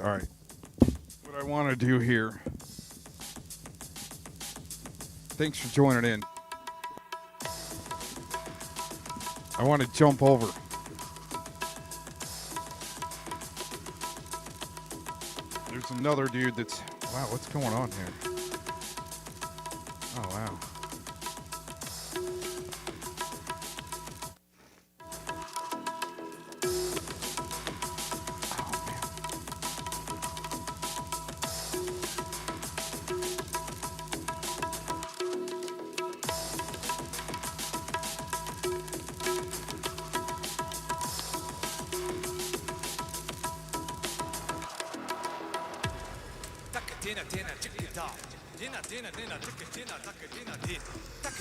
All right. What I want to do here. Thanks for joining in. I want to jump over. There's another dude that's... Wow, what's going on here? Oh, wow.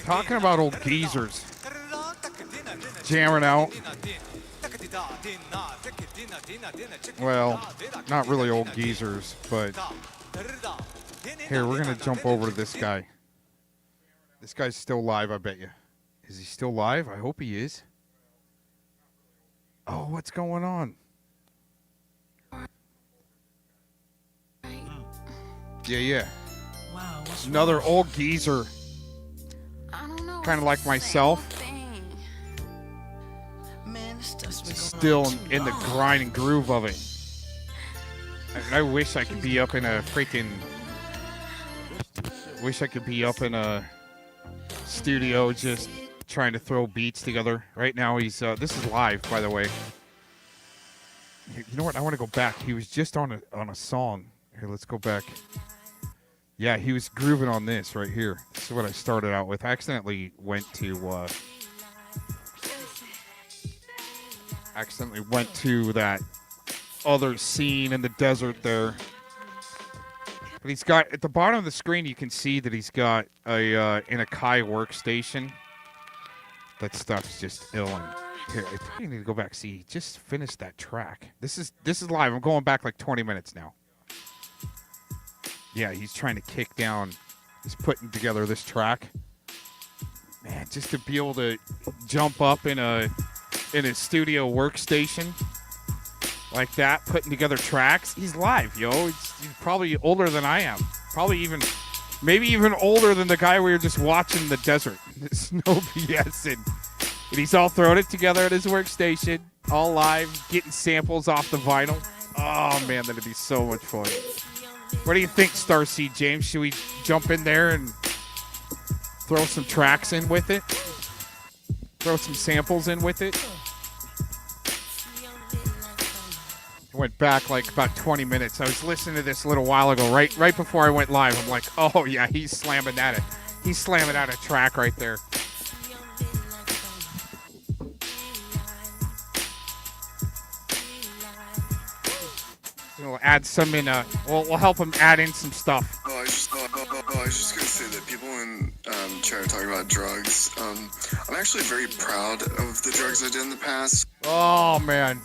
Talking about old geezers jamming out. Well, not really old geezers, but here, we're going to jump over to this guy. This guy's still live, I bet you. Is he still live? I hope he is. Oh, what's going on? Yeah. Wow, another old geezer. Kind of like myself. Still in the grind and groove of it. I wish I could be up in a freaking... Wish I could be up in a studio just trying to throw beats together. Right now he's... this is live, by the way. You know what? I want to go back. He was just on a song. Here, let's go back. Yeah, he was grooving on this right here. This is what I started out with. I accidentally went to that other scene in the desert there. But he's got, at the bottom of the screen, you can see that he's got a an Akai workstation. That stuff's just ill. Here, I think I need to go back. See, he just finished that track. This is live. I'm going back like 20 minutes now. Yeah, he's trying to kick down. He's putting together this track. Man, just to be able to jump up in a studio workstation like that, putting together tracks. He's live, yo. He's probably older than I am. Maybe even older than the guy we were just watching in the desert. There's no BS. And he's all throwing it together at his workstation, all live, getting samples off the vinyl. Oh, man, that'd be so much fun. What do you think, Starseed James? Should we jump in there and throw some tracks in with it? Throw some samples in with it? I went back like about 20 minutes. I was listening to this a little while ago, right before I went live. I'm like, oh yeah, he's slamming out a track right there. We'll add some in. We'll help him add in some stuff. I was just gonna say that people in chat are talking about drugs. I'm actually very proud of the drugs I did in the past. Oh man.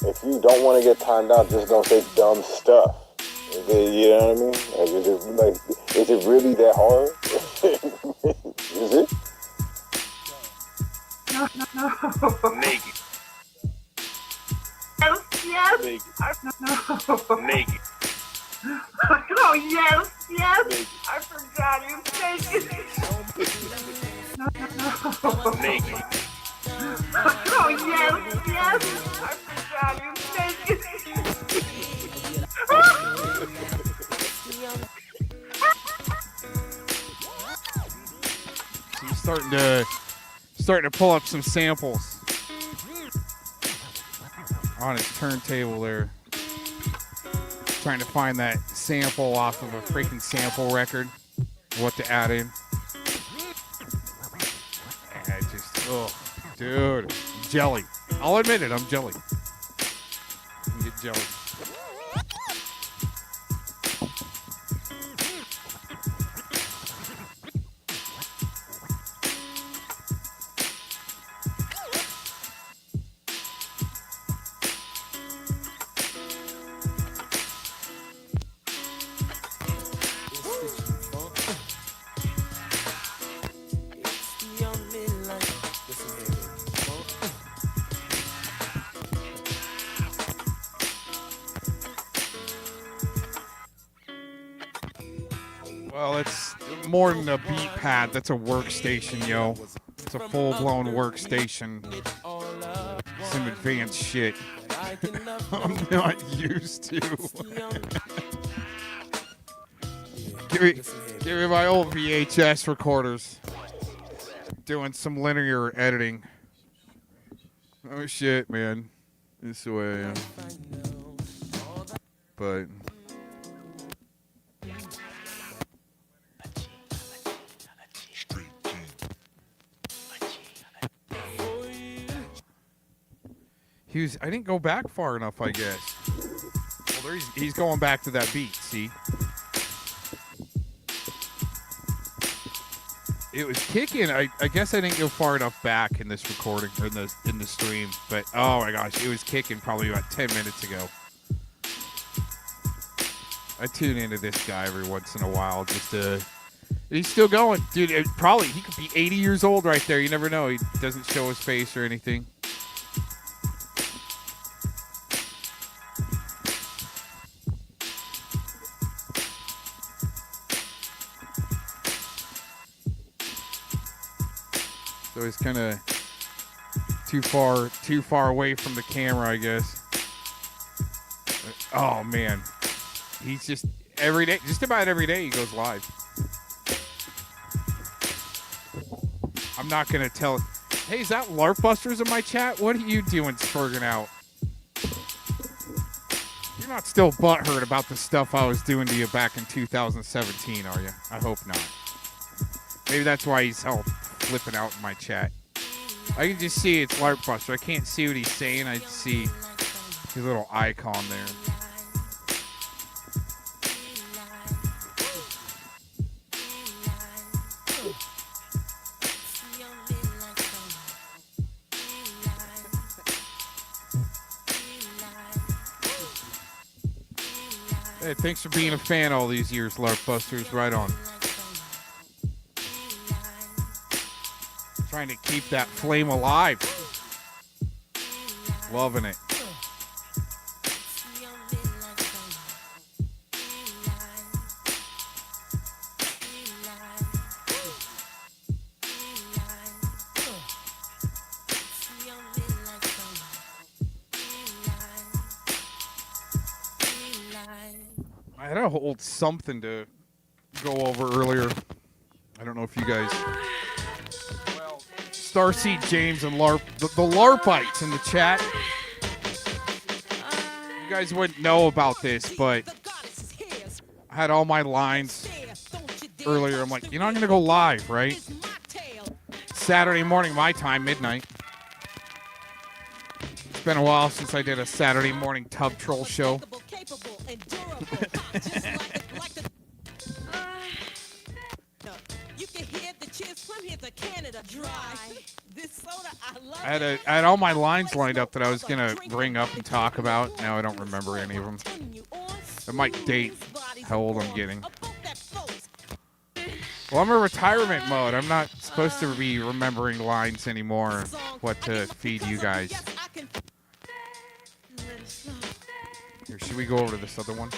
If you don't want to get timed out, just don't say dumb stuff. You know what I mean? Is it really that hard? Is it? No. Naked. Yes. Naked. No. Naked. Oh yes. Naked. I forgot you naked. No. Naked. Oh yes. I forgot you naked. He's starting to pull up some samples on his turntable there. Trying to find that sample off of a freaking sample record. What to add in. And I just, oh, dude, I'm jelly. I'll admit it, I'm jelly. I get jelly. Well, it's more than a beat pad. That's a workstation, yo. It's a full-blown workstation. Some advanced shit I'm not used to. Give me my old VHS recorders. Doing some linear editing. Oh shit, man. This is the way I am. But I didn't go back far enough, I guess. Well, he's going back to that beat, see? It was kicking. I guess I didn't go far enough back in this recording, or in the stream. But, oh my gosh, it was kicking probably about 10 minutes ago. I tune into this guy every once in a while just to... He's still going. Dude, he could be 80 years old right there. You never know. He doesn't show his face or anything. So he's kind of too far away from the camera, I guess. Oh man, he's just every day, just about every day he goes live. I'm not gonna tell. Hey, is that LARP Busters in my chat? What are you doing, spurging out? You're not still butthurt about the stuff I was doing to you back in 2017, are you? I hope not. Maybe that's why he's all flipping out in my chat. I can just see it's LARP Buster. I can't see what he's saying. I just see his little icon there. Hey, thanks for being a fan all these years, LARP Busters. Right on. Trying to keep that flame alive. Loving it. I had a whole something to go over earlier. I don't know if you guys... Starseed James and LARP, the LARPites in the chat. You guys wouldn't know about this, but I had all my lines earlier. I'm like, you know, I'm going to go live, right? Saturday morning, my time, midnight. It's been a while since I did a Saturday morning Tub Troll show. I had all my lines lined up that I was going to bring up and talk about. Now I don't remember any of them. It might date how old I'm getting. Well, I'm in retirement mode. I'm not supposed to be remembering lines anymore, what to feed you guys. Here, should we go over to this other one?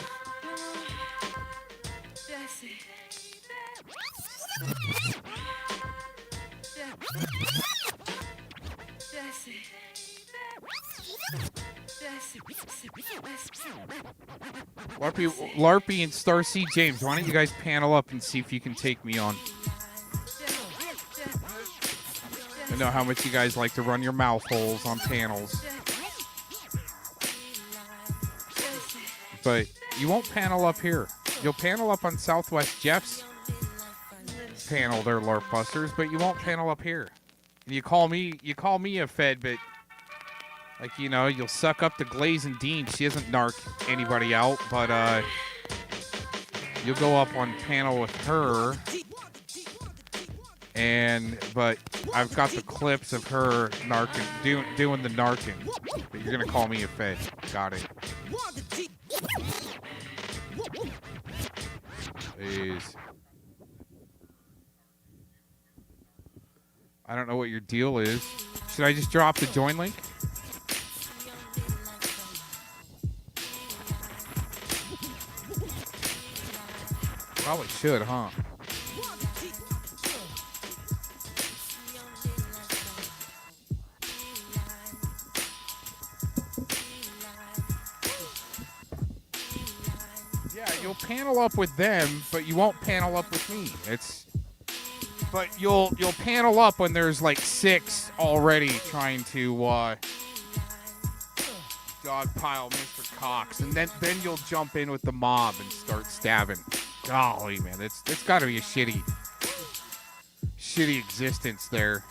LARPy and Starseed James, why don't you guys panel up and see if you can take me on? I know how much you guys like to run your mouth holes on panels. But you won't panel up here. You'll panel up on Southwest Jeff's panel, their LARP Busters, but you won't panel up here. And you call me a Fed, but like, you know, you'll suck up to Glaze and Dean. She doesn't narc anybody out, but you'll go up on panel with her. But I've got the clips of her narking, doing the narking. But you're gonna call me a Fed. Got it. Jeez. I don't know what your deal is. Should I just drop the join link? Probably should, huh? Yeah, you'll panel up with them, but you won't panel up with me. But you'll panel up when there's like 6 already trying to dogpile Mr. Cox, and then you'll jump in with the mob and start stabbing. Golly, man, it's got to be a shitty existence there.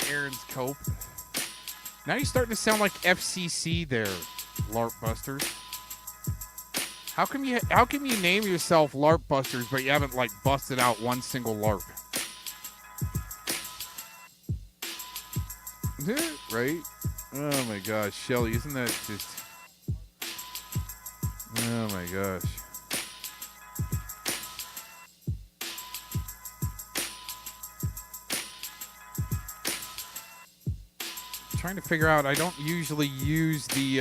Aaron's cope. Now you're starting to sound like FCC there, LARP Busters. How come you name yourself LARP Busters, but you haven't like busted out one single LARP? Right? Oh my gosh, Shelly, isn't that just... Oh my gosh. I'm trying to figure out, I don't usually use the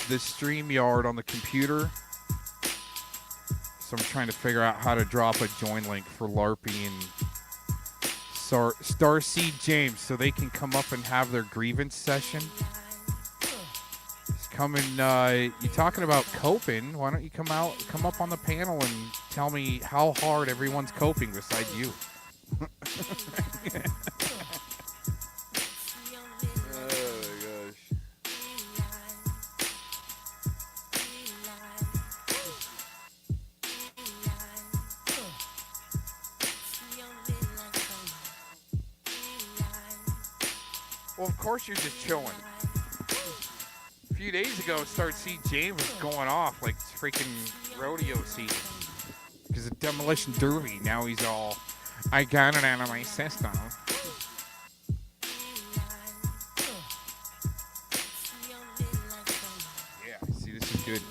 StreamYard on the computer. So I'm trying to figure out how to drop a join link for Larpy and Starseed James so they can come up and have their grievance session. He's coming. You talking about coping? Why don't you come up on the panel and tell me how hard everyone's coping besides you? Well, of course you're just chilling. A few days ago, Starseed James was going off like it's freaking rodeo season. Because of Demolition Derby, now he's all, I got it out of my system. Yeah, see, this is good.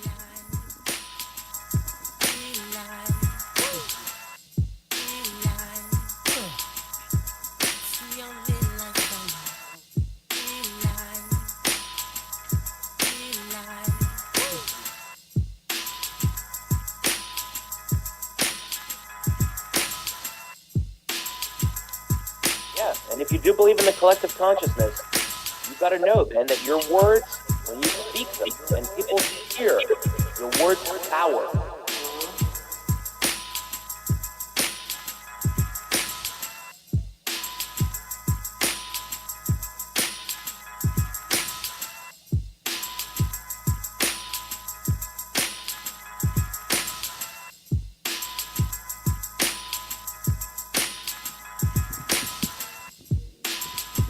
And if you do believe in the collective consciousness, you've got to know then that your words, when you speak them and people hear, your words have power.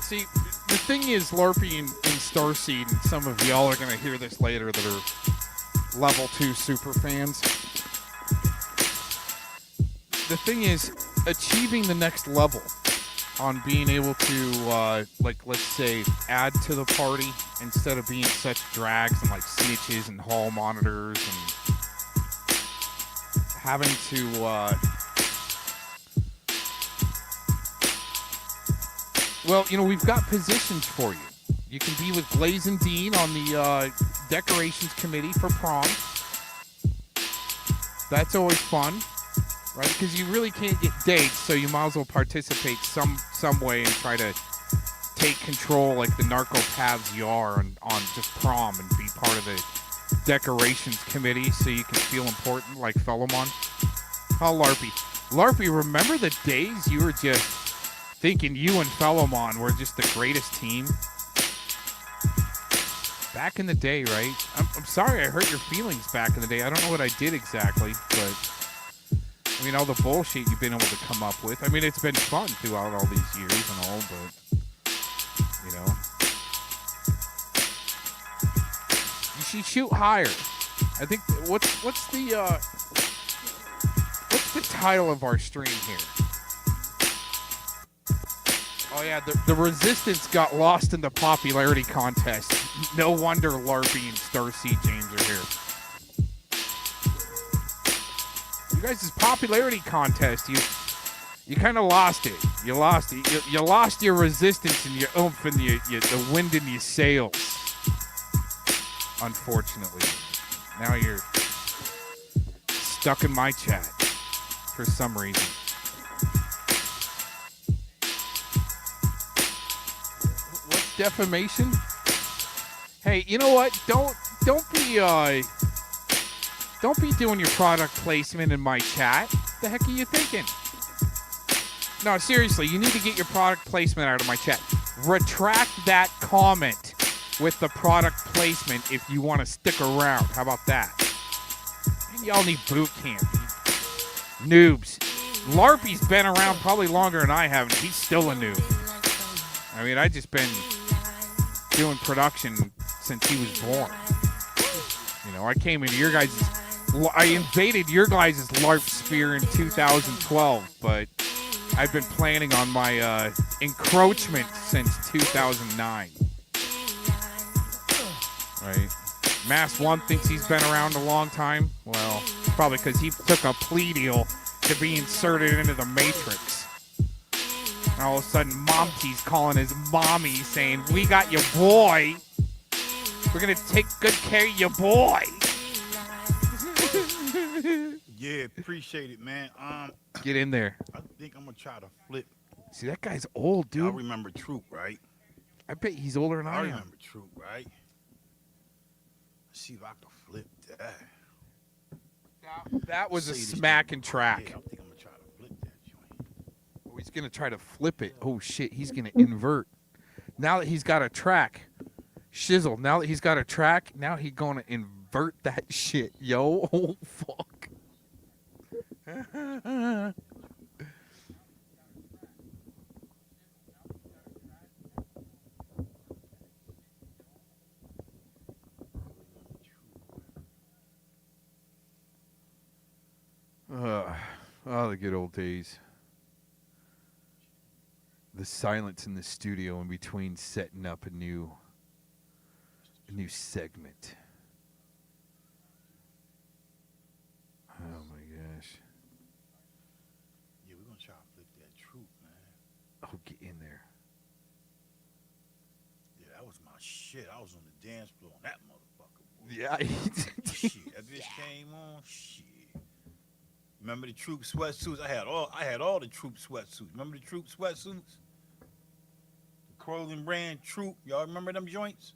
See, the thing is, Larpy and Starseed, and some of y'all are going to hear this later that are level 2 super fans. The thing is, achieving the next level on being able to, like, let's say, add to the party instead of being such drags and, like, snitches and hall monitors and having to, well, you know, we've got positions for you. You can be with Blaze and Dean on the decorations committee for prom. That's always fun, right? Because you really can't get dates, so you might as well participate some way and try to take control like the narcopaths you are on just prom and be part of the decorations committee so you can feel important like Felomon. Oh, Larpy. Larpy, remember the days you were just thinking you and Felomon were just the greatest team? Back in the day, right? I'm sorry I hurt your feelings back in the day. I don't know what I did exactly, but I mean, all the bullshit you've been able to come up with. I mean, it's been fun throughout all these years and all, but you know, you should shoot higher. I think what's the title of our stream here? Oh yeah, the Resistance got lost in the popularity contest. No wonder Larpy and Starseed James are here. You guys' popularity contest, you kind of lost it. You lost it. You lost your resistance and your oomph and the wind in your sails. Unfortunately, now you're stuck in my chat for some reason. Defamation? Hey, you know what? Don't be doing your product placement in my chat. The heck are you thinking? No, seriously, you need to get your product placement out of my chat. Retract that comment with the product placement if you want to stick around. How about that? And y'all need boot camp. Noobs. Larpy's been around probably longer than I have, and he's still a noob. I mean, I just been doing production since he was born. You know, I came into your guys' I invaded your guys' LARP sphere in 2012, but I've been planning on my encroachment since 2009. Right? Mass One thinks he's been around a long time. Well, probably because he took a plea deal to be inserted into the Matrix. And all of a sudden, Monty's calling his mommy saying, "We got your boy. We're going to take good care of your boy." Yeah, appreciate it, man. Get in there. I think I'm gonna try to flip. See, that guy's old, Y'all dude. remember Troop, right? I bet he's older than I I am. remember Troop, right? Let's see if I can flip that. That was a Say this smacking thing. track. Yeah, I think I'm gonna try to flip that joint. Oh, he's going to try to flip it. Oh, shit. He's going to invert. Now that he's got a track, Shizzle, now that he's got a track, now he's going to invert that shit. Yo, oh, fuck. Oh, the good old days. The silence in the studio in between setting up a new segment. Oh my gosh. Yeah, we're gonna try to flip that Troop, man. Oh, get in there. Yeah, that was my shit. I was on the dance floor on that motherfucker. Boy. Yeah. Shit, that bitch came on. Shit. Remember the Troop sweatsuits? I had all the Troop sweatsuits. Remember the Troop sweatsuits? The clothing brand Troop. Y'all remember them joints?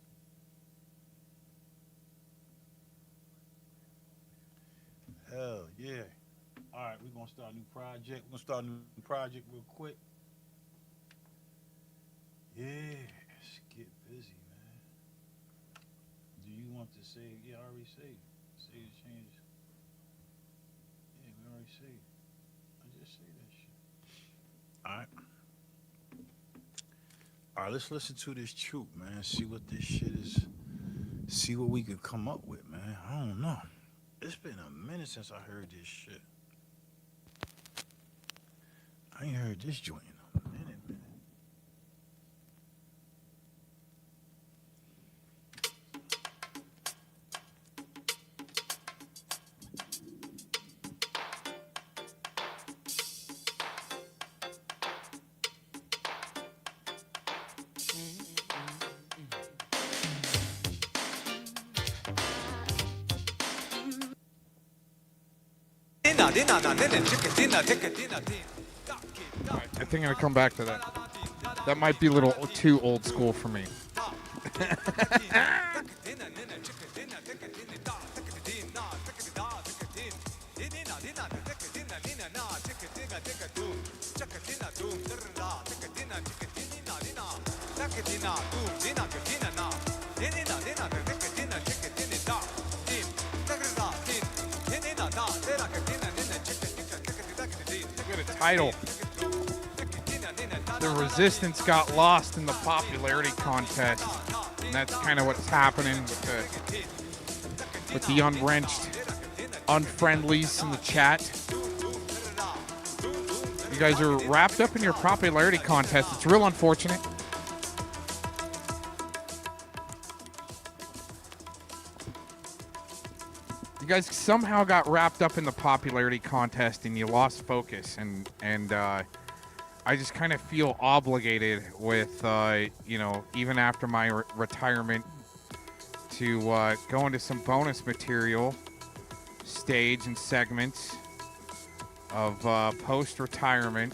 Hell yeah. All right, we're gonna start a new project. We're gonna start a new project real quick. Yeah, let's get busy, man. Do you want to say? Yeah, I already say. Say the change. Yeah, we already say. I just say that shit. All right. All right, let's listen to this Troop, man. See what this shit is. See what we could come up with, man. I don't know. It's been a minute since I heard this shit. I ain't heard this joint in a minute, man. I think I'm going to come back to that. That might be a little too old school for me. Get a title. The Resistance got lost in the popularity contest. And that's kind of what's happening with the unwrenched unfriendlies in the chat. You guys are wrapped up in your popularity contest. It's real unfortunate. You guys somehow got wrapped up in the popularity contest and you lost focus, and I just kind of feel obligated with even after my retirement to go into some bonus material, stage and segments of post-retirement.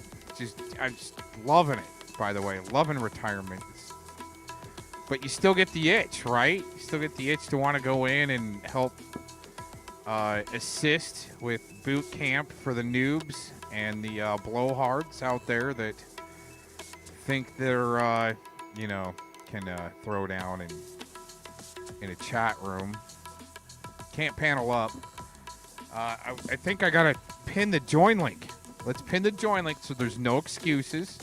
I'm just loving it, by the way, loving retirement. But you still get the itch, right? You still get the itch to want to go in and help assist with boot camp for the noobs and the blowhards out there that think they're, can throw down in a chat room. Can't panel up. I think I got to pin the join link. Let's pin the join link so there's no excuses.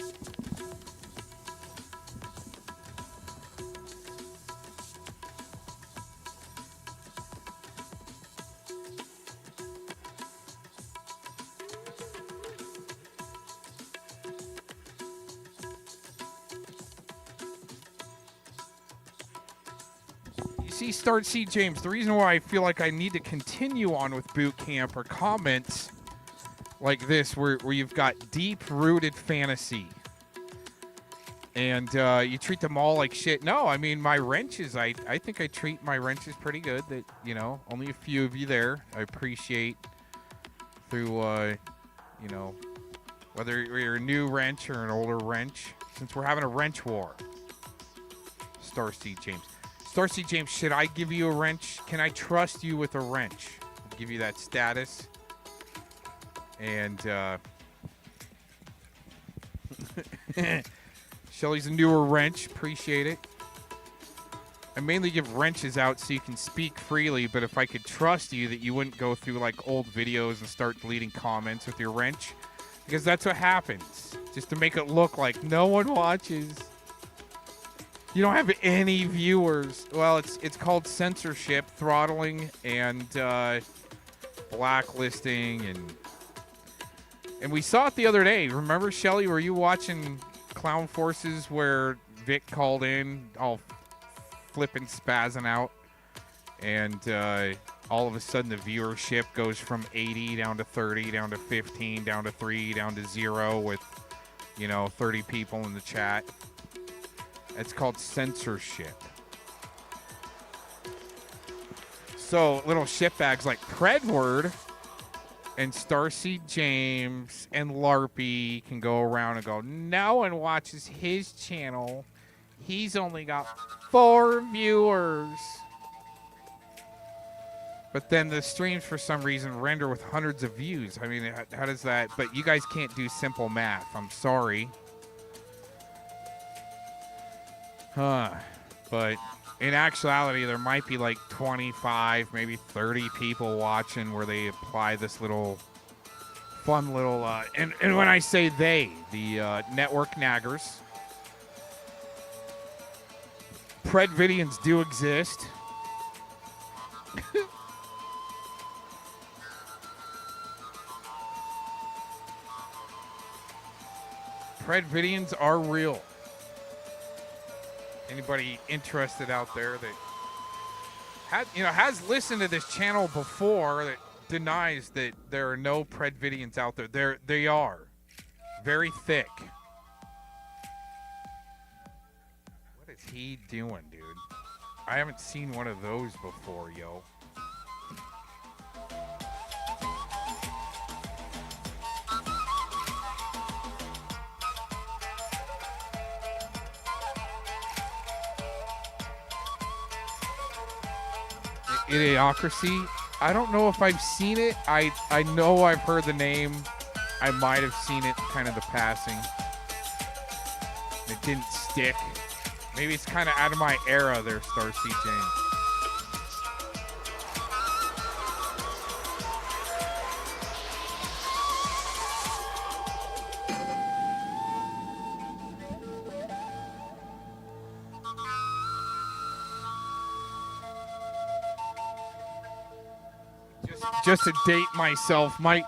Start C. James, the reason why I feel like I need to continue on with boot camp are comments like this where you've got deep-rooted fantasy and you treat them all like shit. No, I mean, my wrenches, I think I treat my wrenches pretty good. That, only a few of you there. I appreciate through, you know, whether you're a new wrench or an older wrench, since we're having a wrench war. Starseed James. Starseed James, should I give you a wrench? Can I trust you with a wrench? I'll give you that status. And, Shelly's a newer wrench. Appreciate it. I mainly give wrenches out so you can speak freely, but if I could trust you that you wouldn't go through like old videos and start deleting comments with your wrench, because that's what happens. Just to make it look like no one watches. You don't have any viewers. Well, it's called censorship, throttling, and blacklisting, and we saw it the other day. Remember, Shelly, were you watching Clown Forces where Vic called in all flipping, spazzing out, and all of a sudden the viewership goes from 80 down to 30, down to 15, down to 3, down to 0 with, 30 people in the chat. It's called censorship. So little shitbags like Predward and Starseed James and Larpy can go around and go, no one watches his channel. He's only got 4 viewers. But then the streams, for some reason, render with hundreds of views. I mean, how does that? But you guys can't do simple math. I'm sorry. But in actuality, there might be like 25, maybe 30 people watching where they apply this little fun little... and when I say they, the network naggers... Predvidians do exist. Predvidians are real. Anybody interested out there that has listened to this channel before that denies that there are no Predvidians out there. They are very thick. What is he doing, dude? I haven't seen one of those before, yo. Idiocracy. I don't know if I've seen it. I know I've heard the name. I might have seen it kind of the passing. It didn't stick. Maybe it's kind of out of my era there, Starseed James. Just to date myself, my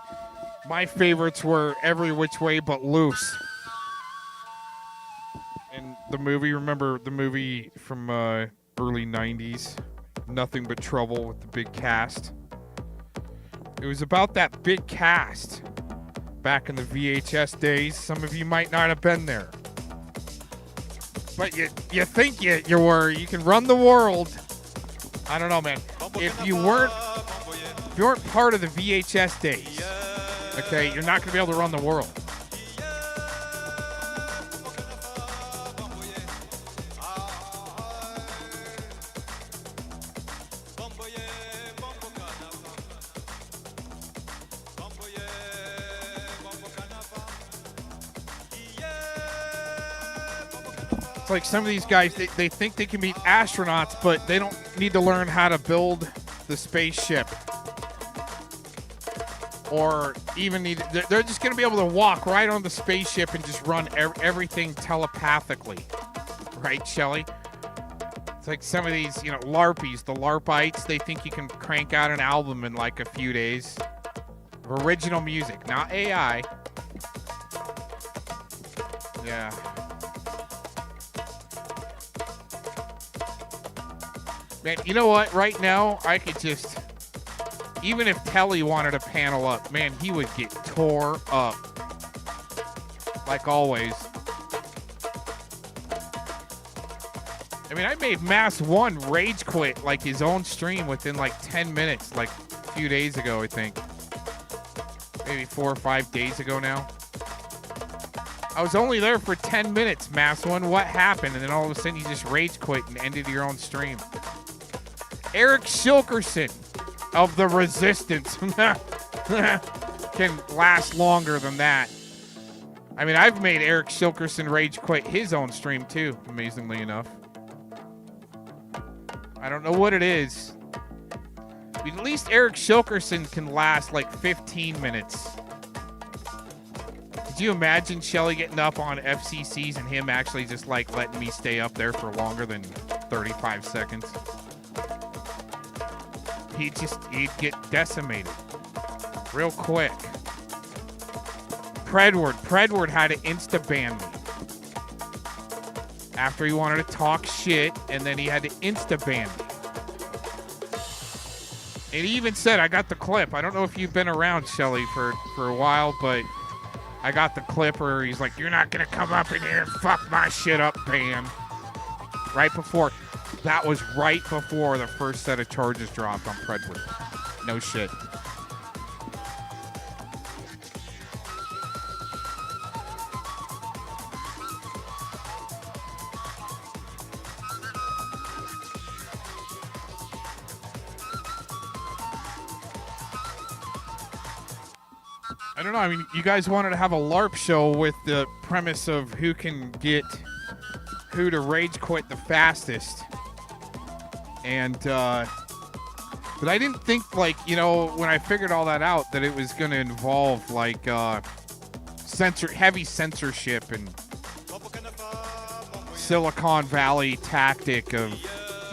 favorites were Every Which Way But Loose. And the movie, remember the movie from early 90s, Nothing But Trouble, with the big cast? It was about that big cast back in the VHS days. Some of you might not have been there. But you think you were. You can run the world. I don't know, man. If you weren't part of the VHS days, okay, you're not going to be able to run the world. It's like some of these guys, they think they can be astronauts, but they don't need to learn how to build the spaceship. Or even they're just going to be able to walk right on the spaceship and just run everything telepathically. Right, Shelly? It's like some of these, LARPies, the LARPites, they think you can crank out an album in like a few days. Original music, not AI. Yeah. Man, you know what? Right now, I could just... Even if Telly wanted to panel up, man, he would get tore up. Like always. I mean, I made Mass 1 rage quit, like, his own stream within, like, 10 minutes, like, a few days ago, I think. maybe 4 or 5 days ago now. I was only there for 10 minutes, Mass One. What happened? And then all of a sudden you just rage quit and ended your own stream. Eric Shilkerson of the Resistance can last longer than that. I mean, I've made Eric Shilkerson rage quit his own stream too, amazingly enough. I don't know what it is. But at least Eric Shilkerson can last like 15 minutes. Could you imagine Shelly getting up on FCCs and him actually just like letting me stay up there for longer than 35 seconds? He'd get decimated real quick. Predward had to insta-ban me. After he wanted to talk shit, and then he had to insta-ban me. And he even said, I got the clip. I don't know if you've been around, Shelly, for a while, but I got the clip where he's like, you're not going to come up in here and fuck my shit up, ban. Right before, that was right before the first set of charges dropped on Predward. No shit. I don't know. I mean, you guys wanted to have a LARP show with the premise of who can get who to rage quit the fastest. And, but I didn't think, like, you know, when I figured all that out, that it was going to involve, like, heavy censorship and Silicon Valley tactic of,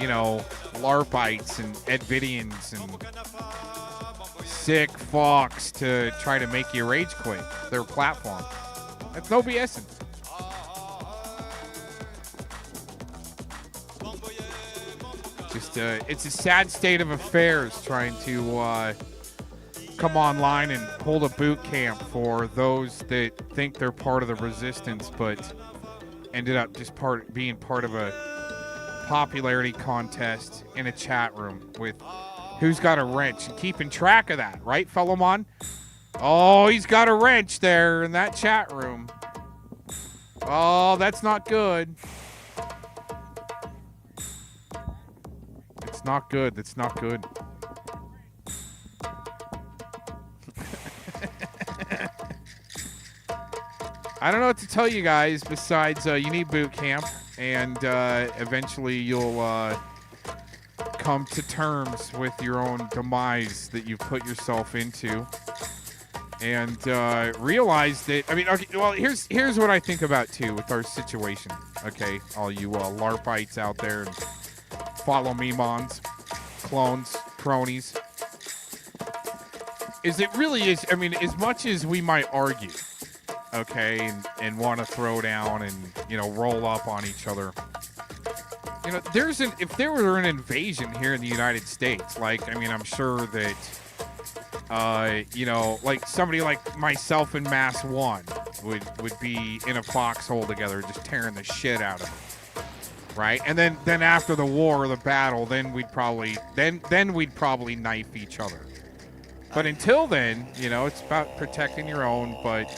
you know, LARPites and Edvidians and sick fucks to try to make you rage quit their platform. That's no BSing. Just it's a sad state of affairs trying to come online and hold a boot camp for those that think they're part of the resistance but ended up just being part of a popularity contest in a chat room with who's got a wrench and keeping track of that, right, Fellowmon? Oh, he's got a wrench there in that chat room. Oh, that's not good. It's not good. That's not good. I don't know what to tell you guys besides you need boot camp, and eventually you'll come to terms with your own demise that you've put yourself into, and realize that, I mean, okay, well, here's what I think about too with our situation. Okay, all you LARPites out there and follow me mons, clones, cronies, is it really is, I mean, as much as we might argue, okay, and want to throw down and, you know, roll up on each other, you know, if there were an invasion here in the United States, like, I mean, I'm sure that, you know, like somebody like myself and Mass One would be in a foxhole together, just tearing the shit out of them, right? And then after the war or the battle, then we'd probably knife each other. But until then, you know, it's about protecting your own. But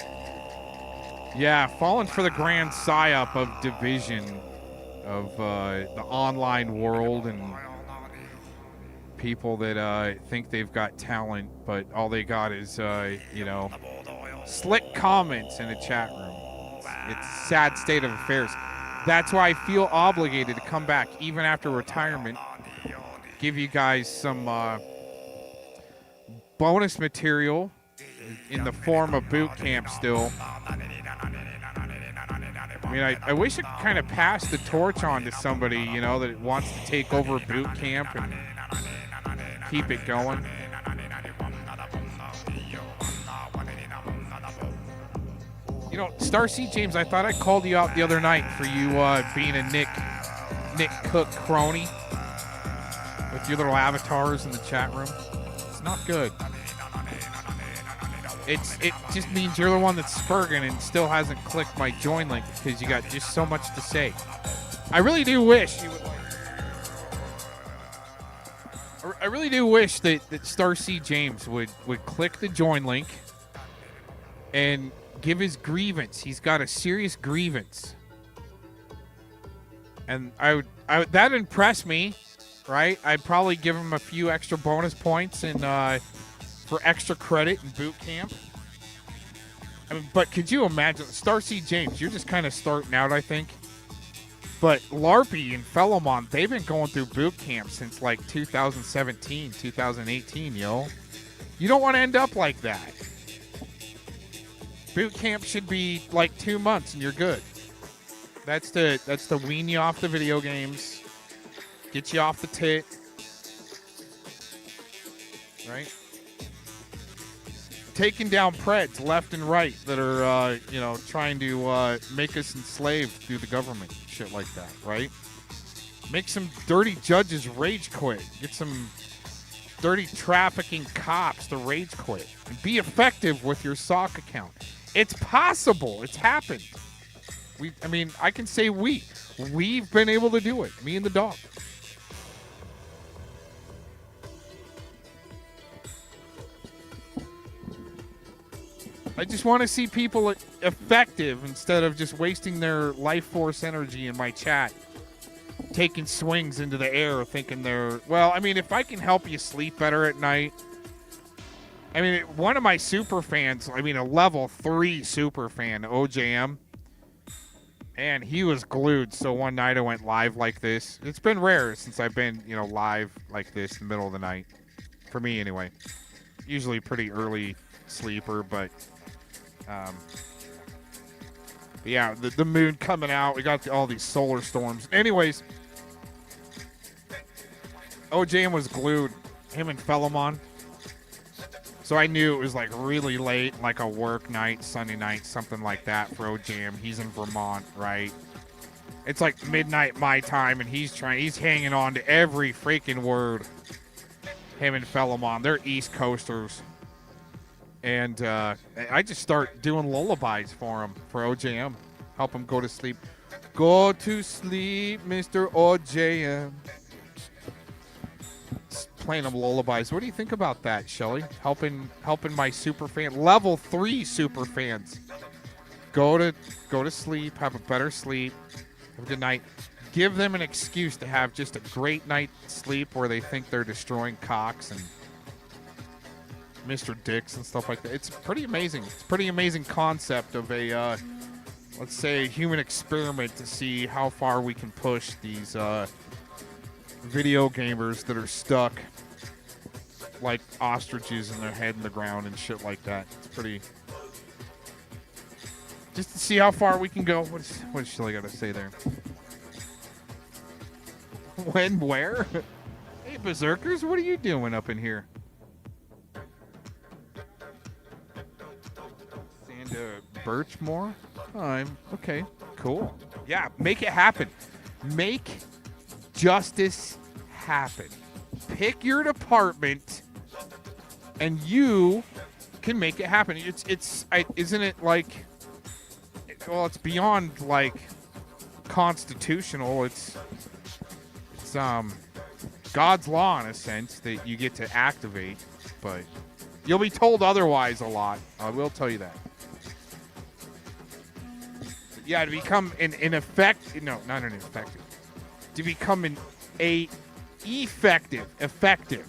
yeah, falling for the grand psyop of division of the online world and people that think they've got talent, but all they got is, you know, slick comments in a chat room. It's a sad state of affairs. That's why I feel obligated to come back, even after retirement, give you guys some bonus material in the form of boot camp still. I mean, I wish I could kind of pass the torch on to somebody, you know, that wants to take over boot camp and keep it going. You know, Starseed James, I thought I called you out the other night for you being a Nick Cook crony with your little avatars in the chat room. It's not good. It just means you're the one that's spurging and still hasn't clicked my join link because you got just so much to say. I really do wish you would. I really do wish that Starseed James would click the join link and give his grievance. He's got a serious grievance. And I would that impressed me, right? I'd probably give him a few extra bonus points in for extra credit in boot camp. I mean, but could you imagine, Starseed James, you're just kind of starting out, I think. But Larpy and Felomon, they've been going through boot camp since like 2017, 2018, yo. You don't want to end up like that. Boot camp should be like 2 months and you're good. That's to wean you off the video games, get you off the tit, right? Taking down Preds left and right that are, trying to make us enslaved through the government, shit like that, right? Make some dirty judges rage quit. Get some dirty trafficking cops to rage quit. And be effective with your sock account. It's possible. It's happened. I can say we've been able to do it. Me and the dog. I just want to see people effective instead of just wasting their life force energy in my chat, taking swings into the air, thinking if I can help you sleep better at night. One of my super fans, a level 3 super fan, OJM, and he was glued. So one night I went live like this. It's been rare since I've been, live like this in the middle of the night. For me, anyway. Usually pretty early sleeper, but yeah, the moon coming out. We got all these solar storms. Anyways, OJM was glued. Him and Felomon. So I knew it was like really late, like a work night, Sunday night, something like that for OJM. He's in Vermont, right? It's like midnight my time, and he's hanging on to every freaking word. Him and Felomon, they're East Coasters. And I just start doing lullabies for him, for OJM. Help him go to sleep. Go to sleep, Mr. OJM. Just playing him lullabies. What do you think about that, Shelly? Helping my super fan, level 3 super fans. Go to sleep, have a better sleep, have a good night. Give them an excuse to have just a great night's sleep where they think they're destroying cocks and Mr. Dicks and stuff like that. It's pretty amazing. It's a pretty amazing concept of a, let's say, human experiment to see how far we can push these video gamers that are stuck like ostriches in their head in the ground and shit like that. It's pretty... Just to see how far we can go. What's Shelly got to say there? When? Where? Hey, Berserkers, what are you doing up in here? Birchmore? Okay, cool. Yeah, make it happen. Make justice happen. Pick your department, and you can make it happen. Isn't it like? Well, it's beyond like constitutional. It's God's law in a sense that you get to activate, but you'll be told otherwise a lot. I will tell you that. Yeah, to become to become an effective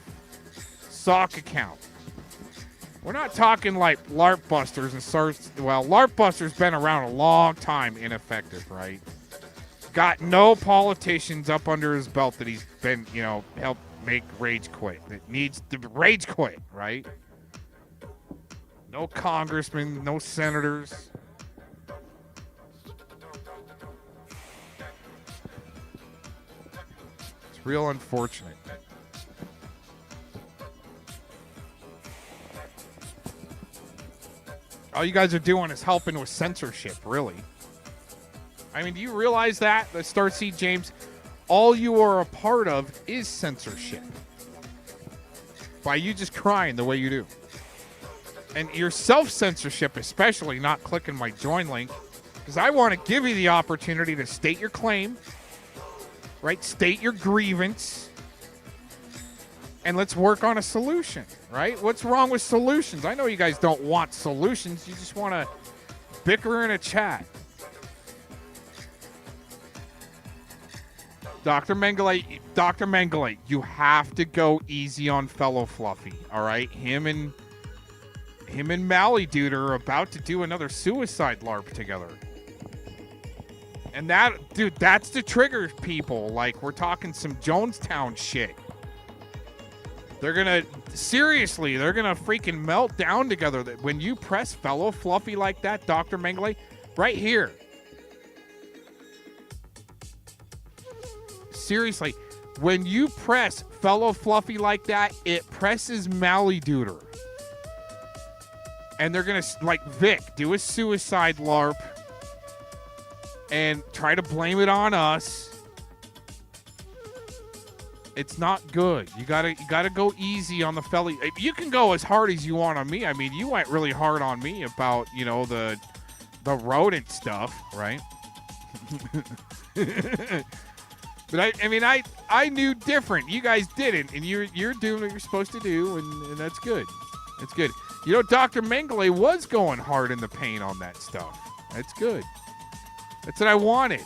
sock account. We're not talking like LARP Busters and LARP Busters been around a long time, ineffective, right? Got no politicians up under his belt that he's been, helped make rage quit. That needs to rage quit, right? No congressmen, no senators. Real unfortunate. All you guys are doing is helping with censorship, really. Do you realize that? The Starseed James, all you are a part of is censorship. By you just crying the way you do. And your self-censorship, especially not clicking my join link, because I want to give you the opportunity to state your claim. Right? State your grievance. And let's work on a solution. right? What's wrong with solutions? I know you guys don't want solutions. You just want to bicker in a chat. Dr. Mengele, you have to go easy on fellow Fluffy, all right? Him and Mally Dude are about to do another suicide LARP together. And that, dude, that's the trigger, people. Like, we're talking some Jonestown shit. They're gonna freaking melt down together. When you press fellow Fluffy like that, Dr. Mengele, right here. Seriously, when you press fellow Fluffy like that, it presses Mally Duder. And they're going to, like Vic, do a suicide LARP and try to blame it on us. It's not good. You gotta go easy on the felly. You can go as hard as you want on me. I mean, you went really hard on me about, the rodent stuff, right? But I knew different. You guys didn't, and you're doing what you're supposed to do, and that's good. That's good. Dr. Mengele was going hard in the paint on that stuff. That's good. That's what I wanted.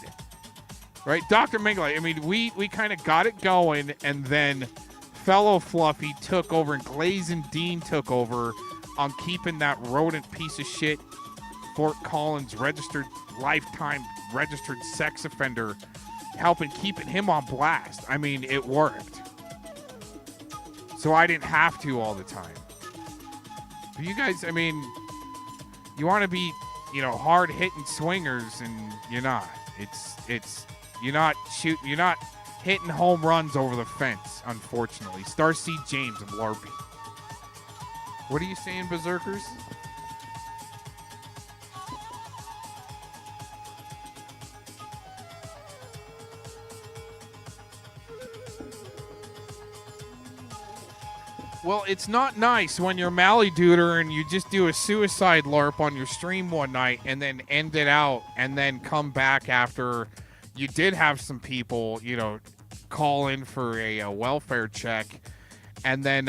Right? Dr. Mengele, we kind of got it going, and then fellow Fluffy took over, and Glazin Dean took over on keeping that rodent piece of shit, Fort Collins lifetime registered sex offender, helping keeping him on blast. It worked. So I didn't have to all the time. But you guys, you want to be, hard hitting swingers, and you're not. You're not hitting home runs over the fence, unfortunately. Starseed James and LARPing. What are you saying, Berserkers? Well, it's not nice when you're Mally Duder and you just do a suicide LARP on your stream one night and then end it out and then come back after you did have some people, call in for a welfare check, and then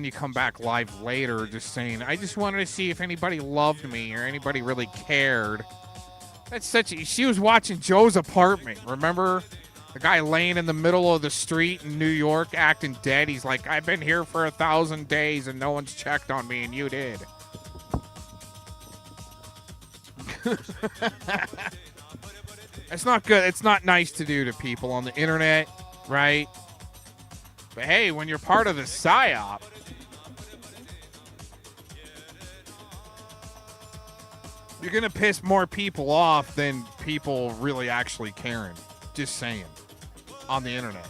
you come back live later just saying, I just wanted to see if anybody loved me or anybody really cared. She was watching Joe's Apartment, remember? The guy laying in the middle of the street in New York acting dead. He's like, I've been here for 1,000 days and no one's checked on me, and you did. It's not good. It's not nice to do to people on the internet, right? But hey, when you're part of the PSYOP, you're going to piss more people off than people really actually caring. Just saying. On the internet.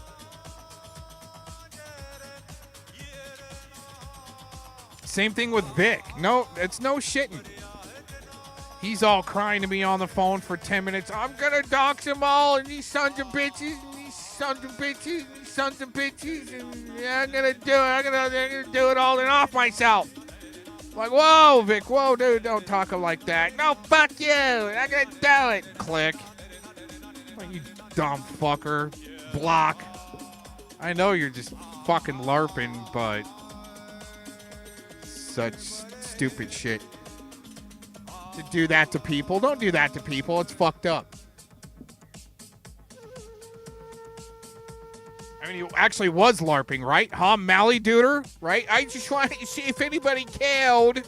Same thing with Vic. No, it's no shitting. He's all crying to me on the phone for 10 minutes. I'm gonna dox them all, and these sons of bitches, and these sons of bitches, and these sons of bitches, and yeah, I'm gonna do it. I'm gonna do it all and off myself. I'm like, whoa, Vic, whoa, dude, don't talk like that. No, fuck you. I'm gonna do it. Click. Like, you dumb fucker. Block. I know you're just fucking LARPing, but such stupid shit. To do that to people. Don't do that to people. It's fucked up. You actually was LARPing, right? Huh, Mally Duder? Right? I just wanted to see if anybody cared.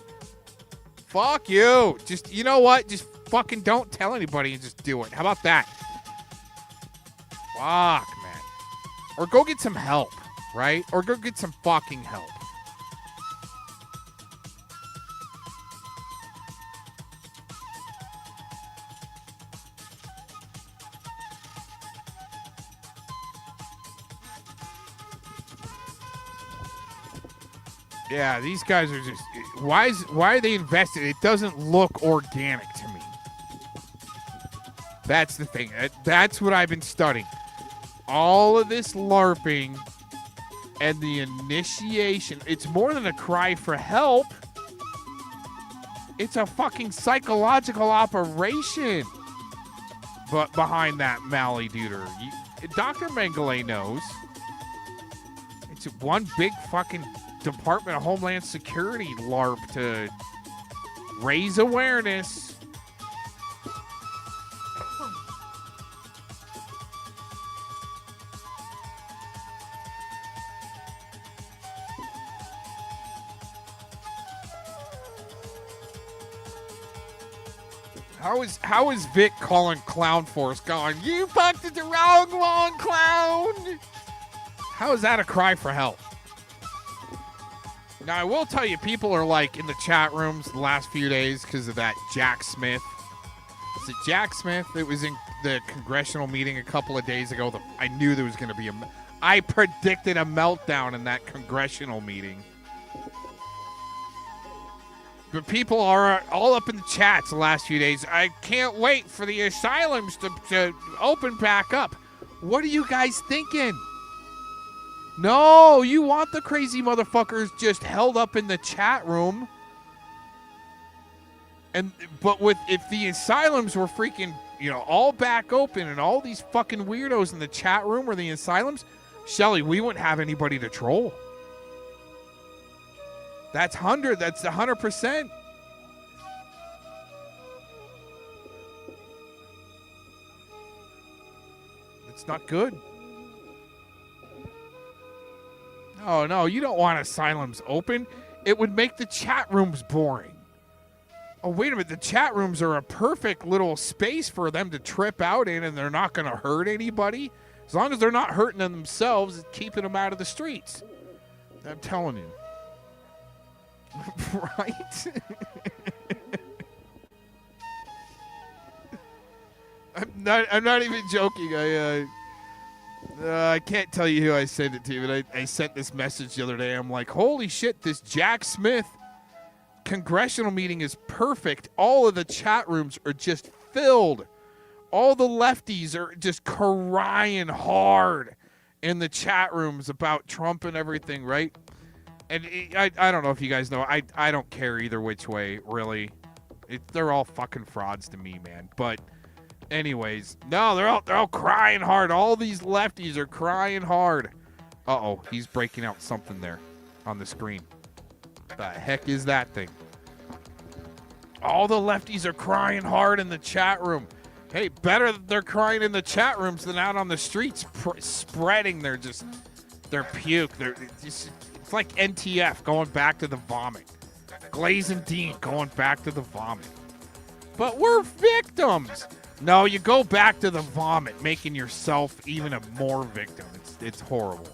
Fuck you. Just, you know what? Just fucking don't tell anybody and just do it. How about that? Fuck, man. Or go get some help, right? Or go get some fucking help. Yeah, these guys are just... Why are they invested? It doesn't look organic to me. That's the thing. That's what I've been studying. All of this LARPing and the initiation, it's more than a cry for help. It's a fucking psychological operation. But behind that Mally Duder, Dr. Mengele knows. It's one big fucking Department of Homeland Security LARP to raise awareness. How is Vic calling Clown Force going, you fucked the wrong one, clown? How is that a cry for help? Now, I will tell you, people are like in the chat rooms the last few days because of that Jack Smith. Is it Jack Smith? It was in the congressional meeting a couple of days ago. I knew there was going to be I predicted a meltdown in that congressional meeting. But people are all up in the chats the last few days. I can't wait for the asylums to open back up. What are you guys thinking? No, you want the crazy motherfuckers just held up in the chat room. But if the asylums were freaking, all back open and all these fucking weirdos in the chat room or the asylums, Shelly, we wouldn't have anybody to troll. That's 100%. It's not good. Oh, no, you don't want asylums open. It would make the chat rooms boring. Oh, wait a minute. The chat rooms are a perfect little space for them to trip out in, and they're not going to hurt anybody. As long as they're not hurting themselves, it's keeping them out of the streets. I'm telling you. Right? I'm not even joking. I can't tell you who I sent it to, but I sent this message the other day. I'm like, holy shit, this Jack Smith congressional meeting is perfect. All of the chat rooms are just filled. All the lefties are just crying hard in the chat rooms about Trump and everything, right? And I don't know if you guys know. I don't care either which way, really. They're all fucking frauds to me, man. But anyways, no, they're all crying hard. All these lefties are crying hard. Uh-oh, he's breaking out something there on the screen. The heck is that thing? All the lefties are crying hard in the chat room. Hey, better that they're crying in the chat rooms than out on the streets spreading their puke. It's like NTF going back to the vomit. Glaze and Dean going back to the vomit. But we're victims. No, you go back to the vomit, making yourself even a more victim. It's horrible.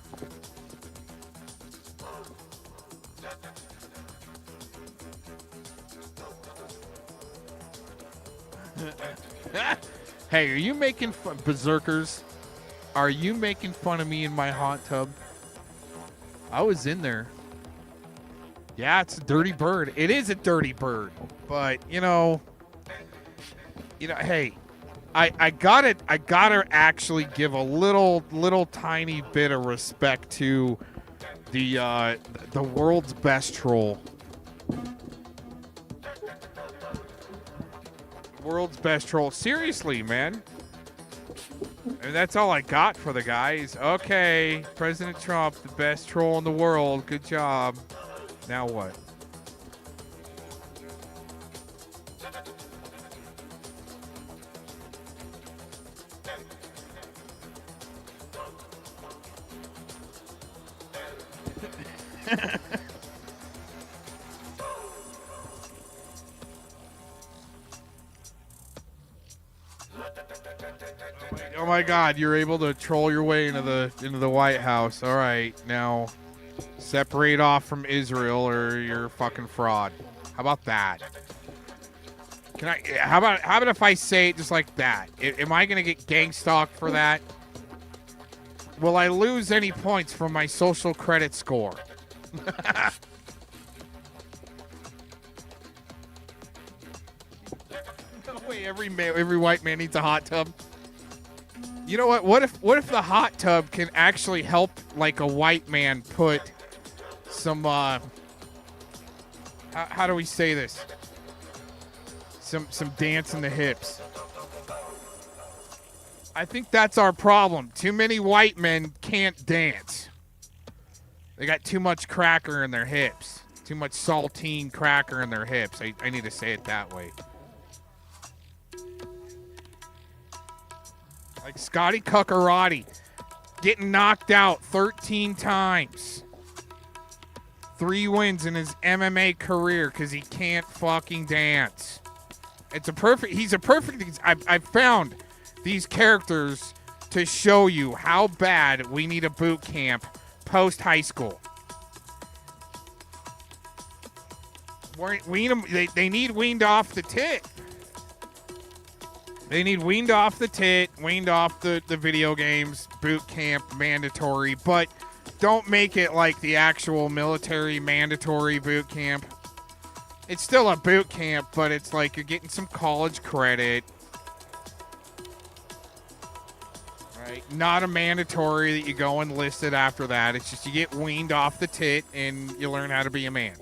Hey, are you making fun, berserkers? Are you making fun of me in my hot tub? I was in there. Yeah, it's a dirty bird. It is a dirty bird. But, hey, I gotta actually give a little tiny bit of respect to the world's best troll. World's best troll. Seriously, man. And that's all I got for the guys. Okay, President Trump, the best troll in the world. Good job. Now what? Oh my God! You're able to troll your way into the White House. All right, now separate off from Israel, or you're a fucking fraud. How about that? How about if I say it just like that? Am I gonna get gang stalked for that? Will I lose any points from my social credit score? No way. Every white man needs a hot tub. You know what? What if the hot tub can actually help, like, a white man put some how do we say this? Some dance in the hips. I think that's our problem. Too many white men can't dance. They got too much cracker in their hips. Too much saltine cracker in their hips. I need to say it that way. Like Scotty Cuccarati getting knocked out 13 times. 3 wins in his MMA career because he can't fucking dance. He's a perfect. I've found these characters to show you how bad we need a boot camp post high school. We need them, they need weaned off the tit. They need weaned off the tit, weaned off the video games, boot camp, mandatory, but don't make it like the actual military mandatory boot camp. It's still a boot camp, but it's like you're getting some college credit. Right? Not a mandatory that you go enlisted after that. It's just you get weaned off the tit and you learn how to be a man.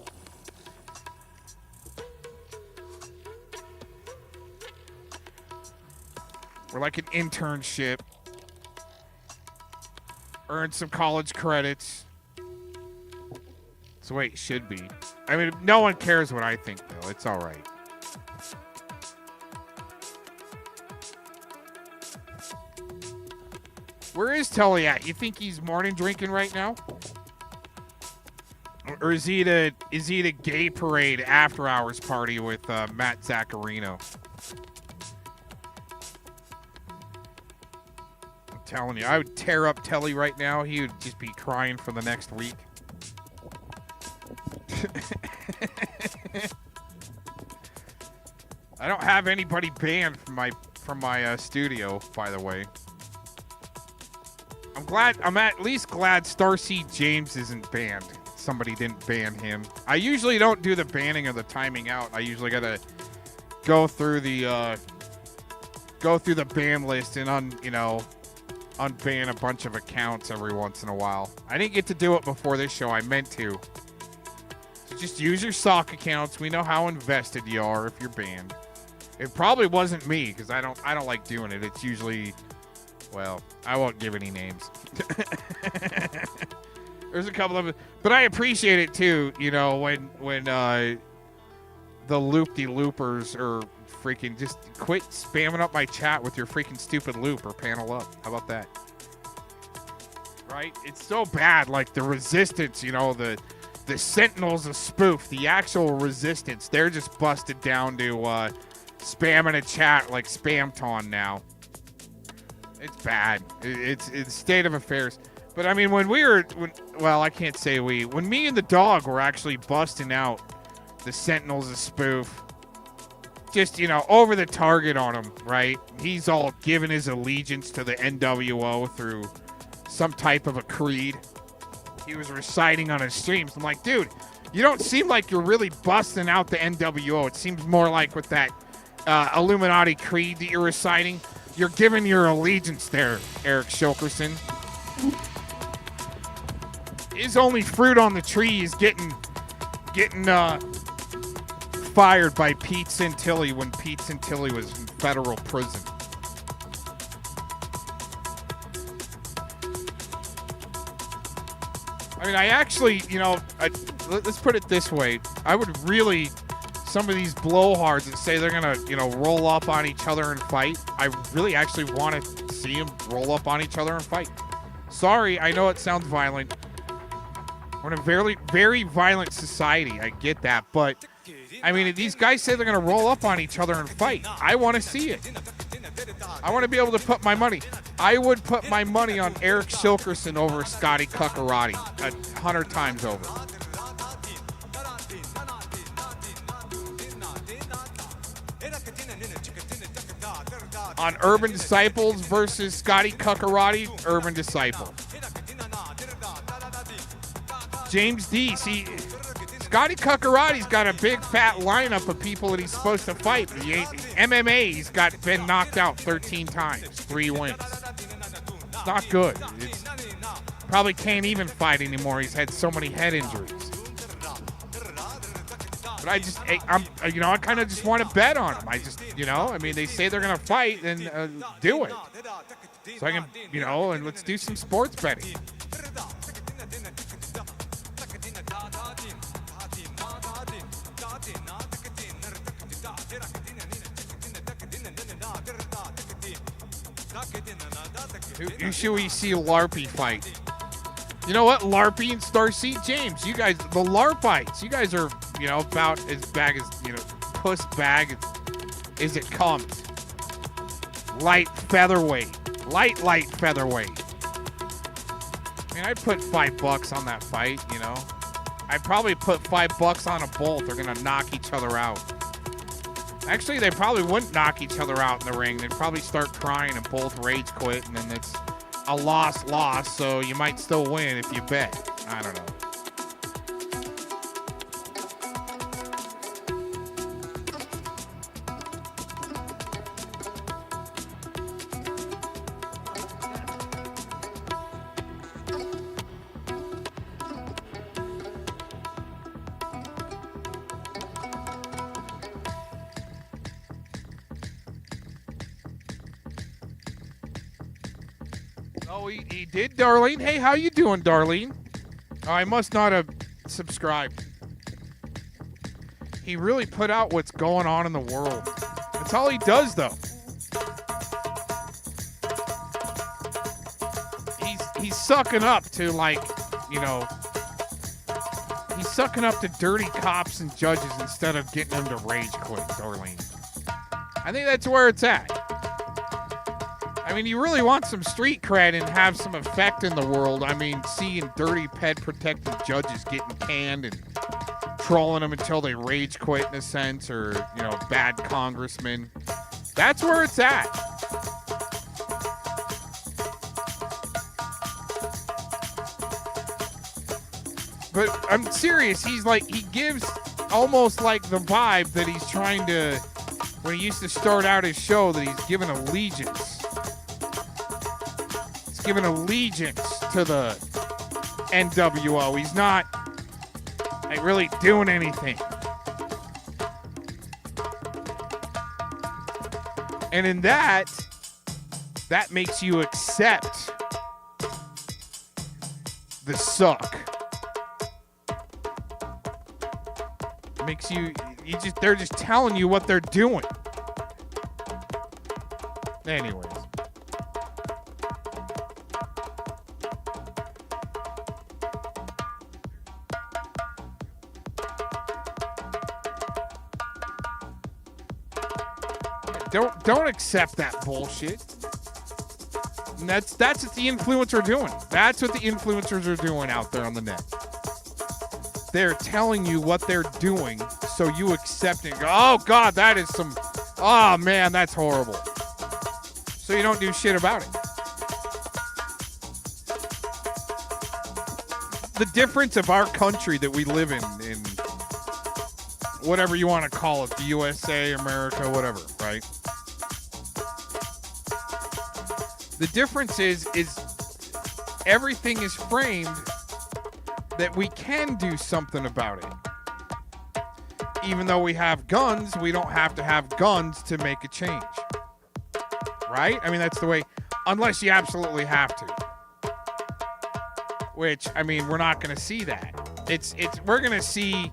Or like an internship. Earn some college credits. That's the way it should be. I mean, no one cares what I think, though. It's all right. Where is Tully at? You think he's morning drinking right now? Or is he at a gay parade after hours party with Matt Zaccarino? I'm telling you, I would tear up Telly right now. He would just be crying for the next week. I don't have anybody banned from my studio, by the way. I'm at least glad Starseed James isn't banned. Somebody didn't ban him. I usually don't do the banning or the timing out. I usually gotta go through the ban list and unban a bunch of accounts every once in a while. I didn't get to do it before this show. I meant to. So just use your sock accounts. We know how invested you are if you're banned. It probably wasn't me because I don't like doing it. It's usually, well, I won't give any names. There's a couple of it, but I appreciate it too. You know, when the loop-de-loopers are freaking just quit spamming up my chat with your freaking stupid loop or panel up. How about that? Right? It's so bad. Like the resistance, you know, the Sentinels of spoof, the actual resistance, they're just busted down to spamming a chat like Spamton now. It's bad. It's state of affairs. But I mean, when I can't say when me and the dog were actually busting out the Sentinels of spoof, just, you know, over the target on him, right? He's all giving his allegiance to the NWO through some type of a creed he was reciting on his streams. I'm like, dude, you don't seem like you're really busting out the NWO. It seems more like with that Illuminati creed that you're reciting, you're giving your allegiance there, Eric Shilkerson. His only fruit on the tree is getting fired by Pete Santilli when Pete Santilli was in federal prison. I mean, I actually, you know, let's put it this way. I would really, some of these blowhards that say they're going to, you know, roll up on each other and fight, I really actually want to see them roll up on each other and fight. Sorry, I know it sounds violent. We're in a very, very violent society. I get that. But, I mean, these guys say they're going to roll up on each other and fight. I want to see it. I want to be able to put my money. I would put my money on Eric Shilkerson over Scotty Cuccarati 100 times over. On Urban Disciples versus Scotty Cuccarati, Urban Disciple. James D. See, Scotty Cuccarati's got a big fat lineup of people that he's supposed to fight. MMA, he's been knocked out 13 times, 3 wins. It's not good. It's probably can't even fight anymore. He's had so many head injuries. But I kind of just want to bet on him. I mean, they say they're gonna fight, then do it. So I can, and let's do some sports betting. Who should we see Larpy fight? You know what? Larpy and Starseed James. You guys, the Larpites. You guys are, about as bag as, puss bag as it comes. Light featherweight. Light featherweight. I mean, I'd put $5 on that fight, I'd probably put $5 on a both. They're going to knock each other out. Actually, they probably wouldn't knock each other out in the ring. They'd probably start crying and both rage quit, and then it's a loss, so you might still win if you bet. I don't know. Oh, he did, Darlene. Hey, how you doing, Darlene? Oh, I must not have subscribed. He really put out what's going on in the world. That's all he does, though. He's sucking up to, he's sucking up to dirty cops and judges instead of getting them to rage quit, Darlene. I think that's where it's at. I mean, you really want some street cred and have some effect in the world. I mean, seeing dirty pet-protected judges getting canned and trolling them until they rage quit, in a sense, or, bad congressmen. That's where it's at. But I'm serious. He gives almost like the vibe that he's trying to, when he used to start out his show, that he's given allegiance. Giving allegiance to the NWO. He's not really doing anything. And in that makes you accept the suck. Makes they're just telling you what they're doing. Anyways. Don't accept that bullshit. And that's what the influencers are doing. That's what the influencers are doing out there on the net. They're telling you what they're doing, so you accept it. Oh God, that is some. Oh man, that's horrible. So you don't do shit about it. The difference of our country that we live in whatever you want to call it, the USA, America, whatever, right? The difference is everything is framed that we can do something about it. Even though we have guns, we don't have to have guns to make a change. Right? I mean, that's the way, unless you absolutely have to. Which, I mean, we're not going to see that. We're going to see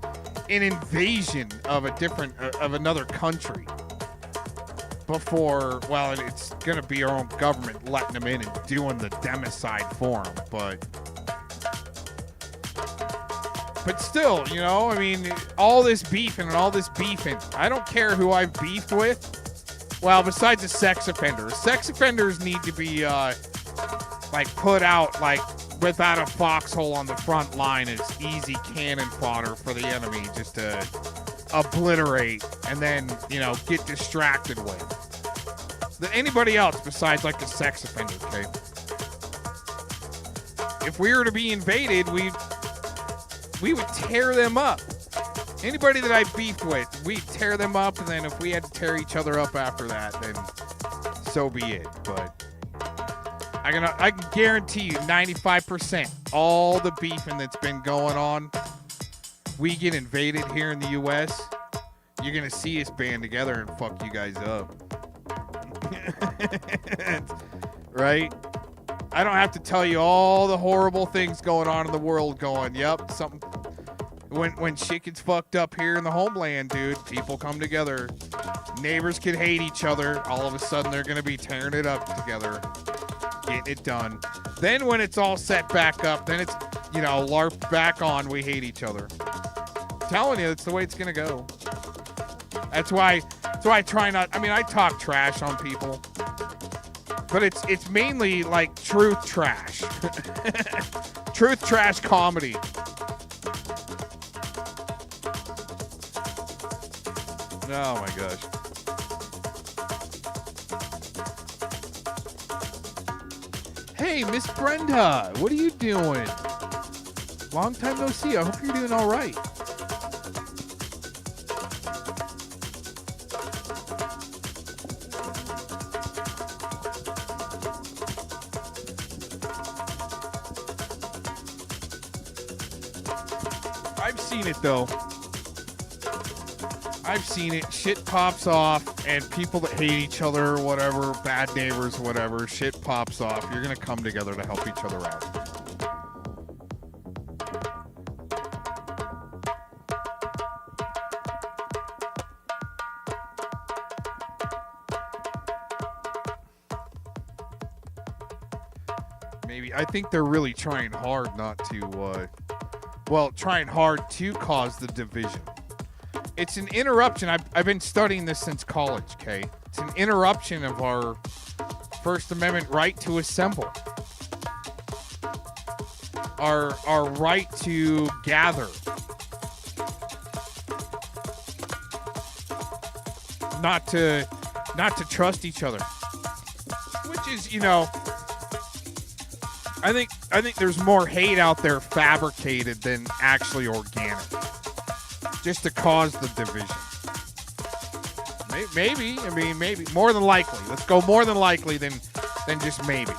an invasion of another country before, well, it's going to be our own government letting them in and doing the democide for them, but still, I mean, all this beefing, I don't care who I've beefed with. Well, besides the sex offenders need to be, put out, without a foxhole on the front line as easy cannon fodder for the enemy just to obliterate and then, get distracted with. Anybody else besides, the sex offenders, okay? If we were to be invaded, we would tear them up. Anybody that I beefed with, we'd tear them up, and then if we had to tear each other up after that, then so be it. But I can guarantee you 95% all the beefing that's been going on, we get invaded here in the U.S., you're going to see us band together and fuck you guys up. Right? I don't have to tell you all the horrible things going on in the world yep, something. When shit gets fucked up here in the homeland, dude, people come together. Neighbors can hate each other. All of a sudden, they're going to be tearing it up together. getting it done. Then when it's all set back up, then it's, you know, LARP back on, we hate each other. I'm telling you, it's the way it's going to go. That's why I try not, I mean, I talk trash on people, but it's mainly like truth trash. Truth trash comedy. Oh my gosh. Hey, Miss Brenda, what are you doing? Long time no see. I hope you're doing all right. I've seen it though. I've seen it. Shit pops off, and people that hate each other or whatever, bad neighbors, whatever, shit pops off. You're going to come together to help each other out. Maybe. I think they're really trying hard not to, trying hard to cause the division. It's an interruption. I've been studying this since college, Kay. It's an interruption of our First Amendment right to assemble. Our right to gather. Not to trust each other. Which is, you know, I think there's more hate out there fabricated than actually organic. Just to cause the division. Maybe. I mean, maybe. More than likely. Let's go more than likely than just maybe.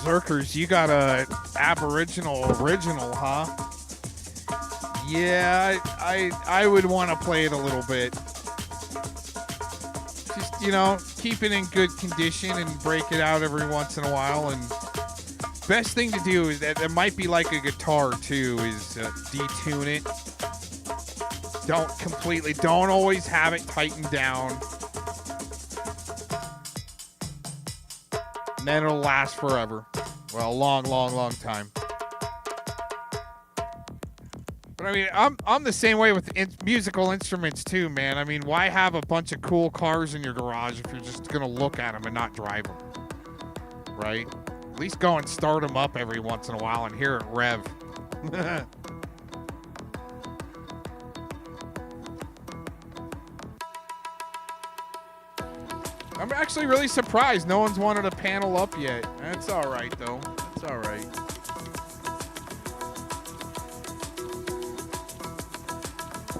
Berserkers, you got a Aboriginal original, huh? Yeah, I would want to play it a little bit. Just, you know, keep it in good condition and break it out every once in a while. And best thing to do is that it might be like a guitar too, is detune it. Don't always have it tightened down. And then it'll last forever. Well, a long, long, long time. But I mean, I'm the same way with musical instruments too, man. I mean, why have a bunch of cool cars in your garage if you're just gonna look at them and not drive them, right? At least go and start them up every once in a while and hear it rev. I'm actually really surprised no one's wanted to panel up yet. That's all right, though. That's all right.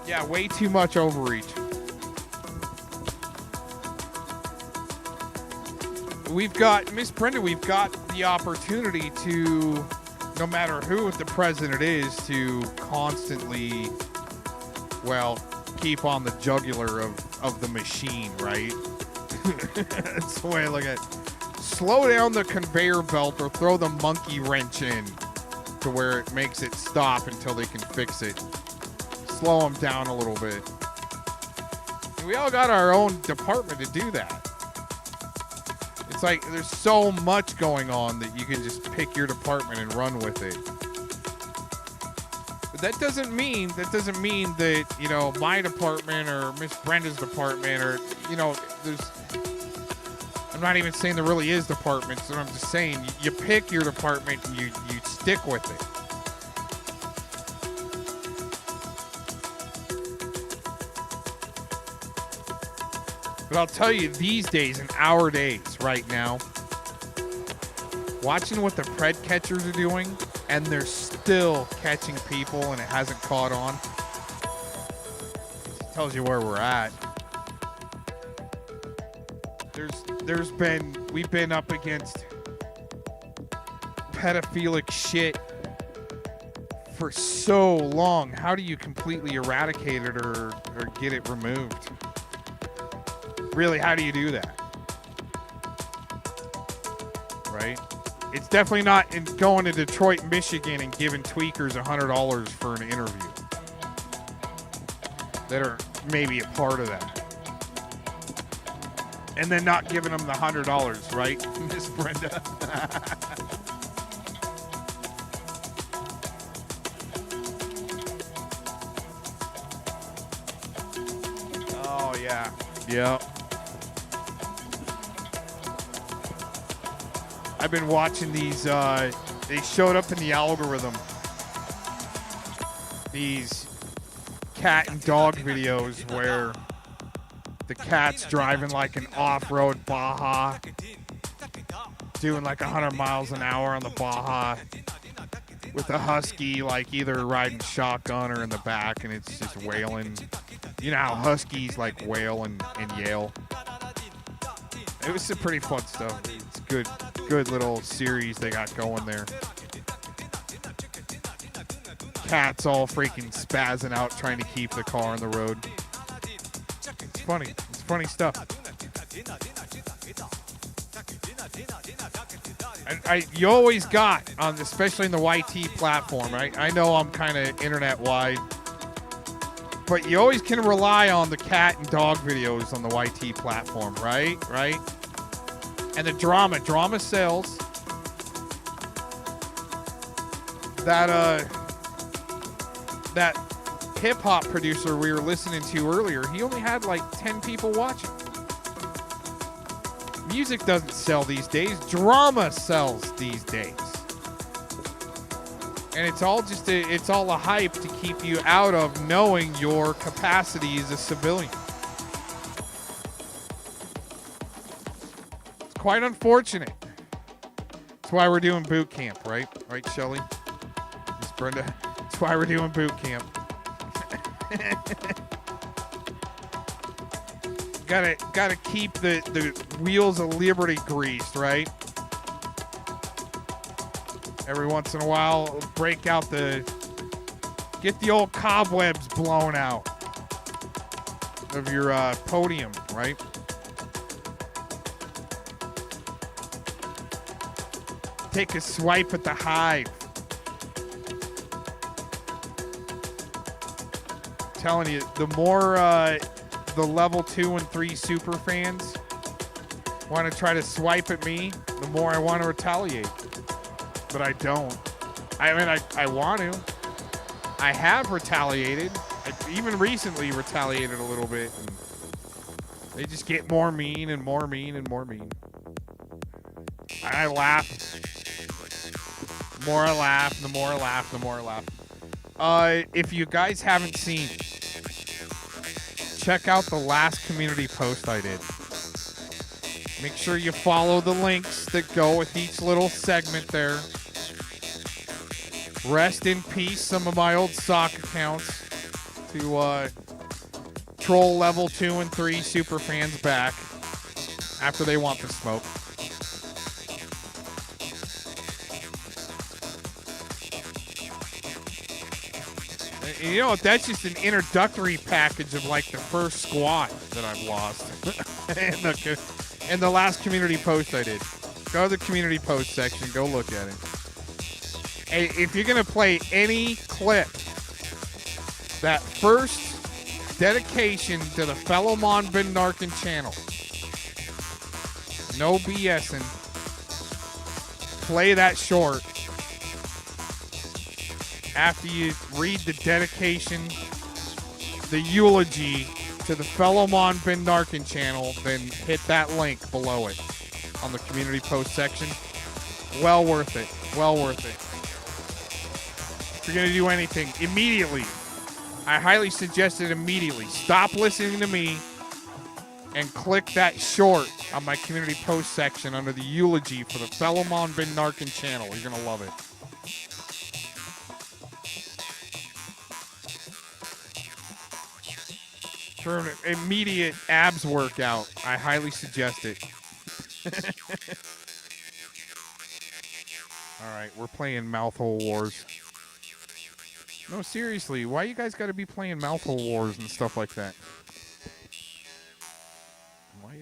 Yeah, way too much overreach. We've got, Miss Brenda, we've got the opportunity to, no matter who the president is, to constantly, well, keep on the jugular of the machine, right? That's the way I look at it. Slow down the conveyor belt or throw the monkey wrench in to where it makes it stop until they can fix it. Slow them down a little bit. And we all got our own department to do that. It's like there's so much going on that you can just pick your department and run with it. But that doesn't mean that, you know, my department or Miss Brenda's department or, you know, I'm not even saying there really is departments, but I'm just saying you pick your department and you stick with it. But I'll tell you, these days, in our days, right now, watching what the pred catchers are doing, and they're still catching people and it hasn't caught on, it tells you where we're at. We've been up against pedophilic shit for so long, how do you completely eradicate it or get it removed? Really, how do you do that? Right? It's definitely not in going to Detroit, Michigan and giving tweakers $100 for an interview that are maybe a part of that. And then not giving them the $100, right, Miss Brenda? Oh, yeah. Yeah. I've been watching these, they showed up in the algorithm. These cat and dog videos where the cat's driving like an off-road Baja, doing like 100 miles an hour on the Baja with a husky like either riding shotgun or in the back, and it's just wailing. You know how huskies like wail and yell. It was some pretty fun stuff. It's good little series they got going there. Cats all freaking spazzing out trying to keep the car on the road. It's funny. It's funny stuff. You always got, especially in the YT platform, right? I know I'm kind of internet wide, but you always can rely on the cat and dog videos on the YT platform, right? Right? And the drama sells. That hip hop producer we were listening to earlier, he only had like 10 people watching. Music doesn't sell these days. Drama sells these days. And it's all a hype to keep you out of knowing your capacity as a civilian. It's quite unfortunate. That's why we're doing boot camp, right? Right, Shelly? Miss Brenda? That's why we're doing boot camp. Gotta keep the wheels of liberty greased, right? Every once in a while, get the old cobwebs blown out of your podium, right? Take a swipe at the hive. Telling you, the more the level 2 and 3 super fans want to try to swipe at me, the more I want to retaliate. But I don't. I mean, I want to. I have retaliated. I even recently retaliated a little bit. And they just get more mean and more mean and more mean. I laugh. The more I laugh, the more I laugh, the more I laugh. If you guys haven't seen, check out the last community post I did. Make sure you follow the links that go with each little segment there. Rest in peace, some of my old sock accounts to troll level 2 and 3 super fans back after they want the smoke. And you know what? That's just an introductory package of like the first squad that I've lost. and the last community post I did. Go to the community post section. Go look at it. Hey, if you're going to play any clip, that first dedication to the Felomon Bin Narkin channel, no BSing, play that short. After you read the dedication, the eulogy to the Felomon Bin Narkin channel, then hit that link below it on the community post section. Well worth it. Well worth it. If you're going to do anything, immediately, I highly suggest it immediately. Stop listening to me and click that short on my community post section under the eulogy for the Felomon Bin Narkin channel. You're going to love it. For an immediate abs workout, I highly suggest it. All right. right, we're playing Mouthhole Wars. No, seriously, why you guys got to be playing Mouthhole Wars and stuff like that? Why,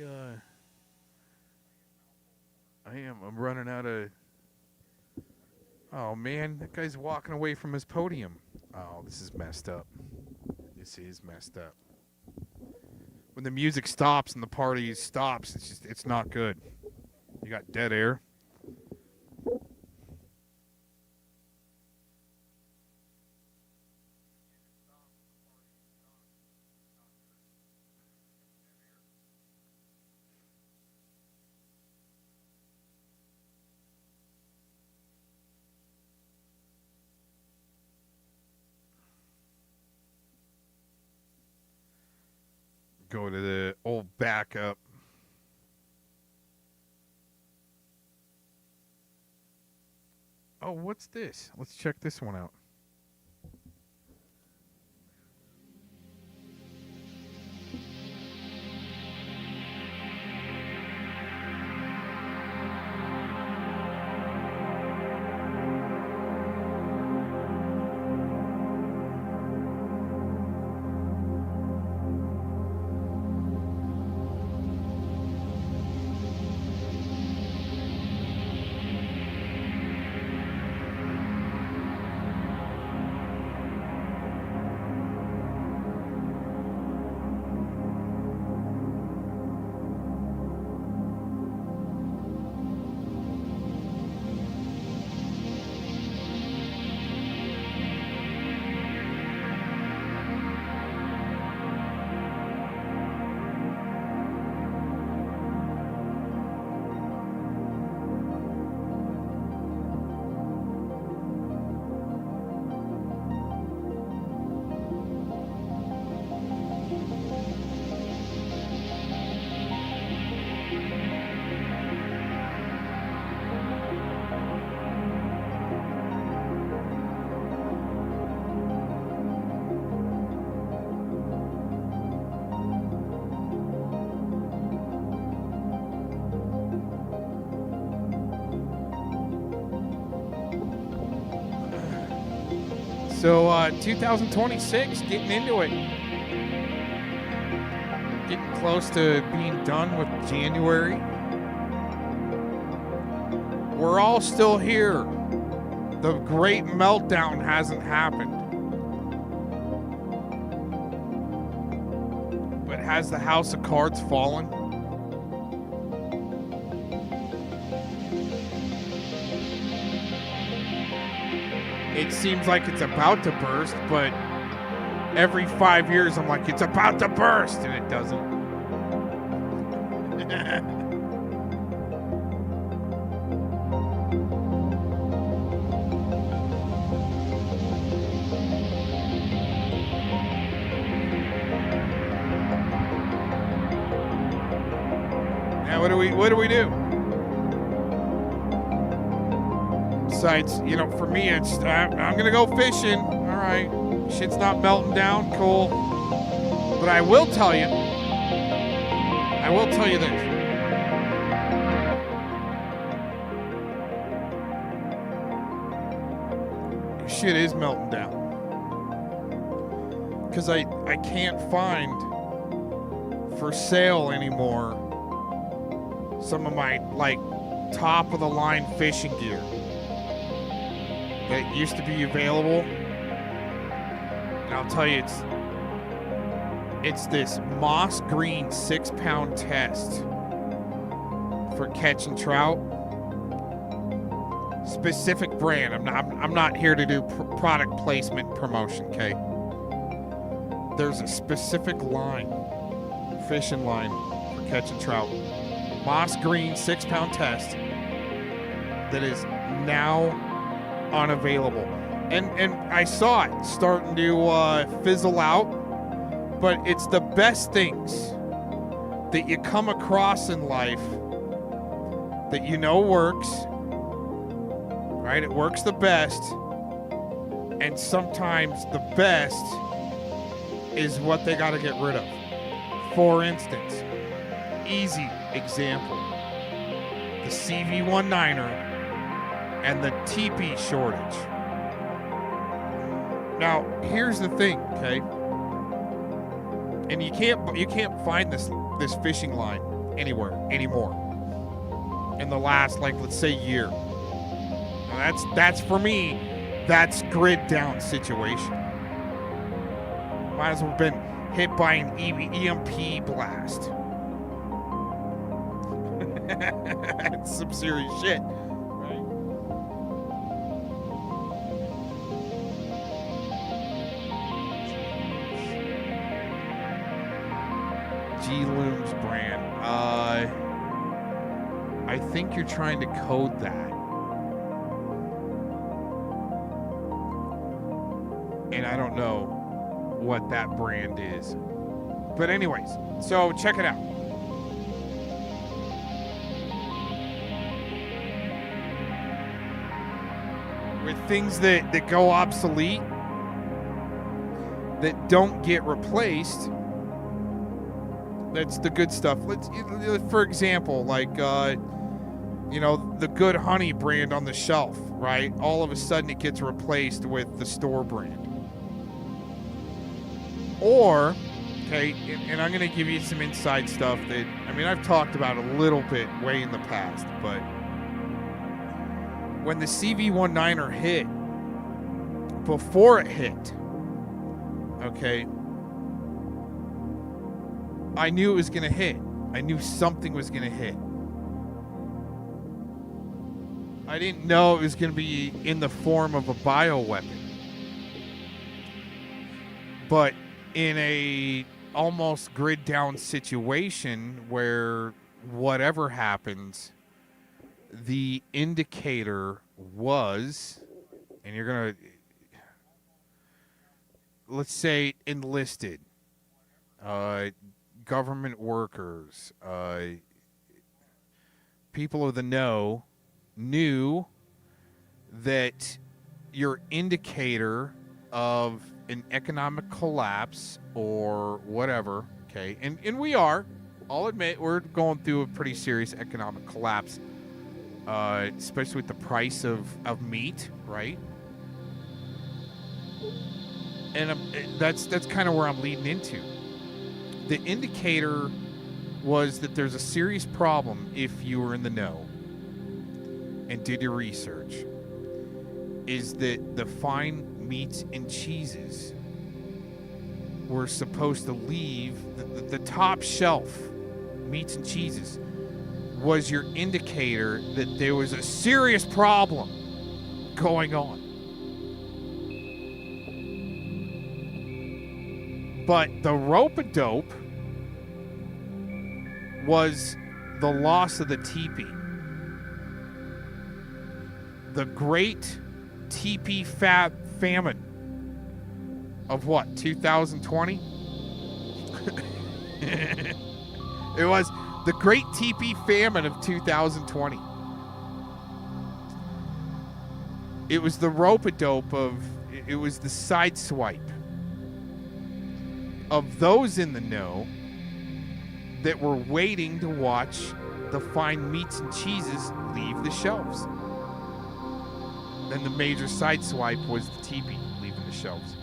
I'm running out of... Oh, man, that guy's walking away from his podium. Oh, this is messed up. This is messed up. When the music stops and the party stops, it's not good. You got dead air. Go to the old backup. Oh, what's this? Let's check this one out. So, 2026, getting into it. Getting close to being done with January. We're all still here. The great meltdown hasn't happened. But has the House of Cards fallen? It seems like it's about to burst, but every 5 years I'm like, it's about to burst, and it doesn't. Now what do we do? Besides, you know, for me, it's I'm gonna go fishing. All right, shit's not melting down, cool. But I will tell you this. Shit is melting down. Because I can't find for sale anymore some of my, like, top of the line fishing gear that used to be available. And I'll tell you, it's this moss green 6-pound test for catching trout. Specific brand. I'm not here to do product placement promotion, okay? There's a specific line, fishing line for catching trout. Moss green 6-pound test that is now unavailable. And I saw it starting to fizzle out, but it's the best things that you come across in life that you know works, right? It works the best, and sometimes the best is what they got to get rid of. For instance, easy example, the CV19er and the teepee shortage. Now, here's the thing, okay? And you can't find this fishing line anywhere anymore. In the last, like, let's say year. Now that's for me, that's grid down situation. Might as well have been hit by an EMP blast. That's some serious shit, right? G-Looms brand. I think you're trying to code that. And I don't know what that brand is. But anyways, so check it out. With things that go obsolete, that don't get replaced, that's the good stuff. For example, like, the Good Honey brand on the shelf, right? All of a sudden it gets replaced with the store brand. Or, okay, and I'm going to give you some inside stuff that, I've talked about a little bit way in the past, but when the CV-19er hit, before it hit, okay, I knew it was going to hit. I knew something was going to hit. I didn't know it was going to be in the form of a bioweapon. But in a almost grid down situation where whatever happens, the indicator was, and you're going to, let's say enlisted, government workers, people of the know, knew that your indicator of an economic collapse or whatever, okay, and we are, I'll admit, we're going through a pretty serious economic collapse, especially with the price of meat, right? And that's kind of where I'm leading into. The indicator was that there's a serious problem if you were in the know and did your research, is that the fine meats and cheeses were supposed to leave the top shelf. Meats and cheeses was your indicator that there was a serious problem going on. But the rope-a-dope was the loss of the teepee. The great teepee famine of what, 2020? It was the great teepee famine of 2020. It was the rope-a-dope it was the sideswipe of those in the know that were waiting to watch the fine meats and cheeses leave the shelves. Then the major sideswipe was the teepee leaving the shelves.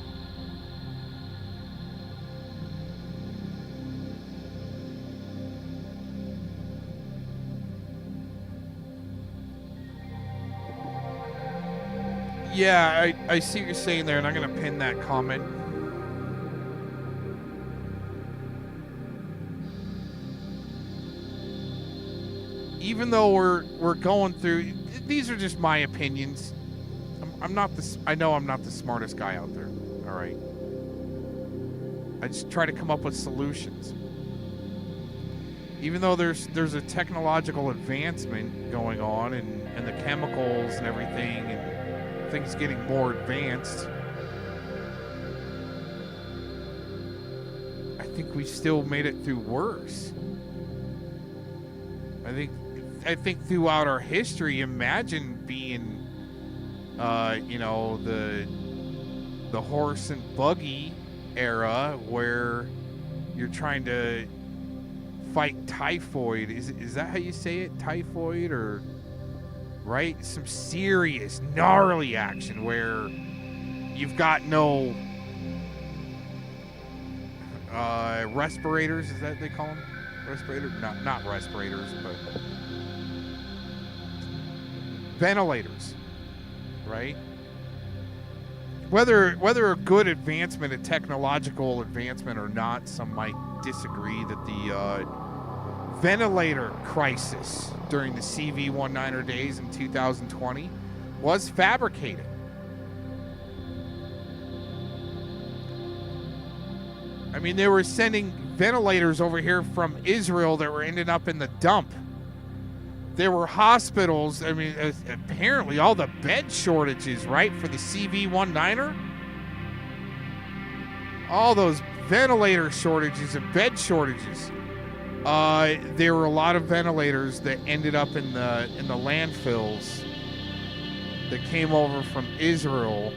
Yeah, I see what you're saying there, and I'm going to pin that comment. Even though we're going through, these are just my opinions. I'm not this. I know I'm not the smartest guy out there. All right. I just try to come up with solutions. Even though there's a technological advancement going on, and the chemicals and everything, and things getting more advanced, I think we still made it through worse. I think throughout our history, imagine being, the horse and buggy era where you're trying to fight typhoid. Is that how you say it? Typhoid, or right? Some serious, gnarly action where you've got no respirators, is that they call them? Respirators? Not respirators, but ventilators, right? Whether a good advancement, a technological advancement or not, some might disagree that the ventilator crisis during the CV-19er days in 2020 was fabricated. I mean, they were sending ventilators over here from Israel that were ending up in the dump. There were hospitals, I mean, apparently all the bed shortages, right, for the CV-19er? All those ventilator shortages and bed shortages. There were a lot of ventilators that ended up in the landfills that came over from Israel.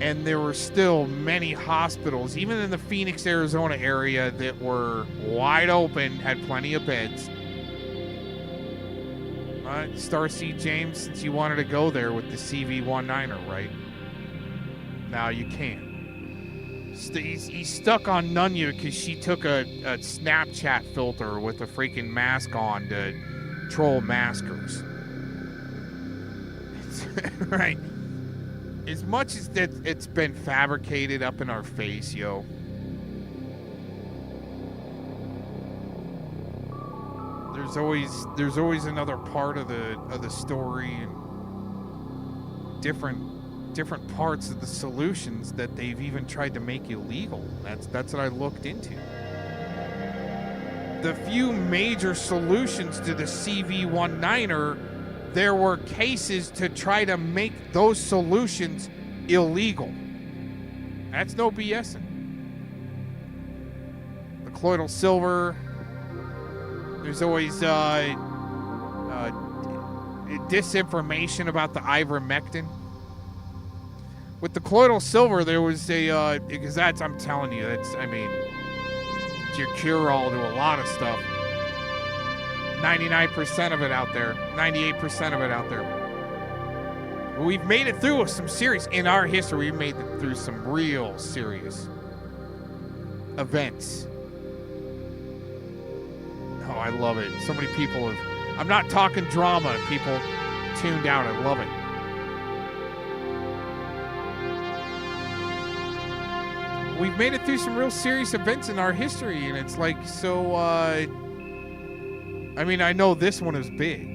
And there were still many hospitals, even in the Phoenix, Arizona area, that were wide open, had plenty of beds. Starseed James, since you wanted to go there with the CV-19er, right? Now you can't. He's stuck on Nunya because she took a Snapchat filter with a freaking mask on to troll maskers. Right? As much as that it's been fabricated up in our face, yo. There's always another part of the story and different parts of the solutions that they've even tried to make illegal. That's what I looked into. The few major solutions to the CV-19er, there were cases to try to make those solutions illegal. That's no BSing. The colloidal silver. There's always disinformation about the ivermectin. With the colloidal silver, there was because I'm telling you, it's your cure-all to a lot of stuff. 99% of it out there, 98% of it out there. We've made it through some serious, in our history, we've made it through some real serious events. Oh, I love it. So many people have, I'm not talking drama, people tuned out. I love it. We've made it through some real serious events in our history, and it's like, so, I know this one is big.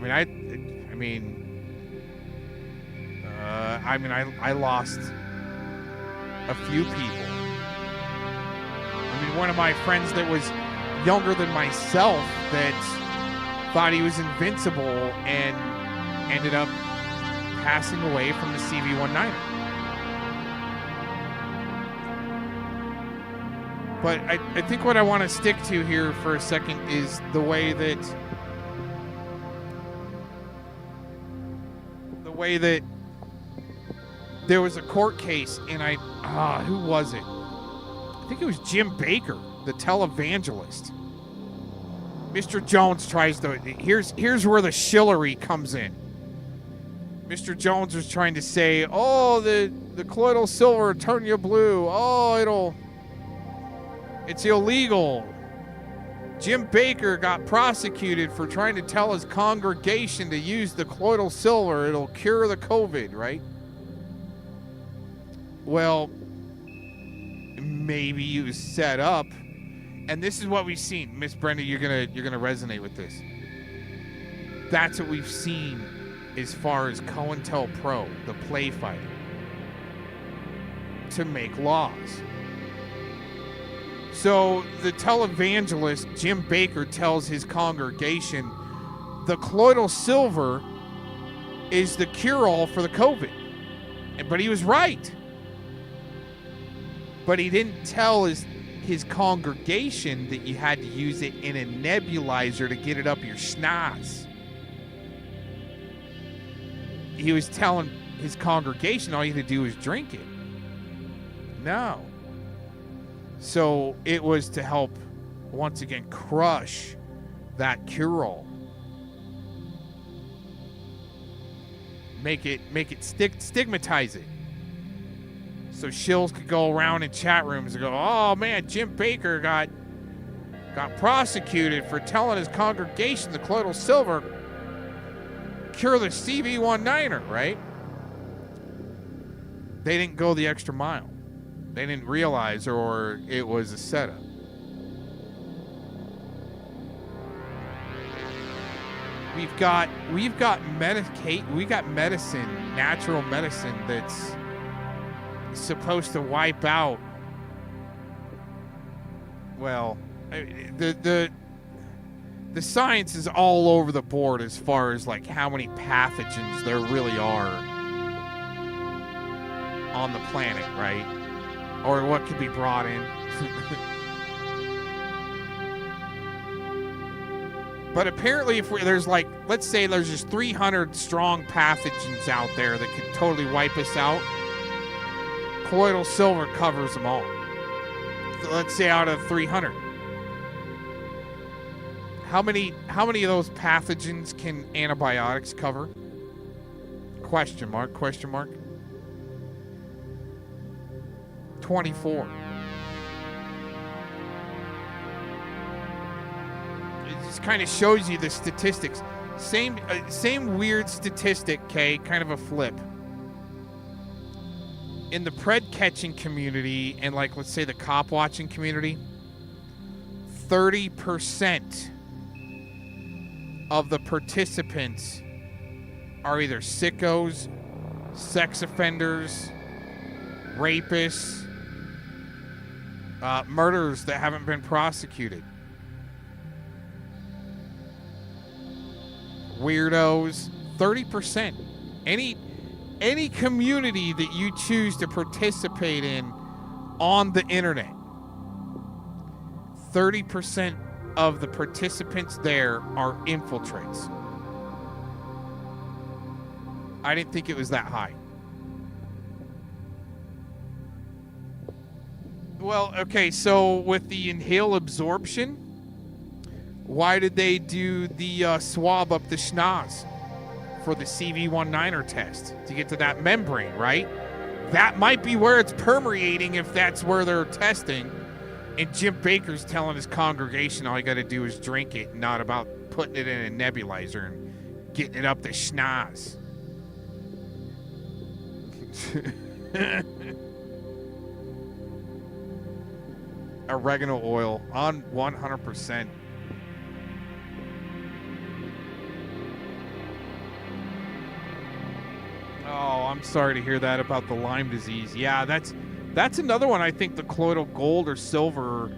I lost a few people. One of my friends that was younger than myself that thought he was invincible and ended up passing away from the CV-19. But I think what I want to stick to here for a second is the way that there was a court case, and who was it? I think it was Jim Baker, the televangelist. Mr. Jones tries to, here's where the shillery comes in. Mr. Jones was trying to say, oh, the colloidal silver turn you blue. Oh, it's illegal. Jim Baker got prosecuted for trying to tell his congregation to use the colloidal silver. It'll cure the COVID, right? Well, maybe it was set up. And this is what we've seen. Miss Brenda, you're gonna resonate with this. That's what we've seen as far as COINTELPRO, the play fighter, to make laws. So the televangelist, Jim Baker, tells his congregation the colloidal silver is the cure-all for the COVID. But he was right. But he didn't tell his congregation that you had to use it in a nebulizer to get it up your schnoz. He was telling his congregation all you had to do was drink it. No. So it was to help, once again, crush that cure-all. Make it stigmatize it. So shills could go around in chat rooms and go, oh man, Jim Baker got prosecuted for telling his congregation the colloidal silver cure the CV19er, right? They didn't go the extra mile. They didn't realize, or it was a setup. We've got medicine, natural medicine that's supposed to wipe out. Well, the science is all over the board as far as like how many pathogens there really are on the planet, right? Or what could be brought in. But apparently there's like, let's say there's just 300 strong pathogens out there that could totally wipe us out. Colloidal silver covers them all. Let's say out of 300. How many of those pathogens can antibiotics cover? Question mark. 24. It just kind of shows you the statistics. Same weird statistic, Kay, kind of a flip. In the pred catching community and like let's say the cop watching community, 30% of the participants are either sickos, sex offenders, rapists, murderers that haven't been prosecuted, weirdos. 30%. Any community that you choose to participate in on the internet, 30% of the participants there are infiltrates. I didn't think it was that high. Well, okay, so with the inhale absorption, why did they do the swab up the schnoz for the CV19er test to get to that membrane, right? That might be where it's permeating if that's where they're testing. And Jim Baker's telling his congregation all you got to do is drink it, not about putting it in a nebulizer and getting it up the schnoz. Oregano oil on 100%. Oh, I'm sorry to hear that about the Lyme disease. Yeah, that's another one I think the colloidal gold or silver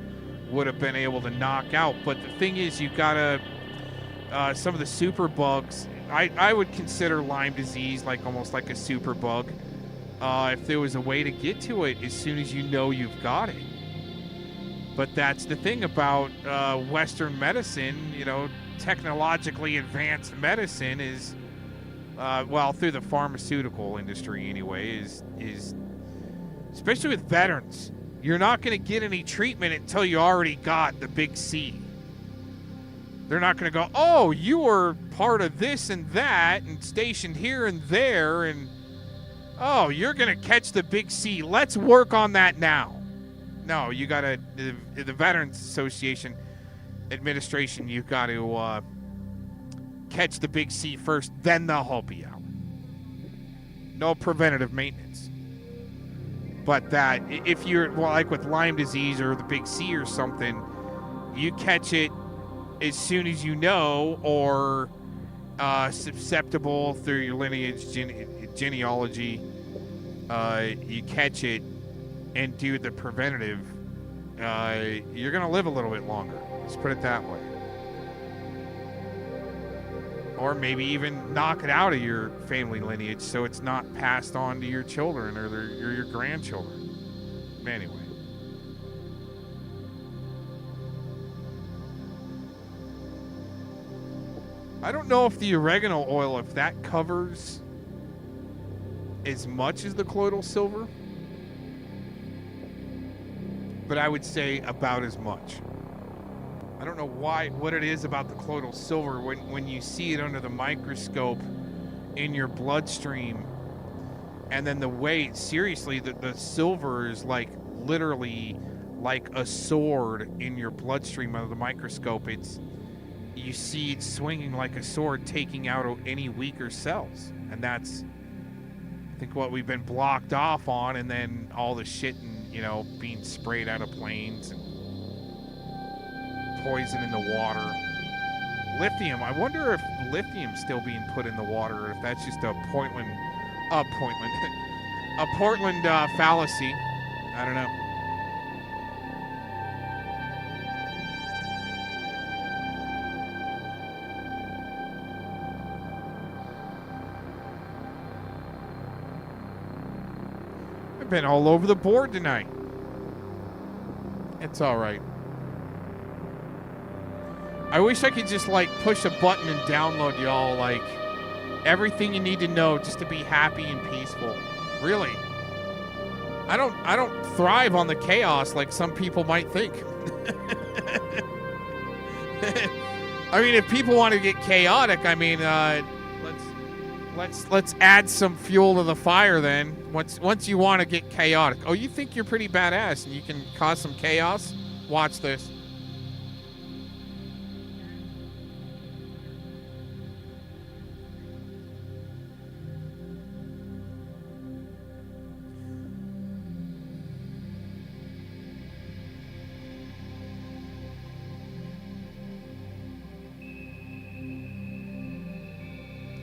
would have been able to knock out. But the thing is, you've got to some of the super bugs. I would consider Lyme disease like almost like a super bug. If there was a way to get to it as soon as you know you've got it. But that's the thing about Western medicine, you know, technologically advanced medicine is, well, through the pharmaceutical industry anyway, is especially with veterans, you're not going to get any treatment until you already got the big C. They're not going to go, oh, you were part of this and that and stationed here and there, and oh, you're going to catch the big C. Let's work on that now. No, you got to, the Veterans Association administration, you've got to catch the big C first, then they'll help you out. No preventative maintenance. But that, if you're, well, like with Lyme disease or the big C or something, you catch it as soon as you know, or susceptible through your lineage, genealogy, you catch it and do the preventative, you're going to live a little bit longer. Let's put it that way. Or maybe even knock it out of your family lineage so it's not passed on to your children or your grandchildren. Anyway. I don't know if the oregano oil, if that covers as much as the colloidal silver, but I would say about as much. I don't know what it is about the colloidal silver when you see it under the microscope, in your bloodstream, and then the weight, seriously, the silver is like literally like a sword in your bloodstream under the microscope. You see it swinging like a sword, taking out any weaker cells, and that's, I think, what we've been blocked off on, and then all the shit and, you know, being sprayed out of planes and poison in the water. Lithium, I wonder if lithium's still being put in the water, or if that's just a Portland fallacy. I don't know. I've been all over the board tonight. It's all right. I wish I could just like push a button and download y'all like everything you need to know just to be happy and peaceful. Really. I don't thrive on the chaos like some people might think. I mean, if people want to get chaotic, I mean, let's add some fuel to the fire then. Once you want to get chaotic. Oh, you think you're pretty badass and you can cause some chaos? Watch this.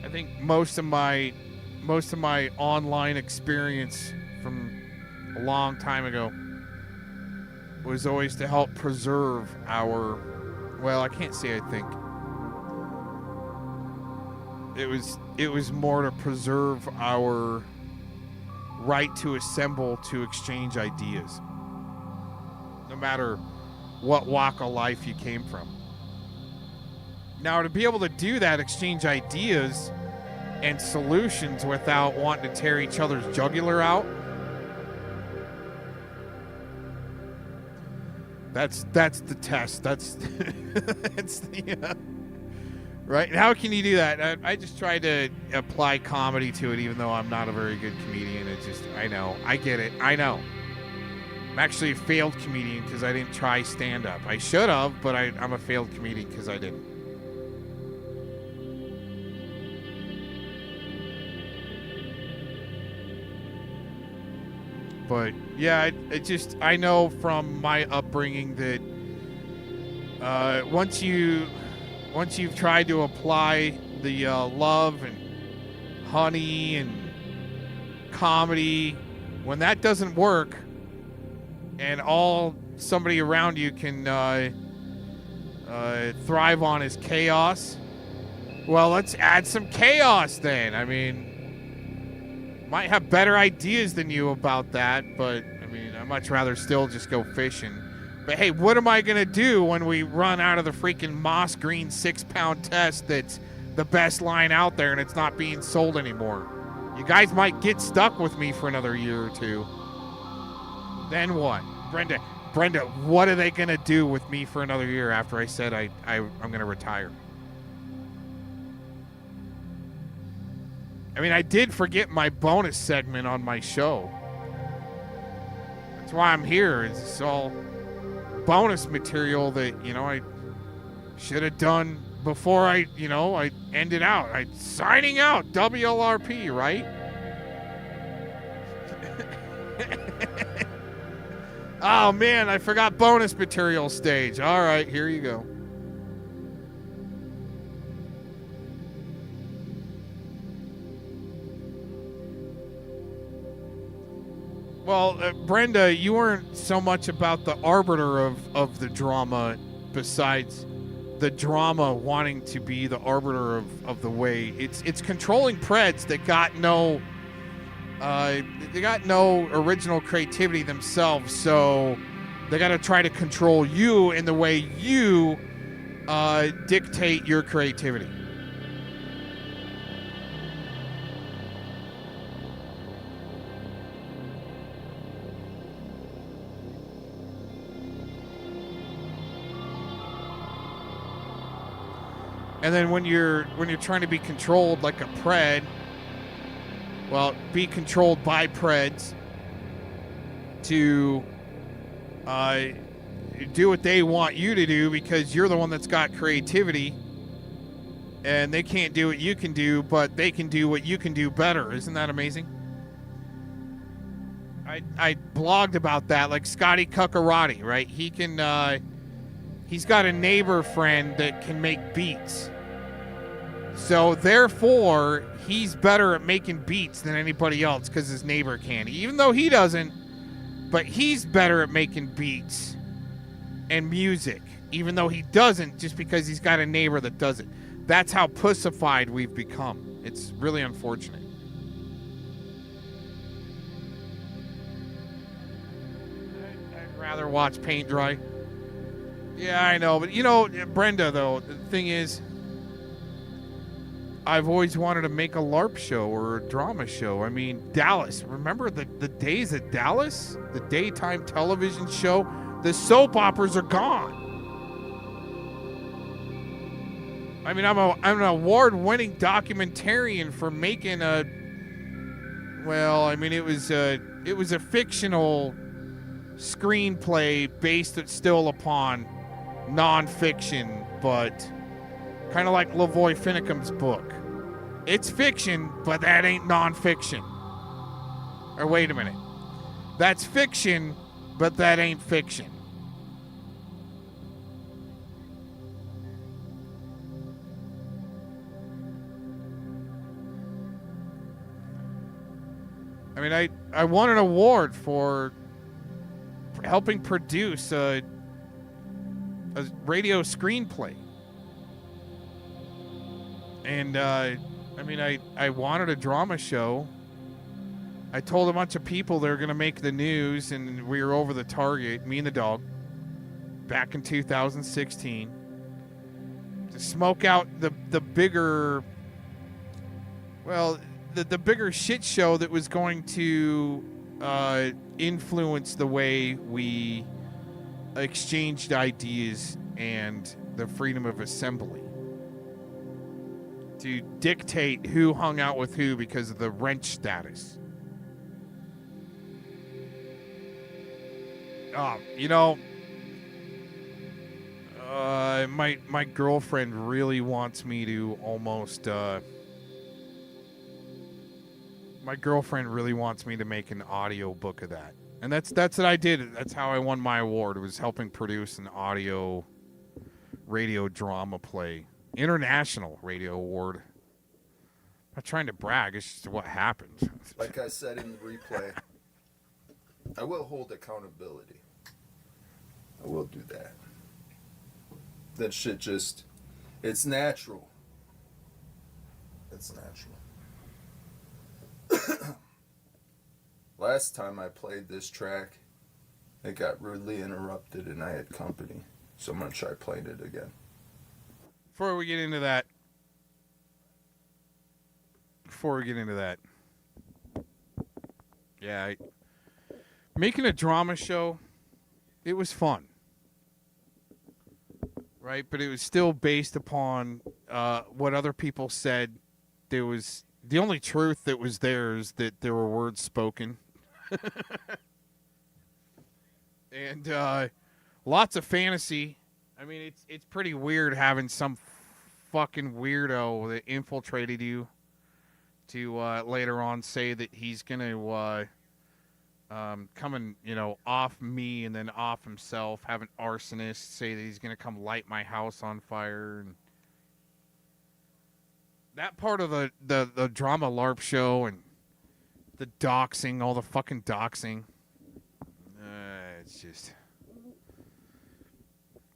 I think most of my online experience from a long time ago was always to help preserve our, well, I can't say I think. It was more to preserve our right to assemble, to exchange ideas, no matter what walk of life you came from. Now, to be able to do that, exchange ideas and solutions without wanting to tear each other's jugular out, that's the test. That's that's the right. How can you do that? I just try to apply comedy to it, even though I'm not a very good comedian. It's just, I know, I get it, I know. I'm actually a failed comedian because I didn't try stand-up. I should have, but I'm a failed comedian because I didn't. But yeah, I know from my upbringing that once you've tried to apply the love and honey and comedy, when that doesn't work, and all somebody around you can thrive on is chaos, well, let's add some chaos then. I mean, might have better ideas than you about that, but I mean, I'd much rather still just go fishing. But hey, what am I gonna do when we run out of the freaking Moss Green 6-pound test that's the best line out there and it's not being sold anymore? You guys might get stuck with me for another year or two. Then what? Brenda, what are they gonna do with me for another year after I said I'm gonna retire? I mean, I did forget my bonus segment on my show. That's why I'm here. It's all bonus material that, you know, I should have done before I ended out. Signing out, WLRP, right? Oh, man, I forgot bonus material stage. All right, here you go. Well, Brenda, you weren't so much about the arbiter of the drama, besides the drama wanting to be the arbiter of the way. It's controlling Preds that got no original creativity themselves, so they got to try to control you in the way you dictate your creativity. And then when you're trying to be controlled like a pred, well, be controlled by Preds to do what they want you to do because you're the one that's got creativity and they can't do what you can do, but they can do what you can do better. Isn't that amazing? I blogged about that, like Scotty Cuccarati, right? He can, he's got a neighbor friend that can make beats. So therefore, he's better at making beats than anybody else because his neighbor can. Even though he doesn't, but he's better at making beats and music, even though he doesn't, just because he's got a neighbor that does it. That's how pussified we've become. It's really unfortunate. I'd rather watch paint dry. Yeah, I know, but you know, Brenda, though, the thing is, I've always wanted to make a LARP show or a drama show. I mean, Dallas. Remember the days at Dallas? The daytime television show? The soap operas are gone. I mean, I'm an award-winning documentarian for making a... Well, I mean, it was a fictional screenplay based still upon non-fiction, but kind of like Lavoy Finicum's book. It's fiction, but that ain't non-fiction. Or wait a minute. That's fiction, but that ain't fiction. I mean, I won an award for helping produce a radio screenplay. And, I mean, I wanted a drama show. I told a bunch of people they were going to make the news, and we were over the target, me and the dog, back in 2016, to smoke out the bigger, well, the bigger shit show that was going to influence the way we exchanged ideas and the freedom of assembly. To dictate who hung out with who because of the wrench status. You know, my girlfriend really wants me to almost, my girlfriend really wants me to make an audio book of that. And that's what I did. That's how I won my award. It was helping produce an audio radio drama play. International Radio Award. I'm not trying to brag, it's just what happened. Like I said in the replay, I will hold accountability. I will do that. That shit just, it's natural. It's natural. Last time I played this track, it got rudely interrupted and I had company. So I'm going to try playing it again. Before we get into that, yeah, making a drama show, it was fun, right? But it was still based upon what other people said. There was the only truth that was there is that there were words spoken, and lots of fantasy. I mean, it's pretty weird having some fucking weirdo that infiltrated you to later on say that he's gonna come and, you know, off me and then off himself. Have an arsonist say that he's gonna come light my house on fire. And that part of the drama LARP show and the doxing, all the fucking doxing. It's just...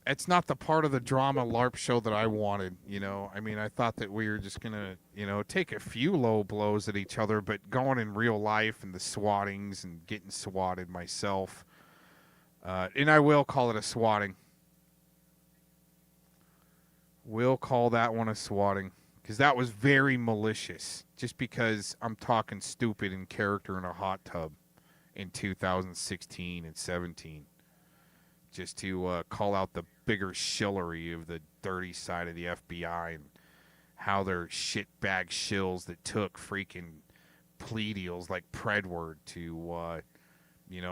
It's not the part of the drama LARP show that I wanted, you know. I mean, I thought that we were just going to, you know, take a few low blows at each other, but going in real life and the swattings and getting swatted myself. And I will call it a swatting. We'll call that one a swatting. Because that was very malicious. Just because I'm talking stupid in character in a hot tub in 2016 and 17. Just to call out the bigger shillery of the dirty side of the FBI and how they're shitbag shills that took freaking plea deals like Predward to,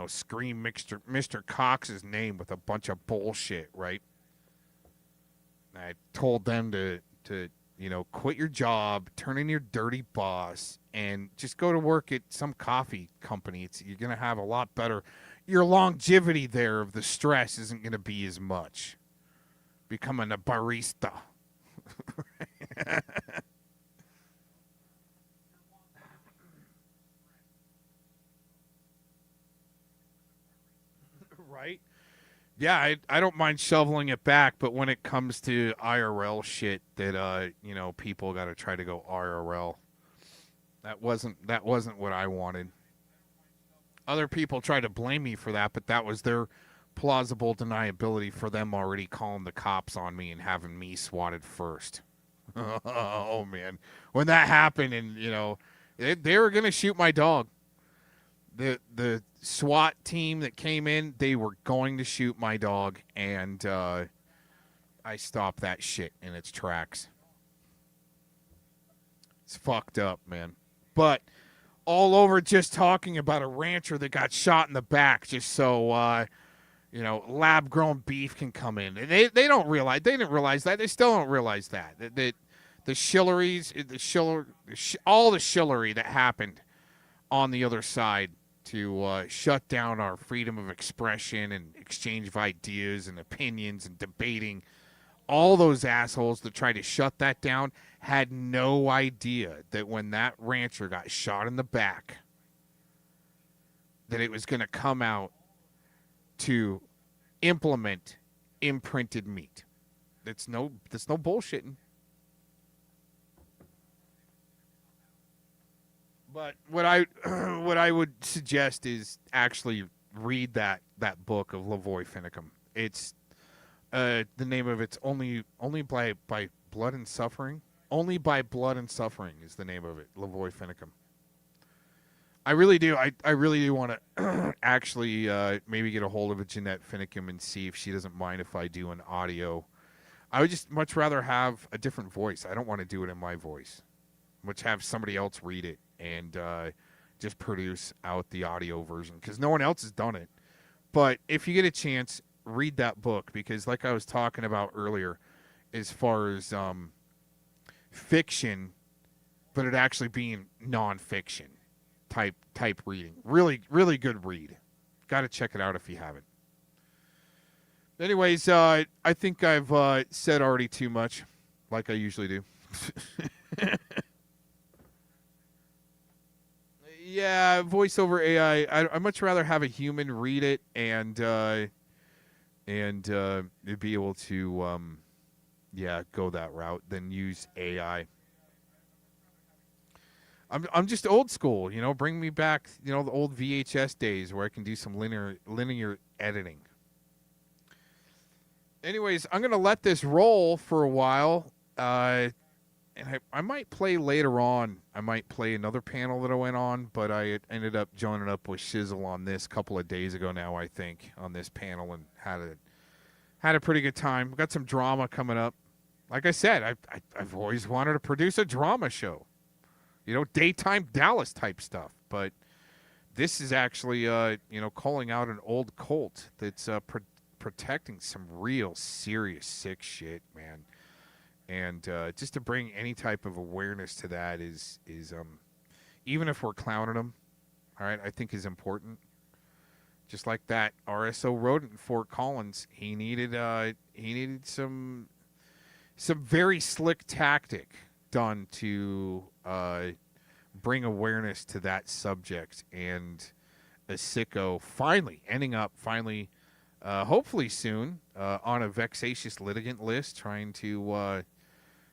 scream Mr. Cox's name with a bunch of bullshit, right? I told them to quit your job, turn in your dirty boss, and just go to work at some coffee company. You're going to have a lot better. Your longevity there of the stress isn't going to be as much. Becoming a barista. Right? Yeah, I don't mind shoveling it back, but when it comes to IRL shit that people got to try to go IRL, that wasn't what I wanted. Other people try to blame me for that, but that was their plausible deniability for them already calling the cops on me and having me swatted first. Oh man, when that happened, and they were gonna shoot my dog. The SWAT team that came in, they were going to shoot my dog, and I stopped that shit in its tracks. It's fucked up, man. But all over just talking about a rancher that got shot in the back just so, lab-grown beef can come in. And they didn't realize that. They still don't realize that. The Shilleries, all the Shillery that happened on the other side to shut down our freedom of expression and exchange of ideas and opinions and debating. All those assholes that tried to shut that down had no idea that when that rancher got shot in the back, that it was going to come out to implement imprinted meat. That's no bullshitting. But what I would suggest is actually read that book of Lavoy Finicum. It's the name of it's only by blood and suffering. Only by blood and suffering is the name of it. Lavoy Finicum. I really do. I really do want to actually maybe get a hold of Jeanette Finicum and see if she doesn't mind if I do an audio. I would just much rather have a different voice. I don't want to do it in my voice. Much have somebody else read it and just produce out the audio version because no one else has done it. But if you get a chance, read that book because, like I was talking about earlier, as far as fiction, but it actually being nonfiction type reading, really really good read. Got to check it out if you haven't. Anyways, I think I've said already too much, like I usually do. Yeah, voiceover AI. I'd much rather have a human read it and be able to, go that route than use AI. I'm just old school, Bring me back, the old VHS days where I can do some linear editing. Anyways, I'm gonna let this roll for a while. And I might play later on. I might play another panel that I went on, but I ended up joining up with Shizzle on this a couple of days ago now, I think, on this panel and had a pretty good time. We got some drama coming up. Like I said, I've always wanted to produce a drama show. Daytime Dallas type stuff. But this is actually, calling out an old cult that's protecting some real serious sick shit, man. And just to bring any type of awareness to that is even if we're clowning them, all right, I think is important. Just like that RSO rodent in Fort Collins, he needed some very slick tactic done to bring awareness to that subject, and a sicko finally ending up hopefully soon on a vexatious litigant list, trying to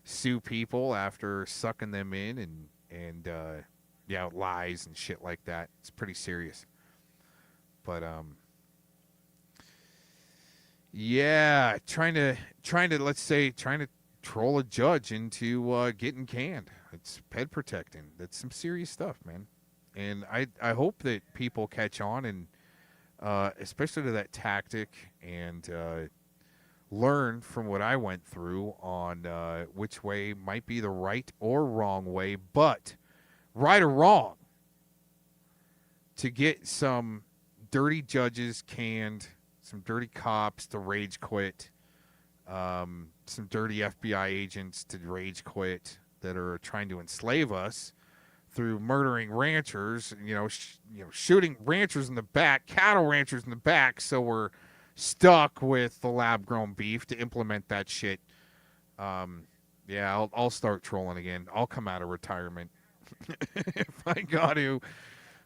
sue people after sucking them in and lies and shit like that. It's pretty serious. But trying to troll a judge into getting canned. It's ped protecting. That's some serious stuff, man. And I hope that people catch on and especially to that tactic and learn from what I went through on which way might be the right or wrong way. But right or wrong, to get some dirty judges canned, some dirty cops to rage quit, some dirty FBI agents to rage quit that are trying to enslave us through murdering ranchers, shooting ranchers in the back, cattle ranchers in the back, so we're stuck with the lab-grown beef to implement that shit. I'll start trolling again. I'll come out of retirement if I got to.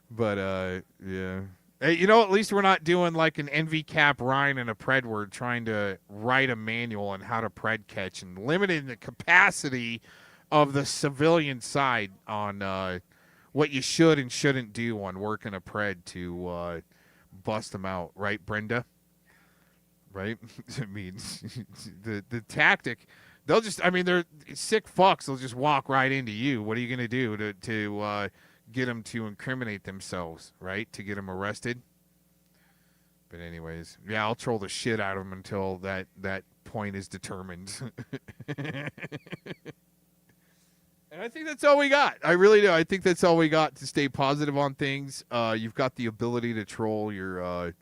But, yeah. Hey, at least we're not doing like an NV Cap Ryan and a Predward trying to write a manual on how to pred catch and limiting the capacity of the civilian side on what you should and shouldn't do on working a pred to bust them out. Right, Brenda? Right? I mean, the tactic, they're sick fucks. They'll just walk right into you. What are you going to do to get them to incriminate themselves, right? To get them arrested. But anyways, yeah, I'll troll the shit out of them until that point is determined. And I think that's all we got. I really do. I think that's all we got to stay positive on things. You've got the ability to troll your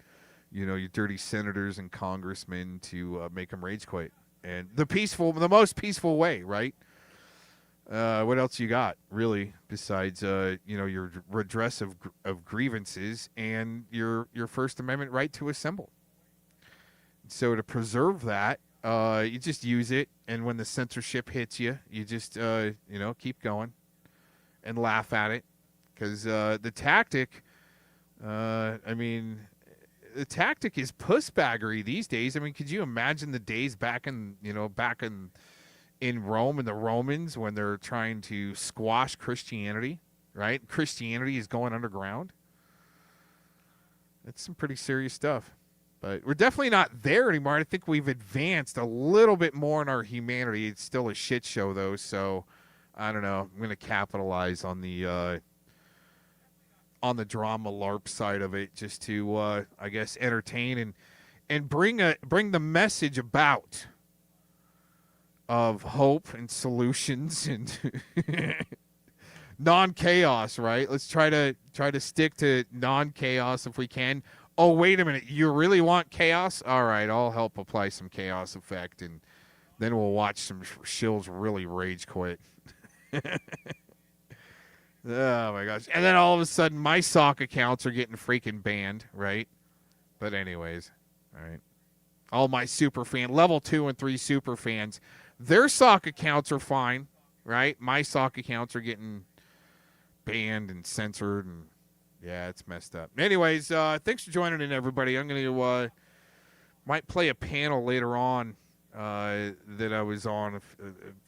dirty senators and congressmen to make them rage quit. And the most peaceful way, right? What else you got, really, besides your redress of grievances and your First Amendment right to assemble? So to preserve that, you just use it, and when the censorship hits you, you just keep going and laugh at it, because the tactic, the tactic is pussbaggery these days. I mean, could you imagine the days back in Rome and the Romans when they're trying to squash Christianity, right? Christianity is going underground. That's some pretty serious stuff. But we're definitely not there anymore. I think we've advanced a little bit more in our humanity. It's still a shit show, though, so I don't know. I'm going to capitalize on the drama LARP side of it just to, I guess, entertain and bring the message about of hope and solutions and non-chaos, right? Let's try to stick to non-chaos if we can. Oh, wait a minute. You really want chaos? All right, I'll help apply some chaos effect, and then we'll watch some shills really rage quit. Oh, my gosh. And then all of a sudden, my sock accounts are getting freaking banned, right? But anyways, all right. All my super fan, level 2 and 3 super fans, their sock accounts are fine, right? My sock accounts are getting banned and censored, and yeah, it's messed up. Anyways, thanks for joining in, everybody. I'm going to might play a panel later on that I was on a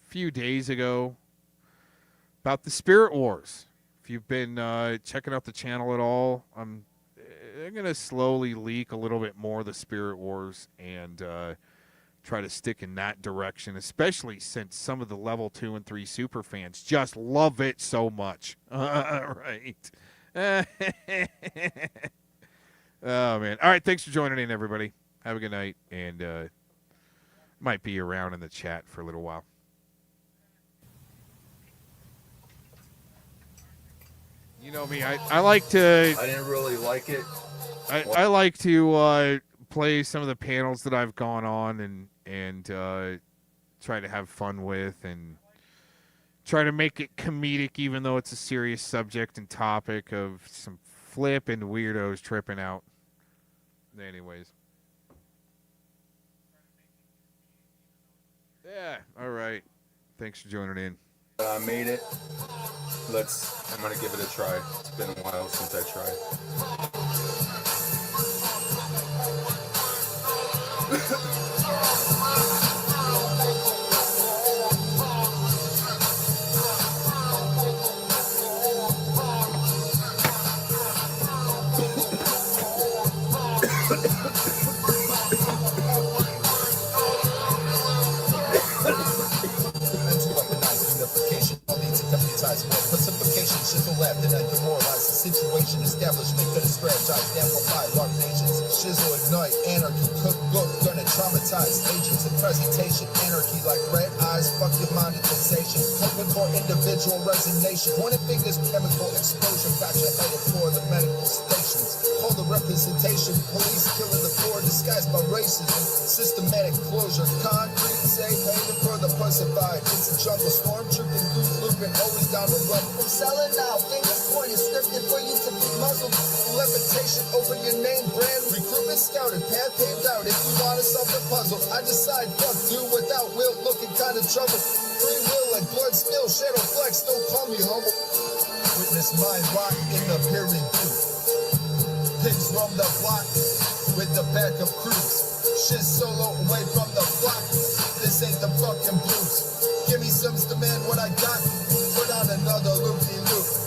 few days ago about the Spirit Wars. If you've been checking out the channel at all, I'm going to slowly leak a little bit more of the Spirit Wars and try to stick in that direction, especially since some of the level 2 and 3 super fans just love it so much. Right. Oh, man. All right, thanks for joining in, everybody. Have a good night, and might be around in the chat for a little while. You know me, I like to... I didn't really like it. I like to play some of the panels that I've gone on and try to have fun with and try to make it comedic, even though it's a serious subject and topic of some flipping weirdos tripping out. Anyways. Yeah, all right. Thanks for joining in. I made it. I'm going to give it a try. It's been a while since I tried. Pacification, shift left, and then demoralize the situation. Establishment could have strategized, amplified, large nations. shizzle ignite, anarchy, cookbook, gonna traumatize agents and presentation, anarchy like red eyes, fuck your monetization, hoping for individual resignation, pointing fingers, chemical exposure, got you headed for the medical stations, hold the representation, police killing the poor disguised by racism, systematic closure, concrete, safe haven for the pussified, it's a jungle, stormtrooping, group looping, always down the run, I'm selling out, fingers pointed, scripted for you to be muzzled, levitation over your name brand, recruitment scouted, path paved out, if you want to solve the puzzle, I decide, fuck, do without will, looking kind of trouble, free will like blood spill, shadow flex, don't call me humble, witness mind rot in the peer review, pigs roam the block, with the back of crews, shit solo away from the flock, this ain't the fucking blues, give me some demand what I got, put on another loop-de-loop.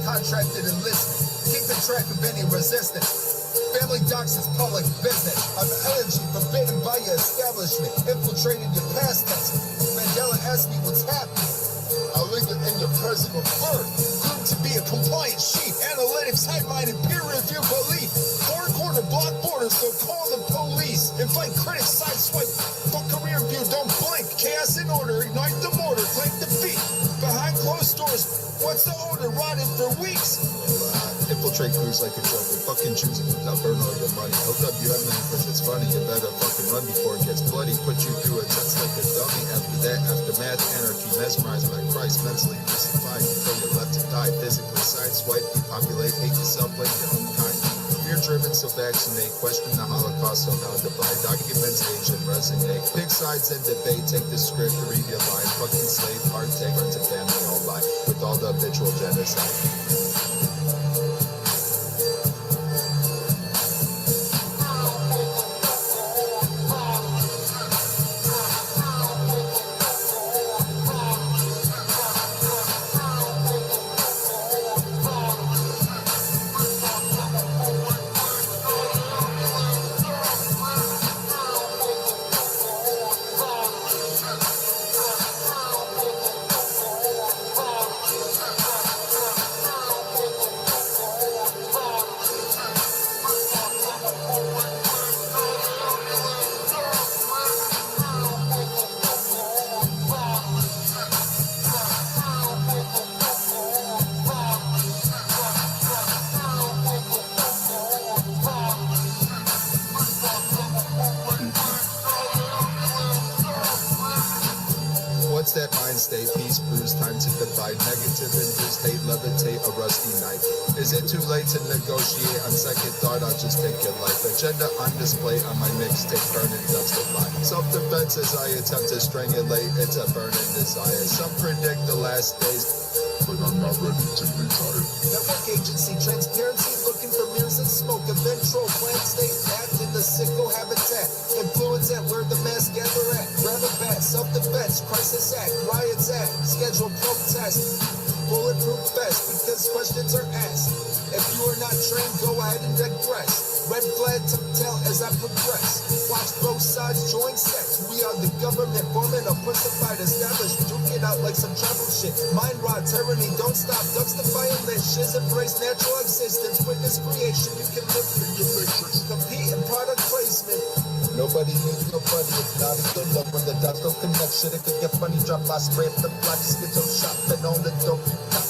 Contracted and listening, keeping track of any resistance. Family docs is public business. I'm energy forbidden by your establishment, infiltrated your past tense. Mandela asked me what's happening. I linger in your present of birth, proved to be a compliant sheep. Analytics, high-minded, peer review belief. Four-corner block border, so call the police. Invite critics, sideswipe, fuck career view, don't blink. Chaos in order, ignite the mortar, claim defeat. Behind closed doors, what's the order? Rotted for weeks. Infiltrate crews like a drug. Fucking choosing. Now burn all your money. Hook up your man because it's funny. You better fucking run before it gets bloody. Put you through a test like a dummy. After that, aftermath, anarchy, mesmerized by Christ. Mentally crucified until you're left to die. Physically sideswipe, depopulate, hate yourself, blame your own kind. Fear-driven, so vaccinate. Question the Holocaust, so now divide. Documents, age, and resonate. Pick sides and debate. Take the script to read your line. Fucking slave, hard take, run to family whole life. With all the habitual genocide. What's that mind state? Peace, bruise, time to divide. Negative induced hate, levitate a rusty knife. Is it too late to negotiate? On second thought, I'll just take your life. Agenda on display on my mixtape, burning dust of life. Self-defense as I attempt to strangulate, it's a burning desire. Some predict the last days, but I'm not ready to retire. Network agency, transparency, looking for mirrors and smoke. A ventral plant state, act in the sicko habitat. Influence at where the mass gather at. Grab a bat, self-defense, crisis act, riots act, schedule protest. Bulletproof vest, because questions are asked. If you are not trained, go ahead and digress. Red flag to tell as I progress. Watch both sides join sex. We are the government, forming a pussified established. Duke it out like some tribal shit. Mind rot, tyranny, don't stop. Ducks the violence. Shiz embrace natural existence. Witness creation, you can live through your matrix. Compete in product placement. Nobody needs nobody, it's not a good look. When the dots don't connect, shit, it could get funny. Drop my spray up the block, schizo shop, and all the dope you got.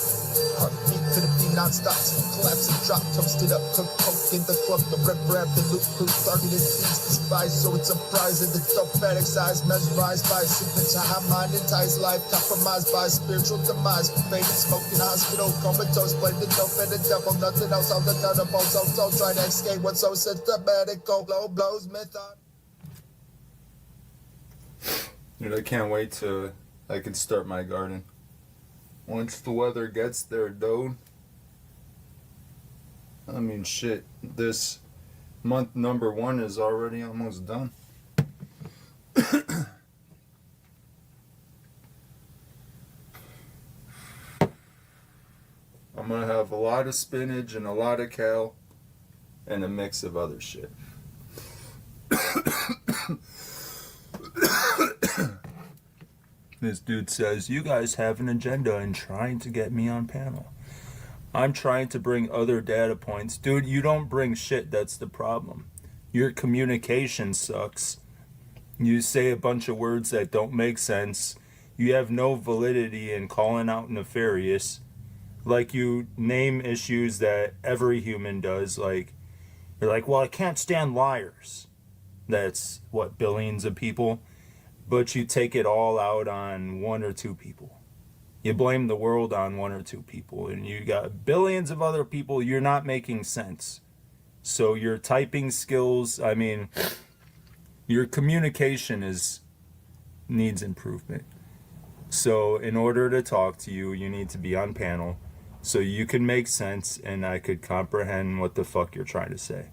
Heartbeat to the beat, non-stop, collapse and drop, toasted up, cook, coke in the club, the rep, rap, the loop crew, targeted thieves, despised, so it's a prize in the dope addict eyes, mesmerized by a signature, high mind entice life, compromised by spiritual demise, faded, smoking hospital, comatose, play the dope and the devil, nothing else on the nutterbolt, so try to escape what's so systematic, go low blows, method. Dude, I can't wait till I can start my garden. Once the weather gets there, dude. I mean, shit, this month number 1 is already almost done. I'm gonna have a lot of spinach and a lot of kale and a mix of other shit. This dude says, you guys have an agenda in trying to get me on panel. I'm trying to bring other data points. Dude, you don't bring shit, that's the problem. Your communication sucks. You say a bunch of words that don't make sense. You have no validity in calling out nefarious. Like, you name issues that every human does. Like, you're like, well, I can't stand liars. That's, what, billions of people? But you take it all out on 1 or 2 people. You blame the world on 1 or 2 people, and you got billions of other people. You're not making sense. So your typing skills, I mean, your communication needs improvement. So in order to talk to you, you need to be on panel so you can make sense and I could comprehend what the fuck you're trying to say.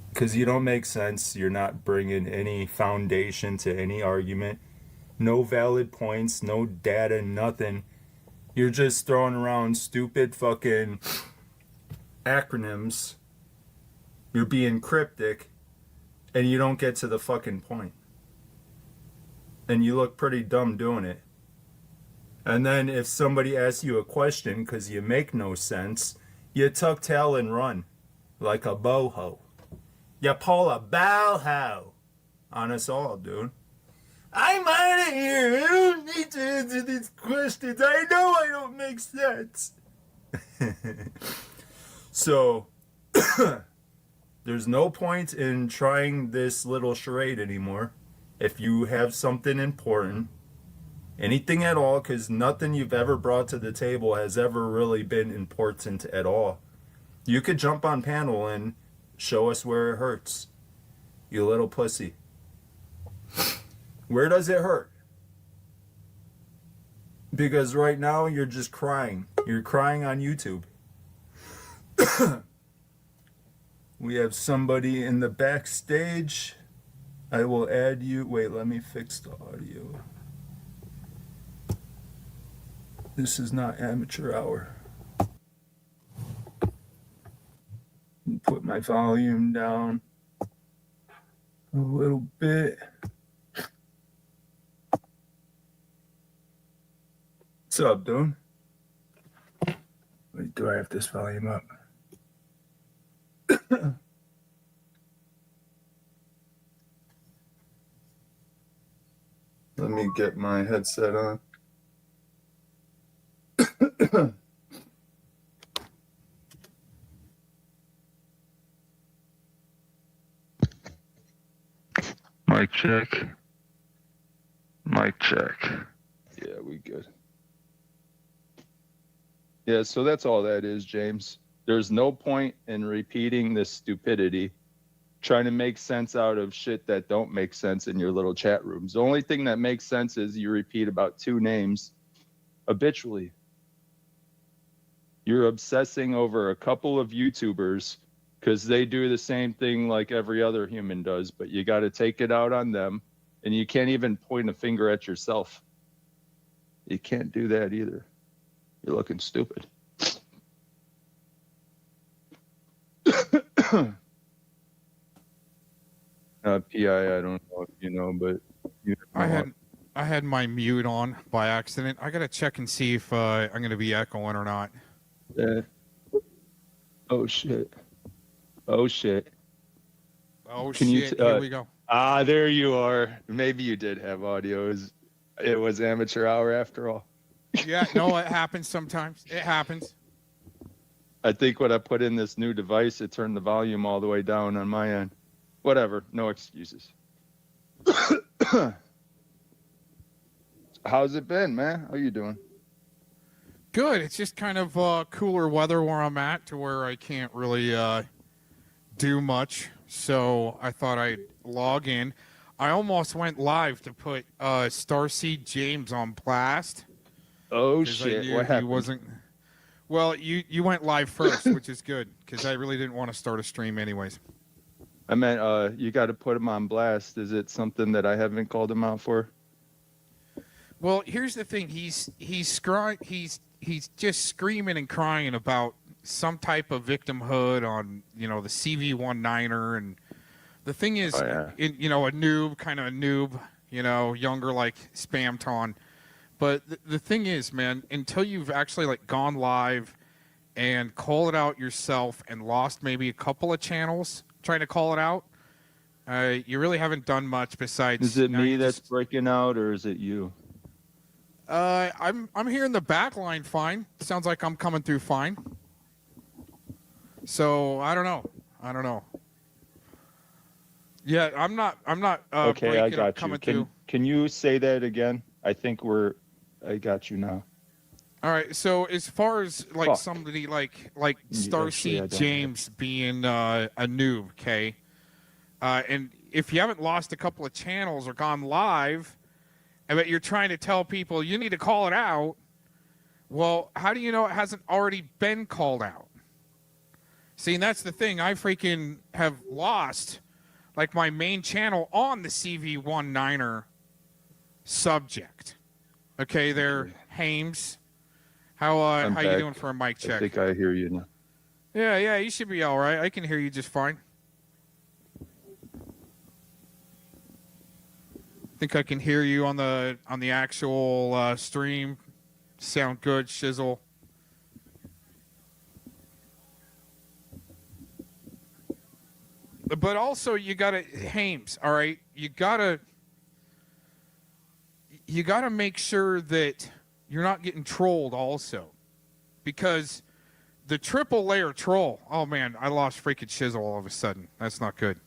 Because you don't make sense. You're not bringing any foundation to any argument. No valid points, no data, nothing. You're just throwing around stupid fucking acronyms. You're being cryptic, and you don't get to the fucking point. And you look pretty dumb doing it. And then if somebody asks you a question because you make no sense, you tuck tail and run like a boho. You pull a boho on us all, dude. I'm out of here. I don't need to answer these questions. I know I don't make sense. So, there's no point in trying this little charade anymore. If you have something important, anything at all, because nothing you've ever brought to the table has ever really been important at all. You could jump on panel and show us where it hurts. You little pussy. Where does it hurt? Because right now you're just crying. You're crying on YouTube. We have somebody in the backstage. I will add you. Wait, let me fix the audio. This is not amateur hour. Put my volume down a little bit. What's up, dude? Wait, do I have this volume up? Let me get my headset on. Mic check. Mic check. Yeah, we good. Yeah, so that's all that is, James. There's no point in repeating this stupidity, trying to make sense out of shit that don't make sense in your little chat rooms. The only thing that makes sense is you repeat about 2 names habitually. You're obsessing over a couple of YouTubers because they do the same thing like every other human does, but you got to take it out on them, and you can't even point a finger at yourself. You can't do that either. You're looking stupid. PI, I don't know if you know, but you know. I had my mute on by accident. I gotta check and see if I'm gonna be echoing or not. Yeah. Oh shit. Oh shit. Oh Can shit! Here we go. Ah, there you are. Maybe you did have audio. It was amateur hour after all. Yeah, no, it happens sometimes. It happens. I think when I put in this new device, it turned the volume all the way down on my end. Whatever, no excuses. How's it been, man? How you doing? Good. It's just kind of cooler weather where I'm at, to where I can't really do much. So I thought I'd log in. I almost went live to put Starseed James on blast, Oh 'cause I shit! knew What he happened? wasn't. Well, you went live first, which is good because I really didn't want to start a stream anyways. I meant, you got to put him on blast. Is it something that I haven't called him out for? Well, here's the thing. He's just screaming and crying about some type of victimhood on, the CV19er, and the thing is, Oh, yeah. a noob, kind of a noob, younger like Spamton. But the thing is, man, until you've actually like gone live and called it out yourself and lost maybe a couple of channels trying to call it out, you really haven't done much besides. Is it now me you that's just- breaking out, or is it you? I'm hearing the back line fine. Sounds like I'm coming through fine. So I don't know. Yeah, I'm not. Okay, I breaking up, got you. coming through. Can you say that again? I think I got you now. All right. So as far as like Fuck. somebody like actually, I Starseed don't. James being a noob, okay, and if you haven't lost a couple of channels or gone live, but you're trying to tell people you need to call it out, well, how do you know it hasn't already been called out? See, and that's the thing. I freaking have lost like my main channel on the CV19er subject. Okay, there, Hames. How I'm you back. doing for a mic I check? think I hear you now. Yeah, you should be all right. I can hear you just fine. Think I can hear you on the actual stream. Sound good, Shizzle. But also, you gotta Hames. All right, you gotta make sure that you're not getting trolled also, because the triple layer troll. Oh man, I lost freaking Shizzle all of a sudden. That's not good.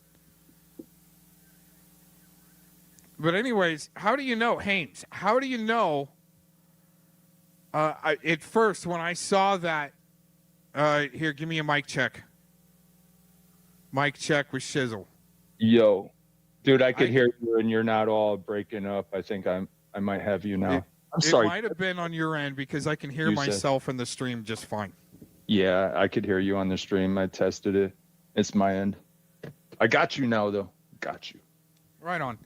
But anyways, how do you know, Hames? How do you know? At first, when I saw that, here, give me a mic check. Mic check with Shizzle. Yo, dude, I could I- hear you, and you're not all breaking up. I think I might have you now. I'm sorry. It might have been on your end because I can hear You said- myself in the stream just fine. Yeah, I could hear you on the stream. I tested it. It's my end. I got you now, though. Got you. Right on.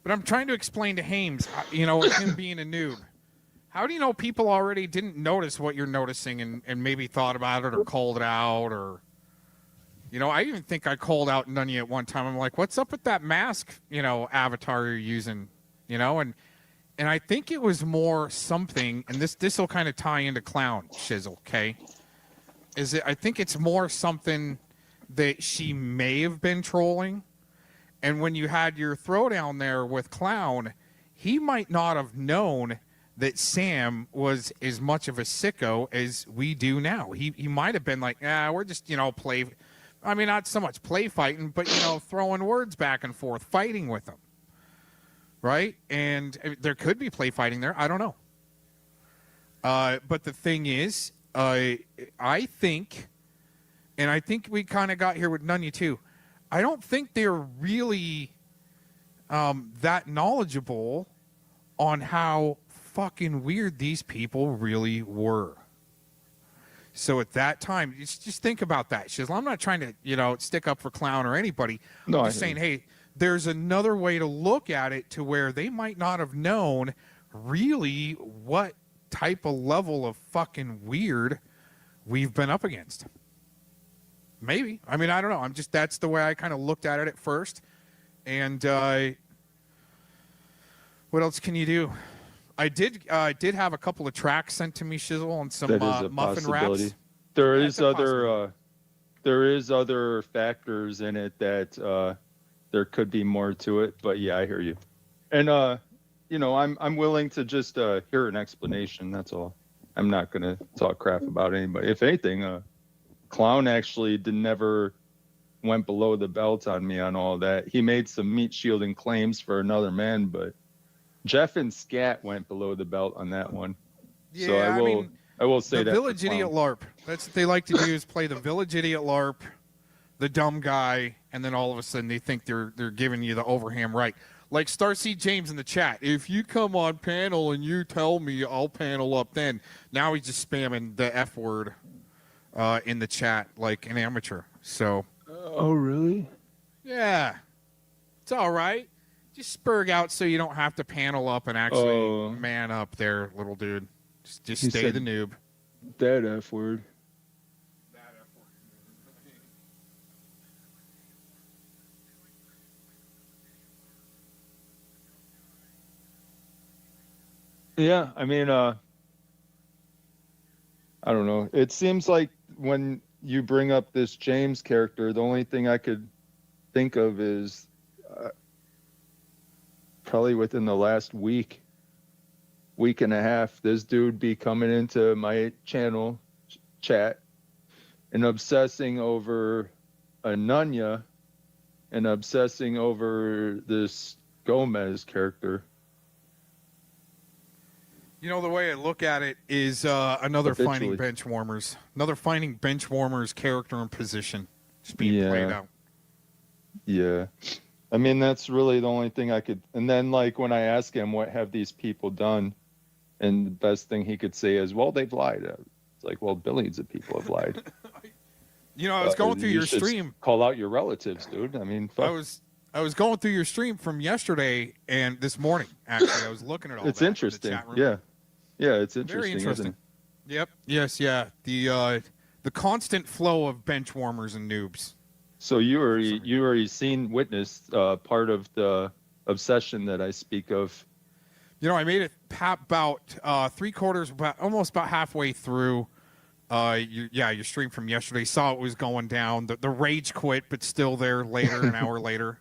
But I'm trying to explain to Hames, with him being a noob. How do you know people already didn't notice what you're noticing and maybe thought about it or called it out or, I even think I called out Nunny at one time. I'm like, what's up with that mask, avatar you're using, and I think it was more something, and this will kind of tie into Clown Shizzle, okay? I think it's more something that she may have been trolling. And when you had your throwdown there with Clown, he might not have known that Sam was as much of a sicko as we do now. He might have been like, we're just, play. I mean, not so much play fighting, but, throwing words back and forth, fighting with him. Right? And there could be play fighting there. I don't know. But the thing is, I think, and I think we kind of got here with Nunya too, I don't think they're really that knowledgeable on how fucking weird these people really were. So at that time, just think about that. Shizzle, I'm not trying to, stick up for Clown or anybody. No, I'm I just saying, hear hey, there's another way to look at it to where they might not have known really what type of level of fucking weird we've been up against. Maybe. I mean, I don't know. That's the way I kind of looked at it at first. And what else can you do? I did have a couple of tracks sent to me, Shizzle, on some That is a muffin possibility. wraps. There That's is a other factors in it that there could be more to it, but yeah, I hear you. And I'm willing to just hear an explanation. That's all. I'm not gonna talk crap about anybody. If anything, Clown actually never went below the belt on me on all that. He made some meat shielding claims for another man, but Jeff and Scat went below the belt on that one. Yeah, So I will say the that. village for Clown. idiot LARP. That's what they like to do is play the village idiot LARP, the dumb guy, and then all of a sudden they think they're giving you the overhand right. Like Starseed James in the chat. If you come on panel and you tell me, I'll panel up then. Now he's just spamming the F word in the chat like an amateur. So. Oh, really? Yeah. It's all right. Just spurg out so you don't have to panel up and actually man up there, little dude. Just He stay said the noob. That F word. Yeah, I mean, I don't know. It seems like when you bring up this James character, the only thing I could think of is probably within the last week and a half, this dude be coming into my channel chat and obsessing over a Nunya and obsessing over this Gomez character. You know, the way I look at it is another Habitually. Another finding bench warmers character and position just being played out. Yeah. I mean, that's really the only thing I could. And then, like, when I ask him, what have these people done? And the best thing he could say is, well, they've lied. It's like, well, billions of people have lied. You know, I was going through You your should stream. Call out your relatives, dude. I mean, fuck. I was going through your stream from yesterday and this morning. Actually, I was looking at all It's that in the interesting. chat room. Yeah. Yeah, it's interesting. Very interesting. Isn't it? Yep. Yes. Yeah. The constant flow of bench warmers and noobs. So you already witnessed part of the obsession that I speak of. You know, I made it about three-quarters, almost about halfway through. Your stream from yesterday. Saw it was going down. The rage quit, but still there later, an hour later.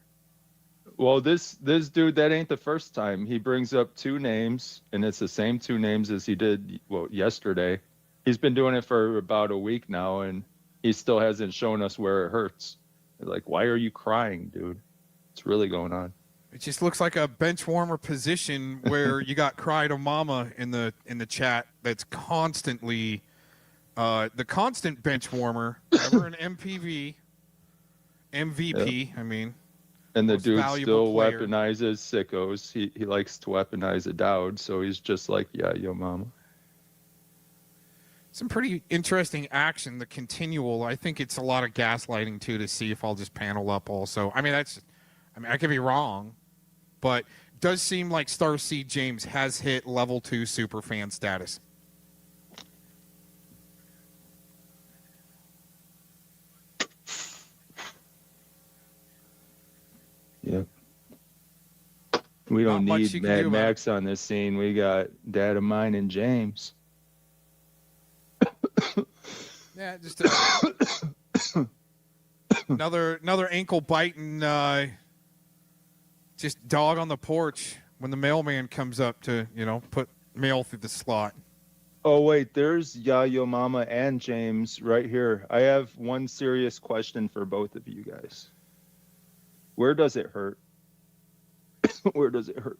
Well, this dude, that ain't the first time. He brings up two names, and it's the same two names as he did yesterday. He's been doing it for about a week now, and he still hasn't shown us where it hurts. Like, why are you crying, dude? What's really going on? It just looks like a bench warmer position where you got Cry to Mama in the chat. That's constantly the constant bench warmer. Ever an MVP. Yep. I mean. And the most dude valuable still player. weaponizes sickos. He likes to weaponize a Dowd, so he's just like, yeah, yo mama. Some pretty interesting action. The continual. I think it's a lot of gaslighting too to see if I'll just panel up. Also, I mean I could be wrong, but it does seem like Starseed James has hit level 2 superfan status. Yeah. We don't Not much need you can Mad do about Max on this scene. We got Dad of Mine and James. Yeah, just another ankle biting, just dog on the porch when the mailman comes up to put mail through the slot. Oh wait, there's Yo Mama and James right here. I have one serious question for both of you guys. Where does it hurt? Where does it hurt?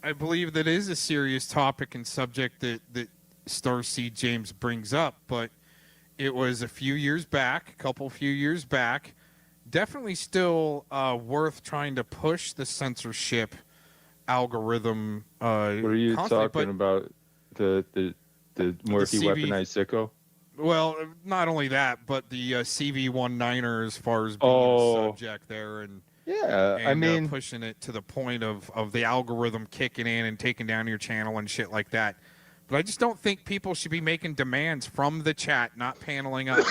I believe that is a serious topic and subject that Starseed James brings up, but it was a few years back, definitely still worth trying to push the censorship algorithm. What are you talking about? The more he weaponized sicko? Well, not only that, but the CV19er as far as being a subject there and I mean pushing it to the point of the algorithm kicking in and taking down your channel and shit like that. But I just don't think people should be making demands from the chat, not paneling up,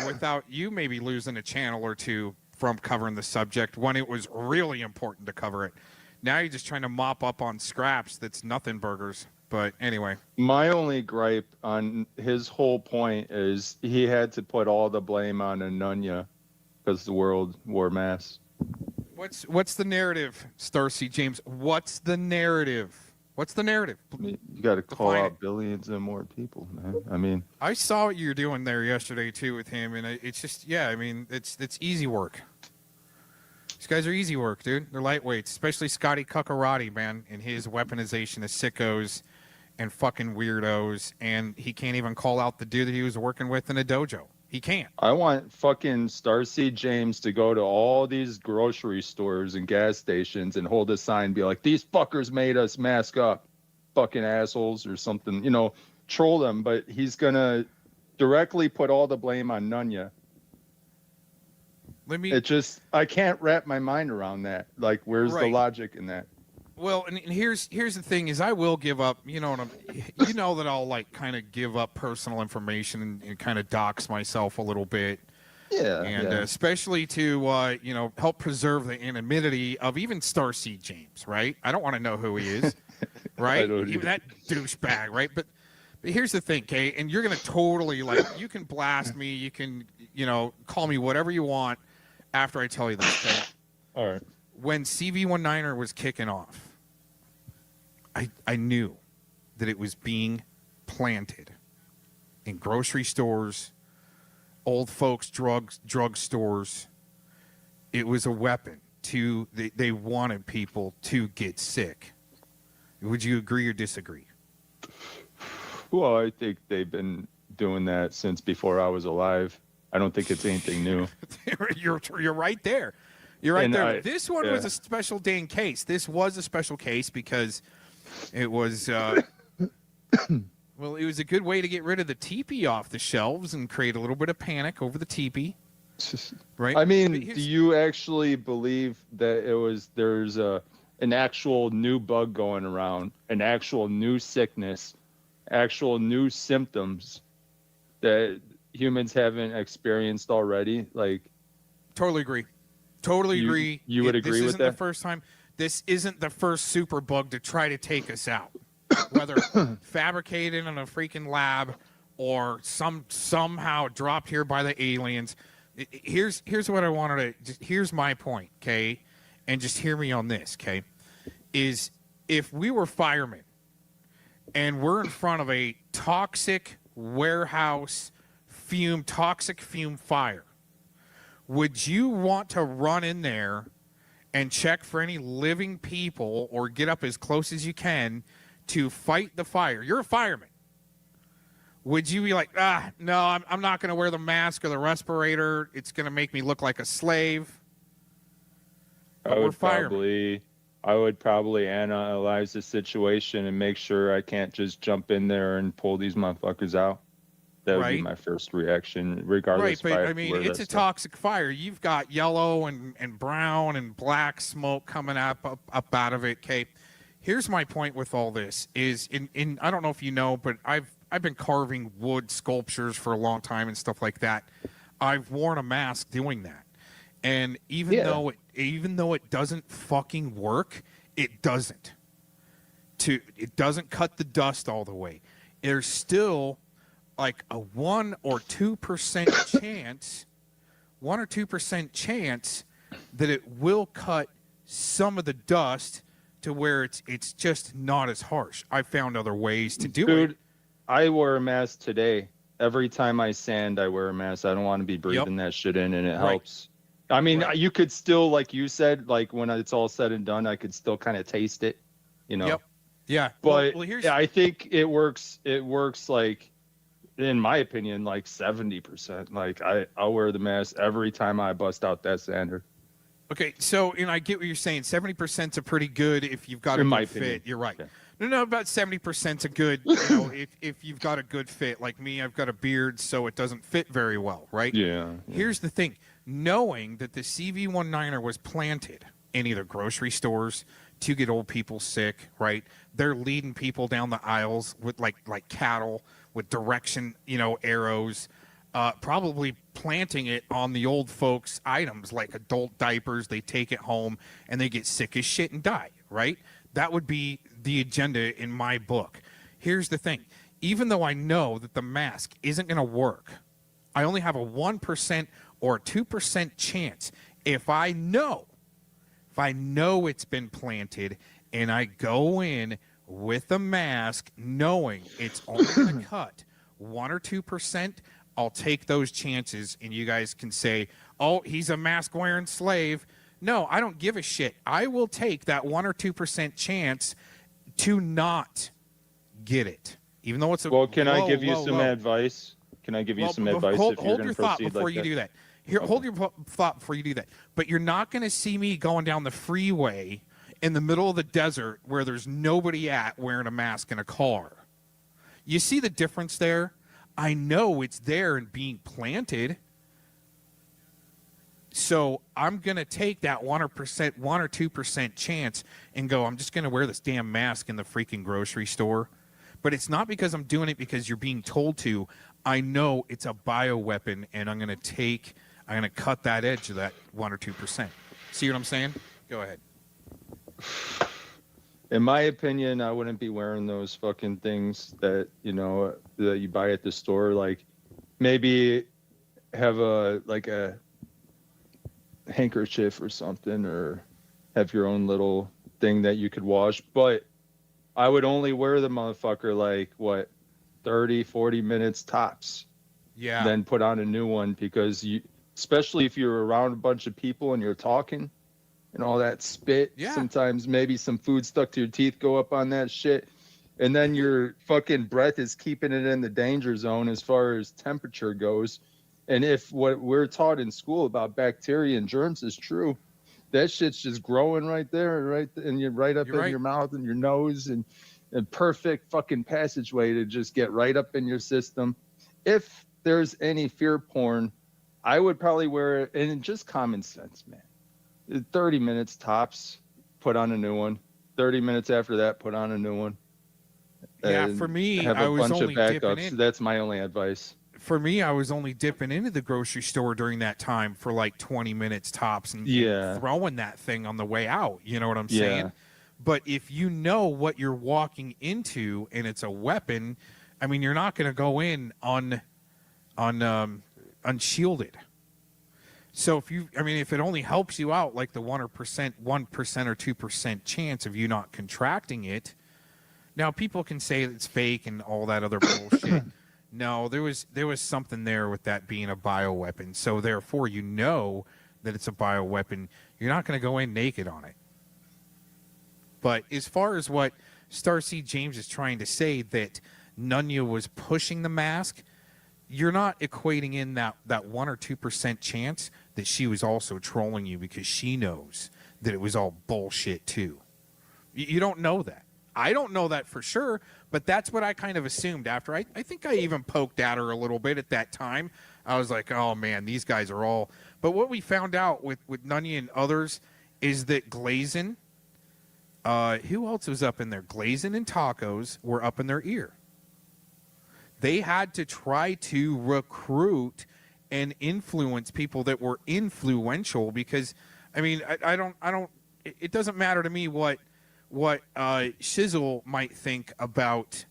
without you maybe losing a channel or two from covering the subject when it was really important to cover it. Now you're just trying to mop up on scraps that's nothing burgers. But anyway. My only gripe on his whole point is he had to put all the blame on Anunya because the world wore masks. What's the narrative, Starseed James? What's the narrative? You got to call out billions and more people, man. I mean, I saw what you were doing there yesterday too with him, and it's just I mean, it's easy work. These guys are easy work, dude. They're lightweights, especially Scotty Cuccarati, man, and his weaponization of sickos and fucking weirdos, and he can't even call out the dude that he was working with in a dojo. He can't. I want fucking Starseed James to go to all these grocery stores and gas stations and hold a sign and be like, these fuckers made us mask up, fucking assholes, or something, you know, troll them. But he's going to directly put all the blame on Nunya. I can't wrap my mind around that. Like, where's the logic in that? Well, and here's the thing is I will give up, you know that I'll like kind of give up personal information and kind of dox myself a little bit. Yeah. And especially to, help preserve the anonymity of even Starseed James, right? I don't want to know who he is, right? Even that douchebag, right? But here's the thing, Kay, and you're going to totally, like, you can blast me, you can, call me whatever you want after I tell you this, okay? All right. When CV19er was kicking off, I knew that it was being planted in grocery stores, old folks' drug stores. It was a weapon they wanted people to get sick. Would you agree or disagree? Well, I think they've been doing that since before I was alive. I don't think it's anything new. You're right there. You're right And there. This one was a special dang case. This was a special case because it was, well, it was a good way to get rid of the teepee off the shelves and create a little bit of panic over the teepee. Right? I mean, do you actually believe that there's an actual new bug going around, an actual new sickness, actual new symptoms that humans haven't experienced already? Like, totally agree. Totally agree. You would agree with that? This isn't the first time. This isn't the first super bug to try to take us out, whether fabricated in a freaking lab or somehow dropped here by the aliens. Here's what I wanted to. Here's my point, okay? And just hear me on this, okay? Is if we were firemen and we're in front of a toxic warehouse toxic fume fire, would you want to run in there and check for any living people or get up as close as you can to fight the fire? You're a fireman. Would you be like, no, I'm not going to wear the mask or the respirator. It's going to make me look like a slave. I would probably analyze the situation and make sure I can't just jump in there and pull these motherfuckers out. That would be my first reaction, regardless. Right, but I mean, it's a toxic fire. You've got yellow and brown and black smoke coming up out of it. Okay, here's my point with all this: is in I don't know if you know, but I've been carving wood sculptures for a long time and stuff like that. I've worn a mask doing that, and even though it doesn't fucking work, it doesn't cut the dust all the way. There's still like a 1 or 2% chance that it will cut some of the dust to where it's just not as harsh. I found other ways to do it. I wear a mask today. Every time I sand, I wear a mask. I don't want to be breathing that shit in, and it helps. I mean, you could still, like you said, like when it's all said and done, I could still kind of taste it, you know. Yep. Yeah. But I think it works. It works like, in my opinion, like 70%. Like I'll wear the mask every time I bust out that sander. Okay, so I get what you're saying. 70% is pretty good if you've got a good fit. You're right. Yeah. No, about 70% is a good. If you've got a good fit. Like me, I've got a beard, so it doesn't fit very well, right? Yeah. Here's the thing: knowing that the CV19er was planted in either grocery stores to get old people sick, right? They're leading people down the aisles with like cattle with direction, arrows, probably planting it on the old folks' items like adult diapers. They take it home and they get sick as shit and die, right? That would be the agenda in my book. Here's the thing. Even though I know that the mask isn't going to work, I only have a 1% or 2% chance if I know it's been planted and I go in with a mask knowing it's only going to cut 1 or 2%, I'll take those chances, and you guys can say, oh, he's a mask-wearing slave. No, I don't give a shit. I will take that 1 or 2% chance to not get it, even though it's a Well, can I give you some advice? Can I give you Well, some but advice hold, if you're hold going your to thought proceed before like you that? do that. Here, hold your thought before you do that. But you're not going to see me going down the freeway in the middle of the desert where there's nobody at wearing a mask in a car. You see the difference there? I know it's there and being planted. So I'm going to take that 1 or 2% chance and go, I'm just going to wear this damn mask in the freaking grocery store. But it's not because I'm doing it because you're being told to. I know it's a bioweapon, and I'm going to cut that edge of that 1 or 2%. See what I'm saying? Go ahead. In my opinion, I wouldn't be wearing those fucking things that, that you buy at the store. Like, maybe have a handkerchief or something, or have your own little thing that you could wash. But I would only wear the motherfucker like, 30, 40 minutes tops. Yeah. Then put on a new one, because especially if you're around a bunch of people and you're talking and all that spit, sometimes maybe some food stuck to your teeth go up on that shit. And then your fucking breath is keeping it in the danger zone as far as temperature goes. And if what we're taught in school about bacteria and germs is true, that shit's just growing right there, right in your your mouth and your nose, and a perfect fucking passageway to just get right up in your system. If there's any fear porn, I would probably wear it, and just common sense, man. 30 minutes tops, put on a new one. 30 minutes after that, put on a new one. Yeah, And for me, have I a was bunch only of dipping backups. in. That's my only advice. For me, I was only dipping into the grocery store during that time for like 20 minutes tops and throwing that thing on the way out. You know what I'm saying? But if you know what you're walking into and it's a weapon, I mean, you're not going to go in unshielded. So if it only helps you out, like the 1% or 2% chance of you not contracting it. Now, people can say it's fake and all that other bullshit. No, there was something there with that being a bioweapon. So therefore, you know that it's a bioweapon. You're not going to go in naked on it. But as far as what Starseed James is trying to say, that Nunya was pushing the mask, you're not equating in that 1 or 2% chance that she was also trolling you because she knows that it was all bullshit too. You don't know that. I don't know that for sure, but that's what I kind of assumed after. I think I even poked at her a little bit at that time. I was like, oh man, these guys are all... But what we found out with Nunya and others is that Glazin, who else was up in there? Glazin and Tacos were up in their ear. They had to try to recruit and influence people that were influential because, I mean, I don't. It doesn't matter to me what Shizzle might think about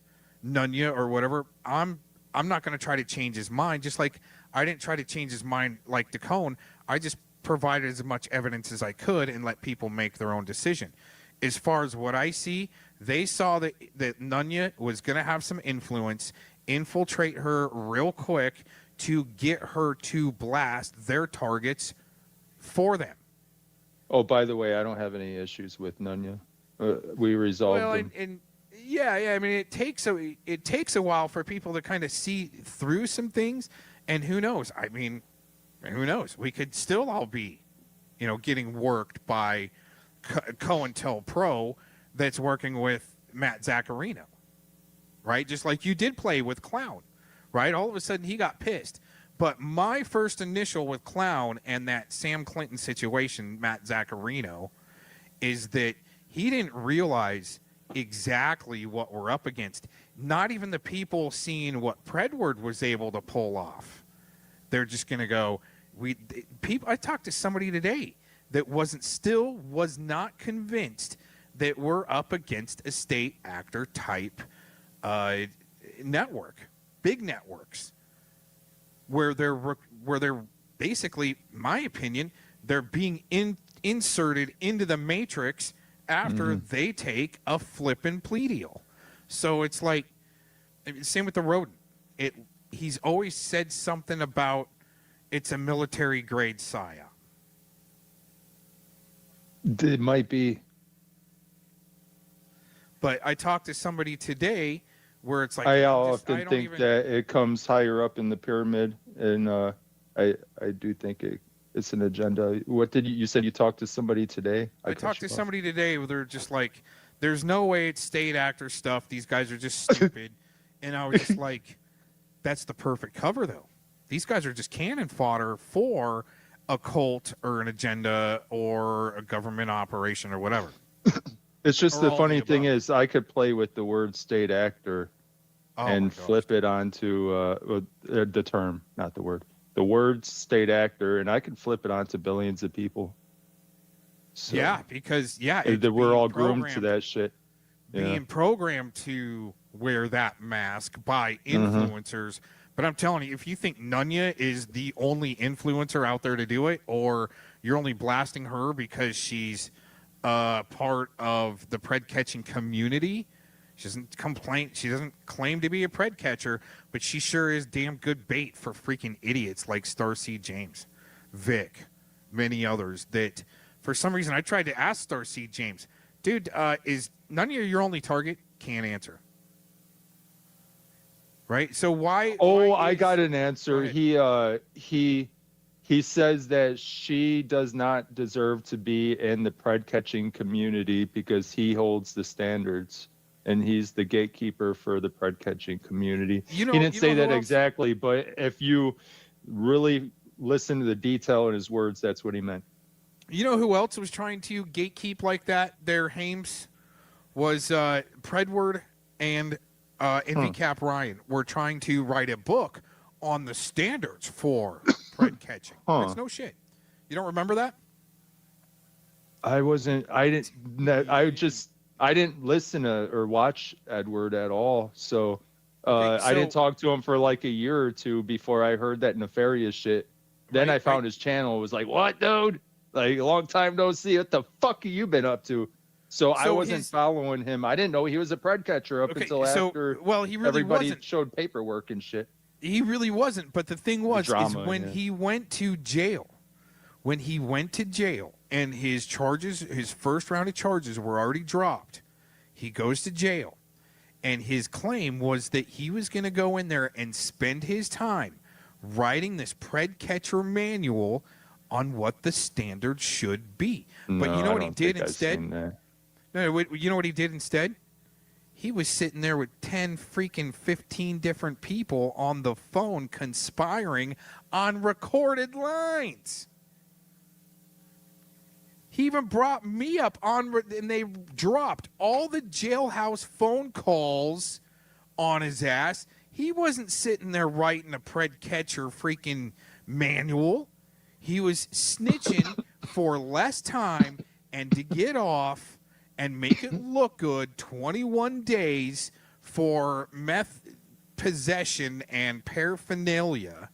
Nunya or whatever. I'm not going to try to change his mind. Just like I didn't try to change his mind like Dacone. I just provided as much evidence as I could and let people make their own decision. As far as what I see, they saw that Nunya was going to have some influence, infiltrate her real quick to get her to blast their targets for them. Oh, by the way, I don't have any issues with Nunya. We resolved them. And yeah. I mean, it takes a while for people to kind of see through some things, and who knows? I mean, who knows? We could still all be, getting worked by COINTELPRO that's working with Matt Zaccarino, right? Just like you did play with Clown, right? All of a sudden he got pissed. But my first initial with Clown and that Sam Clinton situation, Matt Zaccarino, is that he didn't realize exactly what we're up against. Not even the people seeing what Predward was able to pull off. They're just going to go, I talked to somebody today that was not convinced that we're up against a state actor type network, big networks, where they're basically, my opinion, they're being inserted into the matrix after they take a flippin' plea deal. So it's like, same with the rodent. He's always said something about it's a military grade psyop. It might be. But I talked to somebody today where it's like I I often don't think even, that it comes higher up in the pyramid, and I do think it's an agenda. What did you said you talked to somebody today? I cut talked you to off. somebody today where they're just like, there's no way it's state actor stuff. These guys are just stupid. And I was just like, that's the perfect cover, though. These guys are just cannon fodder for a cult or an agenda or a government operation or whatever. It's just Or the all funny the thing above. is I could play with the word state actor Oh my and gosh. flip it onto the term, not the word. The word state actor, and I could flip it onto billions of people. So, Yeah, because it's we're being all groomed to programmed- that shit. Yeah. being programmed to wear that mask by influencers. But I'm telling you, if you think Nunya is the only influencer out there to do it, or you're only blasting her because she's part of the pred catching community, she doesn't complain. She doesn't claim to be a pred catcher, but she sure is damn good bait for freaking idiots like Starseed James, Vic, many others. That for some reason I tried to ask Starseed James, dude, is Nunya your only target? Can't answer. Right? So why? Oh, why I is- got an answer. Go ahead. He says that she does not deserve to be in the pred catching community because he holds the standards and he's the gatekeeper for the pred catching community. You know- he didn't you say know who that else- exactly, but if you really listen to the detail in his words, that's what he meant. You know who else was trying to gatekeep like that? Their Hames was Predward and NVCap Ryan were trying to write a book on the standards for pred catching. Huh. That's no shit. You don't remember that? I didn't listen to or watch Edward at all. So, Okay, I didn't so- talk to him for like a year or two before I heard that nefarious shit. Then Right, I found right. his channel. Was like, what, dude? Like, a long time no see. What the fuck have you been up to? So I So wasn't his- following him. I didn't know he was a pred catcher up Okay, until so after well, he really everybody wasn't. showed paperwork and shit. He really wasn't. But the thing was, is drama, when yeah. he went to jail, and his charges, his first round of charges were already dropped, he goes to jail. And his claim was that he was going to go in there and spend his time writing this pred catcher manual on what the standard should be. But No, you know I what he don't did think I've instead? seen that. No, you know what he did instead? He was sitting there with 10 freaking 15 different people on the phone conspiring on recorded lines. He even brought me up and they dropped all the jailhouse phone calls on his ass. He wasn't sitting there writing a pred catcher freaking manual. He was snitching for less time and to get off and make it look good. 21 days for meth possession and paraphernalia.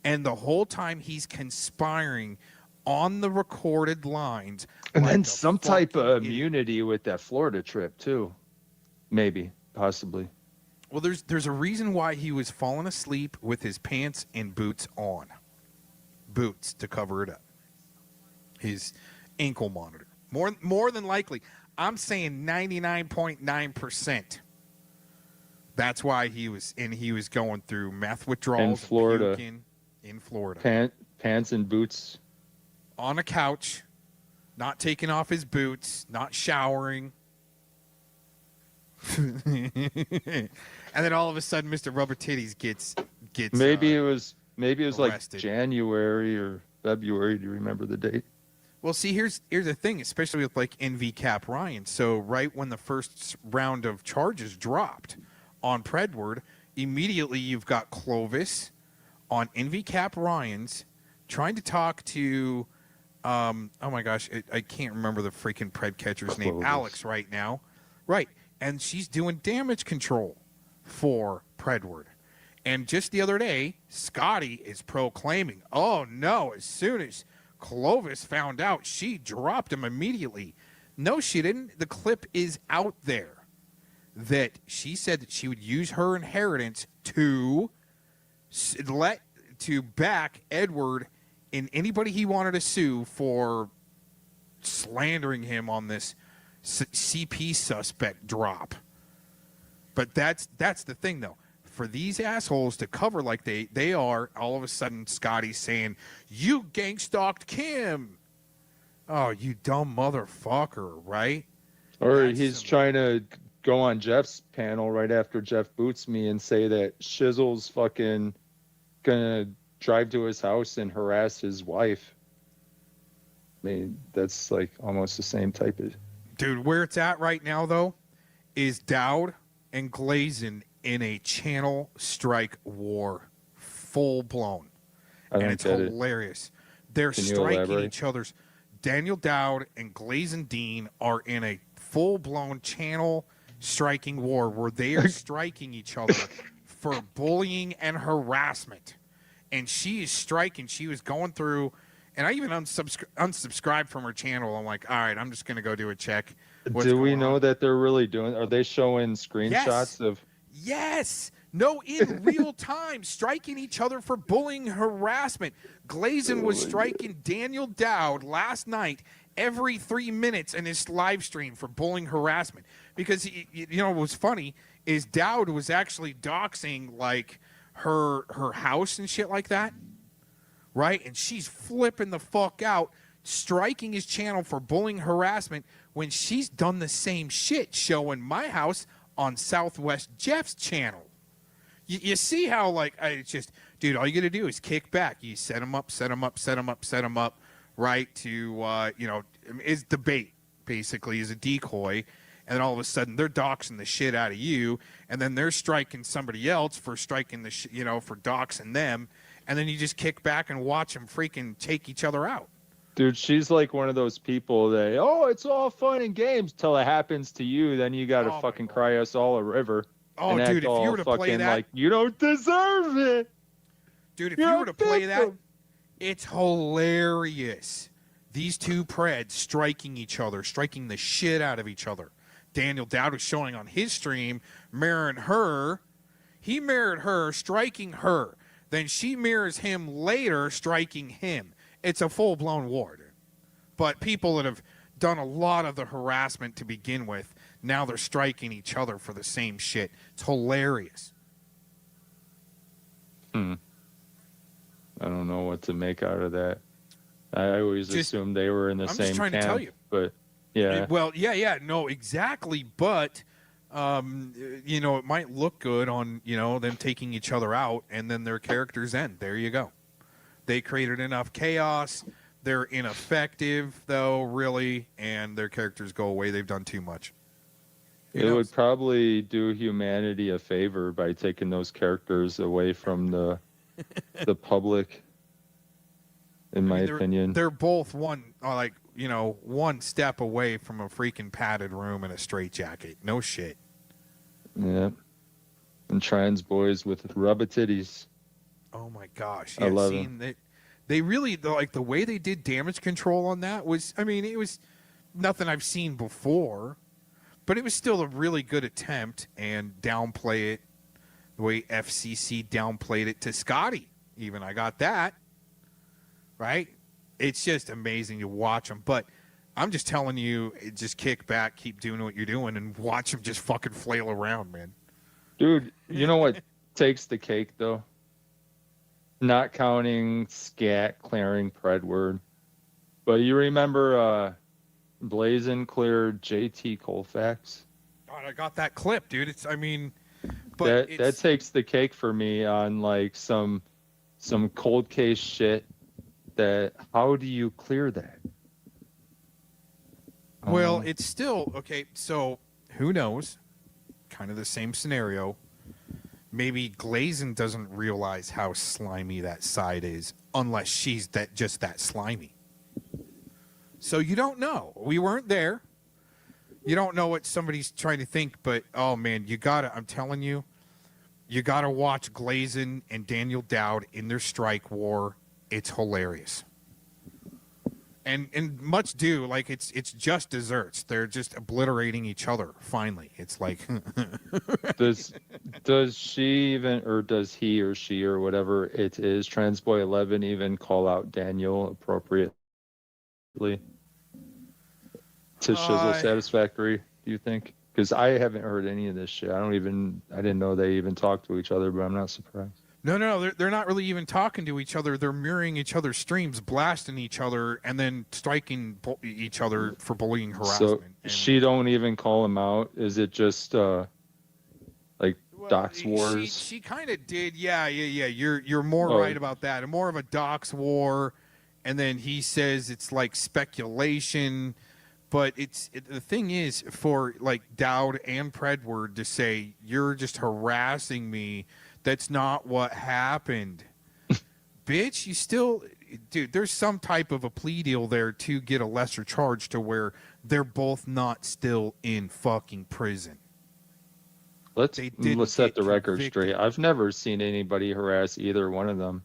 And the whole time he's conspiring on the recorded lines. And like then a some type fucking of idiot. immunity with that Florida trip too. Maybe, possibly. Well, there's a reason why he was falling asleep with his pants and boots on. Boots to cover it up. His ankle monitor. More than likely. I'm saying 99.9%. That's why he was going through meth withdrawals In and Florida. puking in Florida. Pants and boots. On a couch, not taking off his boots, not showering. And then all of a sudden Mr. Rubber Titties gets Maybe it was like arrested. January or February. Do you remember the date? Well, see, here's the thing, especially with like NVCap Ryan. So right when the first round of charges dropped on Predward, immediately you've got Clovis on NVCap Ryan's trying to talk to, oh my gosh, I can't remember the freaking pred catcher's name, Clovis. Alex right now. Right. And she's doing damage control for Predward. And just the other day, Scotty is proclaiming, oh no, as soon as Clovis found out, she dropped him immediately. No, she didn't. The clip is out there that she said that she would use her inheritance to back Edward and anybody he wanted to sue for slandering him on this CP suspect drop. But that's the thing, though. For these assholes to cover like they are, all of a sudden Scotty's saying, "You gang stalked Kim." Oh, you dumb motherfucker, right? Or That's he's some- trying to go on Jeff's panel right after Jeff boots me and say that Shizzle's fucking gonna drive to his house and harass his wife. I mean, that's like almost the same type of. Dude, where it's at right now, though, is Dowd and Glazin in a channel strike war, full blown, I and don't it's get it. hilarious. They're Can you striking elaborate? each other's. Daniel Dowd and Glazin Dean are in a full blown channel striking war where they are striking each other for bullying and harassment. And she is striking. She was going through, and I even unsubscribed from her channel. I'm like, all right, I'm just gonna go do a check. What's Do we going know on? that they're really doing? Are they showing screenshots of? Yes. No, in real time, striking each other for bullying harassment. Glazin was striking Daniel Dowd last night every 3 minutes in his live stream for bullying harassment. Because, you know, what was funny is Dowd was actually doxing, like, her house and shit like that. Right? And she's flipping the fuck out, striking his channel for bullying harassment when she's done the same shit, showing my house on Southwest Jeff's channel. You see how, like, it's just, dude, all you got to do is kick back. You set them up, right, to, you know, is the bait, basically, is a decoy. And then all of a sudden, they're doxing the shit out of you. And then they're striking somebody else for striking you know, for doxing them. And then you just kick back and watch them freaking take each other out. Dude, she's like one of those people that, oh, it's all fun and games till it happens to you. Then you got to Oh, my fucking God. cry us all a river. Oh, and dude, act if you all were to play fucking that, like, you don't deserve it. dude, if You're you a were to play that, victim. it's hilarious. These two preds striking each other, striking the shit out of each other. Daniel Dowd was showing on his stream, mirroring her. He mirrored her, striking her. Then she mirrors him later, striking him. It's a full-blown war, dude. But people that have done a lot of the harassment to begin with, now they're striking each other for the same shit. It's hilarious. I don't know what to make out of that. I always Just- assumed they were in the I'm same just trying camp, to tell you. but yeah. Well, yeah, no, exactly. But, you know, it might look good on, you know, them taking each other out and then their characters end. There you go. They created enough chaos. They're ineffective, though, really, and their characters go away. They've done too much. Who It knows? would probably do humanity a favor by taking those characters away from the public, in my opinion. They're both one step away from a freaking padded room and a straitjacket. No shit. Yeah. And trans boys with rubber titties. Oh my gosh! I Yeah, love seeing that they really like the way they did damage control on that was. I mean, it was nothing I've seen before, but it was still a really good attempt and downplay it the way FCC downplayed it to Scotty. Even I got that right. It's just amazing to watch them, but. I'm just telling you, just kick back, keep doing what you're doing, and watch them just fucking flail around, man. Dude, you know what takes the cake, though? Not counting Scat clearing Predward. But you remember Blazin cleared JT Colfax? God, I got that clip, dude. It's, I mean, but That it's, takes the cake for me on, like, some cold case shit that, how do you clear that? well, it's still okay. So who knows? Kind of the same scenario. Maybe Glazin doesn't realize how slimy that side is, unless she's just that slimy. So you don't know. We weren't there. You don't know what somebody's trying to think, but oh man, you gotta. I'm telling you, you gotta watch Glazin and Daniel Dowd in their strike war. It's hilarious. And much do like it's just desserts. They're just obliterating each other. Finally, it's like Does she even, or does he or she or whatever it is, Transboy 11 even call out Daniel appropriately to Shizzle Satisfactory? Do you think? Because I haven't heard any of this shit. I didn't know they even talked to each other, but I'm not surprised. No, they're not really even talking to each other. They're mirroring each other's streams, blasting each other, and then striking each other for bullying, harassment. So she don't even call him out. Is it just like dox wars? She kind of did. Yeah. You're more right about that. And more of a dox war, and then he says it's like speculation. But the thing is, for like Dowd and Predward to say you're just harassing me, that's not what happened. Bitch, you still, dude, there's some type of a plea deal there to get a lesser charge to where they're both not still in fucking prison. Let's set the record straight. I've never seen anybody harass either one of them.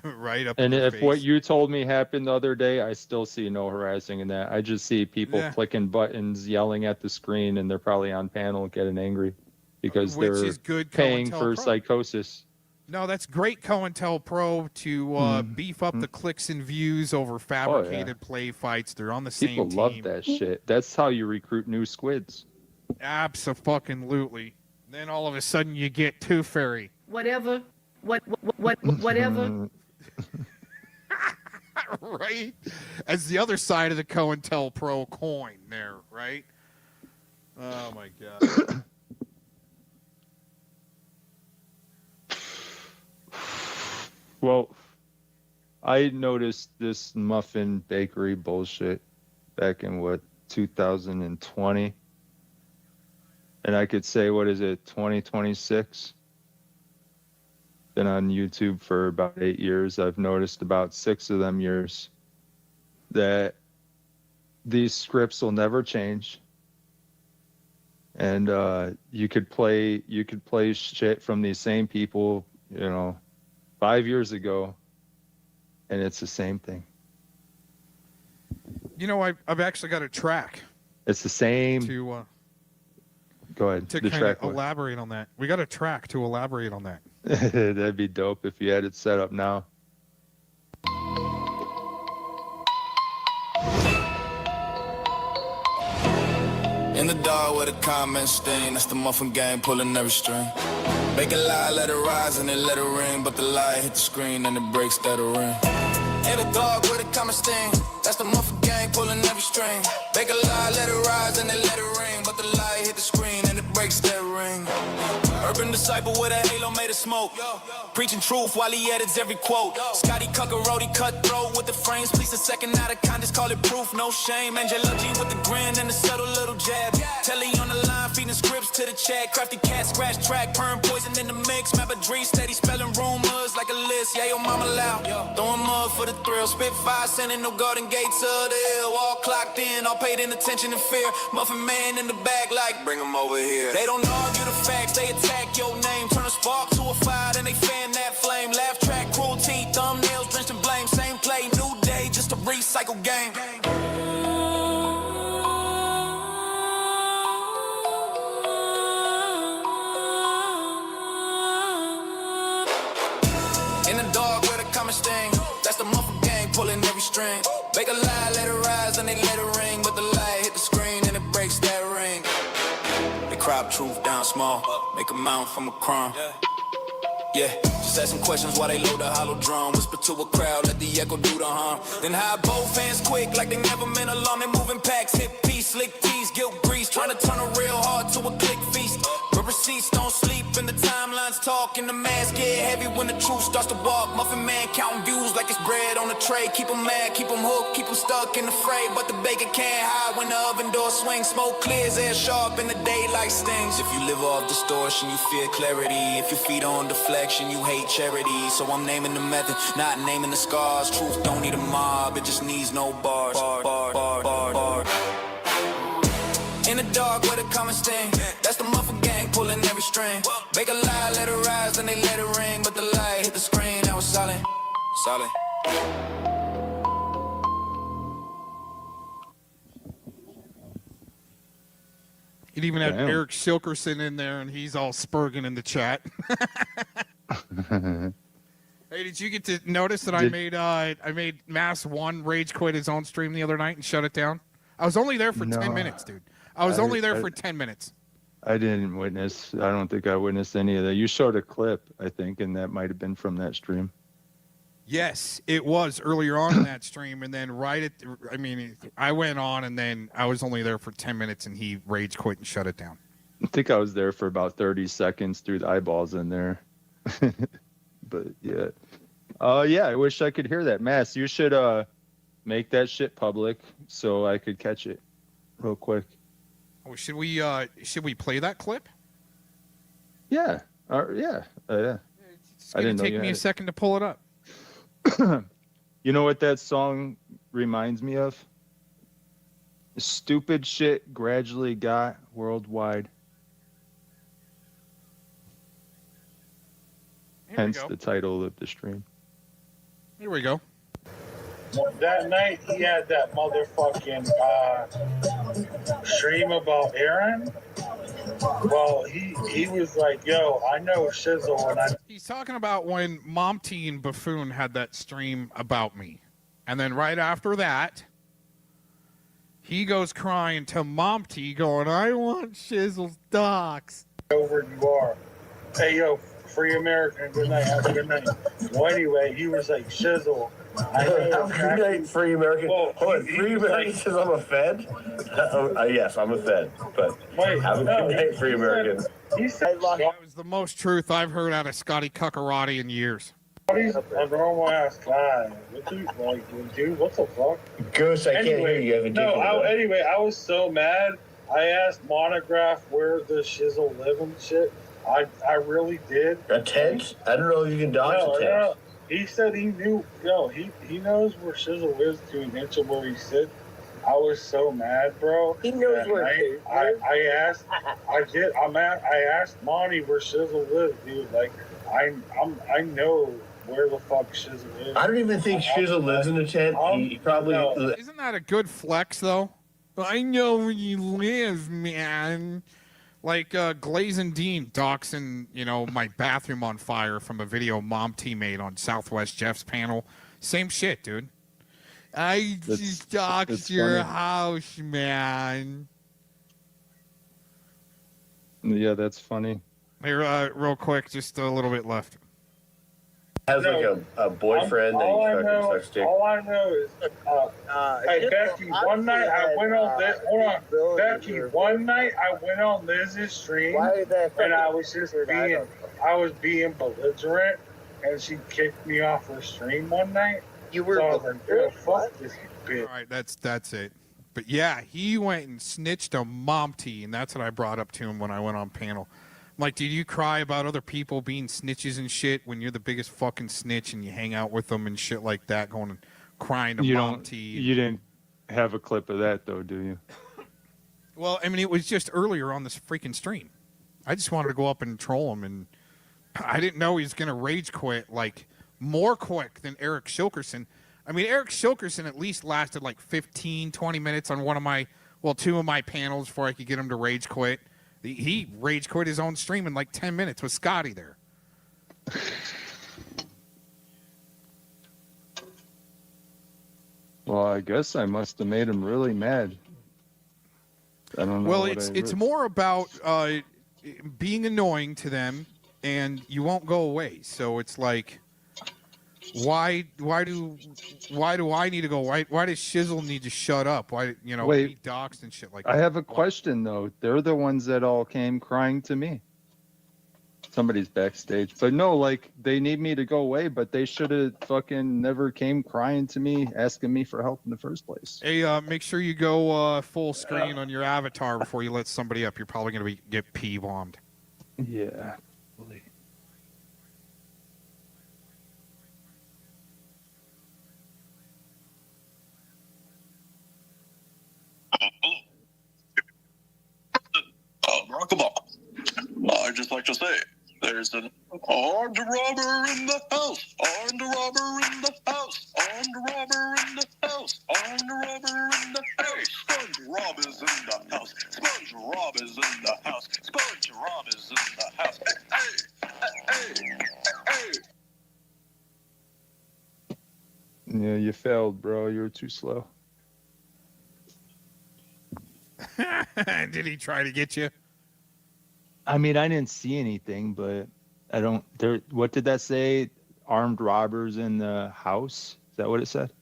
Right up. And in their if face. what you told me happened the other day, I still see no harassing in that. I just see people clicking buttons, yelling at the screen, and they're probably on panel getting angry because Which they're is good paying COINTELPRO. for psychosis. No, that's great COINTELPRO to beef up the clicks and views over fabricated play fights. They're on the same People team. love that shit. That's how you recruit new squids. Abso-fucking-lutely. Then all of a sudden you get Tooth Fairy. Whatever. Whatever. Right? As the other side of the COINTELPRO coin there, right? Oh my god. Well, I noticed this muffin bakery bullshit back in 2020. And I could say, what is it, 2026? Been on YouTube for about 8 years. I've noticed about 6 of them years that these scripts will never change. And you could play shit from these same people, 5 years ago, and it's the same thing. I've actually got a track. It's the same. Go ahead. To the kind track of elaborate on that. We got a track to elaborate on that. That'd be dope if you had it set up now. In the dark with a comment stain, that's the muffin gang pulling every string. Make a lie, let it rise and then let it ring, but the lie hit the screen and it breaks that ring. In the dark with a comment stain, that's the muffin gang pulling every string. Make a lie, let it rise and then let it ring, but the lie hit the screen and it breaks that ring. Urban disciple with a halo made of smoke. Preaching truth while he edits every quote. Scotty Cuckarodi cutthroat with the frames. Please a second out of kind, just call it proof, no shame. Angela G with the grin and the subtle little jab. Telly on the line, feeding scripts to the chat. Crafty cat, scratch track, perm poison in the mix. Mabadree steady spelling rumors like a list. Yeah, yo, mama loud. Throwing mud for the thrill. Spit fire, sending no garden gates of the hill. All clocked in, all paid in attention and fear. Muffin man in the back like, bring him over here. They don't argue the facts, they attack your name. Turn a spark to a fire, then they fan that flame. Laugh track, cruelty, thumbnails drenched in blame. Same play, new day, just a recycle game. In the dark where the common sting, that's the muffin gang pulling every string. Make a lie, let it rise, and they let it ring, but the lie hit the screen and it breaks that ring. They crop truth down small, make a mountain from a crumb. Yeah, just ask some questions while they load the hollow drum. Whisper to a crowd, let the echo do the hum. Then hide both fans quick, like they never meant alarm. They moving packs, hit piece, slick tease, guilt grease. Trying to turn a real heart to a click feast. But receipts don't sleep, and the timelines talk. And the mask get heavy when the truth starts to walk. Muffin man counting views like it's bread on a tray. Keep them mad, keep them hooked, keep them stuck in the fray. But the baker can't hide when the oven door swings. Smoke clears, air sharp, and the daylight stings. If you live off distortion, you fear clarity. If you feed on deflection, you hate charity. So I'm naming the method, not naming the scars. Truth don't need a mob, it just needs no bars. In the dark where the common sting, that's the muffin gang pulling every string. Make a lie, let it rise, and they let it ring, but the light hit the screen, now it's silent, silent. It even had Damn. Eric Silkerson in there, and he's all spurging in the chat. Hey, did you get to notice that I made Mass One rage quit his own stream the other night and shut it down? I was only there for 10 minutes, dude. I was only there for 10 minutes. I didn't witness. I don't think I witnessed any of that. You showed a clip, I think, and that might have been from that stream. Yes, it was earlier on in that stream, and then I went on, and then I was only there for 10 minutes, and he rage quit and shut it down. I think I was there for about 30 seconds, threw the eyeballs in there. But yeah. Yeah, I wish I could hear that. Mass, you should make that shit public so I could catch it real quick. Oh, should we play that clip? Yeah. Yeah. Yeah. It's going to take me a second to pull it up. You know what that song reminds me of? Stupid shit gradually got worldwide. Hence the title of the stream. Here we go. That night he had that motherfucking stream about Aaron. Well, he was like, yo, I know Shizzle, and He's talking about when Mom T and Buffoon had that stream about me. And then right after that, he goes crying to Mom T going, I want Shizzle's docs. Over you are. Hey, yo, free American, good night, have a good night. Well, anyway, he was like, Shizzle. Have a good night, free American. Well, hold on, free American says I'm a Fed? Yes, I'm a Fed, but wait, have a good night, free American. He said, that was the most truth I've heard out of Scotty Cuckarati in years. He's a normal ass guy. What do you like, dude? What the fuck? Ghost, I can't hear you. You have a dick. Anyway, I was so mad. I asked Monograph where the Shizzle live and shit. I really did. A tent? I don't know if you can dodge a tent. No. He said he knew. No, he knows where Shizzle is to an inch of where he sits. I was so mad, bro. He knows where I asked Monty where Shizzle lives, dude. Like, I know where the fuck Shizzle is. I don't even think Shizzle lives in a tent. He probably. Isn't that a good flex, though? I know where you live, man. Like Glazin Dean doxing, my bathroom on fire from a video Mom T made on Southwest Jeff's panel. Same shit, dude. I just doxed your house, man. Yeah, that's funny. Here, real quick, just a little bit left. Has a boyfriend that he fucking sucks dick. All I know is, hey, Becky, one night I went on this. Hold on, Becky. One night I went on Liz's stream, and I was just being belligerent, and she kicked me off her stream one night. You were fuck this bitch. All right, that's it. But yeah, he went and snitched on Mom T, and that's what I brought up to him when I went on panel. I'm like, did you cry about other people being snitches and shit when you're the biggest fucking snitch and you hang out with them and shit like that, going and crying to Mom T? You didn't have a clip of that, though, do you? Well, I mean, it was just earlier on this freaking stream. I just wanted to go up and troll him, and I didn't know he was going to rage quit, like, more quick than Eric Shilkerson. I mean, Eric Shilkerson at least lasted like 15, 20 minutes on two of my panels before I could get him to rage quit. He rage quit his own stream in like 10 minutes with Scotty there. Well, I guess I must have made him really mad. I don't know. Well, it's more about being annoying to them, and you won't go away. So it's like, why do I need to go? Why does Shizzle need to shut up? Why be doxxed and shit like that? I have a question though. They're the ones that all came crying to me. Somebody's backstage, but no, like they need me to go away, but they should have fucking never came crying to me, asking me for help in the first place. Hey, make sure you go full screen on your avatar before you let somebody up. You're probably gonna get P-bombed. Yeah. Barack Obama. I'd just like to say, there's an armed robber in the house, armed robber in the house, armed robber in the house, armed robber in the house. Sponge Rob is in the house, Sponge Rob is in the house, Sponge Rob is in the house. Hey. Yeah, you failed, bro. You were too slow. Did he try to get you? I mean, I didn't see anything, but I don't. There. What did that say? Armed robbers in the house. Is that what it said?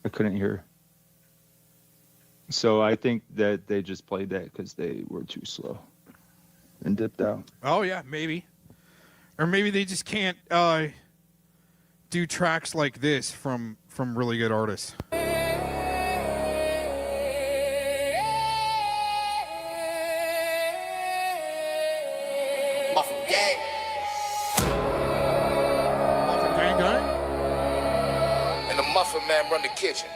I couldn't hear. So I think that they just played that because they were too slow and dipped out. Oh yeah, maybe. Or maybe they just can't do tracks like this from really good artists. Muffin gang. Muffin gang gang? And the Muffin Man run the kitchen.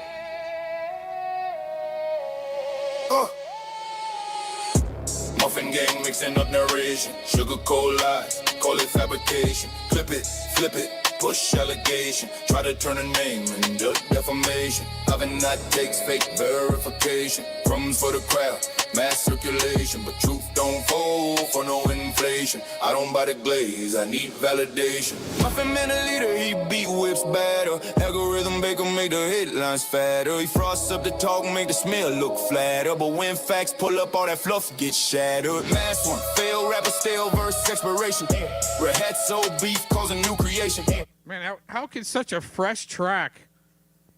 Muffin gang mixing up narration, sugar cold lies, call it fabrication. Clip it, flip it, push allegation. Try to turn a name into defamation. Having that takes fake verification. Crumbs for the crowd, mass circulation. But truth don't fold for no inflation. I don't buy the glaze, I need validation. Muffin man a leader, he beat whips better. Algorithm baker make the headlines fatter. He frosts up the talk, make the smell look flatter. But when facts pull up, all that fluff gets shattered. Mass one, fail rapper, stale verse expiration. Red hat soul beef causing new creation. Man, how can such a fresh track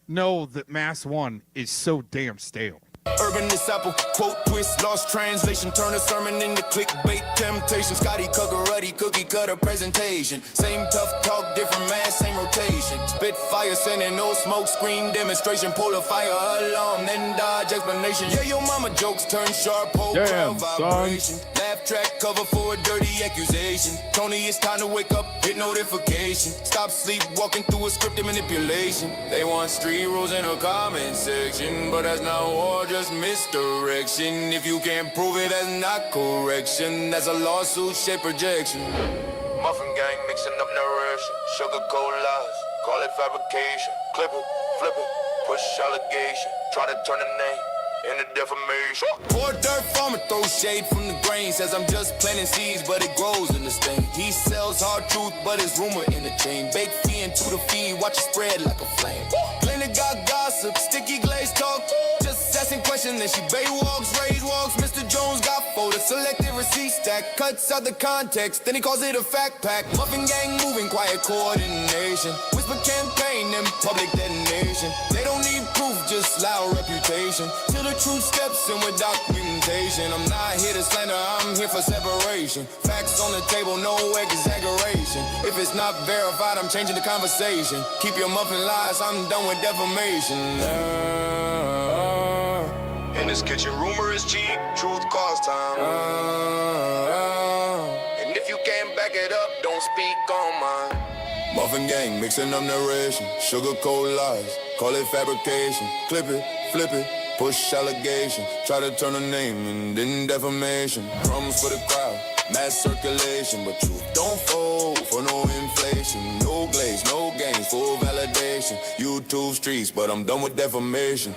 know that Mass One is so damn stale? Urban disciple, quote twist, lost translation. Turn a sermon into clickbait temptation. Scotty Cuckaruddy, cookie cutter presentation. Same tough talk, different mass, same rotation. Spit fire, sending no smoke screen demonstration. Pull a fire alarm, then dodge explanation. Yeah, your mama jokes turn sharp, whole crowd vibration. Laugh track cover for a dirty accusation. Tony, it's time to wake up, hit notification. Stop sleepwalking through a scripted manipulation. They want street rules in a comment section, but that's not war, just misdirection. If you can't prove it, that's not correction. That's a lawsuit, shaped projection. Muffin gang mixing up narration, sugar cold lies, call it fabrication. Clip it, flip it, push allegation. Try to turn a name into defamation. Poor dirt farmer throws shade from the grain. Says I'm just planting seeds, but it grows in the stain. He sells hard truth, but it's rumor in the chain. Bake fee into the feed, watch it spread like a flame. Glenda got gossip, sticky glaze talk. Just asking questions, then she bay walks, raise walks. Mr. Jones got photos, selected receipt stack. Cuts out the context, then he calls it a fact pack. Muffin gang moving, quiet coordination. Whisper campaign and public detonation. They don't need proof, just loud reputation. Till the truth steps in with documentation. I'm not here to slander, I'm here for separation. Facts on the table, no exaggeration. If it's not verified, I'm changing the conversation. Keep your muffin lies, I'm done with defamation. In this kitchen, rumor is cheap, truth costs time. And if you can't back it up, don't speak on mine. Muffin gang mixing up narration, sugar cold lies, call it fabrication. Clip it, flip it, push allegation. Try to turn a name and then defamation. Crumbs for the crowd, mass circulation. But truth don't fold for no inflation. No glaze, no gains, full validation. YouTube streets, but I'm done with defamation.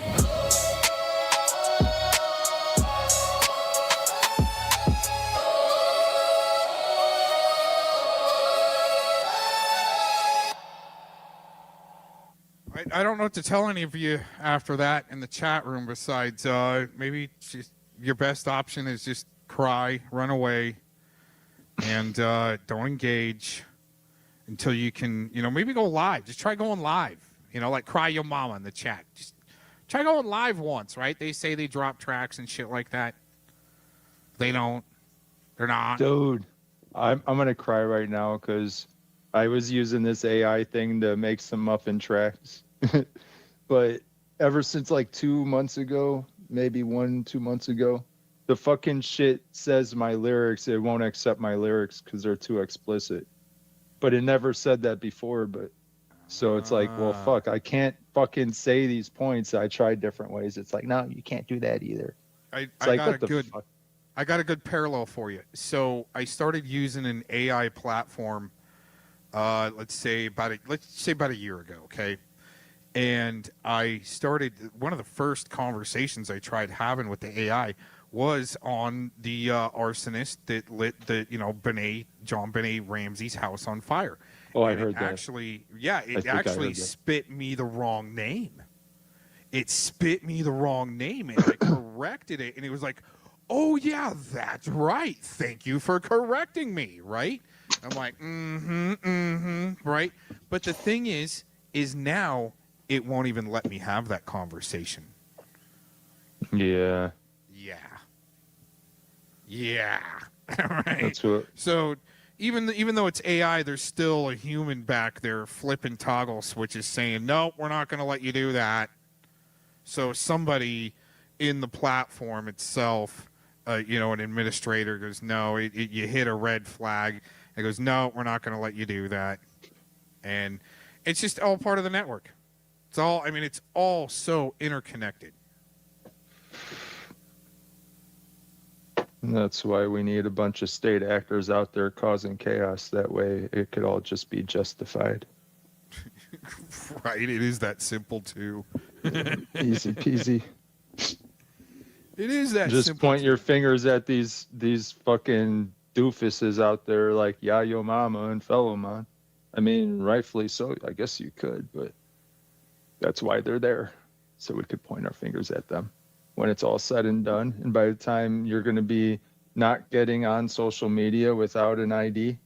I don't know what to tell any of you after that in the chat room besides maybe just your best option is just cry, run away, and don't engage until you can, maybe go live. Just try going live, like Cry Your Mama in the chat. Just try going live once, right? They say they drop tracks and shit like that. They don't. They're not. Dude, I'm going to cry right now because I was using this AI thing to make some muffin tracks. But ever since like 2 months ago, maybe 1-2 months ago, the fucking shit says my lyrics. It won't accept my lyrics because they're too explicit. But it never said that before. But so it's like, well, fuck, I can't fucking say these points. I tried different ways. It's like, no, you can't do that either. I got a good parallel for you. So I started using an AI platform. Let's say about a year ago. Okay. And I started, one of the first conversations I tried having with the AI was on the arsonist that lit the, John Benet Ramsey's house on fire. Oh, and I heard that. Actually, yeah, it actually spit me the wrong name. It spit me the wrong name and I corrected it, and he was like, "Oh yeah, that's right. Thank you for correcting me." Right? I'm like, right. But the thing is now it won't even let me have that conversation. Yeah. Yeah. Right. That's what. So even though it's AI, there's still a human back there flipping toggle switches saying, "No, we're not going to let you do that." So somebody in the platform itself, an administrator goes, "No, you hit a red flag." It goes, "No, we're not going to let you do that." And it's just all part of the network. It's all so interconnected. And that's why we need a bunch of state actors out there causing chaos. That way it could all just be justified. Right, it is that simple too. Easy peasy. It is that just simple. point your fingers at these fucking doofuses out there like Yayo Mama and Fellowman. I mean, rightfully so. I guess you could, but that's why they're there. So we could point our fingers at them when it's all said and done. And by the time you're going to be not getting on social media without an ID.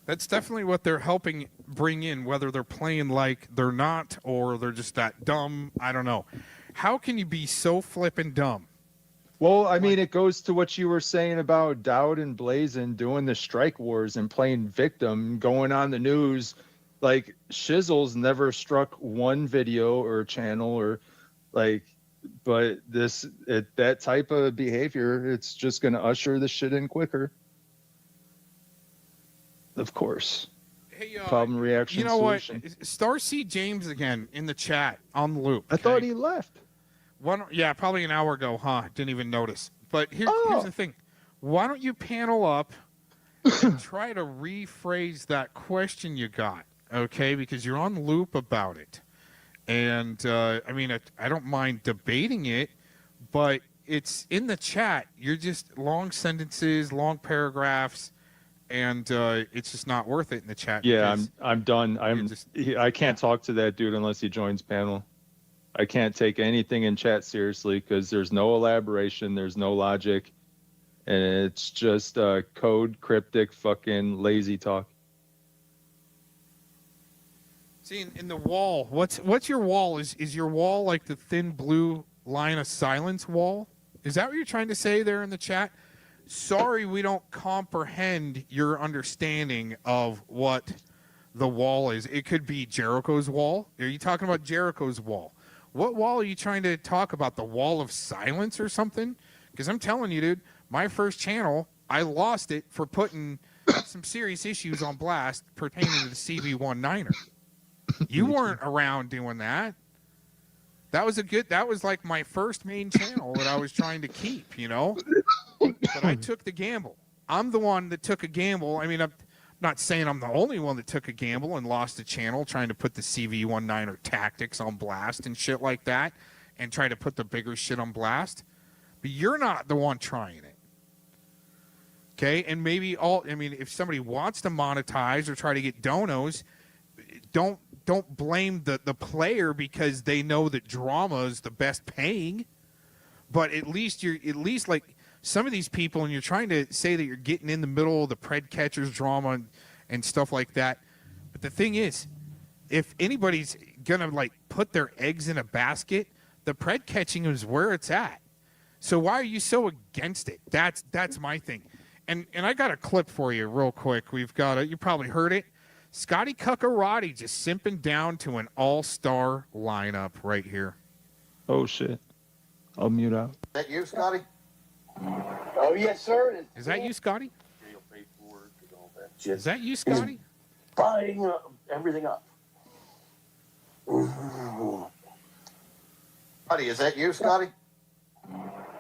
That's definitely what they're helping bring in, whether they're playing like they're not or they're just that dumb. I don't know. How can you be so flippin' dumb? Well, I mean, it goes to what you were saying about Dowd and Blazin doing the strike wars and playing victim, going on the news. Like, Shizzle's never struck one video or channel or like, but that type of behavior, it's just going to usher the shit in quicker. Of course. Hey, problem reaction. You know solution. what? Starseed James again in the chat on the loop. I thought he left. Yeah, probably an hour ago, huh? Didn't even notice. But here's the thing. Why don't you panel up and try to rephrase that question you got, okay? Because you're on loop about it. And, I don't mind debating it, but it's in the chat. You're just long sentences, long paragraphs, and it's just not worth it in the chat. Yeah, I'm done. I can't talk to that dude unless he joins panel. I can't take anything in chat seriously because there's no elaboration, there's no logic, and it's just code, cryptic, fucking lazy talk. See, in the wall, what's your wall? Is your wall like the thin blue line of silence wall? Is that what you're trying to say there in the chat? Sorry, we don't comprehend your understanding of what the wall is. It could be Jericho's wall. Are you talking about Jericho's wall? What wall are you trying to talk about? The wall of silence or something? Because I'm telling you, dude, my first channel, I lost it for putting some serious issues on blast pertaining to the CV-19er. You weren't around doing that. That was like my first main channel that I was trying to keep, you know? But I took the gamble. I'm the one that took a gamble. I mean, I'm not saying I'm the only one that took a gamble and lost a channel trying to put the CV-19er tactics on blast and shit like that and try to put the bigger shit on blast. But you're not the one trying it. Okay? And maybe if somebody wants to monetize or try to get donos, don't blame the player because they know that drama is the best paying. But at least like some of these people, and you're trying to say that you're getting in the middle of the pred catchers drama and stuff like that. But the thing is, if anybody's gonna like put their eggs in a basket, the pred catching is where it's at. So why are you so against it? That's my thing. And I got a clip for you real quick. We've got you probably heard it. Scotty Cuccarati just simping down to an all-star lineup right here. Oh shit. I'll mute out. Is that you, Scotty? Oh, yes, sir. Is that you, Scotty? Is that you, Scotty? Buying everything up. Scotty, is that you, Scotty?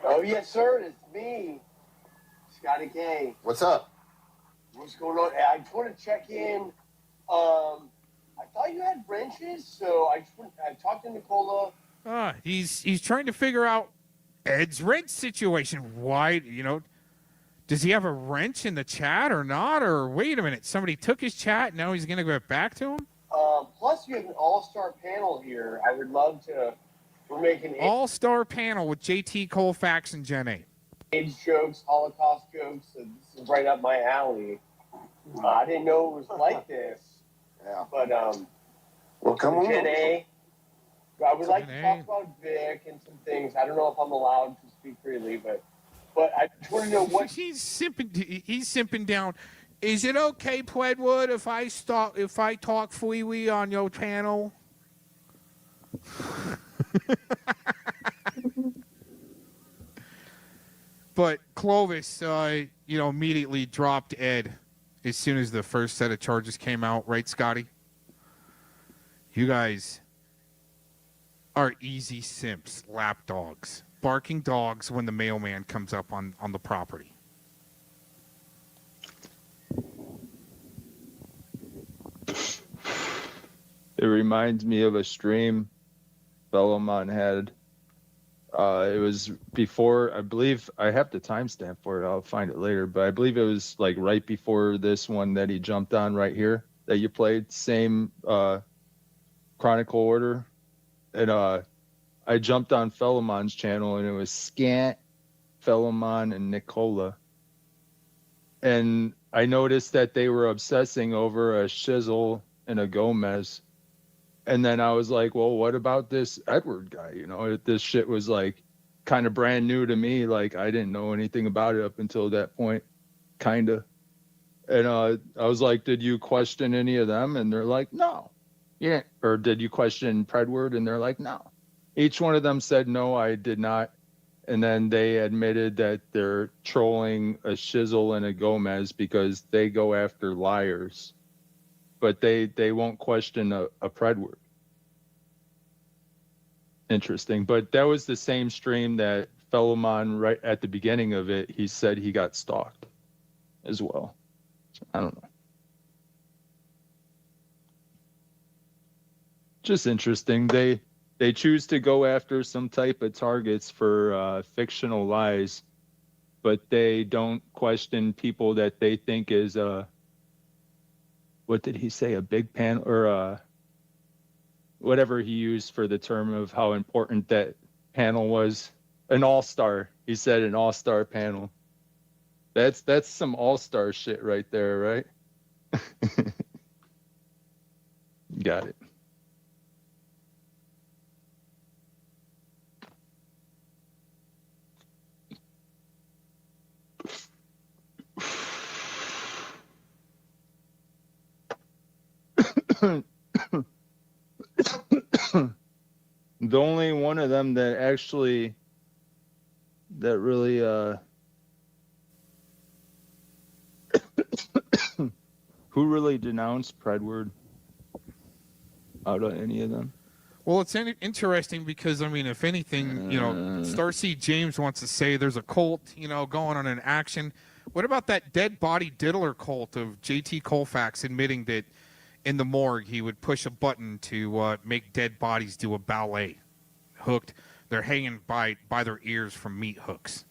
Oh, yes, sir. It's me, Scotty K. What's up? What's going on? I just want to check in. I thought you had wrenches, so I talked to Nicola. He's trying to figure out Ed's wrench situation. Why, does he have a wrench in the chat or not? Or wait a minute, somebody took his chat, now he's going to go back to him? Plus, you have an all-star panel here. I would love to We're making All-star panel with JT Colfax and Jen A. AIDS jokes, Holocaust jokes. So this is right up my alley. I didn't know it was like this. Yeah. But Well, come on. Jen A. I would like to Jen A. talk about Vic and some things. I don't know if I'm allowed to speak freely, but I just want to know what He's simping down. Is it okay, Pledwood, if I talk free on your channel? But Clovis, immediately dropped Ed as soon as the first set of charges came out, right, Scotty? You guys are easy simps, lapdogs, barking dogs when the mailman comes up on the property. It reminds me of a stream Bellomont had. It was before, I believe, I have the timestamp for it. I'll find it later, but I believe it was like right before this one that he jumped on right here that you played. Same chronicle order. And I jumped on Felomon's channel and it was Scant, Felomon, and Nicola. And I noticed that they were obsessing over a Shizzle and a Gomez. And then I was like, well, what about this Edward guy? This shit was like kind of brand new to me. Like I didn't know anything about it up until that point, kind of. And I was like, did you question any of them? And they're like, no. Yeah. Or did you question Predward? And they're like, no. Each one of them said, no, I did not. And then they admitted that they're trolling a Shizzle and a Gomez because they go after liars. But they won't question a Predward. Interesting. But that was the same stream that Felomon, right at the beginning of it, he said he got stalked as well. I don't know. Just interesting. They choose to go after some type of targets for fictional lies, but they don't question people that they think is what did he say? A big panel or whatever he used for the term of how important that panel was. An all-star. He said an all-star panel. That's some all-star shit right there, right? Got it. The only one of them that really who really denounced Predward out of any of them? Well, it's interesting because, if anything, Starseed James wants to say there's a cult, going on in action. What about that dead body diddler cult of JT Colfax admitting that in the morgue he would push a button to make dead bodies do a ballet? Hooked. They're hanging by their ears from meat hooks.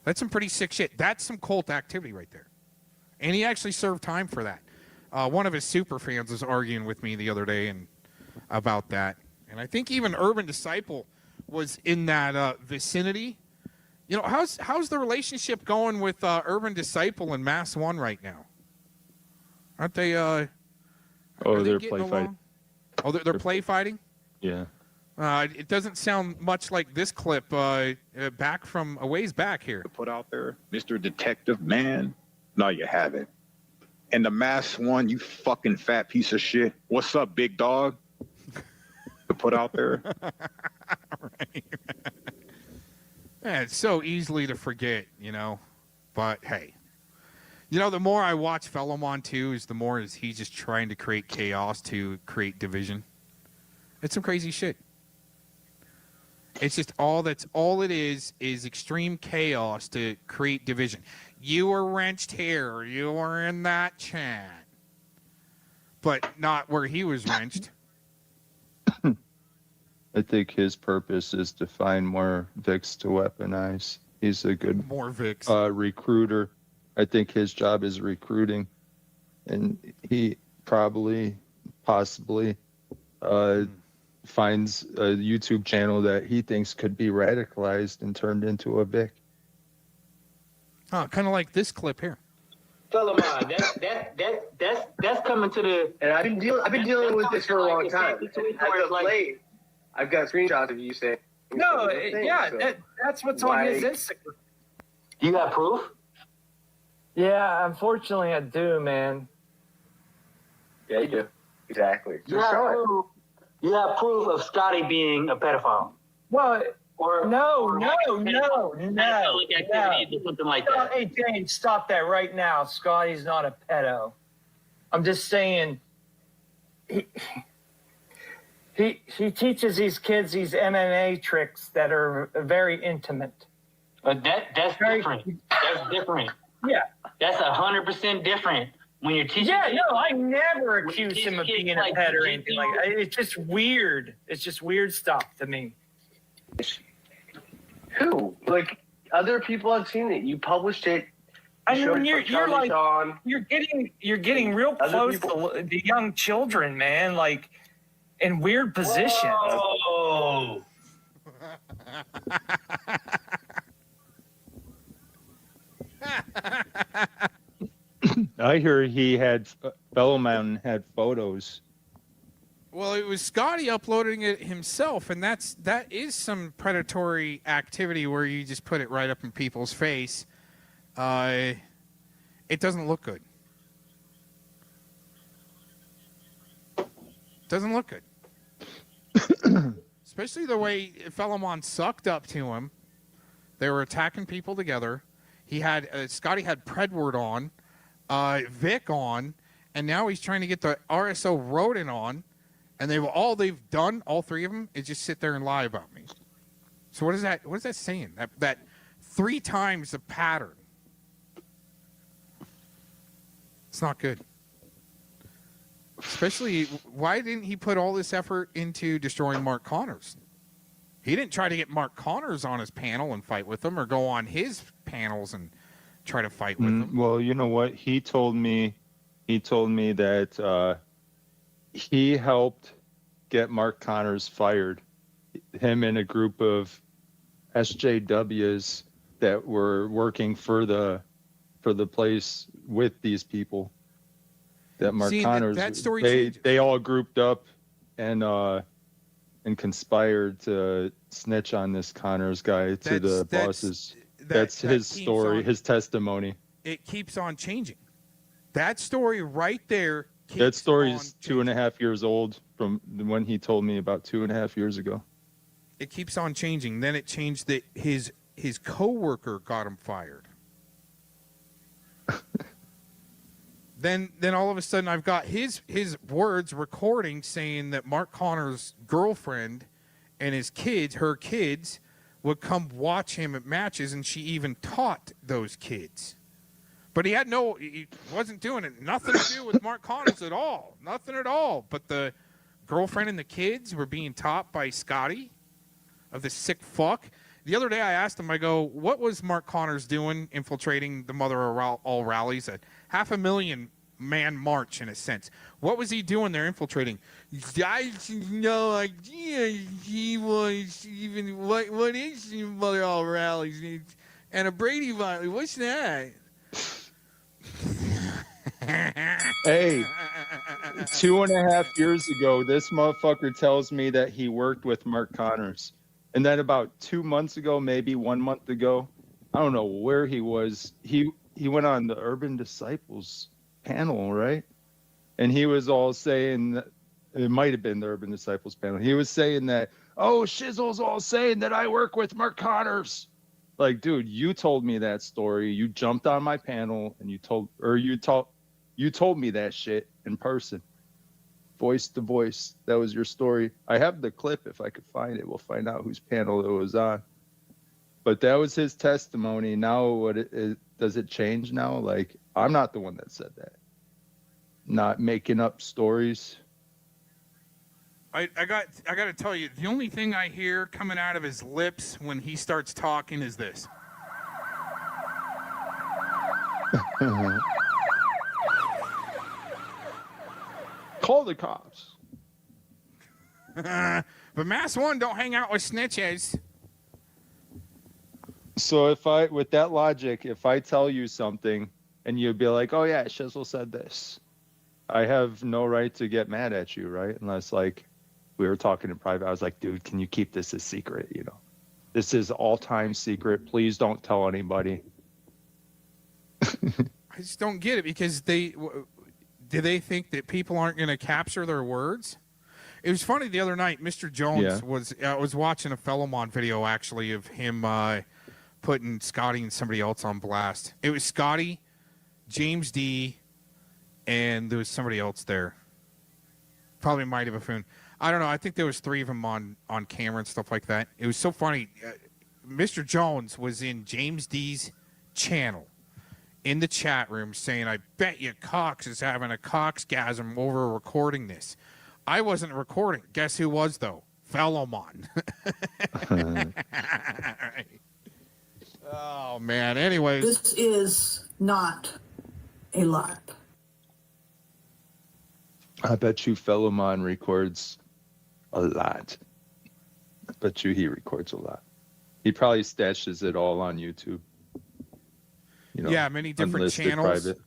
That's some pretty sick shit. That's some cult activity right there. And he actually served time for that. One of his super fans was arguing with me the other day about that. And I think even Urban Disciple was in that vicinity. How's the relationship going with Urban Disciple and Mass One right now? Aren't they? They're play fighting. Oh, they're play fighting? Yeah. It doesn't sound much like this clip back from a ways back here. Put out there, Mr. Detective Man. No, you haven't. And the Mass One, you fucking fat piece of shit. What's up, big dog? To put out there. Right. Yeah, it's so easily to forget, But hey, the more I watch Felomon too, is the more is he just trying to create chaos to create division. It's some crazy shit. It's just all it is extreme chaos to create division. You were wrenched here. You were in that chat. But not where he was wrenched. I think his purpose is to find more Vicks to weaponize. He's a good more Vicks recruiter. I think his job is recruiting. And he possibly finds a YouTube channel that he thinks could be radicalized and turned into a Vic. Oh, kind of like this clip here. Fellow man, that's coming to the. And I've been dealing with this for a long time. As of late, I've got screenshots of you saying. No, that's what's on his Instagram. You got proof? Yeah, unfortunately, I do, man. Yeah, you do. Exactly. You have proof of Scotty being a pedophile. Well, no. Something like that. Hey, James, stop that right now. Scotty's not a pedo. I'm just saying. He teaches these kids these MMA tricks that are very intimate. But that's different. That's different. Yeah. That's 100% different when you're teaching. Yeah, no, I never accused him of being a pet or anything like that. It's just weird. It's just weird stuff to me. Who? Like, other people have seen it. You published it. I mean, you're like, you're getting real close to the young children, man, like in weird positions. Oh. I hear he had Bellman had photos. Well, it was Scotty uploading it himself, and that is some predatory activity where you just put it right up in people's face. It doesn't look good. Doesn't look good. Especially the way Philemon sucked up to him. They were attacking people together. He had Scotty had Predward on, Vic on, and now he's trying to get the RSO Rodent on. And they've done, all three of them, is just sit there and lie about me. So what is that saying? That 3 times the pattern. It's not good. Especially, why didn't he put all this effort into destroying Mark Connors? He didn't try to get Mark Connors on his panel and fight with him, or go on his panels and try to fight with him. Well, you know what? He told me that he helped get Mark Connors fired. Him and a group of SJWs that were working for the place with these people. That Mark Connors, that story they all grouped up and conspired to snitch on this Connors guy to the bosses. That's his story, his testimony. It keeps on changing. That story right there. That story is 2.5 years old from when he told me about 2.5 years ago. It keeps on changing. Then it changed that his coworker got him fired. Then all of a sudden I've got his words recording saying that Mark Connors' girlfriend and her kids would come watch him at matches, and she even taught those kids. But he wasn't doing it. Nothing to do with Mark Connors at all. Nothing at all. But the girlfriend and the kids were being taught by Scotty, of this sick fuck. The other day I asked him, I go, what was Mark Connors doing infiltrating the Mother of All Rallies? A 500,000 man march, in a sense. What was he doing there infiltrating? I have no idea he was even, what is the Mother of All Rallies? And a Brady Viley, what's that? Hey, 2.5 years ago, this motherfucker tells me that he worked with Mark Connors. And then about 2 months ago, maybe 1 month ago, I don't know where he was. He went on the Urban Disciples panel, right? And he was all saying that, it might have been the Urban Disciples panel. He was saying that, oh, Shizzle's all saying that I work with Mark Connors. Like, dude, you told me that story. You jumped on my panel and you told me that shit in person. Voice to voice. That was your story. I have the clip. If I could find it, we'll find out whose panel it was on. But that was his testimony. Now, does it change now? Like, I'm not the one that said that. Not making up stories. I got to tell you, the only thing I hear coming out of his lips when he starts talking is this. Call the cops. But Mass One don't hang out with snitches. So with that logic, if I tell you something and you'd be like, oh yeah, Shizzle said this, I have no right to get mad at you, right? Unless like we were talking in private. I was like, dude, can you keep this a secret? You know, this is all-time secret. Please don't tell anybody. I just don't get it because do they think that people aren't going to capture their words? It was funny the other night. Mr. Jones was watching a Fellowmon video actually of him putting Scotty and somebody else on blast. It was Scotty, James D, and there was somebody else there. Probably Mighty Buffoon. I don't know. I think there was 3 of them on camera and stuff like that. It was so funny. Mr. Jones was in James D's channel in the chat room saying, I bet you Cox is having a coxgasm over recording this. I wasn't recording. Guess who was, though? Fellowmon. Oh, man. Anyways. This is not a LARP. I bet you Fellowmon records a lot. I bet you he records a lot. He probably stashes it all on YouTube. You know, yeah, many different unlisted, channels. Private.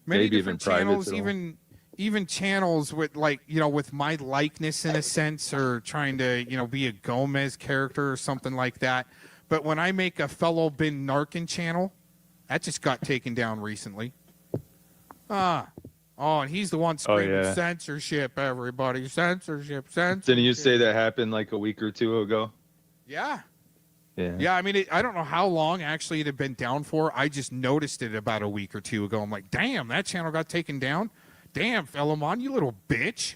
Many Maybe different even channels, private even channels with like, you know, with my likeness in a sense, or trying to, you know, be a Gomez character or something like that. But when I make a fellow Bin Narkin channel, that just got taken down recently. Oh, and he's the one screaming censorship, everybody. Censorship. Didn't you say that happened like a week or 2 ago? Yeah. Yeah. Yeah, I mean, I don't know how long actually it had been down for. I just noticed it about a week or 2 ago. I'm like, damn, that channel got taken down. Damn, Fellowmon, you little bitch.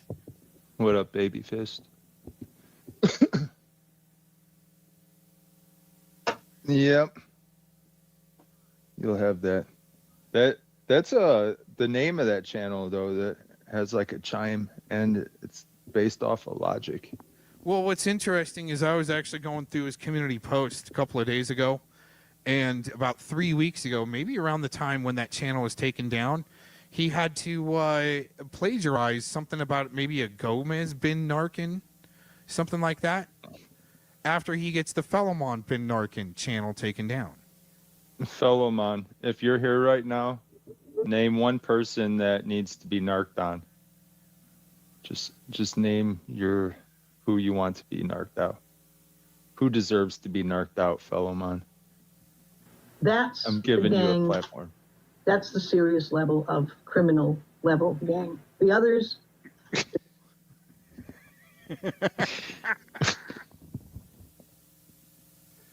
What up, baby fist? Yep. You'll have that. That's the name of that channel though, that has like a chime, and it's based off of Logic. Well, what's interesting is I was actually going through his community post a couple of days ago, and about 3 weeks ago, maybe around the time when that channel was taken down, he had to plagiarize something about maybe a Gomez Bin Narkin, something like that, after he gets the Fellowmon Bin Narkin channel taken down. Fellowmon, if you're here right now, name one person that needs to be narked on. Just name who you want to be narked out. Who deserves to be narked out, Fellowmon? That's I'm giving the you gang. a platform. That's the serious level of criminal level gang. The others.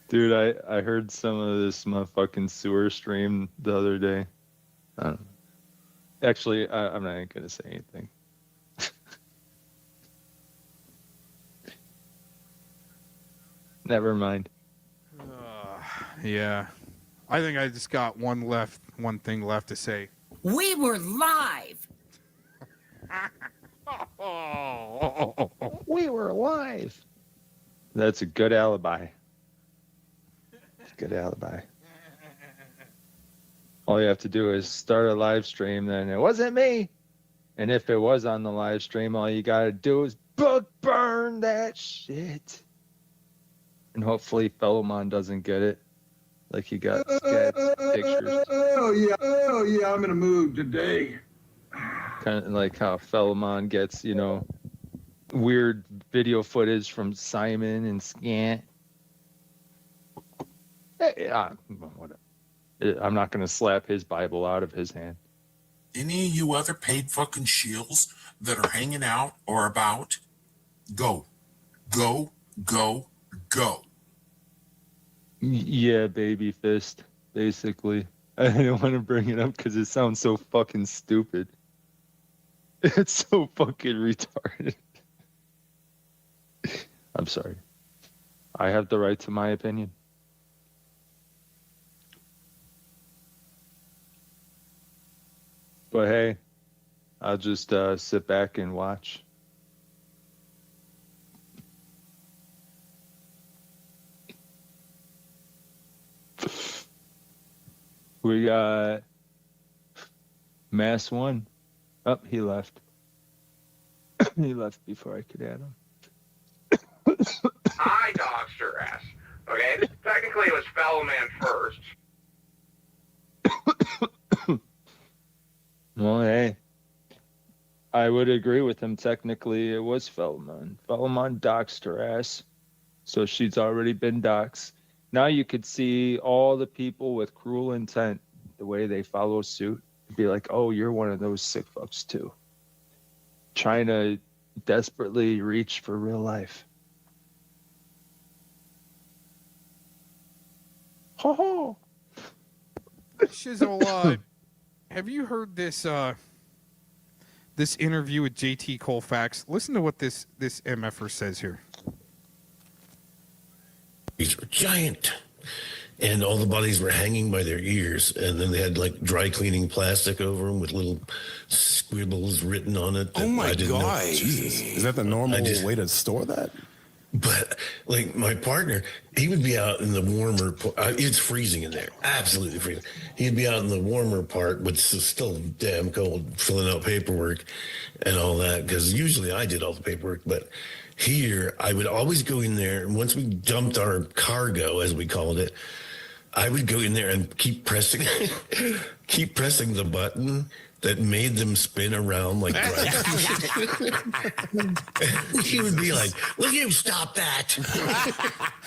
Dude, I heard some of this motherfucking sewer stream the other day. I don't know. Actually, I'm not even gonna say anything. Never mind. Yeah. I think I just got one thing left to say. We were live. We were live. That's a good alibi. Good alibi. All you have to do is start a live stream, then it wasn't me. And if it was on the live stream, all you gotta do is book burn that shit. And hopefully Fellowmon doesn't get it. Like he got Scat's pictures. Oh yeah, I'm in a mood today. Kind of like how Fellowmon gets, you know, weird video footage from Simon and Scant. Hey, whatever. I'm not going to slap his Bible out of his hand. Any of you other paid fucking shills that are hanging out or about, go. Go, go, go. Yeah, baby fist, basically. I didn't want to bring it up because it sounds so fucking stupid. It's so fucking retarded. I'm sorry. I have the right to my opinion. But hey, I'll just sit back and watch. We got Mass 1. Oh, he left. He left before I could add him. I doxed her ass. Okay? Technically, it was Fellow Man first. Well, hey, I would agree with him. Technically, it was Feldman. Feldman doxed her ass, so she's already been doxed. Now you could see all the people with cruel intent, the way they follow suit, be like, oh, you're one of those sick fucks too. Trying to desperately reach for real life. Ho ho! Shizzle, have you heard this this interview with JT Colfax? Listen to what this MFer says here. These were giant, and all the bodies were hanging by their ears, and then they had like dry cleaning plastic over them with little scribbles written on it. Oh my God! Jesus. Is that the normal way to store that? But like my partner, he would be out in the warmer. It's freezing in there, absolutely freezing. He'd be out in the warmer part, but it's still damn cold, filling out paperwork and all that. Because usually I did all the paperwork, but here I would always go in there. And once we dumped our cargo, as we called it, I would go in there and keep pressing the button that made them spin around like he would be like, "Will you stop that?"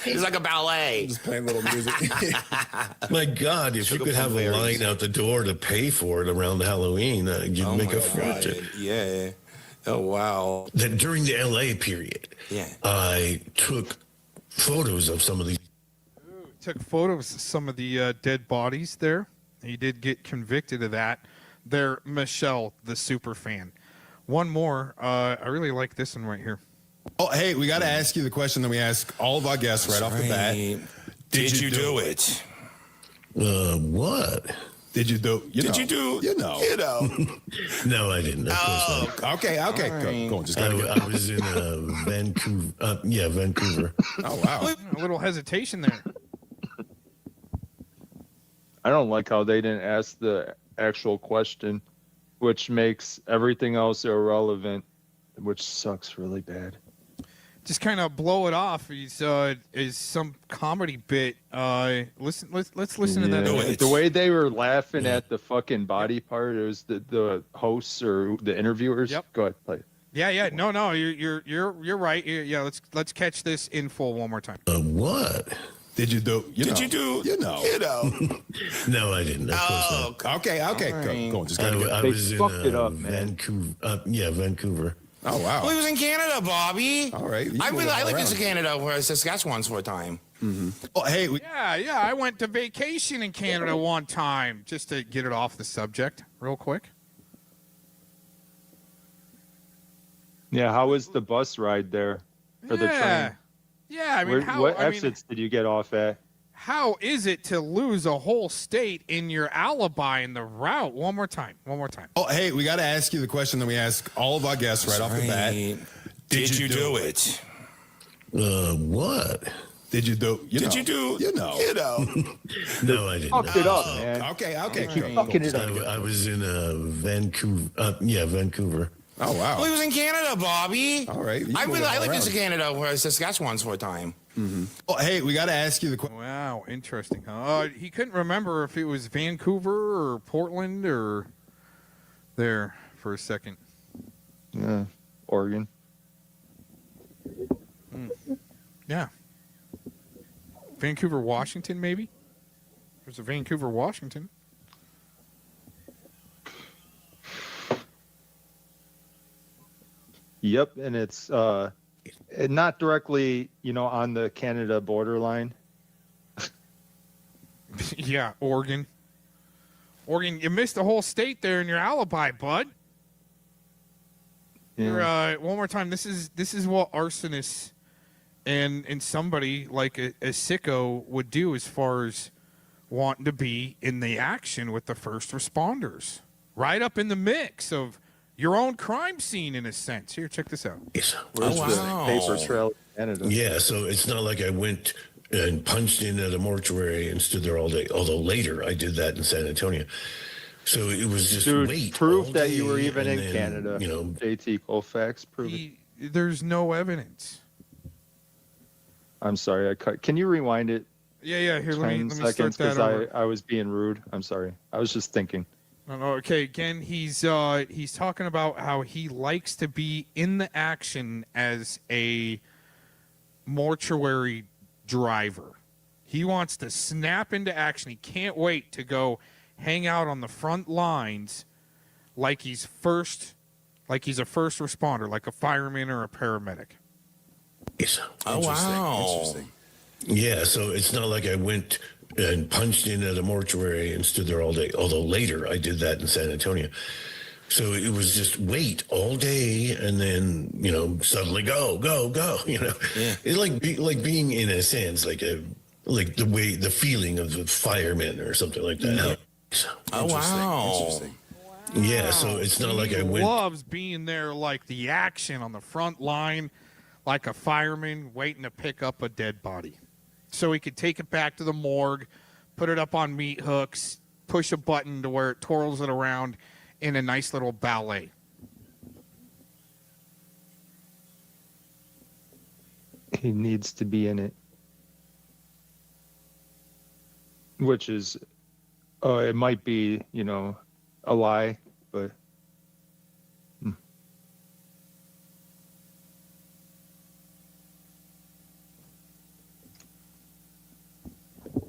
It's like a ballet. Just playing little music. My God, if you could have a line out the door to pay for it around Halloween, you'd make a fortune. Yeah. Oh, wow. That during the LA period, I took photos of some of these. Took photos of some of the dead bodies there. He did get convicted of that. There, Michelle, the super fan. One more. I really like this one right here. Oh, hey, we got to ask you the question that we ask all of our guests right off the bat. Did you do it? What? Did you do? Did you do? You know. No, I didn't. Of course not. Okay. Go on. Just gotta I was in Vancouver. Vancouver. Oh, wow. A little hesitation there. I don't like how they didn't ask the actual question, which makes everything else irrelevant, which sucks really bad. Just kind of blow it off. Is some comedy bit. Let's listen to that. The way they were laughing at the fucking body part, it was the hosts or the interviewers. Yep. Go ahead, play it. Yeah. No, you're right. Yeah, let's catch this in full one more time. What? Did you do? Did you do? You know. No, I didn't. Of course not. Okay. Go on. Just gotta I was in Vancouver. Vancouver. Oh, wow. Well, he was in Canada, Bobby. All right. I lived in Canada, where Saskatchewan for a time. Mm-hmm. Oh, hey. Yeah. I went to vacation in Canada one time, just to get it off the subject real quick. Yeah, how was the bus ride there for the train? Yeah, I mean, what exits did you get off at? How is it to lose a whole state in your alibi in the route? One more time. Oh, hey, we got to ask you the question that we ask all of our guests right off the bat. Did you do it? What? Did you do? Did you do? You know. No, I didn't. Fucked it up, man. Okay. Fucking it up. I was in Vancouver. Vancouver. Oh, wow. Well, he was in Canada, Bobby. All right. I lived in Canada, where Saskatchewan for a time. Mm-hmm. Oh, hey, we got to ask you the question. Wow, interesting. He couldn't remember if it was Vancouver or Portland or there for a second. Yeah, Oregon. Yeah. Vancouver, Washington, maybe? There's a Vancouver, Washington. Yep, and it's not directly, on the Canada borderline. Yeah, Oregon. You missed the whole state there in your alibi, bud. Yeah. One more time. This is what arsonists and somebody like a sicko would do as far as wanting to be in the action with the first responders, right up in the mix of your own crime scene in a sense. Here, check this out. Where's the paper trail in Canada? Yeah, so it's not like I went and punched in at a mortuary and stood there all day. Although later I did that in San Antonio. So it was just wait. Proof that you were day, even in then, Canada. JT Colfax, prove it. There's no evidence. I'm sorry. I cut. Can you rewind it? Yeah. Here, 10 let me start seconds that over. I was being rude. I'm sorry. I was just thinking. No, okay. Again, he's talking about how he likes to be in the action as a mortuary driver. He wants to snap into action. He can't wait to go hang out on the front lines like he's a first responder, like a fireman or a paramedic. Oh, wow. Yeah, so it's not like I went and punched in at a mortuary and stood there all day, although later I did that in San Antonio. So it was just wait all day and then, suddenly go, Yeah. It's like being in a sense, like the feeling of the firemen or something like that. Yeah. Oh, wow. Interesting. Yeah, so it's not like I went. Loves being there, like the action on the front line, like a fireman waiting to pick up a dead body. So he could take it back to the morgue, put it up on meat hooks, push a button to where it twirls it around in a nice little ballet. He needs to be in it. Which is, it might be, a lie, but.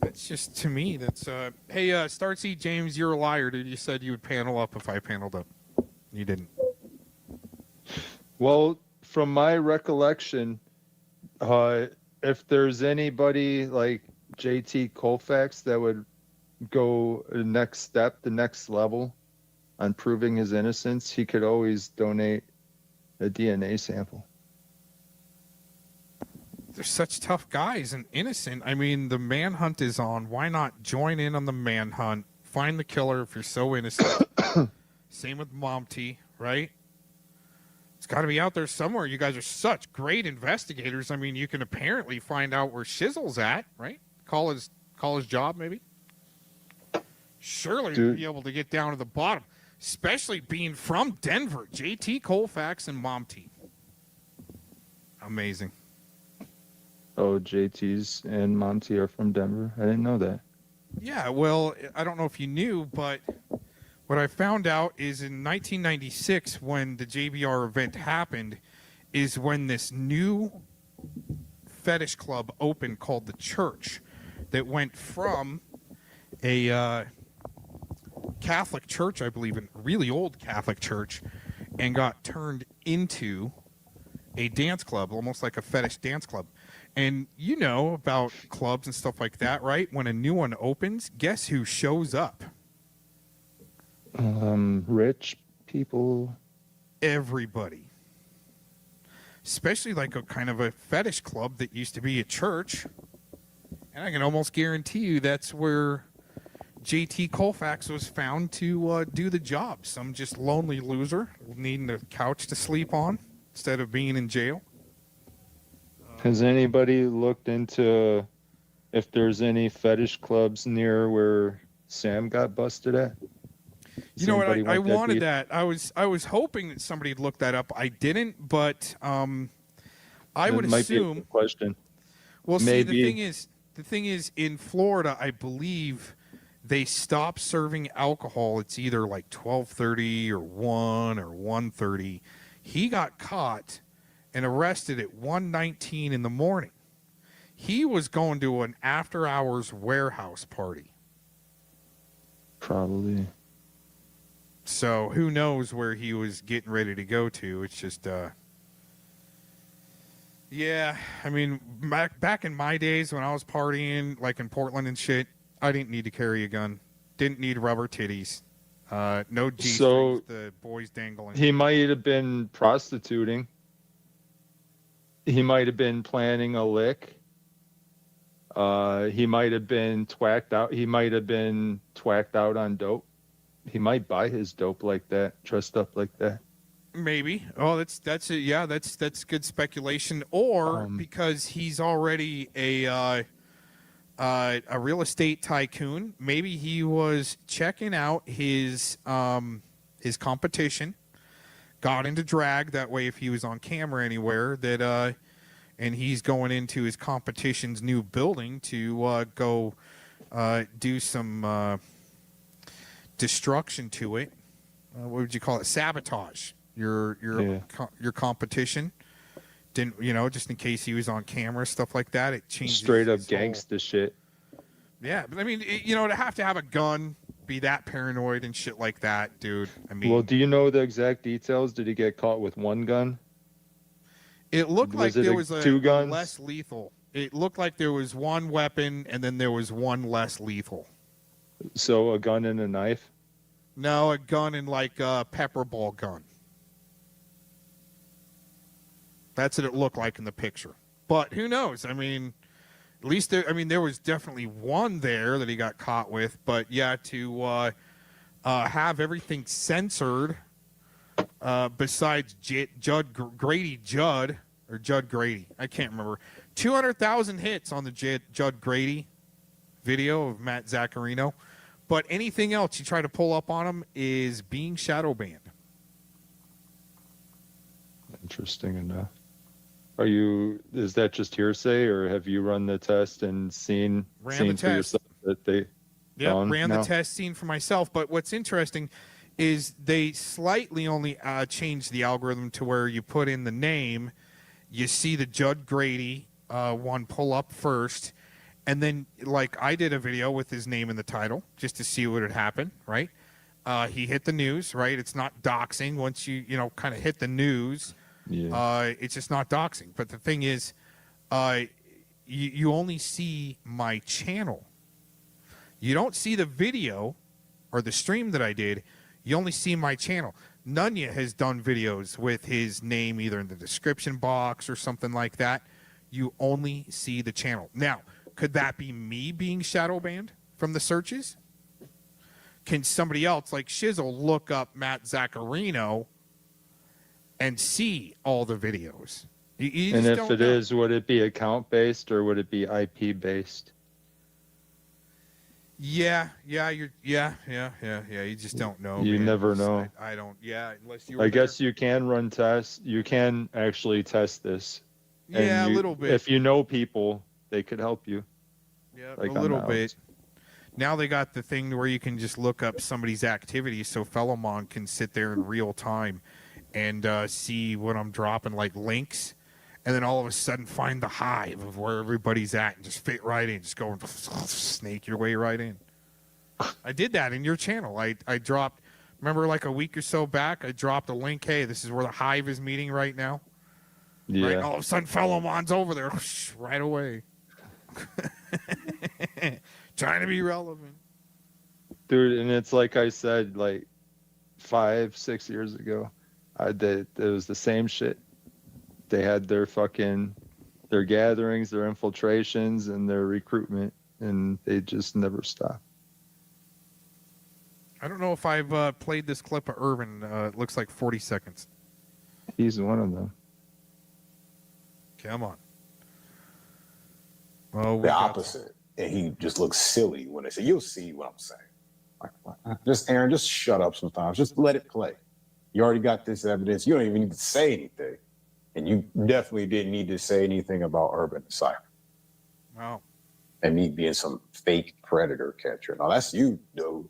That's just, to me, that's, hey, Startsy James, you're a liar, dude. You said you would panel up if I paneled up. You didn't. Well, from my recollection, if there's anybody like JT Colfax that would go the next step, the next level on proving his innocence, he could always donate a DNA sample. They're such tough guys and innocent. I mean, the manhunt is on. Why not join in on the manhunt? Find the killer if you're so innocent. Same with Mom T, right? It's got to be out there somewhere. You guys are such great investigators. I mean, you can apparently find out where Shizzle's at, right? Call his job, maybe. Surely you'll be able to get down to the bottom, especially being from Denver. JT Colfax and Mom T. Amazing. Oh, JT's and Monty are from Denver. I didn't know that. Yeah, well, I don't know if you knew, but what I found out is in 1996, when the JBR event happened, is when this new fetish club opened called The Church that went from a Catholic church, I believe, a really old Catholic church, and got turned into a dance club, almost like a fetish dance club. And you know about clubs and stuff like that, right? When a new one opens, guess who shows up? Rich people. Everybody. Especially like a kind of a fetish club that used to be a church. And I can almost guarantee you that's where JT Colfax was found to do the job. Some just lonely loser needing a couch to sleep on instead of being in jail. Has anybody looked into if there's any fetish clubs near where Sam got busted at? You know what? I wanted that. I was hoping that somebody'd look that up. I didn't, but I would assume. Be a question. Well, maybe. See, the thing is, in Florida, I believe they stopped serving alcohol. It's either like 12:30 or 1 or 1:30. He got caught and arrested at 1:19 in the morning. He was going to an after-hours warehouse party. Probably. So who knows where he was getting ready to go to. It's just, yeah, I mean, back in my days when I was partying, like in Portland and shit, I didn't need to carry a gun. Didn't need rubber titties. No G-strings, So the boys dangling. he might have been prostituting. He might have been planning a lick. He might have been twacked out. He might have been twacked out on dope. He might buy his dope like that, dressed up like that. Maybe. Oh, that's a, yeah, that's good speculation. Or because he's already a real estate tycoon. Maybe he was checking out his competition. Got into drag that way. If he was on camera anywhere, that and he's going into his competition's new building to go do some destruction to it. What would you call it? Sabotage your competition. Didn't just in case he was on camera, stuff like that. It changed Straight up gangsta shit. Yeah, but I mean, to have a gun, be that paranoid and shit like that, dude. I mean, Well, do you know the exact details? Did he get caught with one gun? it looked like there was two a guns? less lethal. It looked like there was one weapon and then there was one less lethal. So a gun and a knife? No, a gun and like a pepper ball gun. That's what it looked like in the picture. But who knows? I mean, at least there was definitely one there that he got caught with. But yeah, to have everything censored besides Judd Grady, I can't remember. 200,000 hits on the Judd Grady video of Matt Zaccarino. But anything else you try to pull up on him is being shadow banned. Interesting enough. Is that just hearsay, or have you run the test and seen the for test. yourself that they Ran the test scene for myself. But what's interesting is they slightly only changed the algorithm to where you put in the name, you see the Judd Grady one pull up first, and then like I did a video with his name in the title just to see what would happen, right? He hit the news, right? It's not doxing once you kind of hit the news. Yeah. It's just not doxing. But the thing is, you only see my channel. You don't see the video or the stream that I did. You only see my channel. Nunya has done videos with his name either in the description box or something like that. You only see the channel. Now, could that be me being shadow banned from the searches? Can somebody else like Shizzle look up Matt Zaccarino and see all the videos? You And just if don't it know. is, would it be account based or would it be IP based? Yeah. You just don't know. You man. never know. I don't. Yeah, unless you. Were I guess you can run tests. You can actually test this. And Yeah, a little bit. If you know people, they could help you. Yeah, Like a on little the bit. Now they got the thing where you can just look up somebody's activity, so Fellowmon can sit there in real time and see what I'm dropping, like links, and then all of a sudden find the hive of where everybody's at and just fit right in, just go and snake your way right in. I did that in your channel. I dropped, remember like a week or so back, I dropped a link. Hey, this is where the hive is meeting right now. Yeah. Right? All of a sudden, Fellowmon's over there right away. Trying to be relevant. Dude, and it's like I said, like 5-6 years ago, it was the same shit. They had their gatherings, their infiltrations, and their recruitment, and they just never stopped. I don't know if I've played this clip of Irvin. It looks like 40 seconds. He's one of them. Come on. Oh, The opposite. And he just looks silly when they say, you'll see what I'm saying. Just, Aaron, just shut up sometimes. Just let it play. You already got this evidence. You don't even need to say anything. And you definitely didn't need to say anything about Urban Cypher Wow. and me being some fake predator catcher. Now, that's you, dude.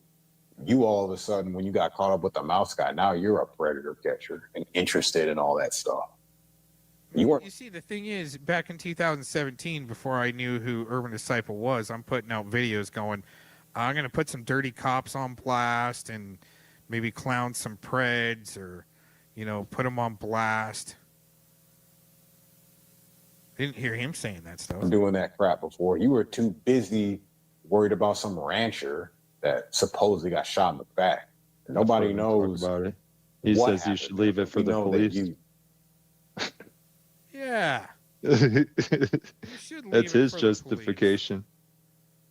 You all of a sudden, when you got caught up with the mouse guy, now you're a predator catcher and interested in all that stuff. You see, the thing is, back in 2017, before I knew who Urban Disciple was, I'm putting out videos going, I'm going to put some dirty cops on blast and maybe clown some preds or, put them on blast. Didn't hear him saying that stuff. Doing that crap before. You were too busy worried about some rancher that supposedly got shot in the back. Nobody knows about it. He what says you happened. should leave it for We the know that police. Yeah. That's his justification.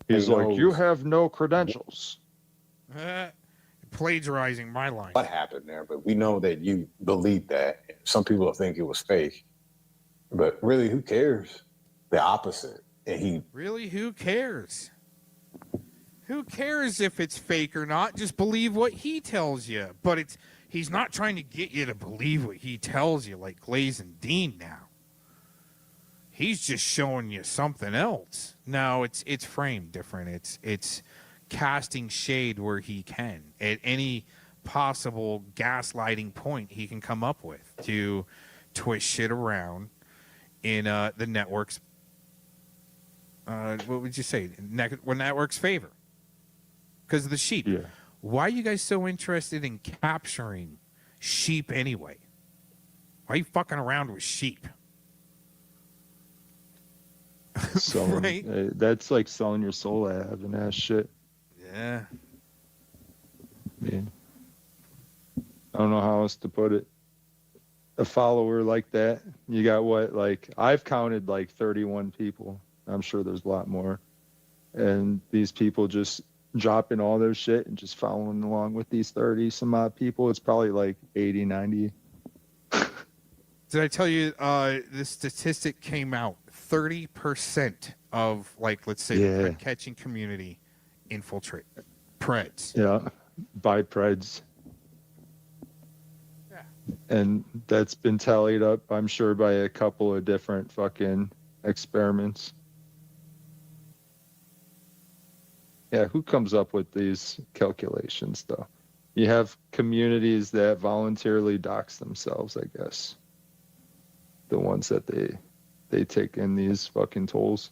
He's He like, you knows have no credentials. Plagiarizing my line. what happened there, but we know that you believe that. Some people think it was fake, but really, who cares? The opposite. And he Really, who cares? Who cares if it's fake or not? Just believe what he tells you. But he's not trying to get you to believe what he tells you like Glaze and Dean now. he's just showing you something else. No, it's framed different. It's casting shade where he can at any possible gaslighting point he can come up with to twist shit around in the network's what would you say? Network's favor. Because of the sheep. Yeah. Why are you guys so interested in capturing sheep anyway? Why are you fucking around with sheep? Selling, Right? that's like selling your soul at having that shit. Yeah. Man. I don't know how else to put it. A follower like that, you got what? Like, I've counted like 31 people. I'm sure there's a lot more. And these people just dropping all their shit and just following along with these 30 some odd people. It's probably like 80, 90. Did I tell you the statistic came out? 30% of, like, let's say, the pred catching community infiltrate Preds. Yeah, by Preds. Yeah. And that's been tallied up, I'm sure, by a couple of different fucking experiments. Yeah, who comes up with these calculations, though? You have communities that voluntarily dox themselves, I guess. The ones that they take in these fucking tolls.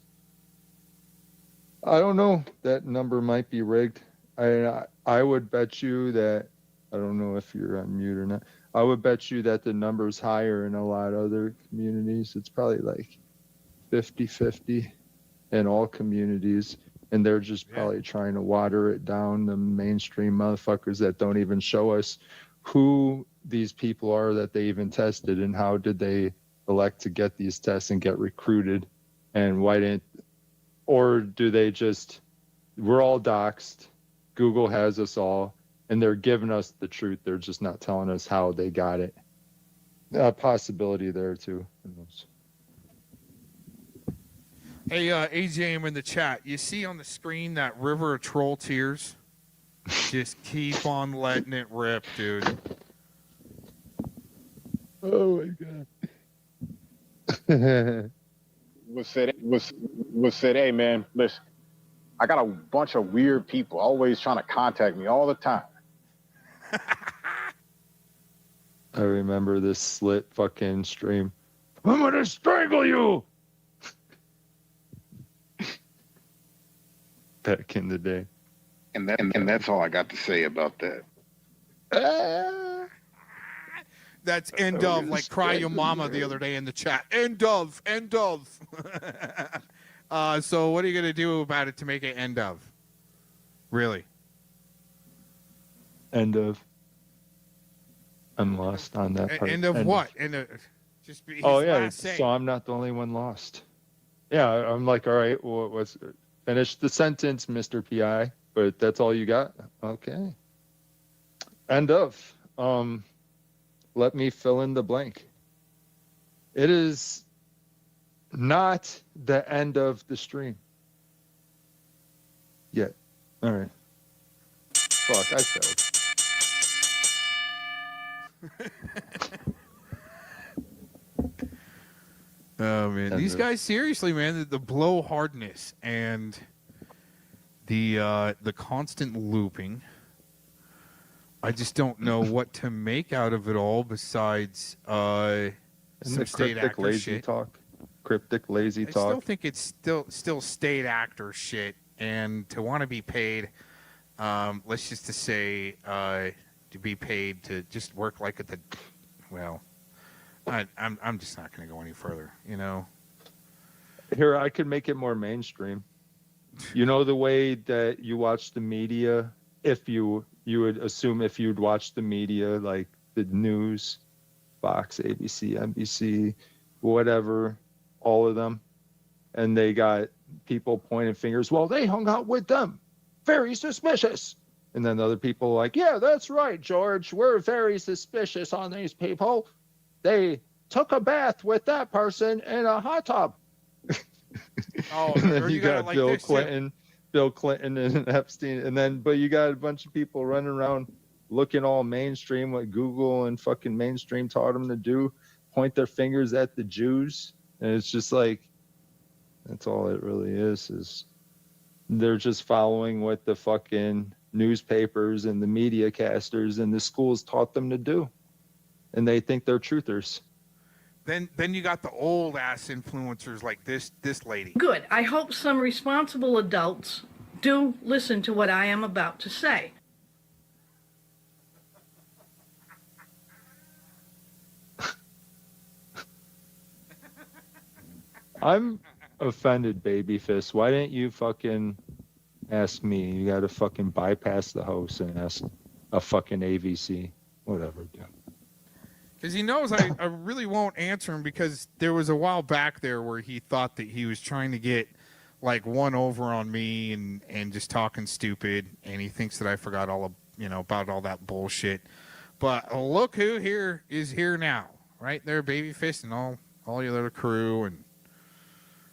I don't know. That number might be rigged. I would bet you that, I don't know if you're on mute or not. I would bet you that the number's higher in a lot of other communities. It's probably like 50-50 in all communities. And they're just probably trying to water it down, the mainstream motherfuckers that don't even show us who these people are that they even tested and how did they elect to get these tests and get recruited, and why didn't, or do they just, we're all doxxed, Google has us all, and they're giving us the truth, they're just not telling us how they got it. A possibility there too. Who knows? Hey, AJM in the chat, you see on the screen that river of troll tears? Just keep on letting it rip, dude. Oh my god. Was said, hey man, listen, I got a bunch of weird people always trying to contact me all the time. I remember this slit fucking stream. I'm gonna strangle you! Back in the day. And that's all I got to say about that. That's end of, like Cry Your Mama the other day in the chat. End of. So what are you going to do about it to make it end of? Really? End of. I'm lost on that part. End of what? End of, just be his last say. So I'm not the only one lost. Yeah, I'm like, all right, well, what's finish the sentence, Mr. PI, but that's all you got? Okay. End of. Let me fill in the blank. It is not the end of the stream yet. All right. Fuck, I failed. Oh man, these guys, seriously, man, the blow hardness and the constant looping. I just don't know what to make out of it all besides some state actor lazy shit. talk. Cryptic lazy I talk. still think it's still state actor shit, and to want to be paid, let's just to say, to be paid to just work like at the, well, I'm just not going to go any further, you know. Here, I could make it more mainstream. You know the way that you watch the media, if you would assume if you'd watch the media, like the news, Fox, ABC, NBC, whatever, all of them, and they got people pointing fingers, well, they hung out with them. Very suspicious. And then other people like, yeah, that's right, George. We're very suspicious on these people. They took a bath with that person in a hot tub. Oh, And then or you got like Bill this, too. Clinton and Epstein, and then but you got a bunch of people running around looking all mainstream, what Google and fucking mainstream taught them to do, point their fingers at the Jews, and it's just like, That's all it really is they're just following what the fucking newspapers and the media casters and the schools taught them to do. And they think they're truthers. Then you got the old ass influencers like this lady. Good. I hope some responsible adults do listen to what I am about to say. I'm offended, Babyface. Why didn't you fucking ask me? You got to fucking bypass the host and ask a fucking AVC. Whatever, dude. Because he knows I really won't answer him, because there was a while back there where he thought that he was trying to get like one over on me and just talking stupid, and he thinks that I forgot all of, about all that bullshit. But look who is here now, right there, Babyface and all your little crew, and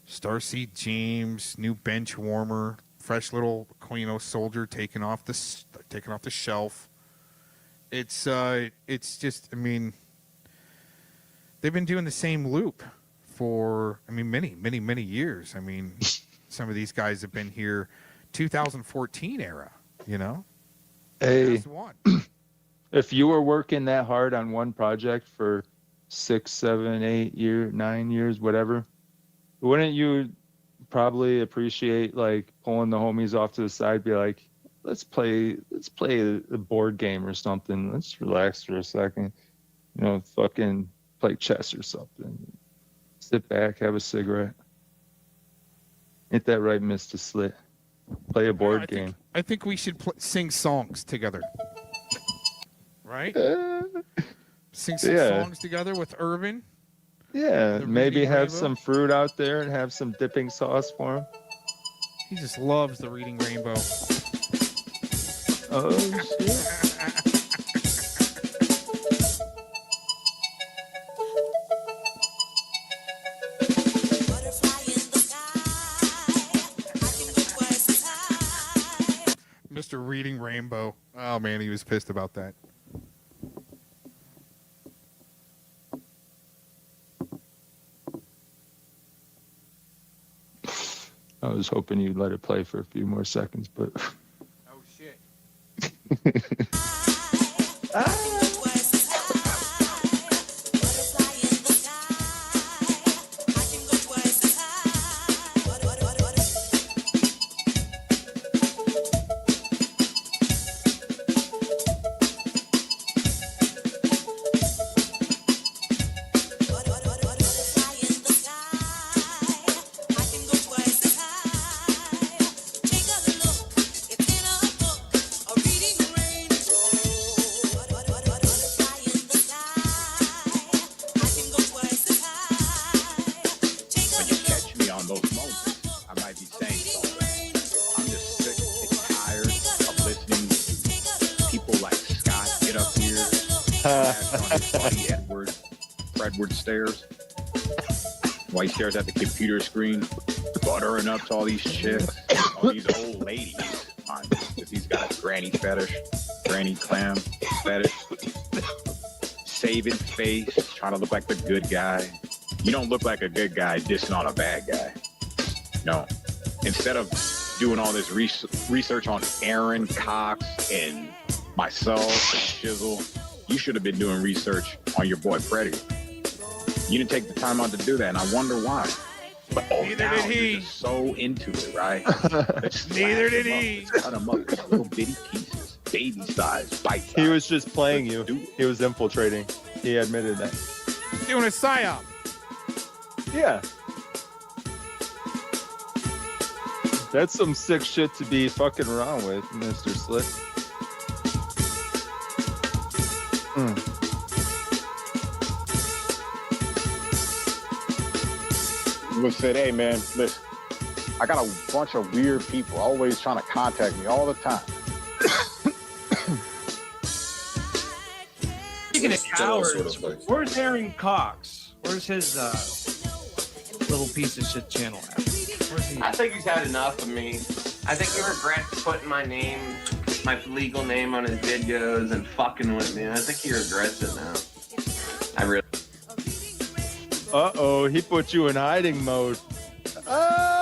Starseed James, new bench warmer, fresh little Aquino soldier taken off the shelf. It's just, I mean, they've been doing the same loop for, many years. I mean, some of these guys have been here 2014 era, Hey, if you were working that hard on one project for 6, 7, 8 years, 9 years, whatever, wouldn't you probably appreciate like pulling the homies off to the side, be like, let's play a board game or something. Let's relax for a second. Fucking play chess or something. Sit back, have a cigarette. Ain't that right, Mr. Slit? Play a board game. I think we should sing songs together. Right? Sing some songs together with Irvin. Yeah, maybe have some fruit out there and have some dipping sauce for him. He just loves the Reading Rainbow. Oh, shit. Mr. Reading Rainbow. Oh, man, he was pissed about that. I was hoping you'd let it play for a few more seconds, but... Oh, shit. Edward stares. While he stares at the computer screen, buttering up to all these chicks, all these old ladies. Because he's got a granny fetish, granny clam fetish. Saving face, trying to look like the good guy. You don't look like a good guy dissing on a bad guy. No. Instead of doing all this research on Aaron Cox and myself and Shizzle, you should have been doing research on your boy Freddie. You didn't take the time out to do that, and I wonder why. But neither did he. You're just so into it, right? Neither did he. Cut him up into little bitty pieces, baby size, bite size. He was just playing you. He was infiltrating. He admitted that. Doing a psyop. Yeah. That's some sick shit to be fucking around with, Mr. Slick. Would said, hey man, listen, I got a bunch of weird people always trying to contact me all the time. Speaking of cowards, where's Aaron Cox? Where's his little piece of shit channel at? Where's he? I think he's had enough of me. I think he regrets putting my legal name on his videos and fucking with me. I think he regrets it now. I really. Uh-oh, he put you in hiding mode. Ah!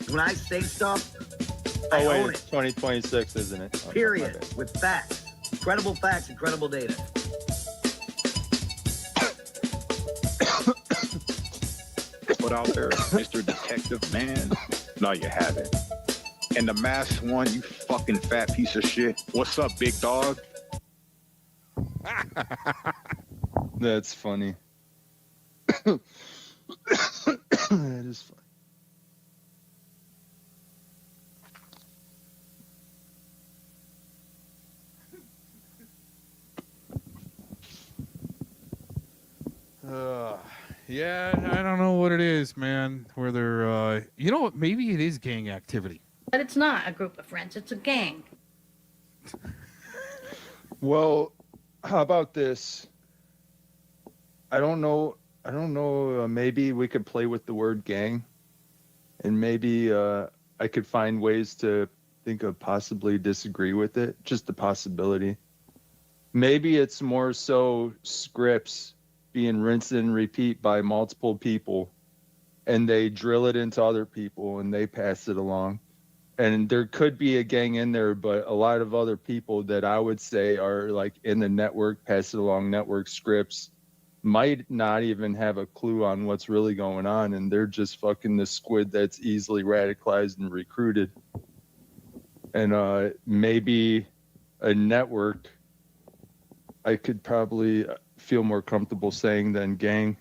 because when I say stuff, Oh I wait, own it's it. 2026, isn't it? Oh, my Period. bad. With facts. Credible facts and credible data. Put out there, Mr. Detective Man. No, you haven't. And the masked one, you fucking fat piece of shit. What's up, big dog? That's funny. That is funny. Yeah, I don't know what it is, man. Whether you know what? Maybe it is gang activity. But it's not a group of friends, it's a gang. Well, how about this? I don't know. Maybe we could play with the word gang, and maybe I could find ways to think of possibly disagree with it. Just a possibility. Maybe it's more so scripts being rinsed and repeat by multiple people, and they drill it into other people and they pass it along. And there could be a gang in there, but a lot of other people that I would say are like in the network, pass it along network scripts, might not even have a clue on what's really going on, and they're just fucking the squid that's easily radicalized and recruited. And maybe a network, I could probably feel more comfortable saying than gang,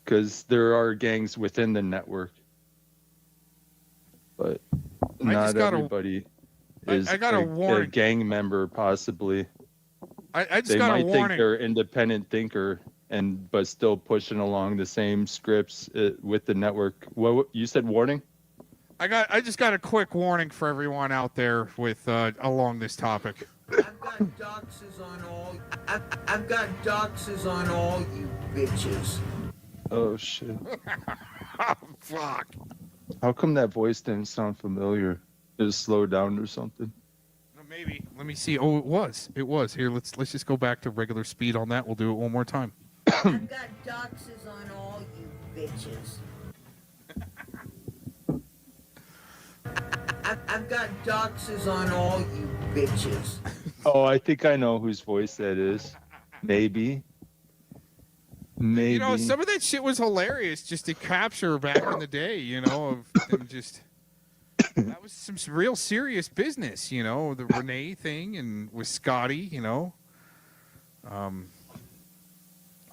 because there are gangs within the network, but not everybody is I got a a warning. gang member. Possibly, I just they got a might think warning. they're independent thinker but still pushing along the same scripts with the network. What you said? Warning? I just got a quick warning for everyone out there with along this topic. I've got doxes on all you bitches. Oh shit! Oh, fuck. How come that voice didn't sound familiar? Did it slow down or something? Maybe. Let me see. Oh, it was. It was. Here, let's just go back to regular speed on that. We'll do it one more time. I've got doxes on all you bitches. I've got doxes on all you bitches. Oh, I think I know whose voice that is. Maybe. You know, some of that shit was hilarious just to capture back in the day, you know, of them just. That was some real serious business, you know, the Renee thing and with Scotty, you know.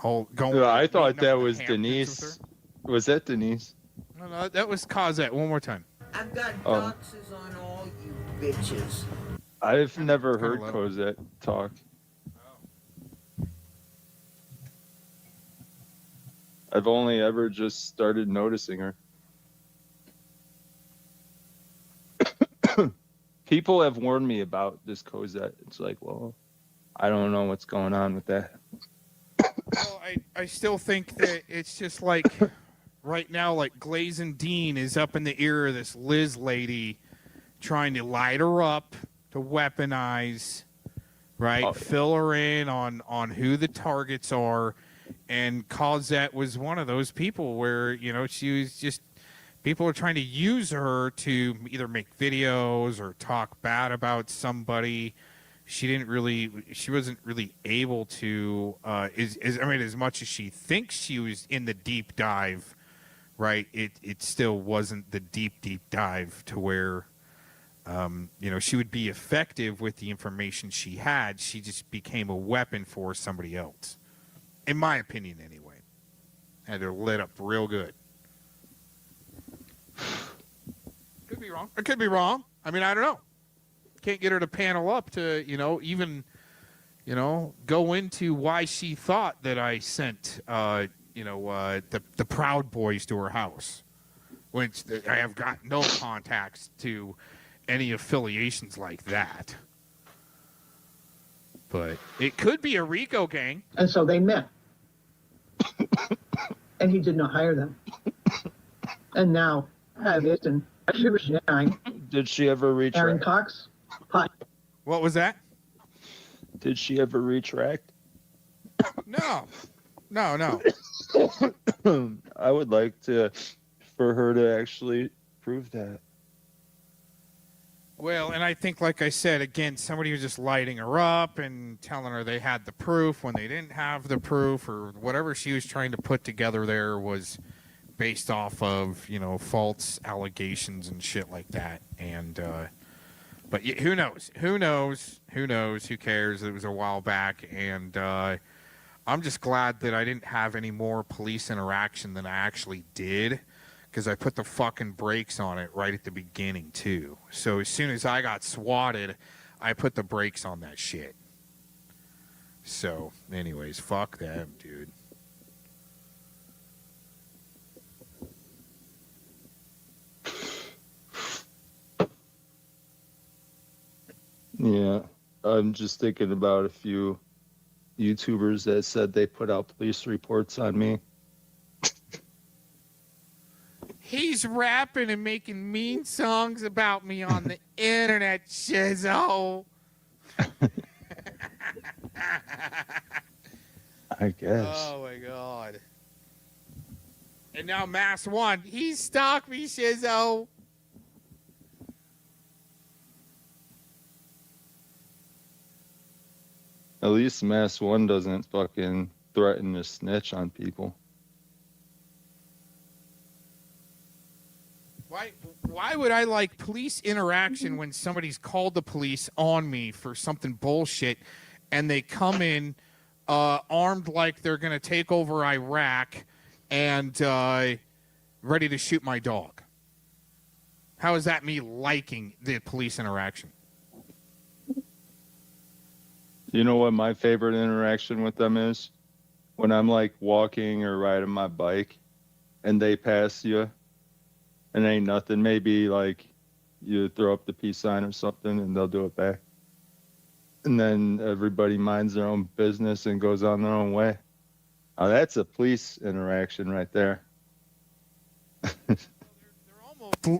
All going. Yeah, I thought meeting up that in was Hamptons with Denise. Was that Denise? her. No, that was Cosette. One more time. I've got Oh. doxes on all you bitches. I've never Kinda heard low. Cosette talk. I've only ever just started noticing her. People have warned me about this Cosette. It's like, well, I don't know what's going on with that. Well, I still think that it's just like right now, like Glazin Dean is up in the ear of this Liz lady trying to light her up, to weaponize, right? Oh, yeah. Fill her in on who the targets are. And Cosette was one of those people where, you know, she was just, people are trying to use her to either make videos or talk bad about somebody. She wasn't really able to, as much as she thinks she was in the deep dive, right? It still wasn't the deep dive to where, you know, she would be effective with the information she had. She just became a weapon for somebody else. In my opinion, anyway. Had her lit up real good. Could be wrong. I could be wrong. I mean, I don't know. Can't get her to panel up to, you know, even, you know, go into why she thought that I sent, the Proud Boys to her house. Which I have got no contacts to any affiliations like that. But it could be a Rico gang. And so they met. And he did not hire them. And now have it and Did she ever retract? Aaron Cox. Hi. What was that? Did she ever retract? No. I would like for her to actually prove that. Well, and I think, like I said, again, somebody was just lighting her up and telling her they had the proof when they didn't have the proof, or whatever she was trying to put together there was based off of, false allegations and shit like that. And, but who knows? Who knows? Who knows? Who cares? It was a while back. And I'm just glad that I didn't have any more police interaction than I actually did, because I put the fucking brakes on it right at the beginning, too. So as soon as I got swatted, I put the brakes on that shit. So, anyways, fuck them, dude. Yeah, I'm just thinking about a few YouTubers that said they put out police reports on me. He's rapping and making mean songs about me on the internet, Shizzo. I guess. Oh, my God. And now Mass One, he stalked me, Shizzo. At least Mass One doesn't fucking threaten to snitch on people. Why would I like police interaction when somebody's called the police on me for something bullshit and they come in armed like they're going to take over Iraq and ready to shoot my dog? How is that me liking the police interaction? You know what my favorite interaction with them is? When I'm like walking or riding my bike and they pass you and ain't nothing. Maybe like you throw up the peace sign or something and they'll do it back. And then everybody minds their own business and goes on their own way. Oh, that's a police interaction right there.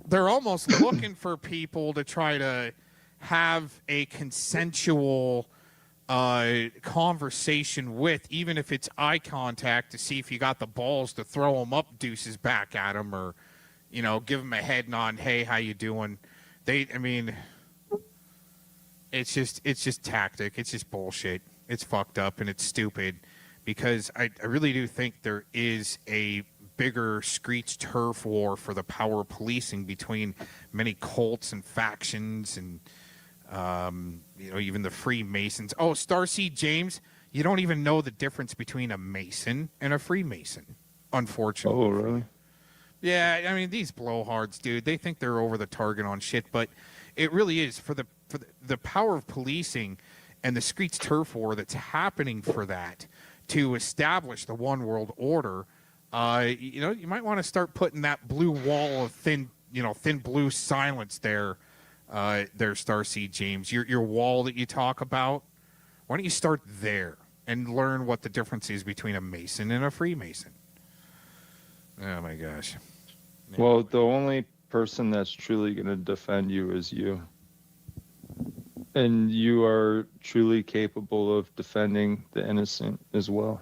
They're almost looking for people to try to have a consensual conversation with, even if it's eye contact, to see if you got the balls to throw them up deuces back at them, or give them a head nod, hey, how you doing? It's just tactic. It's just bullshit. It's fucked up and it's stupid, because I really do think there is a bigger screeched turf war for the power of policing between many cults and factions and, even the Freemasons. Oh, Starseed James, you don't even know the difference between a Mason and a Freemason, unfortunately. Oh, really? Yeah, these blowhards, dude, they think they're over the target on shit, but it really is for the power of policing and the screeched turf war that's happening for that to establish the one world order. You might want to start putting that blue wall of thin blue silence there, Starseed James. Your wall that you talk about. Why don't you start there and learn what the difference is between a Mason and a Freemason? Oh my gosh. Well, the only person that's truly going to defend you is you. And you are truly capable of defending the innocent as well.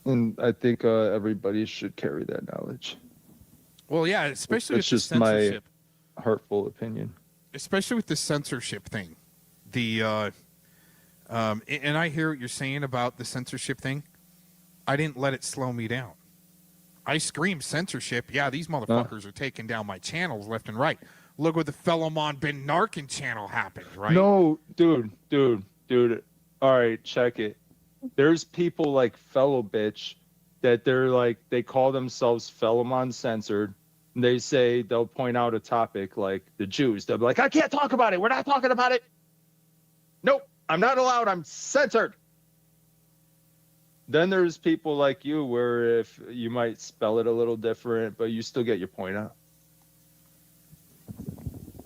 And I think everybody should carry that knowledge. Well, yeah, especially That's with just the censorship. my heartful opinion. Especially with the censorship thing. And I hear what you're saying about the censorship thing. I didn't let it slow me down. I screamed censorship. Yeah, these motherfuckers are taking down my channels left and right. Look what the Felomon Bin Narkin channel happened, right? No, dude. All right, check it. There's people like Fellow Bitch that they call themselves Felomon Censored. And they say they'll point out a topic like the Jews. They'll be like, I can't talk about it. We're not talking about it. Nope, I'm not allowed. I'm censored. Then there's people like you where if you might spell it a little different, but you still get your point out.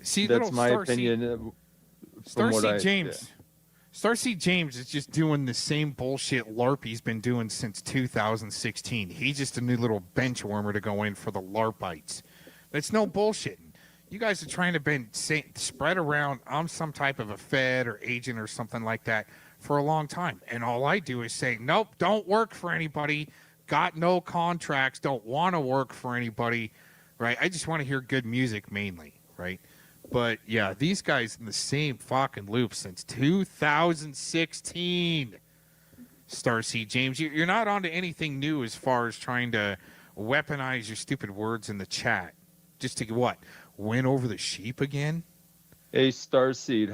See, that's my opinion. Starseed James. Starseed James is just doing the same bullshit LARP he's been doing since 2016. He's just a new little bench warmer to go in for the LARPites. It's no bullshitting. You guys are trying to spread around I'm some type of a Fed or agent or something like that for a long time. And all I do is say, nope, don't work for anybody. Got no contracts. Don't want to work for anybody. right? I just want to hear good music mainly, right? But yeah, these guys in the same fucking loop since 2016. Starseed James, you're not onto anything new as far as trying to weaponize your stupid words in the chat. Just to what? Win over the sheep again? Hey, Starseed,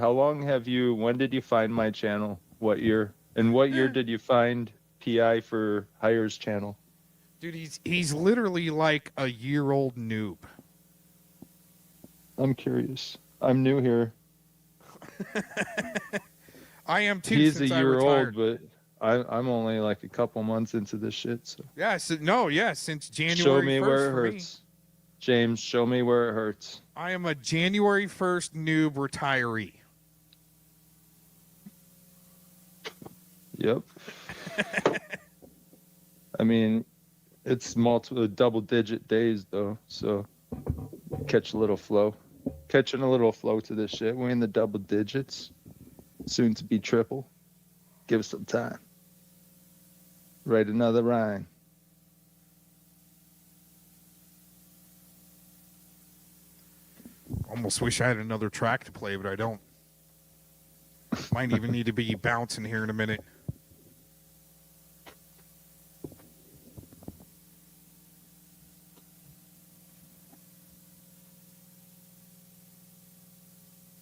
when did you find my channel? What year? And what year did you find PI for Hire's channel? Dude, he's literally like a year-old noob. I'm curious. I'm new here. I am too. He's since a I year retired. old, but I'm only like a couple months into this shit. So Yeah, since January show me 1st where it for me. hurts. James, show me where it hurts. I am a January 1st noob retiree. Yep. I mean, it's double-digit days though, so catch a little flow. Catching a little flow to this shit. We're in the double digits, soon to be triple. Give us some time. Write another rhyme. Almost wish I had another track to play, but I don't. Might even need to be bouncing here in a minute.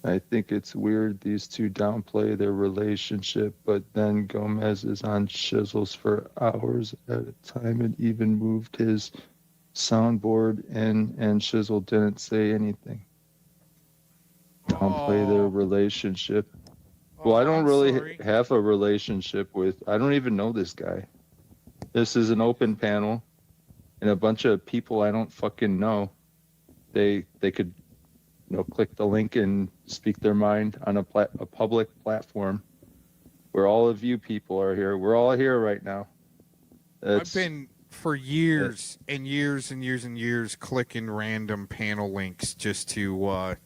I think it's weird these two downplay their relationship, but then Gomez is on Shizzles for hours at a time and even moved his soundboard in, and Shizzle didn't say anything. Downplay their relationship. Well, I don't really have a relationship with, I don't even know this guy. This is an open panel, and a bunch of people I don't fucking know. They could, click the link and speak their mind on a public platform where all of you people are here. We're all here right now. I've been for years and years and years and years clicking random panel links just to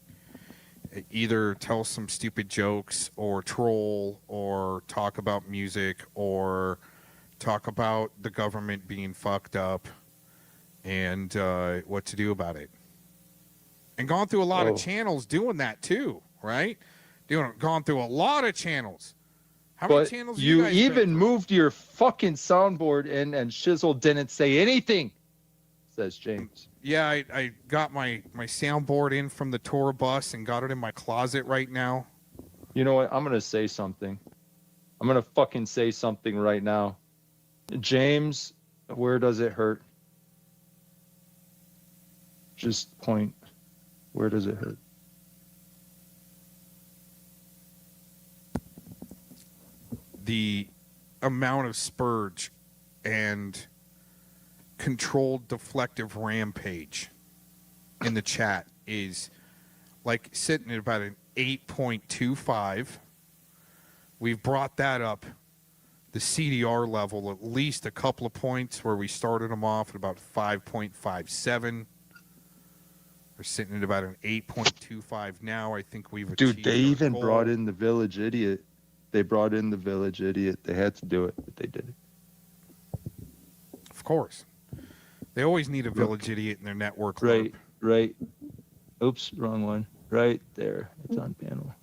either tell some stupid jokes or troll or talk about music or talk about the government being fucked up and what to do about it. And gone through a lot of channels doing that too, right? Gone through a lot of channels. How many channels you guys even been? moved your fucking soundboard in, and Shizzle didn't say anything, says James. Yeah, I got my soundboard in from the tour bus and got it in my closet right now. You know what? I'm going to say something. I'm going to fucking say something right now. James, where does it hurt? Just point. Where does it hurt? The amount of spurge and controlled deflective rampage in the chat is like sitting at about an 8.25. We've brought that up, the CDR level, at least a couple of points where we started them off at about 5.57. We're sitting at about an 8.25 now. I think we've achieved. Dude, they even brought in the Village Idiot. They brought in the Village Idiot. They had to do it, but they did it. Of course. They always need a Village Idiot in their network. Right. Oops, wrong one. Right there. It's on panel.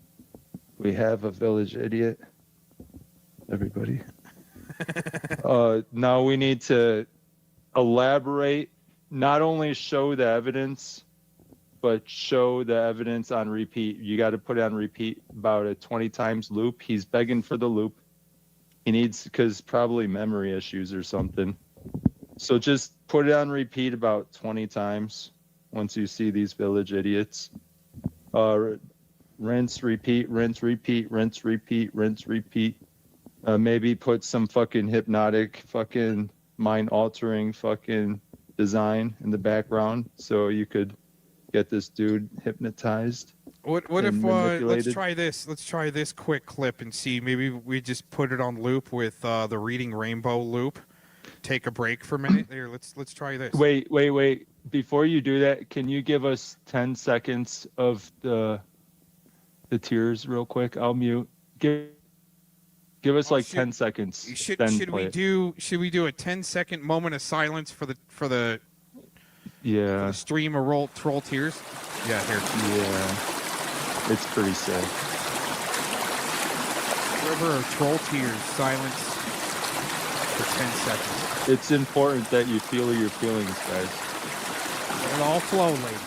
We have a Village Idiot. Everybody. Now we need to elaborate, not only show the evidence, but show the evidence on repeat. You got to put it on repeat about a 20 times loop. He's begging for the loop. He needs, because probably memory issues or something. So just put it on repeat about 20 times once you see these Village Idiots. Rinse, repeat, rinse, repeat, rinse, repeat, rinse, repeat. Maybe put some fucking hypnotic, fucking mind-altering fucking design in the background so you could get this dude hypnotized. What if let's try this? Let's try this quick clip and see. Maybe we just put it on loop with the Reading Rainbow loop. Take a break for a minute. There, let's try this. Wait. Before you do that, can you give us 10 seconds of the tears real quick? I'll mute. Give us 10 seconds. Should we do a 10-second moment of silence for the Yeah. Stream of troll tears. Yeah, here. Yeah. It's pretty sad. River of troll tears. Silence for 10 seconds. It's important that you feel your feelings, guys. Let it all flow, ladies.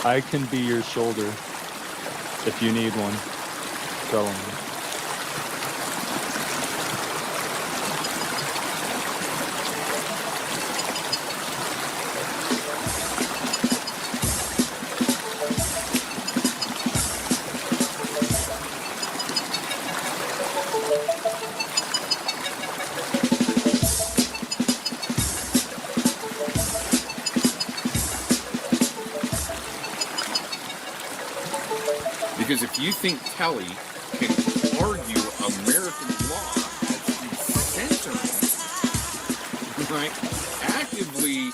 I can be your shoulder if you need one. Tell me. Because if you think Kelly can argue American law as censoring, right? Actively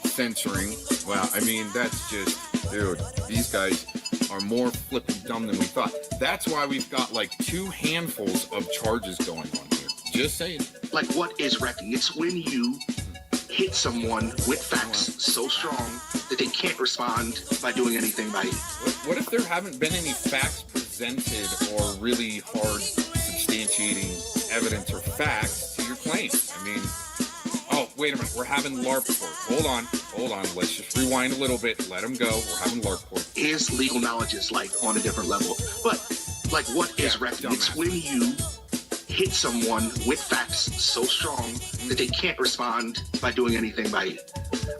censoring, well, I mean, that's just, dude, these guys are more flipping dumb than we thought. That's why we've got like 2 handfuls of charges going on here. Just saying. Like, what is wrecking? It's when you hit someone with facts so strong that they can't respond by doing anything by you. What if there haven't been any facts presented or really hard substantiating evidence or facts to your claim? I mean, oh, wait a minute, we're having LARP court. Hold on, let's just rewind a little bit, let them go, we're having LARP court. Is legal knowledge is like on a different level. But like, what is wrecking? It's when you hit someone with facts so strong that they can't respond by doing anything by you,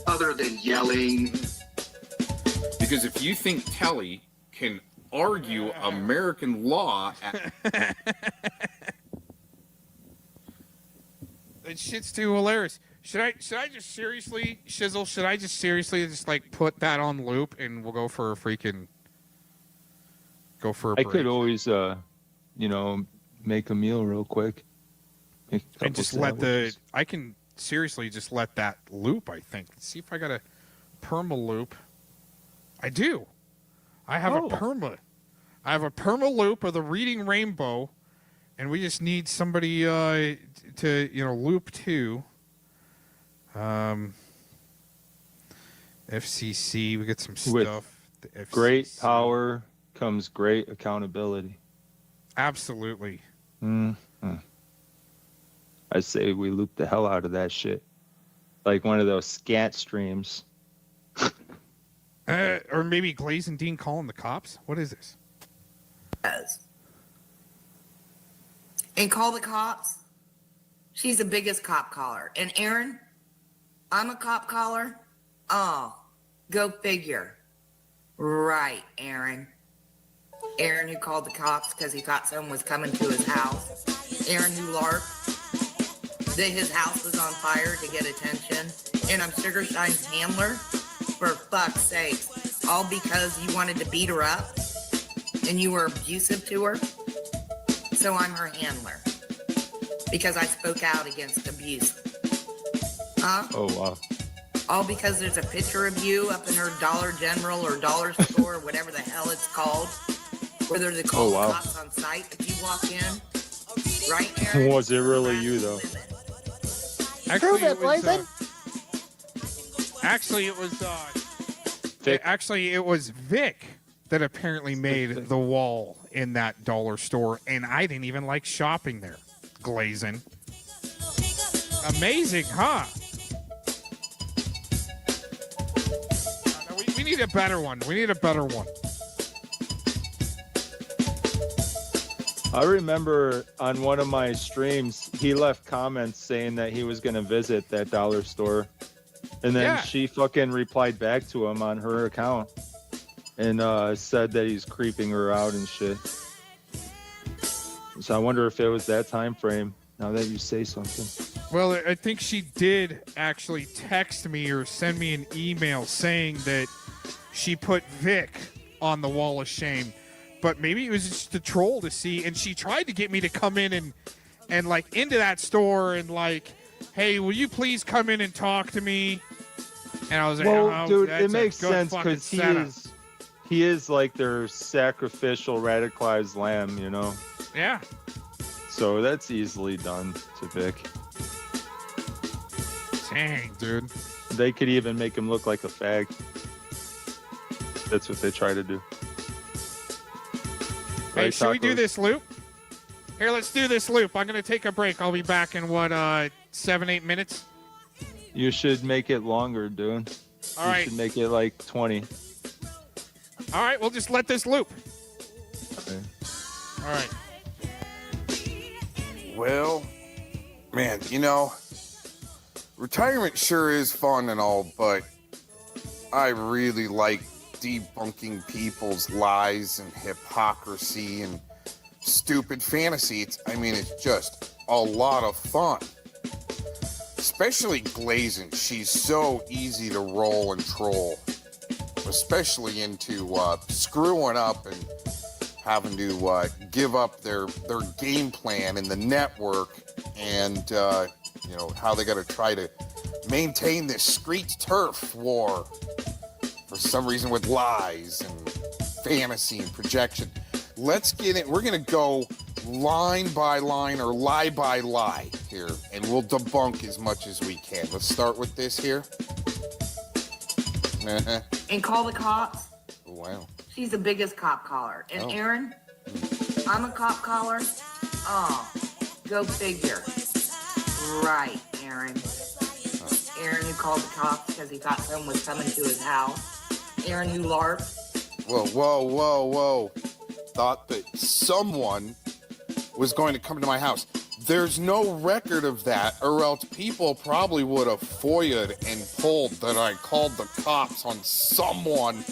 other than yelling. Because if you think Kelly can argue American law That shit's too hilarious. Should I just seriously, Shizzle, should I just seriously just like put that on loop and we'll go for a break? I could always, make a meal real quick. And just I can seriously just let that loop, I think. Let's see if I got a perma loop. I do. I have a perma loop of the Reading Rainbow, and we just need somebody to loop 2. FCC, we get some stuff. With great power comes great accountability. Absolutely. Mm-hmm. I say we loop the hell out of that shit. Like one of those scat streams. Or maybe Glaze and Dean calling the cops? What is this? And call the cops. She's the biggest cop caller. And Aaron, I'm a cop caller. Oh, go figure. Right, Aaron. Aaron who called the cops because he thought someone was coming to his house. Aaron who LARPed that his house was on fire to get attention. And I'm Sugarshine's handler. For fuck's sake. All because you wanted to beat her up and you were abusive to her. So I'm her handler. Because I spoke out against abuse. Huh? Oh, wow. All because there's a picture of you up in her Dollar General or Dollar Store or whatever the hell it's called. Where they're called cops on site if you walk in. Right, Aaron? Was it really you, though? Actually, it was Vic that apparently made the wall in that dollar store, and I didn't even like shopping there. Glazing. Amazing, huh? We need a better one. I remember on one of my streams, he left comments saying that he was going to visit that dollar store. And then she fucking replied back to him on her account and said that he's creeping her out and shit. So I wonder if it was that time frame, now that you say something. Well, I think she did actually text me or send me an email saying that she put Vic on the wall of shame. But maybe it was just a troll to see. And she tried to get me to come in and like into that store and like, hey, will you please come in and talk to me? And I was like, well, dude, it makes sense because he is like their sacrificial radicalized lamb, you know? Yeah. So that's easily done to Vic. Dang, dude. They could even make him look like a fag. That's what they try to do. Hey, Right, should we do Tacos? this loop? Here, let's do this loop. I'm going to take a break. I'll be back in, 7-8 minutes? You should make it longer, dude. All you right. should make it like 20. All right, we'll just let this loop. Okay. All right. Well, man, retirement sure is fun and all, but I really like debunking people's lies and hypocrisy and stupid fantasy. It's just a lot of fun. Especially Glazin. She's so easy to roll and troll. Especially into screwing up and having to give up their game plan in the network and, how they got to try to maintain this street turf war for some reason with lies and fantasy and projection. Let's get it. We're going to go line by line or lie by lie here, and we'll debunk as much as we can. Let's start with this here. And call the cops. Wow. She's the biggest cop caller. And Oh. Aaron, I'm a cop caller. Oh, go figure. Right, Aaron. Aaron who called the cops because he thought someone was coming to his house. Aaron who LARPed. Whoa. Thought that someone was going to come to my house. There's no record of that, or else people probably would have FOIA'd and pulled that I called the cops on someone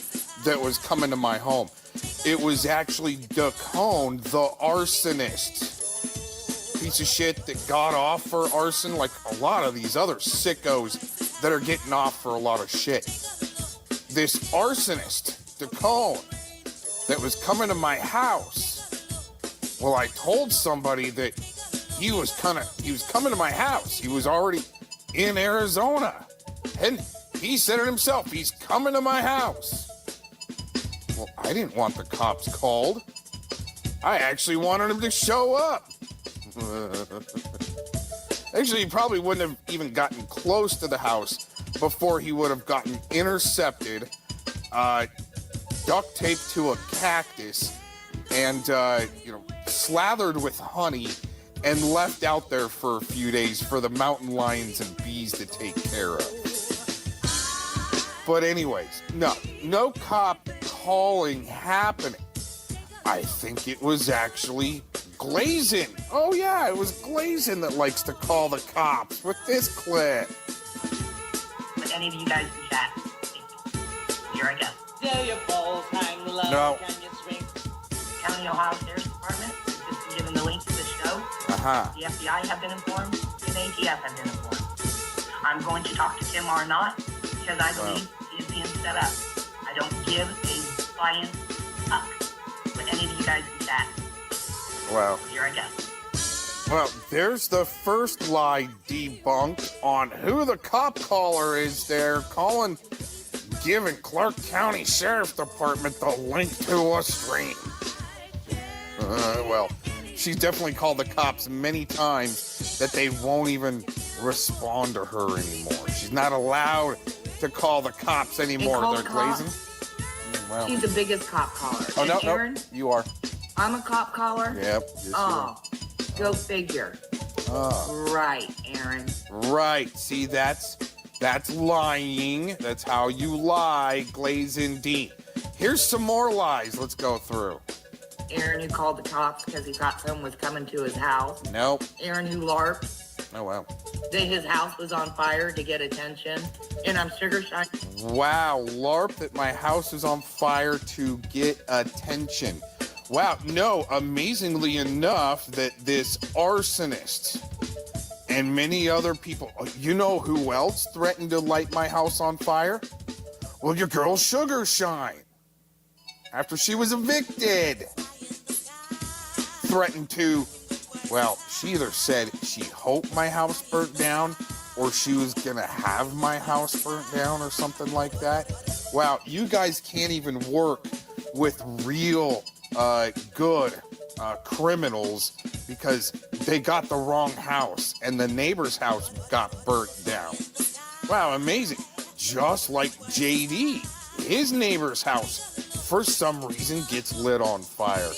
that was coming to my home. It was actually Dacone, the arsonist. Piece of shit that got off for arson, like a lot of these other sickos that are getting off for a lot of shit. This arsonist, Dacone, that was coming to my house. Well, I told somebody that he was coming to my house. He was already in Arizona. And he said it himself. He's coming to my house. Well, I didn't want the cops called. I actually wanted him to show up. Actually, he probably wouldn't have even gotten close to the house before he would have gotten intercepted, duct taped to a cactus, and, slathered with honey and left out there for a few days for the mountain lions and bees to take care of. But anyways, no cop calling happening. I think it was actually Glazin. Oh yeah, it was Glazin that likes to call the cops with this clip. Would any of you guys do that? Here I go. There your balls hang low. No. Can you swing? County Ohio Sheriff's Department has just been given the link to the show. Uh-huh. The FBI have been informed, and ATF have been informed. I'm going to talk to Tim Arnott because I believe he is being set up. I don't give a flying fuck. Would any of you guys do that? Well, Here I go. well, there's the first lie debunked on who the cop caller is there calling, giving Clark County Sheriff's Department the link to a stream. Well, she's definitely called the cops many times that they won't even respond to her anymore. She's not allowed to call the cops anymore. call They're the cops. Glazing. Well. She's the biggest cop caller. Oh, And no, Aaron, you are. I'm a cop caller. Yep. Yes, you Oh, go figure. Right, Aaron. Right. See, that's lying. That's how you lie, Glazin Dean. Here's some more lies. Let's go through. Aaron who called the cops because he thought someone was coming to his house. Nope. Aaron who LARPed. Oh, wow. That his house was on fire to get attention. And I'm sugar shine. Wow, LARP that my house is on fire to get attention. Wow, no, amazingly enough that this arsonist and many other people, you know who else threatened to light my house on fire? Well, your girl Sugar Shine. After she was evicted. Threatened to, well, she either said she hoped my house burnt down or she was gonna have my house burnt down or something like that. Wow, you guys can't even work with real good criminals because they got the wrong house and the neighbor's house got burnt down. Wow, amazing. Just like JD, his neighbor's house, for some reason, gets lit on fire.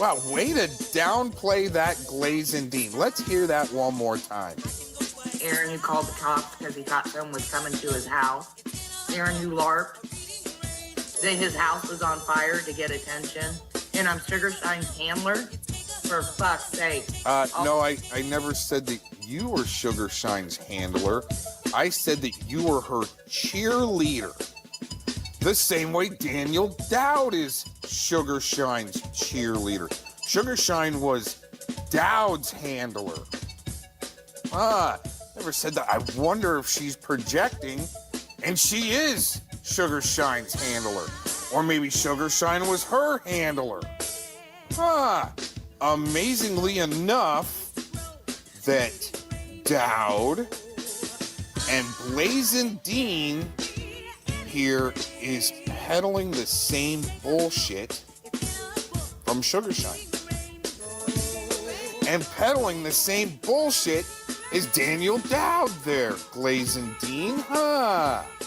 Wow, way to downplay that Glazin Dean. Let's hear that one more time. Aaron who called the cops because he thought someone was coming to his house. Aaron who LARPed. That his house was on fire to get attention. And I'm Sugar Shine's handler. For fuck's sake. No, I never said that you were Sugar Shine's handler. I said that you were her cheerleader. The same way Daniel Dowd is Sugar Shine's cheerleader. Sugar Shine was Dowd's handler. Never said that. I wonder if she's projecting, and she is Sugar Shine's handler. Or maybe Sugar Shine was her handler. Amazingly enough, that Dowd and Blazin' Dean here is peddling the same bullshit from Sugar Shine. And peddling the same bullshit is Daniel Dowd there, Glazin' Dean,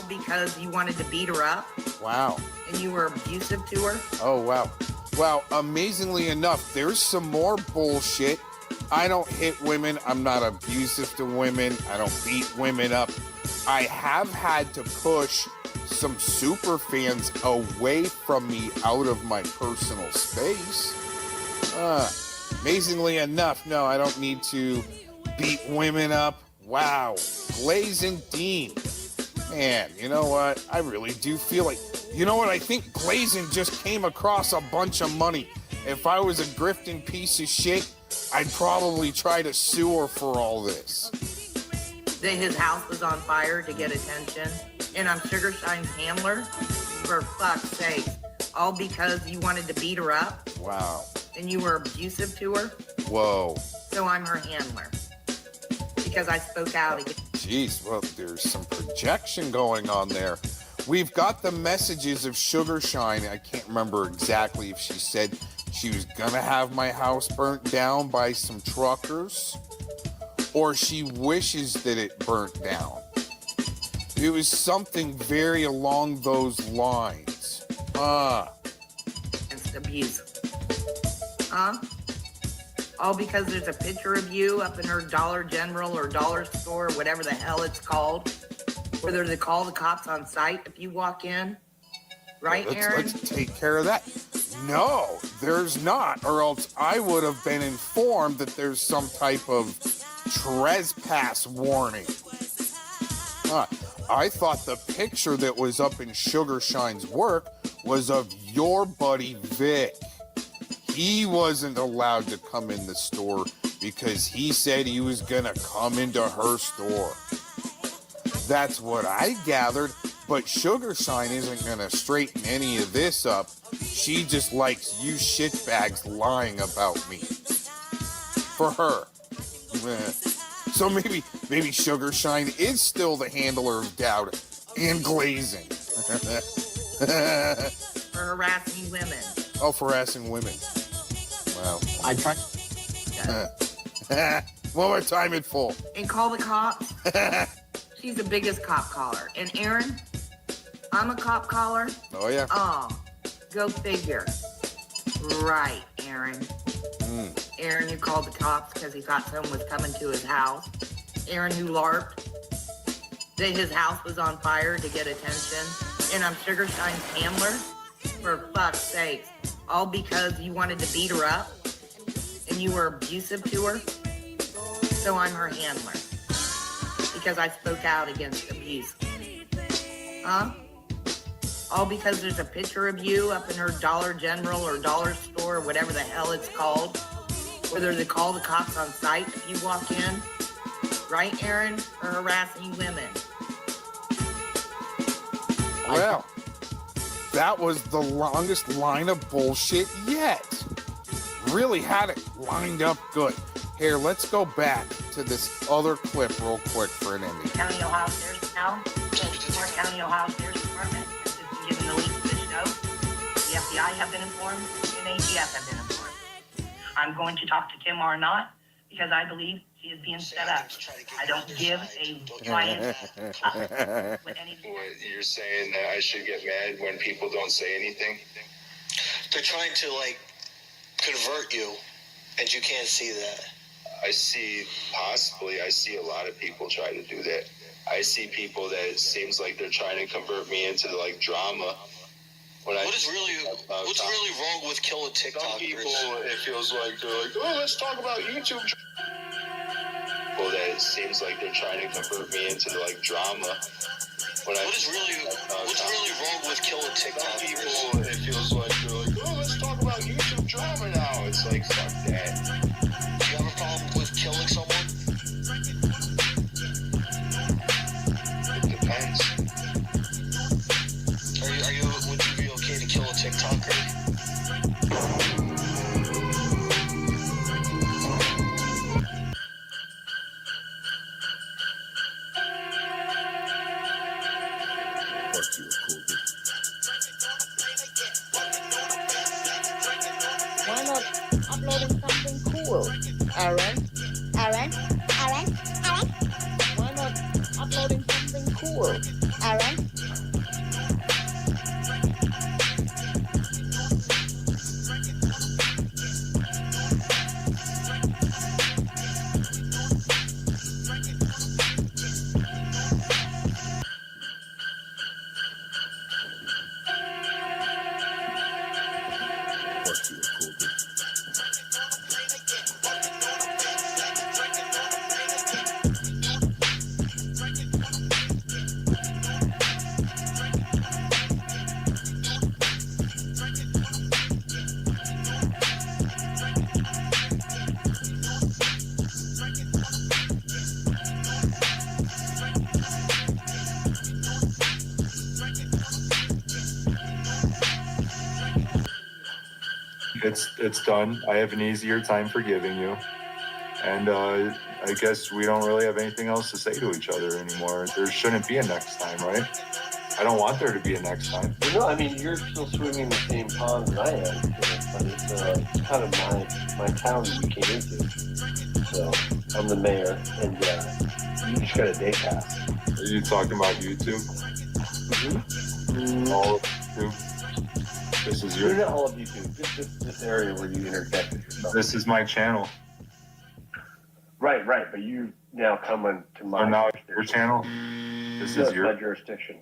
Because you wanted to beat her up. Wow. And you were abusive to her. Oh, wow. Wow, amazingly enough, there's some more bullshit. I don't hit women. I'm not abusive to women. I don't beat women up. I have had to push some super fans away from me out of my personal space. Amazingly enough, no, I don't need to beat women up. Wow, Glazin' Dean. Man, you know what? I really do feel like... You know what? I think Glazin' just came across a bunch of money. If I was a grifting piece of shit, I'd probably try to sue her for all this. That his house was on fire to get attention. And I'm Sugar Shine's handler. For fuck's sake. All because you wanted to beat her up. Wow. And you were abusive to her. Whoa. So I'm her handler. Because I spoke out again. Jeez, well, there's some projection going on there. We've got the messages of Sugar Shine. I can't remember exactly if she said she was gonna have my house burnt down by some truckers, or she wishes that it burnt down. It was something very along those lines. It's abuse. All because there's a picture of you up in her Dollar General or Dollar Store, or whatever the hell it's called. Whether they call the cops on site if you walk in. Right, Aaron? Let's take care of that. No, there's not, or else I would have been informed that there's some type of trespass warning. I thought the picture that was up in Sugar Shine's work was of your buddy Vic. He wasn't allowed to come in the store because he said he was gonna come into her store. That's what I gathered, but Sugar Shine isn't gonna straighten any of this up. She just likes you shitbags lying about me. For her. So maybe Sugar Shine is still the handler of Dowd and Glazing. For harassing women. Oh, for harassing women. Wow. I tried. One more time in full. And call the cops. She's the biggest cop caller. And Aaron, I'm a cop caller. Oh, yeah. Oh, go figure. Right, Aaron. Aaron who called the cops because he thought someone was coming to his house. Aaron who LARPed. That his house was on fire to get attention. And I'm Sugar Shine's handler. For fuck's sake. All because you wanted to beat her up. And you were abusive to her. So I'm her handler. Because I spoke out against abuse. All because there's a picture of you up in her Dollar General or Dollar Store or whatever the hell it's called. Whether they call the cops on site if you walk in. Right, Aaron? For harassing women. Well, that was the longest line of bullshit yet. Really had it lined up good. Here, let's go back to this other clip real quick for an ending. County, Ohio Sheriff's now. North County, Ohio Sheriff's Department has been given the leak to the show. The FBI have been informed, and ATF have been informed. I'm going to talk to Tim Arnott because I believe she is being set up. I don't give a flying fuck what any. You're saying that I should get mad when people don't say anything? They're trying to like convert you, and you can't see that. I see a lot of people try to do that. I see people that it seems like they're trying to convert me into like drama. What's really wrong with killing TikTokers? Some people, it feels like they're like, oh, let's talk about YouTube. People that it seems like they're trying to convert me into like drama. What's really wrong with killing TikTokers? Some people, it feels like they're like, oh, let's talk about YouTube drama now. It's like, fuck that. Do you have a problem with killing someone? It depends. Would you be okay to kill a TikToker? Why not uploading something cool? Aaron? Why not uploading something cool? Aaron? It's done. I have an easier time forgiving you. And I guess we don't really have anything else to say to each other anymore. There shouldn't be a next time, right? I don't want there to be a next time. Well, no, I mean, you're still swimming in the same pond that I am, but it's kind of my town that you came into. So I'm the mayor, and you just got a day pass. Are you talking about YouTube? Mm-hmm. All of YouTube? This is your... Not all of YouTube, just this area where you interjected yourself. This is my channel. Right, but you now come into my now your channel? This is your... my jurisdiction.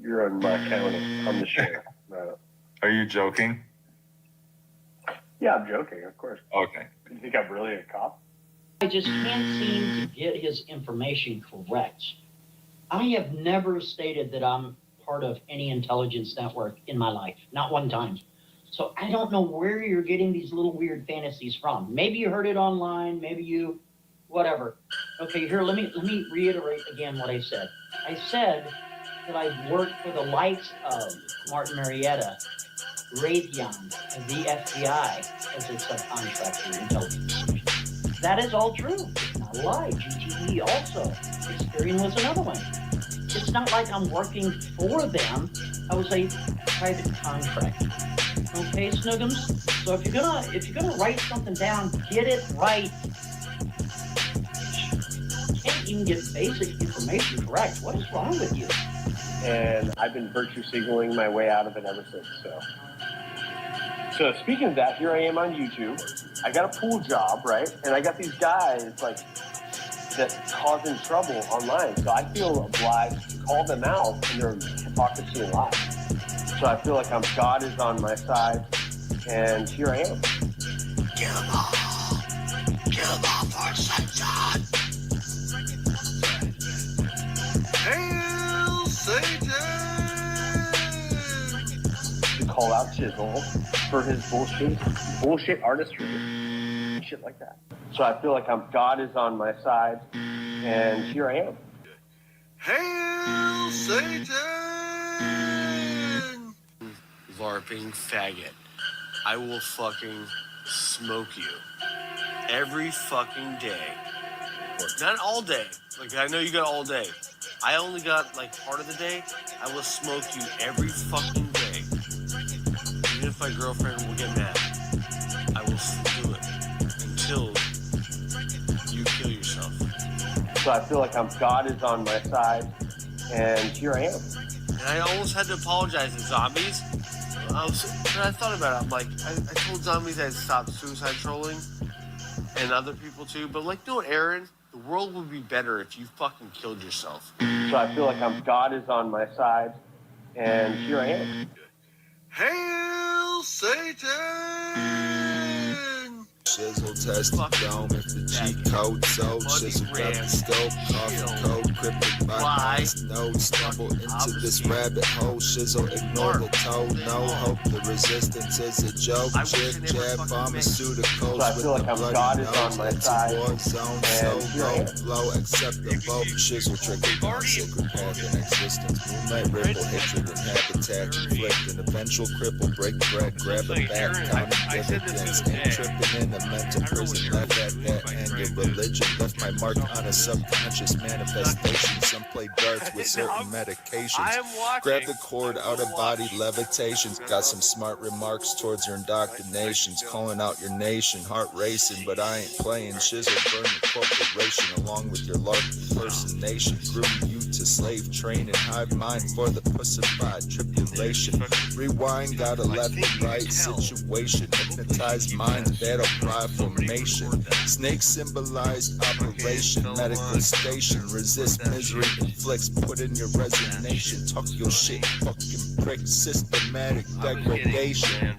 You're on my county. I'm the sheriff. Are you joking? Yeah, I'm joking, of course. Okay. You think I'm really a cop? I just can't seem to get his information correct. I have never stated that I'm part of any intelligence network in my life, not one time. So I don't know where you're getting these little weird fantasies from. Maybe you heard it online, maybe you, whatever. Okay, here, let me reiterate again what I said. I said that I've worked for the likes of Martin Marietta, Raytheon, the FBI as a subcontractor intelligence. That is all true. It's not a lie. GTE also. Experian was another one. It's not like I'm working for them. I was a private contractor. Okay, Snoogums? So if you're gonna write something down, get it right. You can't even get basic information correct. What is wrong with you? And I've been virtue signaling my way out of it ever since. So speaking of that, here I am on YouTube. I got a pool job, right? And I got these guys like that causing trouble online. So I feel obliged to call them out in their hypocrisy and lies. So I feel like God is on my side, and here I am. Kill them all for Satan. Hail Satan! To call out Chisel for his bullshit artistry, shit like that. So I feel like God is on my side, and here I am. Hail Satan! LARPing faggot. I will fucking smoke you every fucking day. Not all day. Like, I know you got all day. I only got like part of the day. I will smoke you every fucking day. Even if my girlfriend will get mad, I will do it until So I feel like God is on my side, and here I am. And I almost had to apologize to zombies. When I thought about it, I'm like, I told zombies I'd stop suicide trolling, and other people too. But like, no, Aaron, the world would be better if you fucking killed yourself. So I feel like God is on my side, and here I am. Hail Satan! Shizzle test the dome if the G code so Shizzle grab the scope, coffee code, cryptic by node, stumble into this rabbit hole. Shizzle ignore the toe, no hope. The resistance is a joke. Jib jab pharmaceuticals with the bloody nose. It's a war zone, so low blow, accept the vote. Shizzle trickle down sacred path in existence. Moonlight ripple, hatred and habitat, inflict an eventual cripple, break bread, grab a bat, counting dividends, ain't tripping in a mental prison, left at that end. Your religion left my mark on a subconscious manifestation. Some play darts with certain medications. Grab the cord, out of body levitations. Got some smart remarks towards your indoctrinations. Calling out your nation, heart racing, but I ain't playing. Shizzle burn your corporation along with your lark impersonation. Groom you to slave training, hive mind for the pussified tribulation. Rewind, got a left and right situation. Hypnotized minds, battle cry formation. Snake symbolized operation, medical station. Resist misery, inflicts, put in your resignation. Talk your shit, fucking prick, systematic degradation.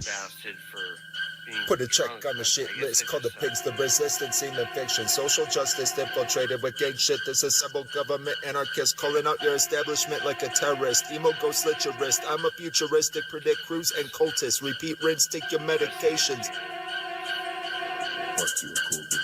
Put a check on the shit list, call the pigs the resistance, scene of fiction. Social justice infiltrated with gang shit. Disassembled government anarchist, calling out your establishment like a terrorist. Emo go slit your wrist. I'm a futuristic, predict crews and cultists. Repeat rinse, take your medications. Fuck you, cool dude.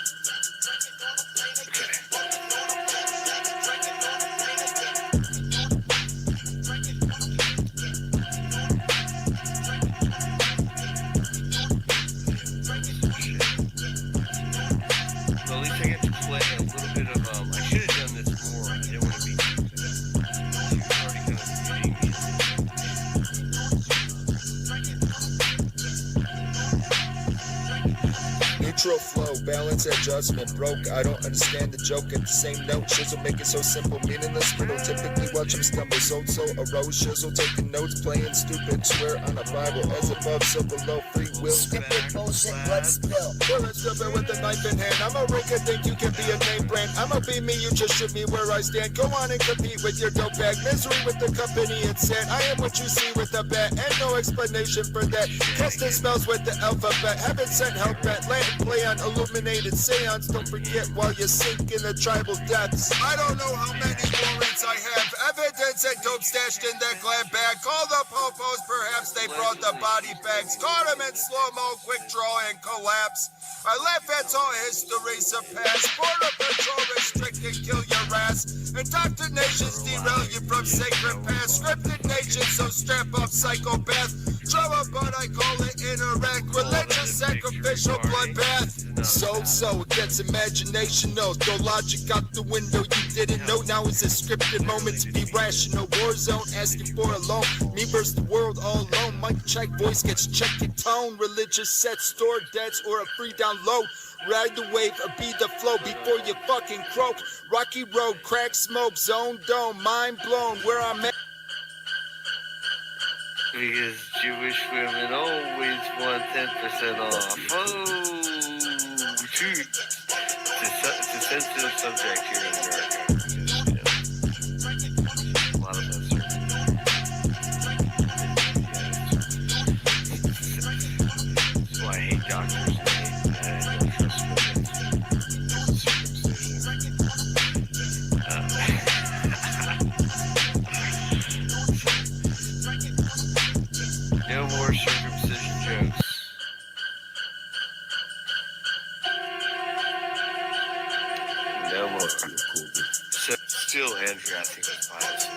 Flow, balance, adjustment, broke. I don't understand the joke at the same note. Shizzle make it so simple, meaningless. Riddle, typically watch him stumble. So arose. Shizzle taking notes, playing stupid. Swear on a Bible as above, so below. Free will. Stupid bullshit, blood spill. Well, let's jump in with a knife in hand. I'm a rinker, think you can be a name brand. I'ma be me, you just shoot me where I stand. Go on and compete with your dope bag. Misery with the company it's sent. I am what you see with a bat, and no explanation for that. Casting spells with the alphabet. Haven't sent help at land. Play on illuminated seance. Don't forget while you sink in the tribal depths. I don't know how many warrants I have. Evidence and dope stashed in their glad bag. Call the popos, perhaps they brought the body bags. Caught them in slow-mo, quick draw and collapse. I laugh at all history surpassed. Border patrol restrict and kill your ass. Indoctrinations derail you from sacred paths. Scripted nation, so strap up psychopath. Drama, but I call it interact. Religious sacrificial bloodbath. So it gets imaginational. Throw logic out the window. You didn't know. Now is a scripted moment to be rational. War zone asking for a loan. Me versus the world all alone. Mic check, voice gets checked in tone. Religious set, store debts or a free down low. Ride the wave or be the flow before you fucking croak. Rocky road, crack smoke, zone dome, mind blown. Where I'm at. Because Jewish women always want 10% off. Oh, it's a sensitive subject here in America. A lot of us That's why I hate doctors. I don't trust circumcision. No more circumcision jokes. No more. So, still, Andrew, I think that's biased.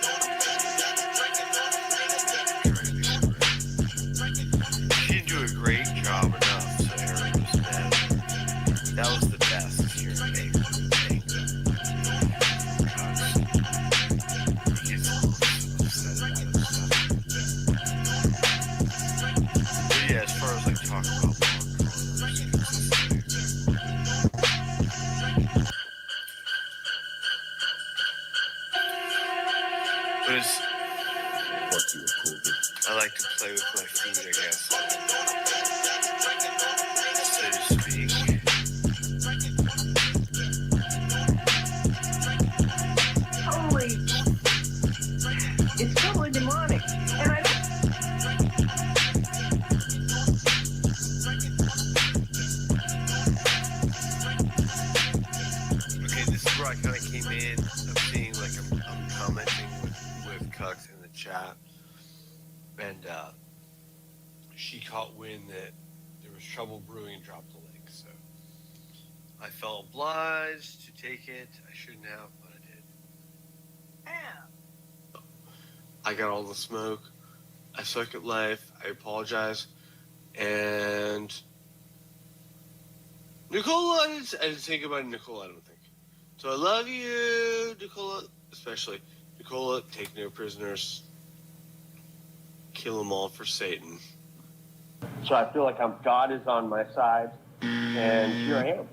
She didn't do a great job enough, so Aaron was mad. That was the best here in Vegas. But yeah, as far as like talking about Because I like to play with my food, I guess. So to speak. Holy, it's totally demonic. And I Okay, this is where I kind of came in of seeing, like, I'm commenting with Cucks in the chat. And she caught wind that there was trouble brewing and dropped the link. So I felt obliged to take it. I shouldn't have, but I did. I got all the smoke. I suck at life. I apologize. And Nicola, I didn't think about Nicola, I don't think. So I love you, Nicola, especially. Nicola, take no prisoners. Kill them all for Satan. So I feel like God is on my side, and here I am.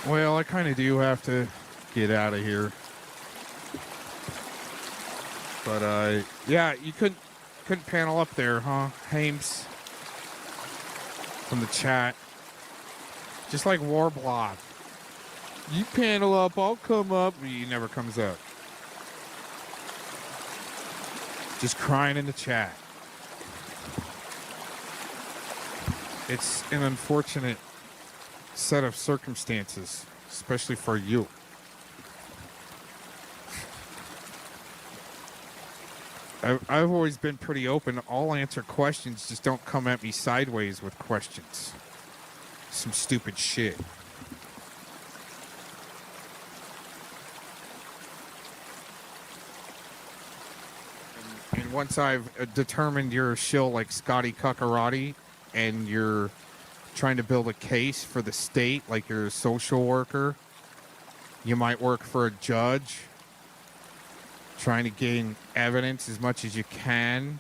Well, I kind of do have to get out of here. But, yeah, you couldn't panel up there, huh? Hames from the chat. Just like Warblock. You panel up, I'll come up. He never comes up. Just crying in the chat. It's an unfortunate set of circumstances, especially for you. I've always been pretty open. I'll answer questions, just don't come at me sideways with questions. Some stupid shit. And once I've determined you're a shill like Scotty Cuccarati and you're trying to build a case for the state like you're a social worker, you might work for a judge, trying to gain evidence as much as you can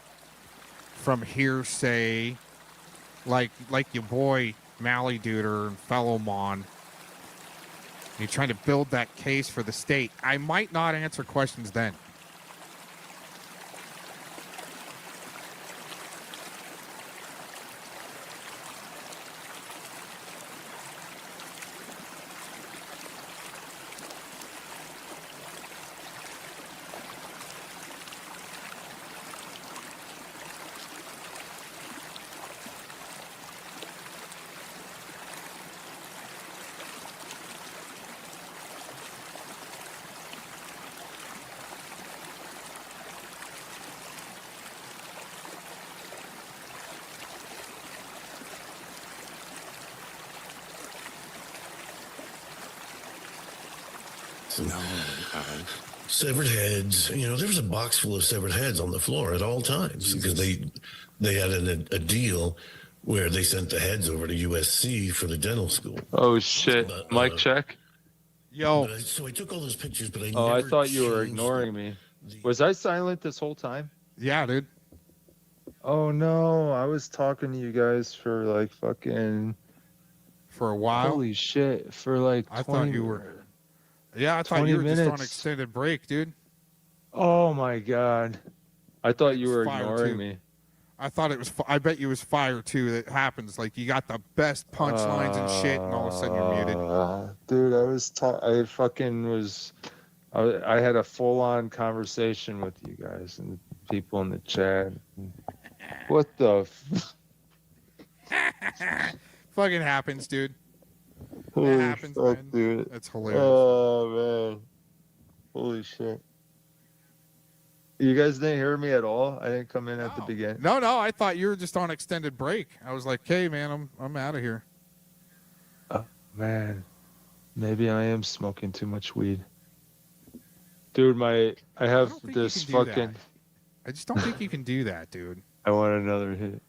from hearsay, like your boy Mally Duder and fellow Mon. You're trying to build that case for the state. I might not answer questions then. Severed heads. You know, there was a box full of severed heads on the floor at all times because they had a deal where they sent the heads over to USC for the dental school. Oh shit! Mic check. Yo. So I took all those pictures, but I I never thought you were changed ignoring me. Was I silent this whole time? Yeah, dude. Oh no, I was talking to you guys for like fucking. For a while. Holy shit! For like 20, I thought you were. Yeah, I thought you were just on minutes. extended break, dude. Oh my god! I thought you were Fire, ignoring too. me. I thought it was. I bet you was fire too. That happens. Like you got the best punchlines and shit, and all of a sudden you're muted. Dude, I fucking was. I had a full-on conversation with you guys and people in the chat. What the? Fucking happens, dude. Holy It happens, fuck, man. dude. That's hilarious. Oh man! Holy shit! You guys didn't hear me at all. I didn't come in at the beginning. No, I thought you were just on extended break. I was like, hey, man, I'm out of here. Oh man, maybe I am smoking too much weed. Dude, I have this can do fucking. that. I just don't think you can do that, dude. I want another hit.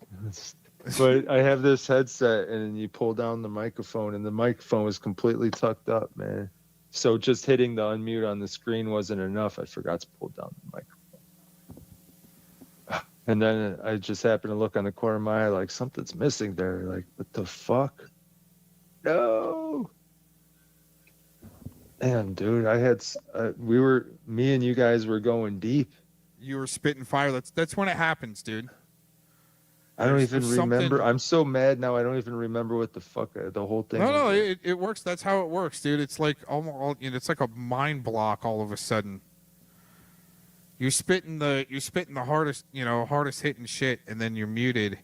But I have this headset, and you pull down the microphone, and the microphone was completely tucked up, man. So just hitting the unmute on the screen wasn't enough. I forgot to pull down the microphone. And then I just happened to look on the corner of my eye, like something's missing there. Like, what the fuck? No. Damn, dude, me and you guys were going deep. You were spitting fire. That's when it happens, dude. I don't even There's remember. something- I'm so mad now. I don't even remember what the fuck the whole thing. No, was. it works. That's how it works, dude. It's like almost, it's like a mind block all of a sudden. You're spitting the hardest, hardest hitting shit, and then you're muted,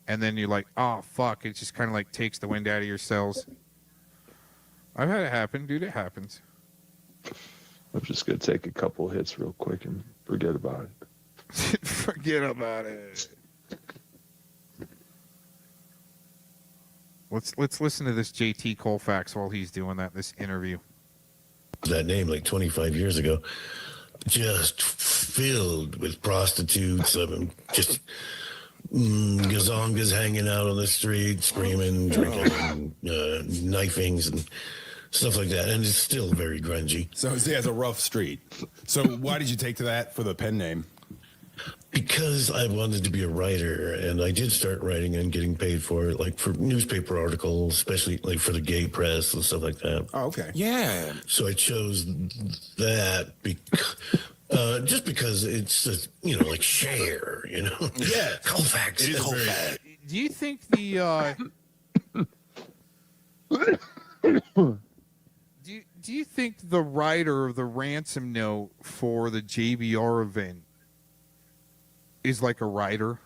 and then you're like, oh fuck! It just kind of like takes the wind out of your cells. I've had it happen, dude. It happens. I'm just gonna take a couple hits real quick and forget about it. Forget about it. Let's listen to this JT Colfax while he's doing this interview. That name like 25 years ago, just filled with prostitutes. Just gazongas hanging out on the street, screaming, drinking, knifings and stuff like that. And it's still very grungy. So he has a rough street. So why did you take to that for the pen name? because I wanted to be a writer, and I did start writing and getting paid for it, like for newspaper articles, especially like for the gay press and stuff like that. Oh, okay. Yeah. So I chose that just because it's like share, Yeah. Colfax. It is Colfax. Do you think the do you think the writer of the ransom note for the JBR event is like a writer?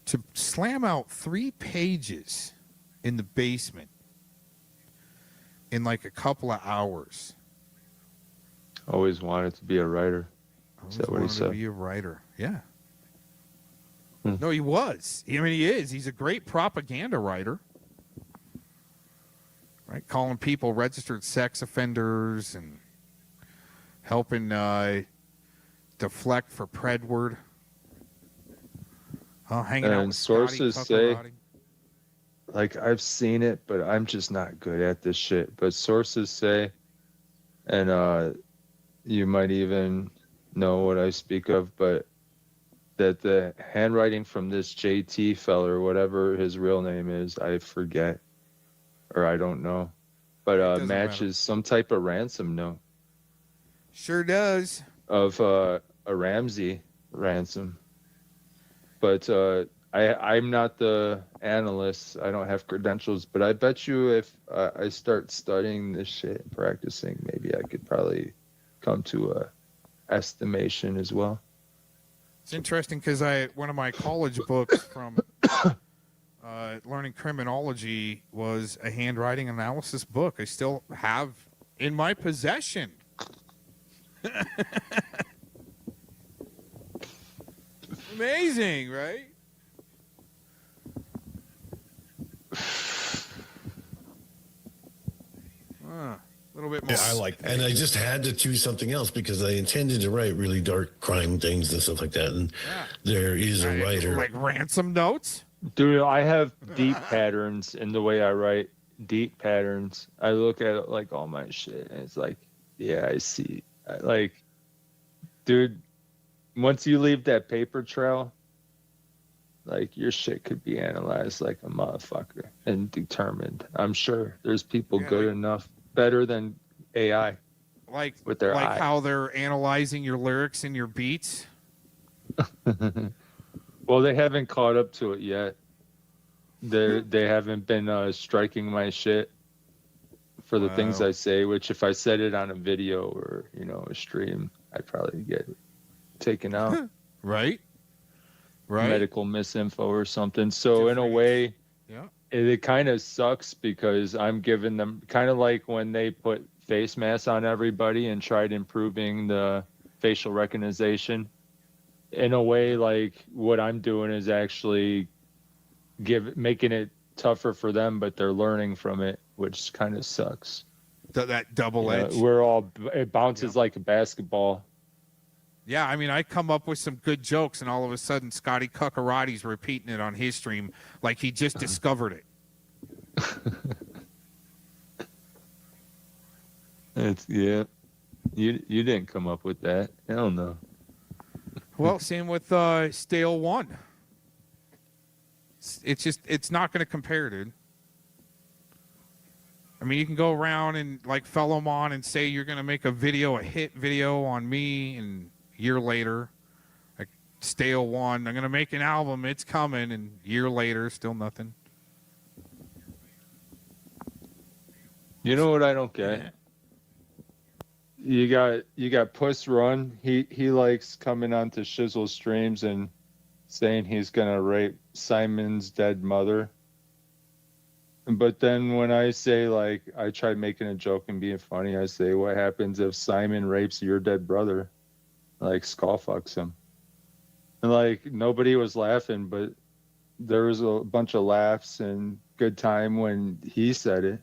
To slam out 3 pages in the basement in like a couple of hours. Always wanted to be a writer. Is that what he To said? be a writer. Yeah. Hmm. No, he was. I mean, he is. He's a great propaganda writer. Right, calling people registered sex offenders and helping deflect for Predward. Hanging out And with sources Scotty say, Cuccarati. like, I've seen it, but I'm just not good at this shit. But sources say, and you might even know what I speak of, but that the handwriting from this JT feller, whatever his real name is, I forget, or I don't know, but doesn't matches matter. some type of ransom note Sure does. of a Ramsey ransom. But I'm not the analyst. I don't have credentials, but I bet you if I start studying this shit and practicing, maybe I could probably come to a estimation as well. It's interesting because one of my college books from learning criminology was a handwriting analysis book. I still have in my possession. Amazing, right? A little bit more. Yeah, I like that. And I just had to choose something else because I intended to write really dark crime things and stuff like that. And there is a writer. Like ransom notes? Dude, I have deep patterns in the way I write. Deep patterns. I look at it like all my shit, and it's like, yeah, I see. Like, dude, once you leave that paper trail, like your shit could be analyzed like a motherfucker and determined. I'm sure there's people good enough, better than AI, Like with their like eye. how they're analyzing your lyrics and your beats. Well, they haven't caught up to it yet. They haven't been striking my shit for the things Wow. I say, which if I said it on a video or, a stream, I'd probably get taken out. Right. Right. Medical misinfo or something. So in a way, Yeah. it kind of sucks because I'm giving them kind of like when they put face masks on everybody and tried improving the facial recognition. In a way, like what I'm doing is actually making it tougher for them, but they're learning from it, which kind of sucks. That double edge. It bounces like a basketball. Yeah, I mean, I come up with some good jokes, and all of a sudden, Scotty Cuccarati's repeating it on his stream like he just discovered it. You didn't come up with that. Hell no. Well, same with Stale One. It's not going to compare, dude. I mean, you can go around and like fellow on and say you're going to make a hit video on me, and a year later, like Stale One, I'm going to make an album, it's coming, and a year later, still nothing. You know what I don't get? You got Puss Run. He likes coming onto Shizzle streams and saying he's gonna rape Simon's dead mother. But then when I say, like, I try making a joke and being funny, I say, what happens if Simon rapes your dead brother? Like, skull fucks him. And like nobody was laughing, but there was a bunch of laughs and good time when he said it.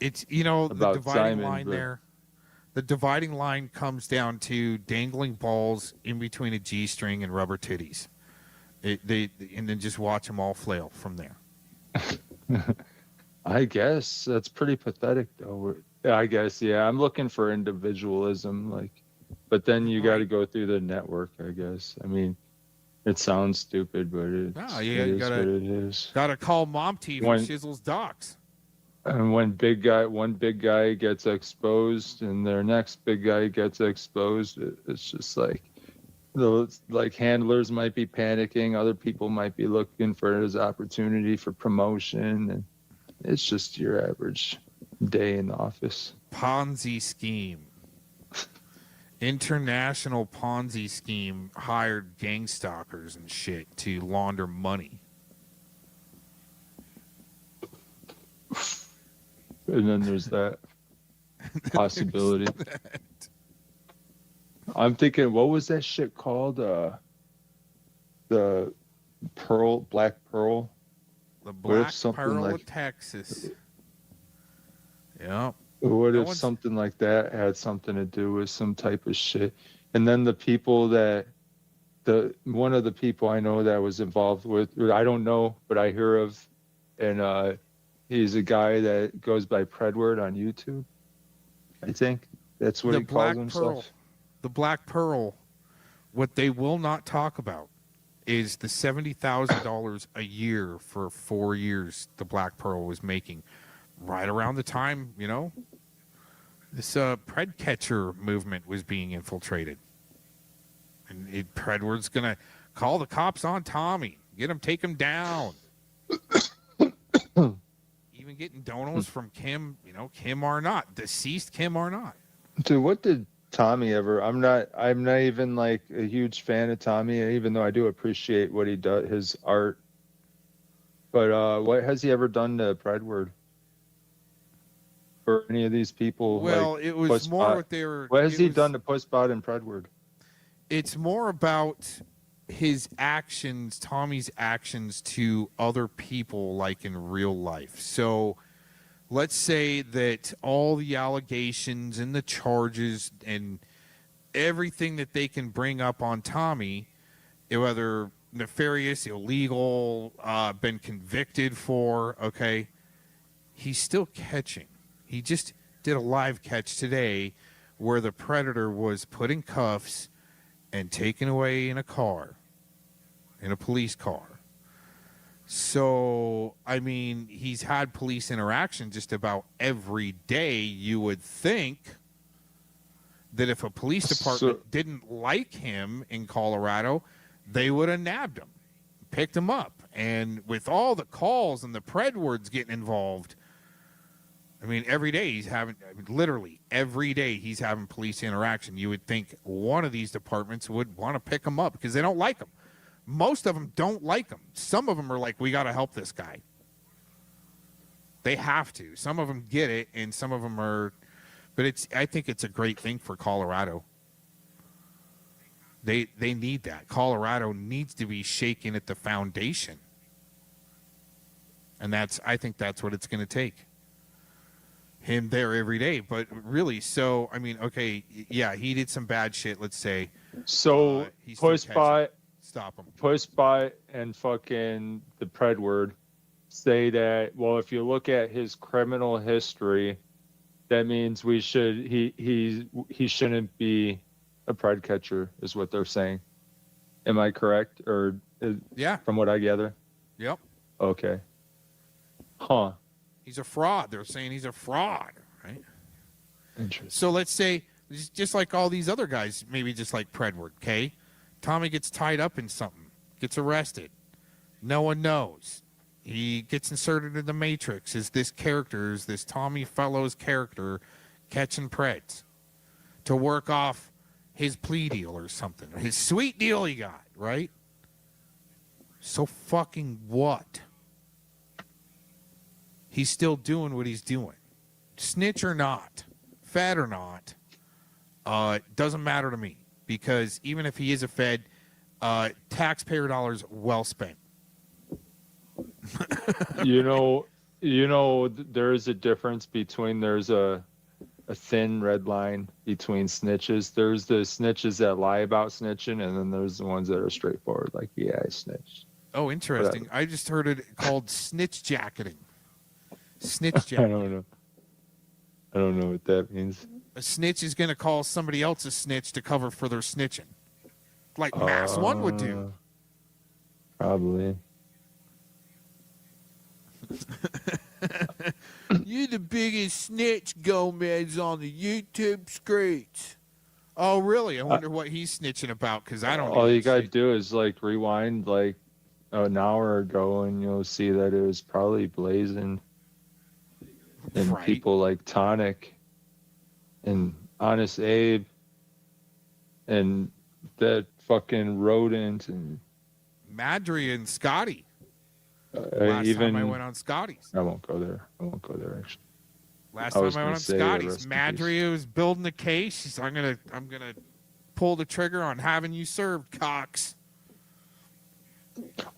It's, the About dividing Simon, line but- there. The dividing line comes down to dangling balls in between a G-string and rubber titties. And then just watch them all flail from there. I guess that's pretty pathetic, though. I guess, yeah. I'm looking for individualism. Like, but then you got to go through the network, I guess. I mean, it sounds stupid, but it No, is you what it is. gotta call Mom T for When- Shizzle's docs. And when one big guy gets exposed, and their next big guy gets exposed, it's just like those handlers might be panicking, other people might be looking for his opportunity for promotion, and it's just your average day in the office. Ponzi scheme. International Ponzi scheme hired gang stalkers and shit to launder money. And then there's that possibility. I'm thinking, what was that shit called? The Black Pearl. The What if Black something Pearl like- of Texas. Yep. What No if one's- something like that had something to do with some type of shit? And then the people one of the people I know that was involved with, I don't know, but I hear of, and he's a guy that goes by Predward on YouTube. I think that's what The he calls Black himself. Pearl. The Black Pearl. What they will not talk about is the $70,000 a year for 4 years the Black Pearl was making. Right around the time, this Pred catcher movement was being infiltrated. And Predward's going to call the cops on Tommy. Take him down. Even getting donos from Kim, Kim Arnott, deceased Kim Arnott. Dude, what did Tommy ever? I'm not even like a huge fan of Tommy, even though I do appreciate what he does, his art. But what has he ever done to Predward? For any of these people? Well, like it was Pussbot? more what they were. What has it he was- done to Pussbot and Predward? It's more about his actions, Tommy's actions to other people, like in real life. So let's say that all the allegations and the charges and everything that they can bring up on Tommy, whether nefarious, illegal, been convicted for, okay, he's still catching. He just did a live catch today where the predator was put in cuffs and taken away in a car, in a police car. So, I mean, he's had police interaction just about every day. You would think that if a police department didn't like him in Colorado, they would have nabbed him, picked him up. And with all the calls and the Predwards getting involved, I mean, every day literally every day he's having police interaction. You would think one of these departments would want to pick him up because they don't like him. Most of them don't like him. Some of them are like, we got to help this guy. They have to. Some of them get it, and some of them are. But I think it's a great thing for Colorado. They need that. Colorado needs to be shaken at the foundation. And I think that's what it's going to take. Him there every day. But really, so, I mean, okay, yeah, he did some bad shit, let's say. So he's still Pussbot, stop him. Pussbot and fucking the Predward say that, well, if you look at his criminal history, that means he shouldn't be a Pred catcher, is what they're saying. Am I correct? Or yeah, from what I gather? Yep. Okay. Huh. He's a fraud. They're saying he's a fraud, right? Interesting. So let's say, just like all these other guys, maybe just like Predward, okay? Tommy gets tied up in something, gets arrested. No one knows. He gets inserted in the Matrix as this Tommy Fellows character catching Preds to work off his plea deal or something, or his sweet deal he got, right? So fucking what? He's still doing what he's doing. Snitch or not, fed or not, doesn't matter to me, because even if he is a fed, taxpayer dollars well spent. you know, there is a difference between, there's a thin red line between snitches. There's the snitches that lie about snitching, and then there's the ones that are straightforward, like, yeah, I snitched. Oh, interesting. I just heard it called snitch jacketing. Snitch I jacketing. don't know. I don't know what that means. a snitch is going to call somebody else a snitch to cover for their snitching, like Mass One would do. Probably. You're the biggest snitch, Gomez, on the YouTube streets. Oh, really? I wonder what he's snitching about, because I don't know. All you gotta do is like rewind like an hour ago, and you'll see that it was probably Blazing and Right. people like Tonic and Honest Abe and that fucking Rodent and Madry and Scotty. Last even time I went on Scotty's. I won't go there. Actually. Last I time was I gonna went on say, Scotty's, rest in Madry was building the case. She's, I'm gonna pull the trigger on having you served, Cox.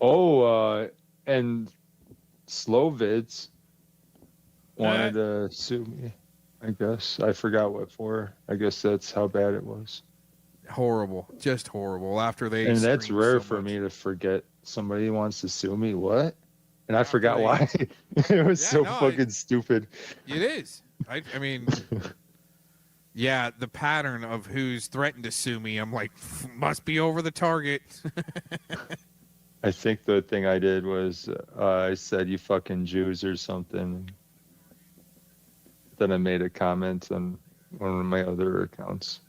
Oh, and Slovids wanted to sue me. I guess I forgot what for. I guess that's how bad it was. Horrible, just horrible. After they And that's screamed rare so for much. me to forget somebody wants to sue me. What? And I forgot they- why. It was Yeah, so no, fucking stupid. It is. I mean, yeah, the pattern of who's threatened to sue me, I'm like, must be over the target. I think the thing I did was I said you fucking Jews or something. Then I made a comment on one of my other accounts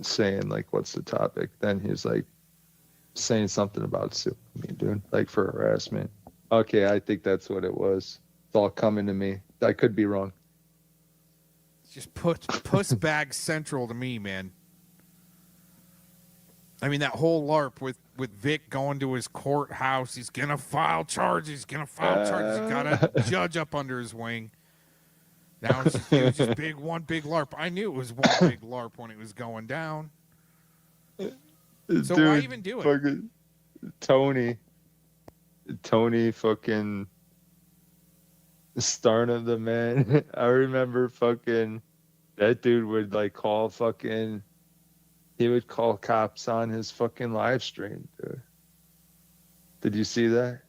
saying like, what's the topic? Then he's like saying something about suing me, dude, like for harassment. Okay, I think that's what it was. It's all coming to me. I could be wrong. Just puss bag central to me, man. I mean, that whole LARP with Vic going to his courthouse. He's gonna file charges. He's got a judge up under his wing. Now it was just one big LARP. I knew it was one big LARP when it was going down. So Dude, why even do it? Fucking Tony fucking Starna the man. I remember fucking that dude would like call fucking, he would call cops on his fucking live stream, dude. Did you see that?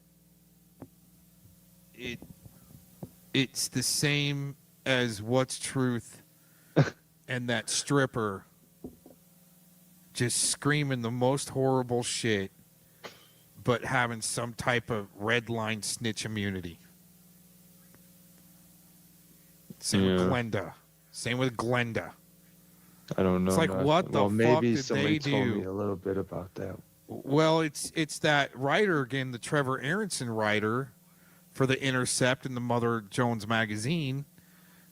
It's the same as What's Truth and that stripper just screaming the most horrible shit, but having some type of red line snitch immunity. Same with Glenda. Same with Glenda. I don't know. It's like, what the fuck maybe did somebody they told do? me a little bit about that. Well, it's that writer again, the Trevor Aronson writer for The Intercept and the Mother Jones magazine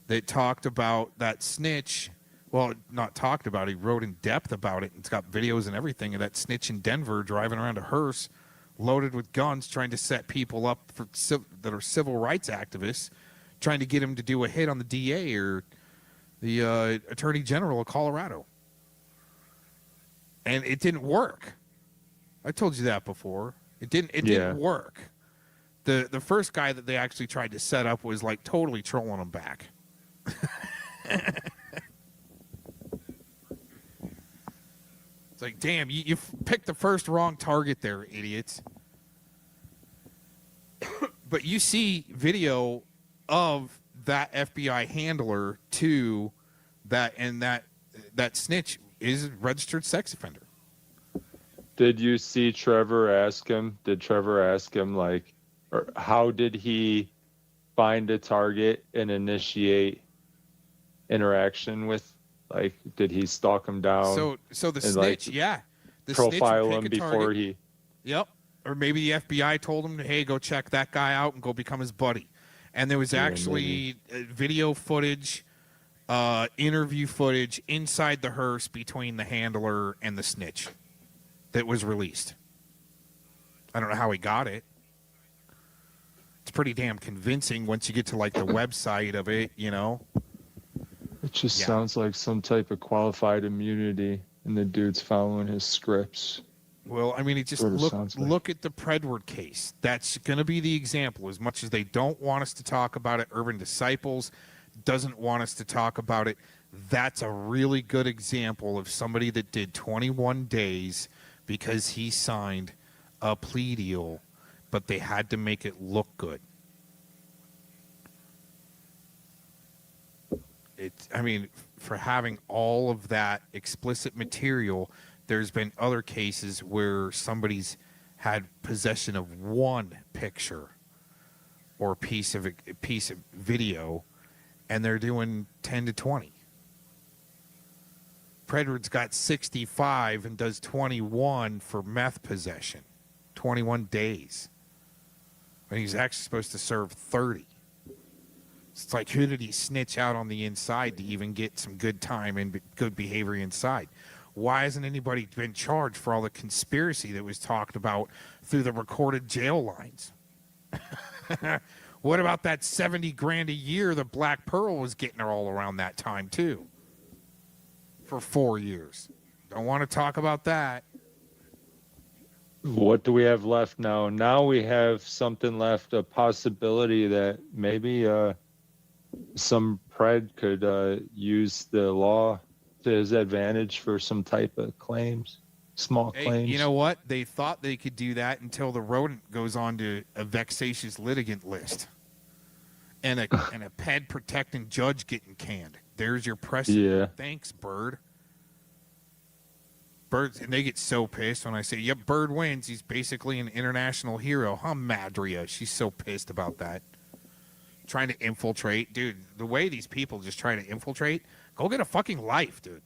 that talked about that snitch. Well, not talked about, he wrote in depth about it. It's got videos and everything of that snitch in Denver driving around a hearse loaded with guns trying to set people up for that are civil rights activists, trying to get him to do a hit on the DA or the Attorney General of Colorado. And it didn't work. I told you that before. It didn't work. The first guy that they actually tried to set up was like totally trolling him back. It's like, damn, you picked the first wrong target there, idiots. But you see video of that FBI handler to that, and that snitch is a registered sex offender. Did you see Trevor ask him? Did Trevor ask him, like, or how did he find a target and initiate interaction with? Like, did he stalk him down? So the and, snitch, like, yeah. The profile snitch would him pick a before target. he. Yep. Or maybe the FBI told him, hey, go check that guy out and go become his buddy. And there was actually video footage, interview footage inside the hearse between the handler and the snitch that was released. I don't know how he got it. It's pretty damn convincing once you get to like the website of it, you know. It just sounds like some type of qualified immunity, and the dude's following his scripts. Well, I mean, it just Sort of sounds like. look at the Predward case. That's going to be the example. As much as they don't want us to talk about it, Urban Disciples doesn't want us to talk about it. That's a really good example of somebody that did 21 days because he signed a plea deal, but they had to make it look good. I mean, for having all of that explicit material, there's been other cases where somebody's had possession of one picture or piece of video, and they're doing 10 to 20. Predward's got 65 and does 21 for meth possession. 21 days. When he's actually supposed to serve 30. It's like, who did he snitch out on the inside to even get some good time and good behavior inside? Why hasn't anybody been charged for all the conspiracy that was talked about through the recorded jail lines? What about that 70 grand a year that Black Pearl was getting her all around that time too? For 4 years. Don't want to talk about that. What do we have left now? Now we have something left, a possibility that maybe some pred could use the law to his advantage for some type of claims, small claims. You know what? They thought they could do that until the rodent goes on to a vexatious litigant list. And a ped protecting judge getting canned. There's your precedent. Yeah. Thanks, Bird. Birds, and they get so pissed when I say, yep, Bird wins. He's basically an international hero. Huh, Madria? She's so pissed about that. Trying to infiltrate. Dude, the way these people just try to infiltrate, go get a fucking life, dude.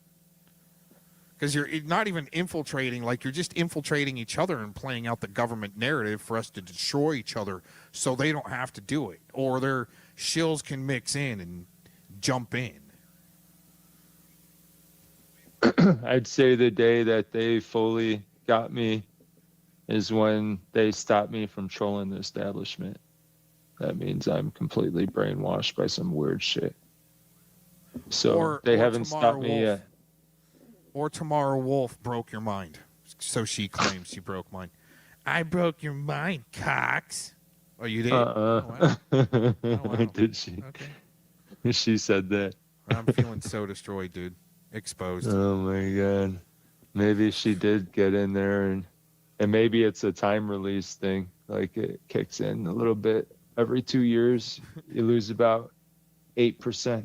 Because you're not even infiltrating, like you're just infiltrating each other and playing out the government narrative for us to destroy each other so they don't have to do it. Or their shills can mix in and jump in. I'd say the day that they fully got me is when they stopped me from trolling the establishment. That means I'm completely brainwashed by some weird shit. So they haven't stopped me yet. Or Tamara Wolf broke your mind. So she claims she broke mine. I broke your mind, Cox. Oh, you did? Oh, wow. Did she? Okay. She said that. I'm feeling so destroyed, dude. Exposed. Oh my god. Maybe she did get in there and maybe it's a time release thing. Like it kicks in a little bit. Every 2 years you lose about 8%.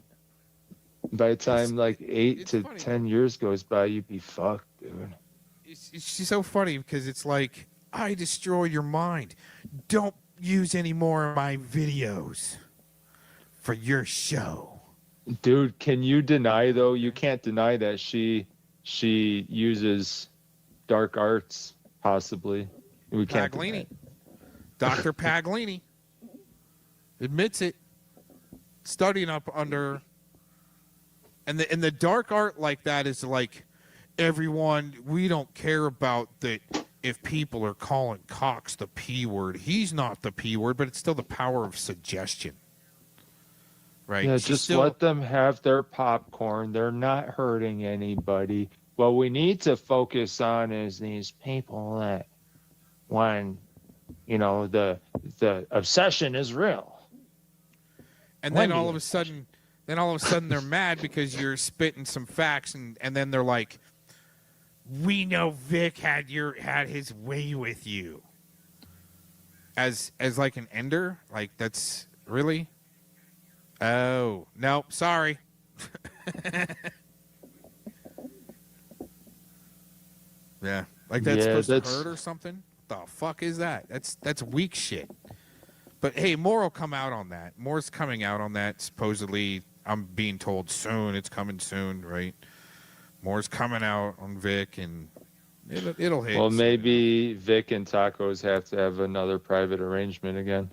By the time like 8 to 10 years goes by, you'd be fucked, dude. She's so funny because it's like, I destroy your mind. Don't use any more of my videos for your show. Dude, can you deny though? You can't deny that she uses dark arts, possibly. We can't. Paglini. Dr. Paglini admits it. Studying up under, and the dark art like that is like, everyone, we don't care about that. If people are calling Cox the P word, he's not the P word, but it's still the power of suggestion. Right. Yeah, just let them have their popcorn. They're not hurting anybody. What we need to focus on is these people that, when, you know, the obsession is real. And then all of a sudden they're mad because you're spitting some facts, and then they're like, we know Vic had his way with you. As like an ender, like that's really. Oh, nope, sorry. Yeah, like that's supposed to hurt or something? The fuck is that? That's weak shit. But hey, more will come out on that. More's coming out on that, supposedly. I'm being told soon. It's coming soon, right? More's coming out on Vic, and it'll hit. Well, maybe Vic and Tacos have to have another private arrangement again.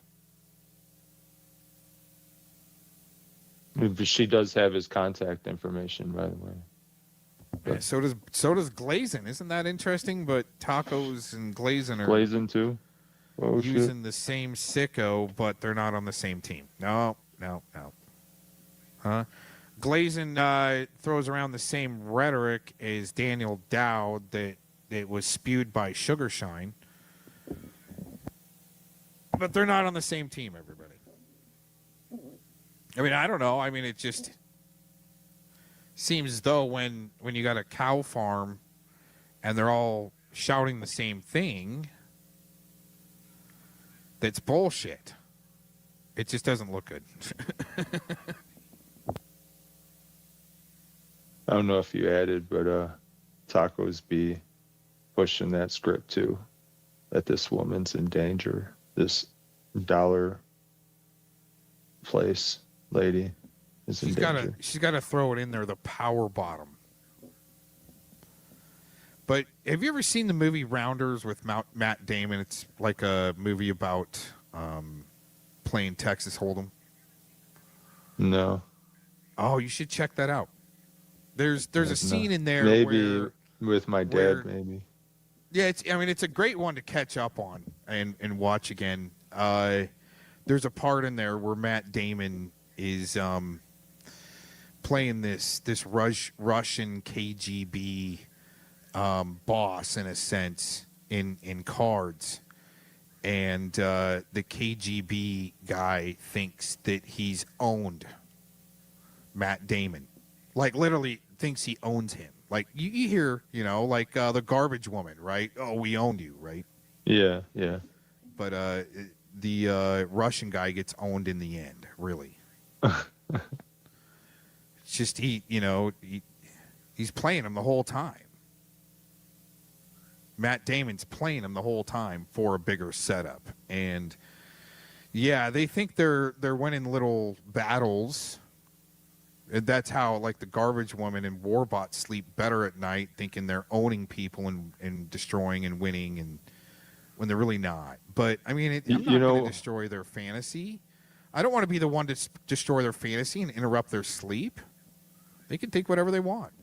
She does have his contact information, by the way. Yeah, so does Glazin. Isn't that interesting? But Tacos and Glazin are Glazin too. Oh, using shit. the same sicko, but they're not on the same team. No. Huh? Glazin throws around the same rhetoric as Daniel Dowd that was spewed by Sugarshine. But they're not on the same team, everybody. I mean, I don't know. I mean, it just seems as though when you got a cow farm and they're all shouting the same thing, that's bullshit. It just doesn't look good. I don't know if you added, but Tacos be pushing that script too, that this woman's in danger. This dollar place lady is in danger. She's got to throw it in there, the power bottom. But have you ever seen the movie Rounders with Matt Damon? It's like a movie about playing Texas Hold'em. No. Oh, you should check that out. There's a scene in there maybe where, with my dad, maybe. Yeah, it's a great one to catch up on and watch again. There's a part in there where Matt Damon is playing this Russian KGB boss in a sense in cards, and the KGB guy thinks that he's owned Matt Damon, like literally thinks he owns him. Like you hear, like the Garbage Woman, right? Oh, we owned you, right? Yeah. But the Russian guy gets owned in the end, really. It's just he's playing him the whole time. Matt Damon's playing him the whole time for a bigger setup. And yeah, they think they're winning little battles. And that's how, like, the Garbage Woman and Warbot sleep better at night, thinking they're owning people and destroying and winning, and when they're really not. But I mean, I'm not going to destroy their fantasy. I don't want to be the one to destroy their fantasy and interrupt their sleep. They can think whatever they want.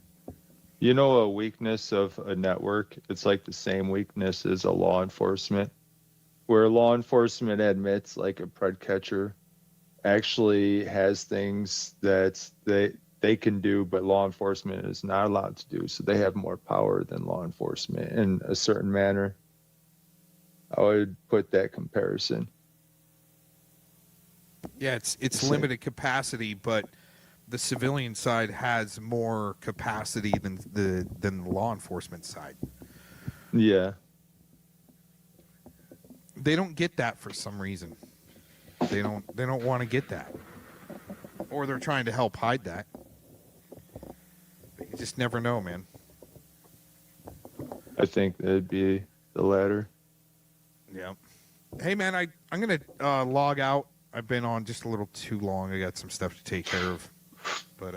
You know, a weakness of a network, it's like the same weakness as a law enforcement, where law enforcement admits, like, a pred catcher actually has things that they can do, but law enforcement is not allowed to do. So they have more power than law enforcement in a certain manner. I would put that comparison. Yeah, it's limited capacity, but the civilian side has more capacity than the law enforcement side. Yeah. They don't get that for some reason. They don't want to get that. Or they're trying to help hide that. But you just never know, man. I think that'd be the latter. Yeah. Hey, man, I'm going to log out. I've been on just a little too long. I got some stuff to take care of. But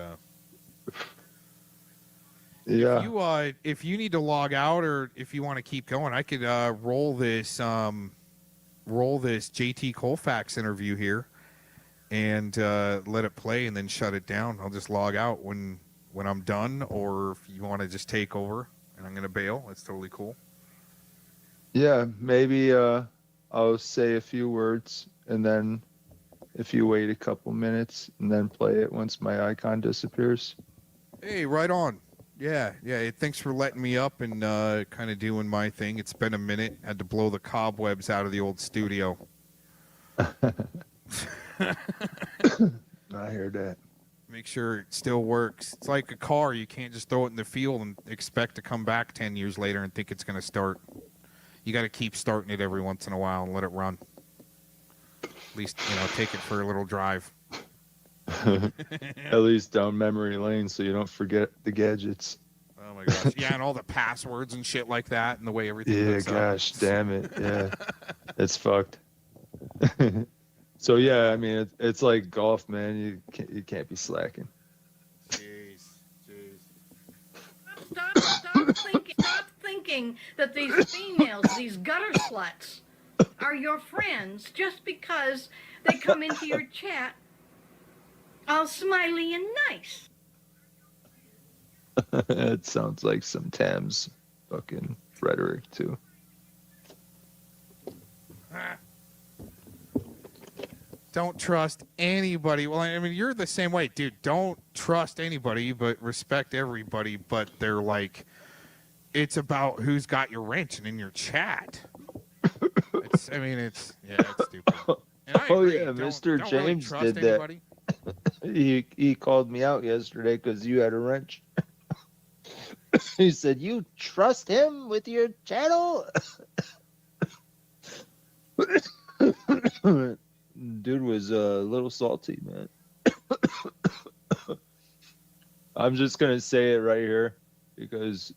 yeah. If you need to log out, or if you want to keep going, I could roll this JT Colfax interview here and let it play and then shut it down. I'll just log out when I'm done, or if you want to just take over and I'm going to bail, that's totally cool. Yeah, maybe I'll say a few words, and then if you wait a couple minutes and then play it once my icon disappears. Hey, right on. Yeah. Thanks for letting me up and kind of doing my thing. It's been a minute. Had to blow the cobwebs out of the old studio. I hear that. Make sure it still works. It's like a car. You can't just throw it in the field and expect to come back 10 years later and think it's going to start. You got to keep starting it every once in a while and let it run. At least, take it for a little drive. At least down memory lane so you don't forget the gadgets. Oh my gosh. Yeah, and all the passwords and shit like that, and the way everything Yeah, gosh, damn it. Yeah. It's fucked. So yeah, I mean, it's like golf, man. You can't be slacking. Jeez. Stop thinking that these females, these gutter sluts, are your friends just because they come into your chat all smiley and nice. It sounds like some Tams fucking rhetoric too. Don't trust anybody. Well, I mean, you're the same way, dude. Don't trust anybody, but respect everybody. But they're like, it's about who's got your wrench and in your chat. It's stupid. And I agree. Yeah, Don't Mr. James really did that. anybody. He called me out yesterday because you had a wrench. He said, "You trust him with your channel?" Dude was a little salty, man. I'm just gonna say it right here because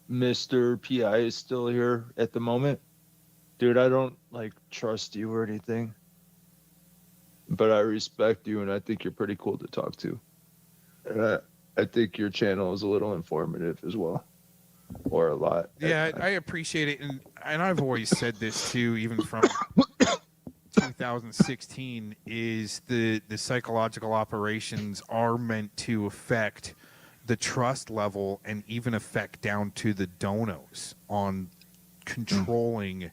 Mr. PI is still here at the moment. Dude, I don't like trust you or anything, but I respect you and I think you're pretty cool to talk to. And I think your channel is a little informative as well, or a lot. Yeah, I appreciate it, and I've always said this too, even from 2016, is the psychological operations are meant to affect the trust level and even affect down to the donos on controlling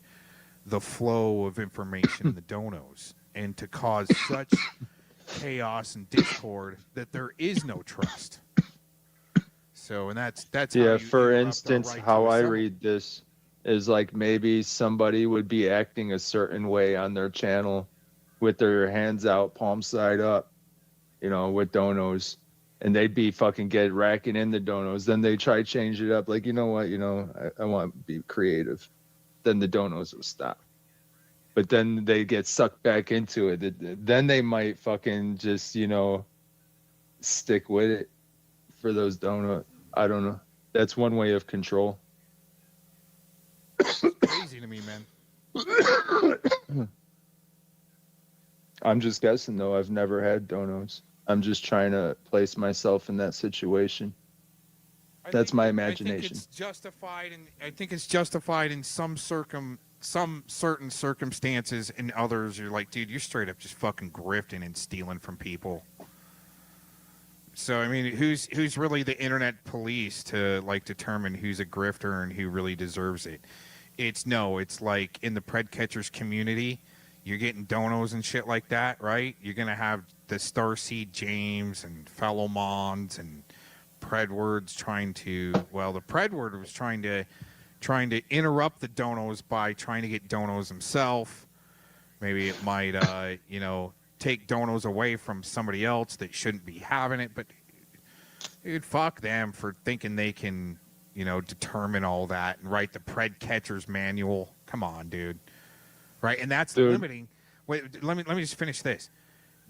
the flow of information in the donos, and to cause such chaos and discord that there is no trust. So, and that's how yeah. you For interrupt our instance, right to how I assemble. read this is like maybe somebody would be acting a certain way on their channel with their hands out, palm side up, you know, with donos, and they'd be fucking racking in the donos. Then they try change it up, like, you know what, I want to be creative. Then the donos will stop. But then they get sucked back into it. Then they might fucking just, stick with it for those donuts. I don't know. That's one way of control. Crazy to me, man. I'm just guessing, though. I've never had donos. I'm just trying to place myself in that situation. That's my imagination. I think it's justified, and I think it's justified in some certain circumstances. In others, you're like, dude, you're straight up just fucking grifting and stealing from people. So I mean, who's really the internet police to like determine who's a grifter and who really deserves it? It's like in the pred catchers community, you're getting donos and shit like that, right? You're gonna have the Starseed James and Fellow Mons and Predwords trying to. Well, the Predword was trying to interrupt the donos by trying to get donos himself. Maybe it might, take donos away from somebody else that shouldn't be having it. But dude, fuck them for thinking they can, determine all that and write the pred catcher's manual. Come on, dude. Right, and that's limiting. Wait, let me just finish this.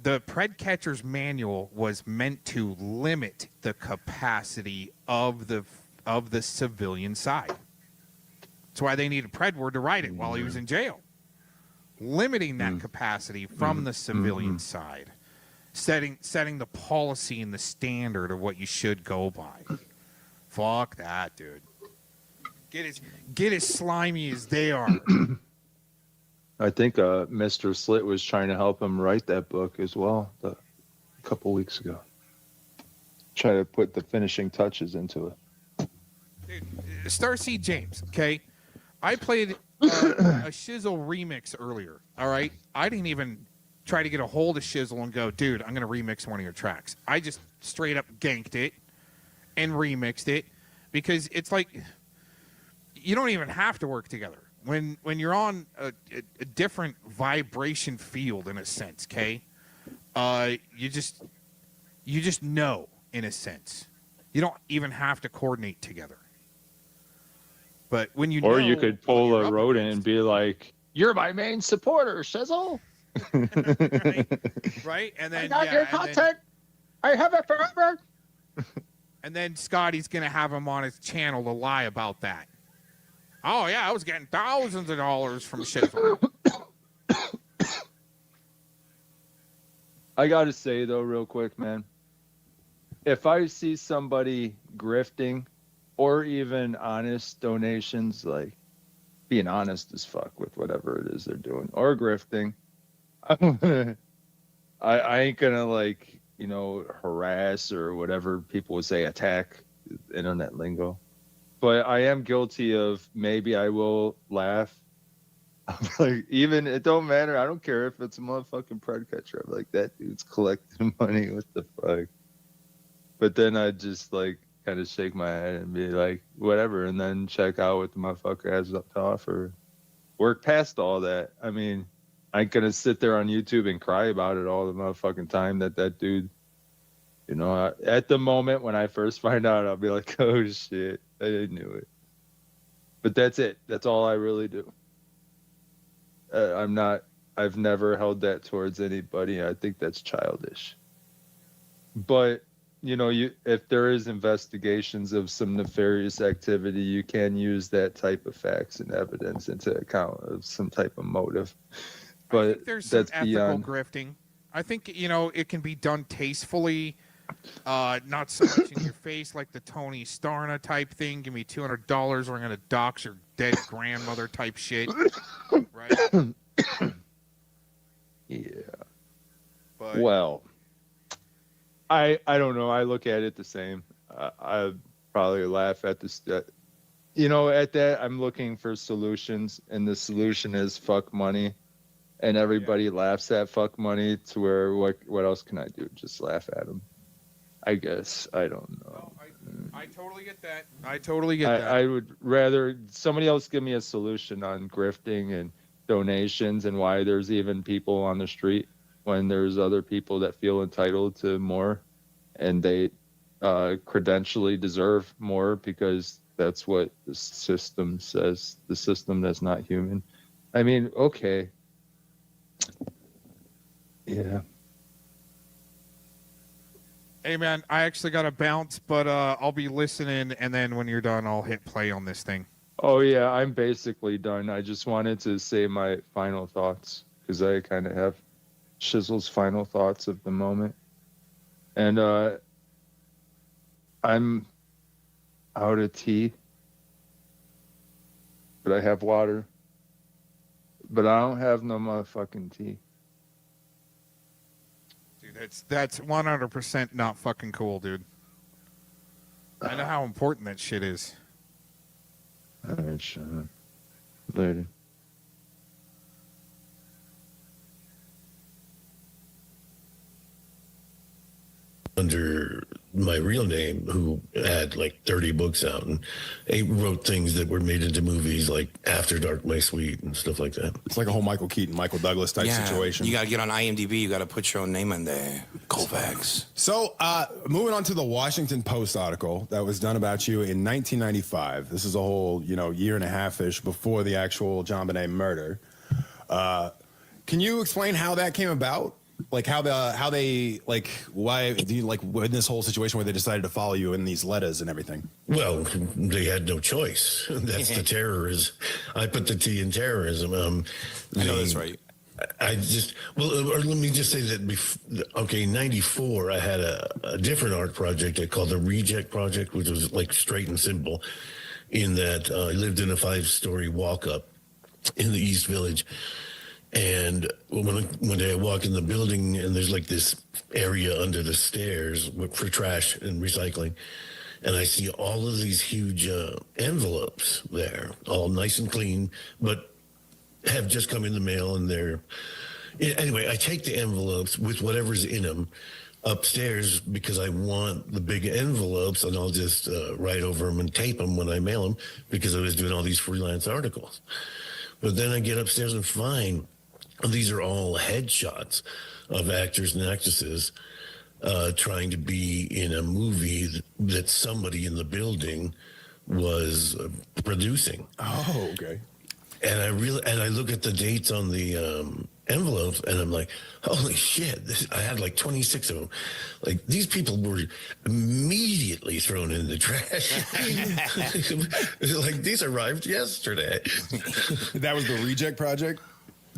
The pred catcher's manual was meant to limit the capacity of the civilian side. That's why they needed Predward to write it while he was in jail. Limiting that capacity from the civilian side. Setting the policy and the standard of what you should go by. Fuck that, dude. Get as slimy as they are. I think Mr. Slit was trying to help him write that book as well a couple weeks ago. Try to put the finishing touches into it. Dude, Starseed James, okay? I played a Shizzle remix earlier, all right? I didn't even try to get a hold of Shizzle and go, dude, I'm going to remix one of your tracks. I just straight up ganked it and remixed it because it's like you don't even have to work together. When you're on a different vibration field, in a sense, okay? You just know, in a sense. You don't even have to coordinate together. But when you or you could pull a rodent and be like, "You're my main supporter, Shizzle." right? And then I got your content. I have it forever. And then Scotty's gonna have him on his channel to lie about that. Oh yeah, I was getting thousands of dollars from Shizzle. I gotta say though, real quick, man. If I see somebody grifting, or even honest donations, like being honest as fuck with whatever it is they're doing, or grifting, I ain't gonna harass or whatever people would say, attack, internet lingo. But I am guilty of maybe I will laugh. Like, even it don't matter. I don't care if it's a motherfucking pred catcher. I'm like, that dude's collecting money. What the fuck? But then I just kind of shake my head and be like, whatever, and then check out what the motherfucker has up to offer. Work past all that. I mean, I ain't gonna sit there on YouTube and cry about it all the motherfucking time that dude, at the moment when I first find out, I'll be like, oh shit, I knew it. But that's it. That's all I really do. I've never held that towards anybody. I think that's childish. But if there is investigations of some nefarious activity, you can use that type of facts and evidence into account of some type of motive. But I think there's some that's ethical beyond. grifting. I think it can be done tastefully, not so much in your face like the Tony Starna type thing. Give me $200 or I'm gonna dox your dead grandmother type shit. Right? Yeah. But Well, I don't know. I look at it the same. I probably laugh at this. At that, I'm looking for solutions, and the solution is fuck money. And everybody laughs at fuck money to where what else can I do? Just laugh at them. I guess. I don't know. I totally get that. I totally get that. I would rather somebody else give me a solution on grifting and donations and why there's even people on the street when there's other people that feel entitled to more and they credentially deserve more because that's what the system says. The system that's not human. I mean, okay. Yeah. Hey man, I actually got to bounce, but I'll be listening, and then when you're done, I'll hit play on this thing. Oh yeah, I'm basically done. I just wanted to say my final thoughts because I kind of have Shizzle's final thoughts of the moment, and I'm out of tea, but I have water, but I don't have no motherfucking tea. Dude, that's 100% not fucking cool, dude. I know how important that shit is. All right, shut up. Later. Under my real name, who had like 30 books out, and he wrote things that were made into movies like After Dark, My Sweet, and stuff like that. It's like a whole Michael Keaton, Michael Douglas type situation. You got to get on IMDb. You got to put your own name in there. Kovacs. So, moving on to the Washington Post article that was done about you in 1995. This is a whole, year and a half-ish before the actual John Bonet murder. Can you explain how that came about? Like why do you in this whole situation where they decided to follow you in these letters and everything? Well, they had no choice. That's the terrorism. I put the T in terrorism. I know that's right. Or let me just say that in 94, I had a different art project I called the Reject Project, which was like straight and simple in that I lived in a 5-story walk-up in the East Village. And one day I walk in the building and there's like this area under the stairs for trash and recycling. And I see all of these huge envelopes there, all nice and clean, but have just come in the mail. And anyway, I take the envelopes with whatever's in them upstairs because I want the big envelopes, and I'll just write over them and tape them when I mail them because I was doing all these freelance articles. But then I get upstairs and find these are all headshots of actors and actresses trying to be in a movie that somebody in the building was producing. Oh, okay. And I look at the dates on the envelopes, and I'm like, holy shit! I had like 26 of them. Like these people were immediately thrown in the trash. Like these arrived yesterday. That was the Reject Project.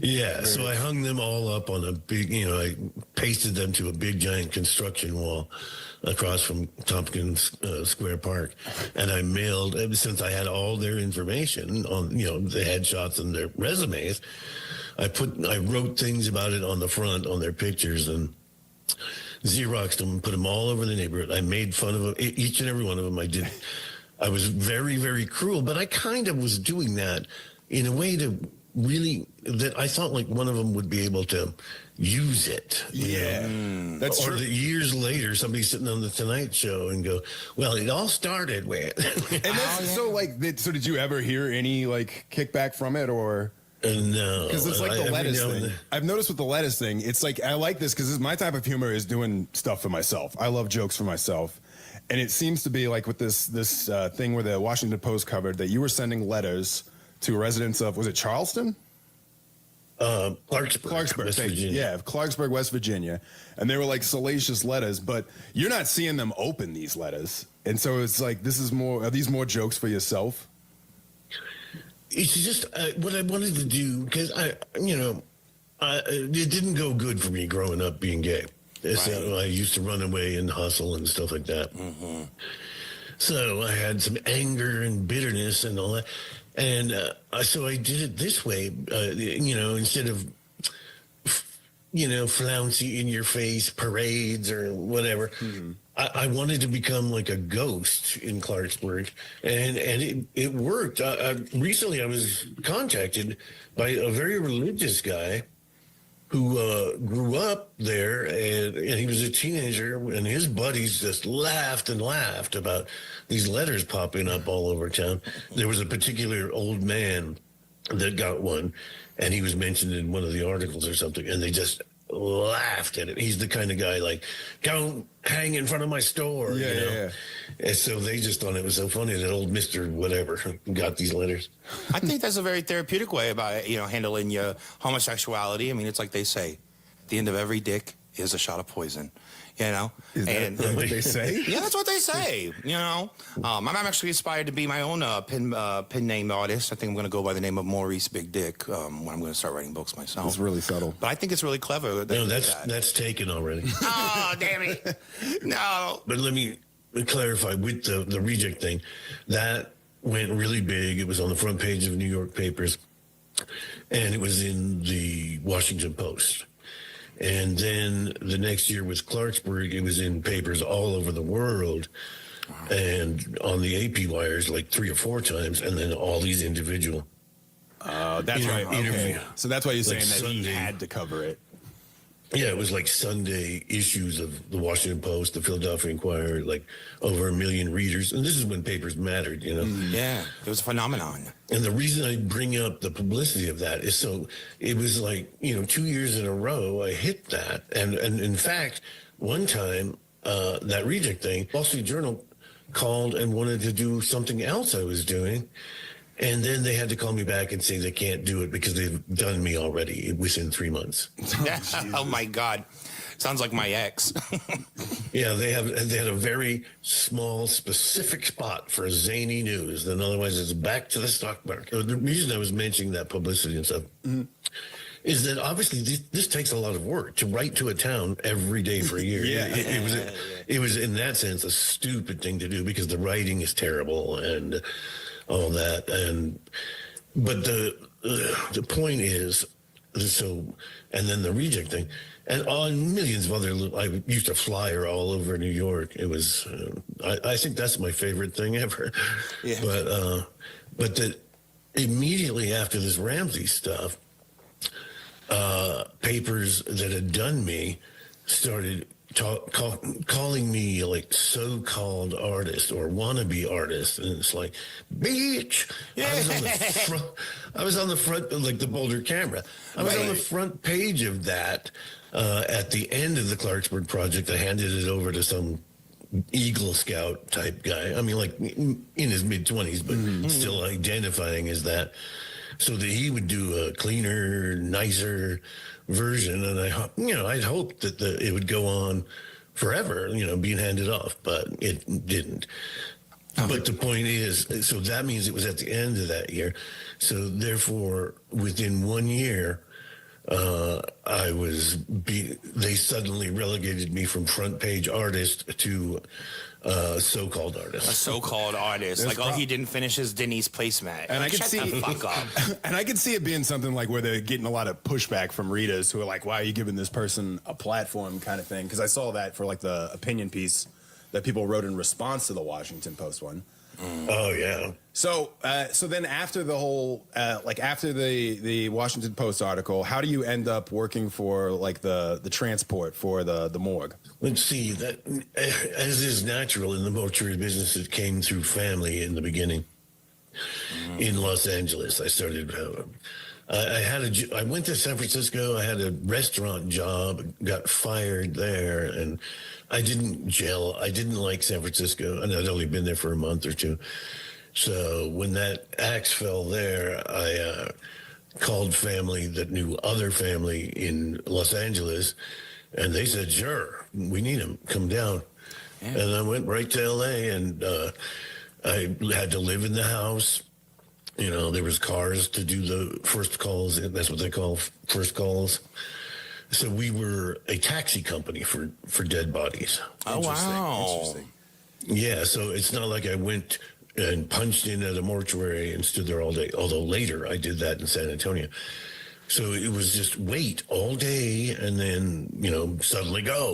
Yeah, so I hung them all up on a big, I pasted them to a big giant construction wall across from Tompkins Square Park. And I mailed, since I had all their information on, the headshots and their resumes, I wrote things about it on the front, on their pictures, and Xeroxed them, put them all over the neighborhood. I made fun of them, each and every one of them I did. I was very, very cruel, but I kind of was doing that in a way that I thought like one of them would be able to use it. Yeah, that's or true. That years later, somebody's sitting on the Tonight Show and go, "Well, it all started with." So did you ever hear any kickback from it, or? No, because it's like the lettuce thing. I've noticed with the lettuce thing, it's like I like this because my type of humor is doing stuff for myself. I love jokes for myself, and it seems to be like with this thing where the Washington Post covered that you were sending letters to residents of, was it Charleston? Clarksburg, West thank you. Virginia. Yeah, Clarksburg, West Virginia, and they were like salacious letters, but you're not seeing them open these letters, and so it's like this is more. Are these more jokes for yourself? It's just what I wanted to do because it didn't go good for me growing up being gay. So I used to run away and hustle and stuff like that. Mm-hmm. So I had some anger and bitterness and all that. And so I did it this way, instead of, flouncy in your face parades or whatever. Mm-hmm. I wanted to become like a ghost in Clarksburg, and it worked. Recently, I was contacted by a very religious guy who grew up there, and he was a teenager, and his buddies just laughed and laughed about these letters popping up all over town. There was a particular old man that got one, and he was mentioned in one of the articles or something, and they just laughed at it. He's the kind of guy like, don't hang in front of my store. Yeah. And so they just thought it was so funny that old Mr. whatever got these letters. I think that's a very therapeutic way about handling your homosexuality. I mean, it's like they say, at the end of every dick is a shot of poison. Is that what they say? Yeah, that's what they say. I'm actually inspired to be my own pen name artist. I think I'm going to go by the name of Maurice Big Dick when I'm going to start writing books myself. It's really subtle, but I think it's really clever. No, that's taken already. Oh, damn it! No. But let me clarify with the reject thing. That went really big. It was on the front page of New York papers, and it was in the Washington Post. And then the next year with Clarksburg, it was in papers all over the world and on the AP wires like 3 or 4 times, and then all these individual. That's right. Okay. So that's why you're saying that he had to cover it. Yeah, it was like Sunday issues of the Washington Post, the Philadelphia Inquirer, like over 1 million readers. And this is when papers mattered, Yeah, it was a phenomenon. And the reason I bring up the publicity of that is so it was like, 2 years in a row I hit that. And in fact, one time, that reject thing, Wall Street Journal called and wanted to do something else I was doing. And then they had to call me back and say they can't do it because they've done me already within 3 months. Oh my God. Sounds like my ex. Yeah, they had a very small, specific spot for zany news. Then otherwise it's back to the stock market. The reason I was mentioning that publicity and stuff is that obviously this takes a lot of work to write to a town every day for a year. It was in that sense a stupid thing to do because the writing is terrible and all that. But the point is, and then the reject thing, and on millions of other, I used to flyer all over New York. It was, I think that's my favorite thing ever. Yeah. But that immediately after this Ramsey stuff, papers that had done me started calling me like so-called artist or wannabe artist, and it's like, bitch. Yeah. I was on the front, like the Boulder Camera. I was on the front page of that. At the end of the Clarksburg project, I handed it over to some Eagle Scout type guy. I mean, like in his mid-20s, but still identifying as that, so that he would do a cleaner, nicer version. And I'd hoped that it would go on forever, being handed off, but it didn't. But the point is, so that means it was at the end of that year. So therefore, within 1 year, they suddenly relegated me from front page artist to so-called artist. A so-called artist. He didn't finish his Denise placemat. And I could shut see, the fuck up. And I could see it being something like where they're getting a lot of pushback from readers who are like, why are you giving this person a platform kind of thing? Because I saw that for like the opinion piece that people wrote in response to the Washington Post one. Oh yeah. So then after the whole, after the Washington Post article, how do you end up working for like the transport for the morgue? Let's see, that as is natural in the mortuary business, it came through family in the beginning. In Los Angeles, I started. I went to San Francisco. I had a restaurant job, got fired there, and I didn't gel. I didn't like San Francisco, and I'd only been there for a month or two. So when that axe fell there, I called family that knew other family in Los Angeles, and they said, sure, we need him, come down. And I went right to LA, and I had to live in the house. You know, there was cars to do the first calls. That's what they call first calls. So we were a taxi company for dead bodies. Oh, wow. Yeah, so it's not like I went and punched in at a mortuary and stood there all day. Although later I did that in San Antonio. So it was just wait all day, and then, you know, suddenly go,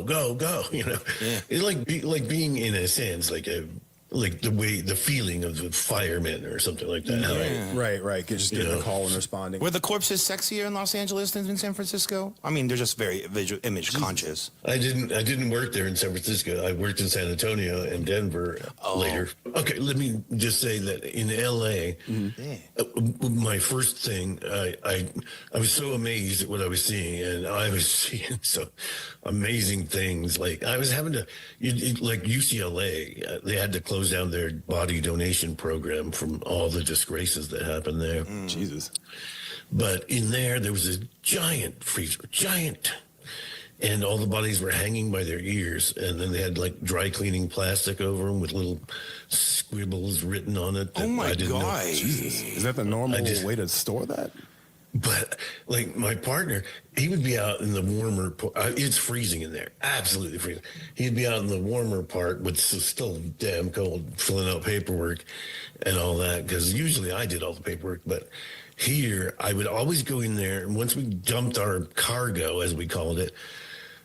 you know. Yeah. It's like being, in a sense, like the feeling of the firemen or something like that. Yeah. Right. Just getting a call and responding. Were the corpses sexier in Los Angeles than in San Francisco? I mean, they're just very visual, image conscious. I didn't work there in San Francisco. I worked in San Antonio and Denver later. Okay, let me just say that in LA, my first thing, I was so amazed at what I was seeing, and I was seeing some amazing things. Like I was having to, like UCLA, they had to close down their body donation program from all the disgraces that happened there. Jesus. But in there was a giant freezer, and all the bodies were hanging by their ears, and then they had like dry cleaning plastic over them with little scribbles written on it. Oh my God! Jesus, is that the normal way to store that? But like my partner, he would be out in the warmer. It's freezing in there, absolutely freezing. He'd be out in the warmer part, but it's still damn cold, filling out paperwork and all that. Because usually I did all the paperwork, but here I would always go in there, and once we dumped our cargo, as we called it,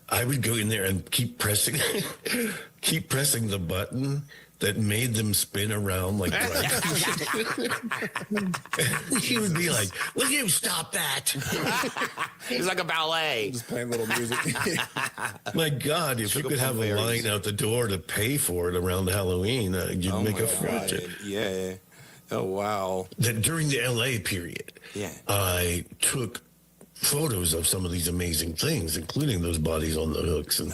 I would go in there and keep pressing the button that made them spin around like he would be like, will you stop that? It's like a ballet. Just playing little music. My God, if you could have a line out the door to pay for it around Halloween, you'd make a fortune. Yeah. Oh, wow. That during the LA period, I took photos of some of these amazing things, including those bodies on the hooks and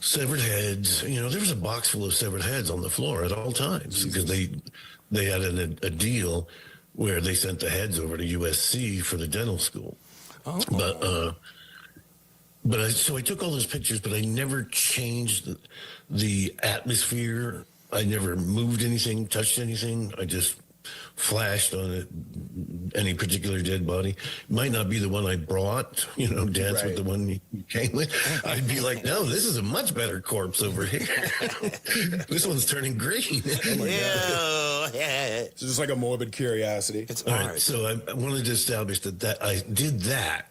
severed heads. You know, there was a box full of severed heads on the floor at all times because they had a deal where they sent the heads over to USC for the dental school. So I took all those pictures, but I never changed the atmosphere. I never moved anything, touched anything. I just flashed on it, any particular dead body. Might not be the one I brought, dance with the one you came with. I'd be like, no, this is a much better corpse over here. This one's turning green. Oh my God. It's just like a morbid curiosity. It's all right. So I wanted to establish that I did that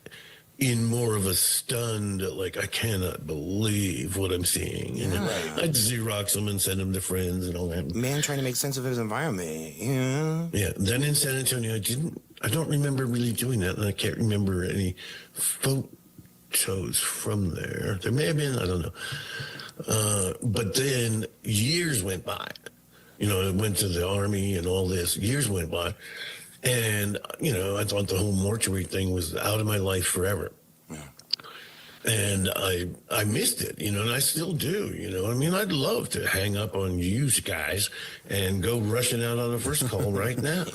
in more of a stunned, like, I cannot believe what I'm seeing. And I'd Xerox them and send them to friends and all that. Man trying to make sense of his environment. Yeah. Yeah. Then in San Antonio, I don't remember really doing that. And I can't remember any photos from there. There may have been, I don't know. But then years went by. I went to the Army and all this. Years went by. And, I thought the whole mortuary thing was out of my life forever. Yeah. And I missed it, and I still do, I mean, I'd love to hang up on you guys and go rushing out on the first call right now.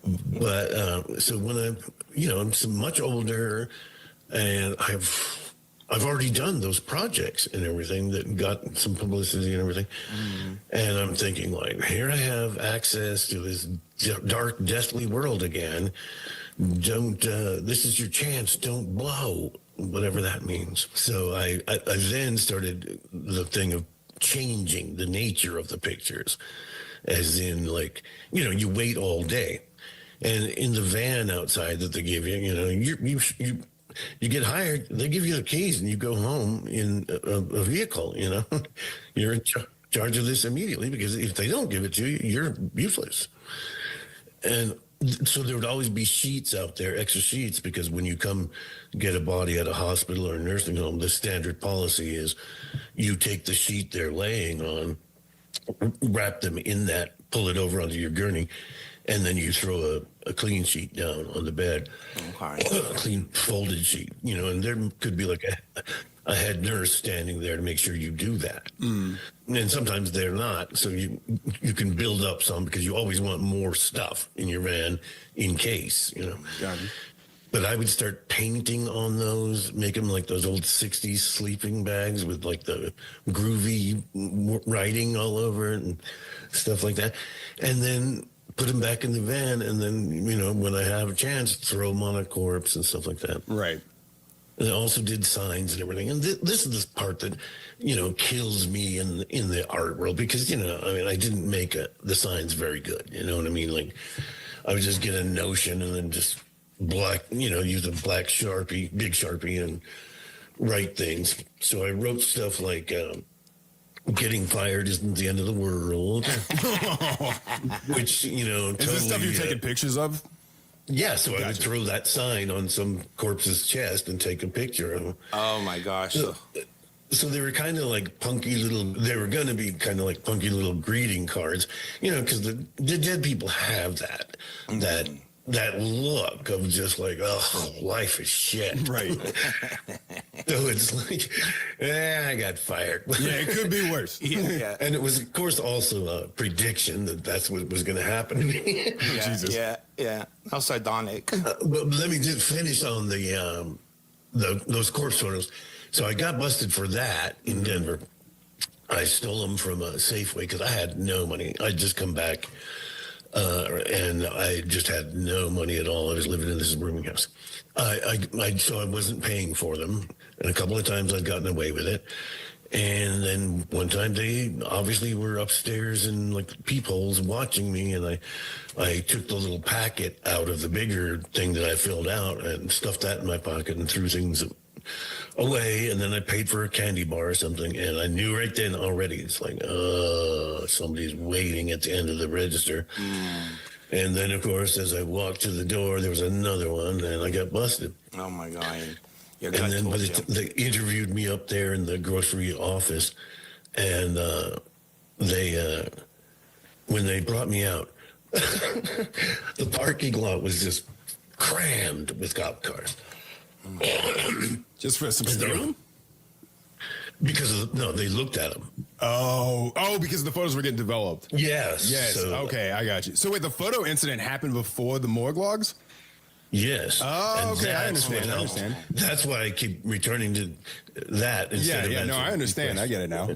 But so when I'm much older and I've already done those projects and everything that got some publicity and everything. Mm-hmm. And I'm thinking, like, here I have access to this dark, deathly world again. This is your chance. Don't blow, whatever that means. So I then started the thing of changing the nature of the pictures, as in, like, you wait all day. And in the van outside that they give you, you get hired, they give you the keys and you go home in a vehicle, You're in charge of this immediately, because if they don't give it to you, you're useless. And so there would always be sheets out there, extra sheets, because when you come get a body at a hospital or a nursing home, the standard policy is you take the sheet they're laying on, wrap them in that, pull it over onto your gurney, and then you throw a clean sheet down on the bed, a clean folded sheet, and there could be like a head nurse standing there to make sure you do that. And sometimes they're not. So you can build up some because you always want more stuff in your van in case, you know. Got it. But I would start painting on those, make them like those old 60s sleeping bags with like the groovy writing all over it and stuff like that. And then put them back in the van. And then, you know, when I have a chance, throw them on a corpse and stuff like that. Right. And I also did signs and everything. And this is the part that, you know, kills me in the art world because, you know, I mean, I didn't make the signs very good. You know what I mean? Like, I would just get a notion and then just use a black Sharpie, big Sharpie, and write things. So I wrote stuff like, getting fired isn't the end of the world. Which, you know, is this stuff you're taking pictures of? Yeah, so I would throw that sign on some corpse's chest and take a picture of them. Oh my gosh. So they were kind of like they were going to be kind of like punky little greeting cards, you know, because the dead people have that look of just like, oh, life is shit. Right. So it's like, I got fired. Yeah, it could be worse. Yeah. And it was, of course, also a prediction that that's what was going to happen to me. Jesus. Yeah. How sardonic. But let me just finish on those corpse photos. So I got busted for that in Denver. I stole them from a Safeway because I had no money. I'd just come back. And I just had no money at all. I was living in this rooming house. So I wasn't paying for them. And a couple of times I'd gotten away with it. And then one time they obviously were upstairs in like peepholes watching me. And I took the little packet out of the bigger thing that I filled out and stuffed that in my pocket and threw things away. And then I paid for a candy bar or something. And I knew right then already, it's like, somebody's waiting at the end of the register. And then, of course, as I walked to the door, there was another one and I got busted. Oh my God. And then they interviewed me up there in the grocery office. And when they brought me out, the parking lot was just crammed with cop cars. Just for some stealing? Because they looked at them. Oh, because the photos were getting developed. Yes. So, okay, I got you. So wait, the photo incident happened before the morgue logs? Yes. Oh, okay, I understand. That's why I keep returning to that. I understand. I get it now.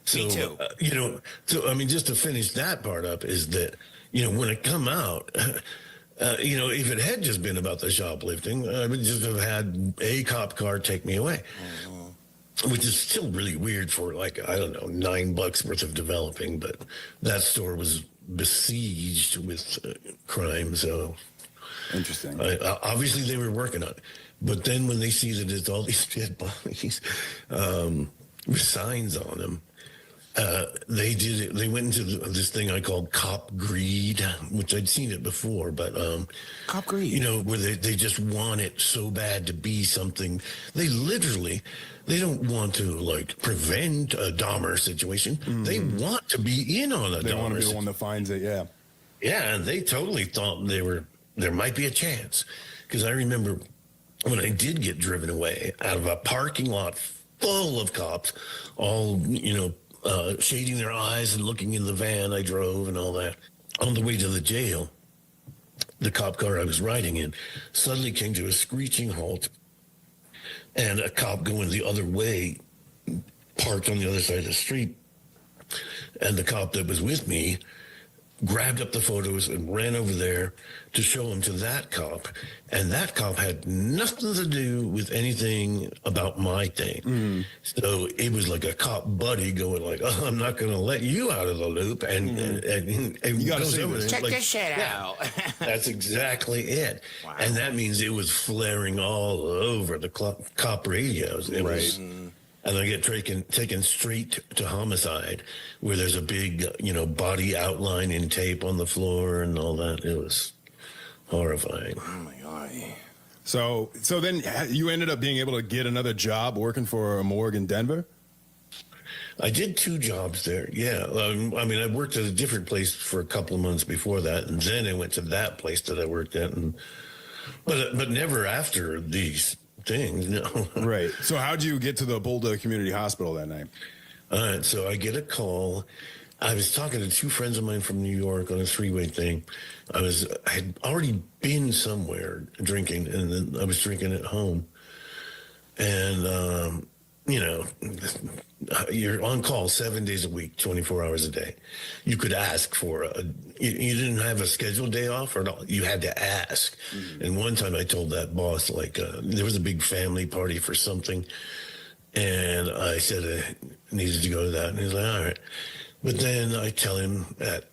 So, me too. So I mean, just to finish that part up is that, when it come out, if it had just been about the shoplifting, I would just have had a cop car take me away. Which is still really weird for $9 worth of developing, but that store was besieged with crime. So interesting. Obviously, they were working on it. But then when they see that it's all these dead bodies with signs on them, they did it. They went into this thing I called cop greed, which I'd seen it before, but cop greed, where they just want it so bad to be something. They don't want to prevent a Dahmer situation. Mm-hmm. They want to be in on a Dahmer. They want to be the one that finds it. Yeah. Yeah, and they totally thought there might be a chance, because I remember when I did get driven away out of a parking lot full of cops, all shading their eyes and looking in the van I drove and all that. On the way to the jail, the cop car I was riding in suddenly came to a screeching halt, and a cop going the other way parked on the other side of the street. And the cop that was with me grabbed up the photos and ran over there to show them to that cop. And that cop had nothing to do with anything about my thing. Mm. So it was like a cop buddy going I'm not going to let you out of the loop. And you got to check this shit out. That's exactly it. Wow. And that means it was flaring all over the cop radios. It was. And I get taken straight to homicide, where there's a big, body outline in tape on the floor and all that. It was horrifying. Oh my God. So then you ended up being able to get another job working for a morgue in Denver? I did 2 jobs there. Yeah. I worked at a different place for a couple of months before that. And then I went to that place that I worked at. But never after these things. No. Right. So how'd you get to the Boulder Community Hospital that night? All right. So I get a call. I was talking to two friends of mine from New York on a three-way thing. I had already been somewhere drinking, and then I was drinking at home. And, you're on call 7 days a week, 24 hours a day. You could ask for you didn't have a scheduled day off or no, you had to ask. And one time I told that boss, there was a big family party for something. And I said I needed to go to that. And he's like, all right. But then I tell him at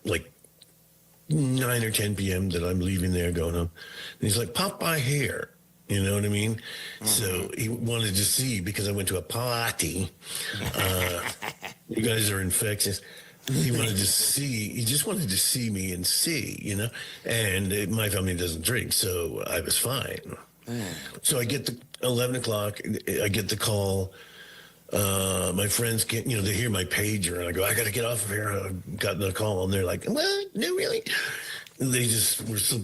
9 or 10 p.m. that I'm leaving there going home. And he's like, pop by here. You know what I mean? So he wanted to see, because I went to a party. You guys are infectious. He wanted to see, he just wanted to see me and see, and my family doesn't drink, so I was fine. So I get the 11 o'clock, I get the call. My friends can't, they hear my pager, and I go, I got to get off of here. I've gotten a call, and they're like, what? No, really? And they just were so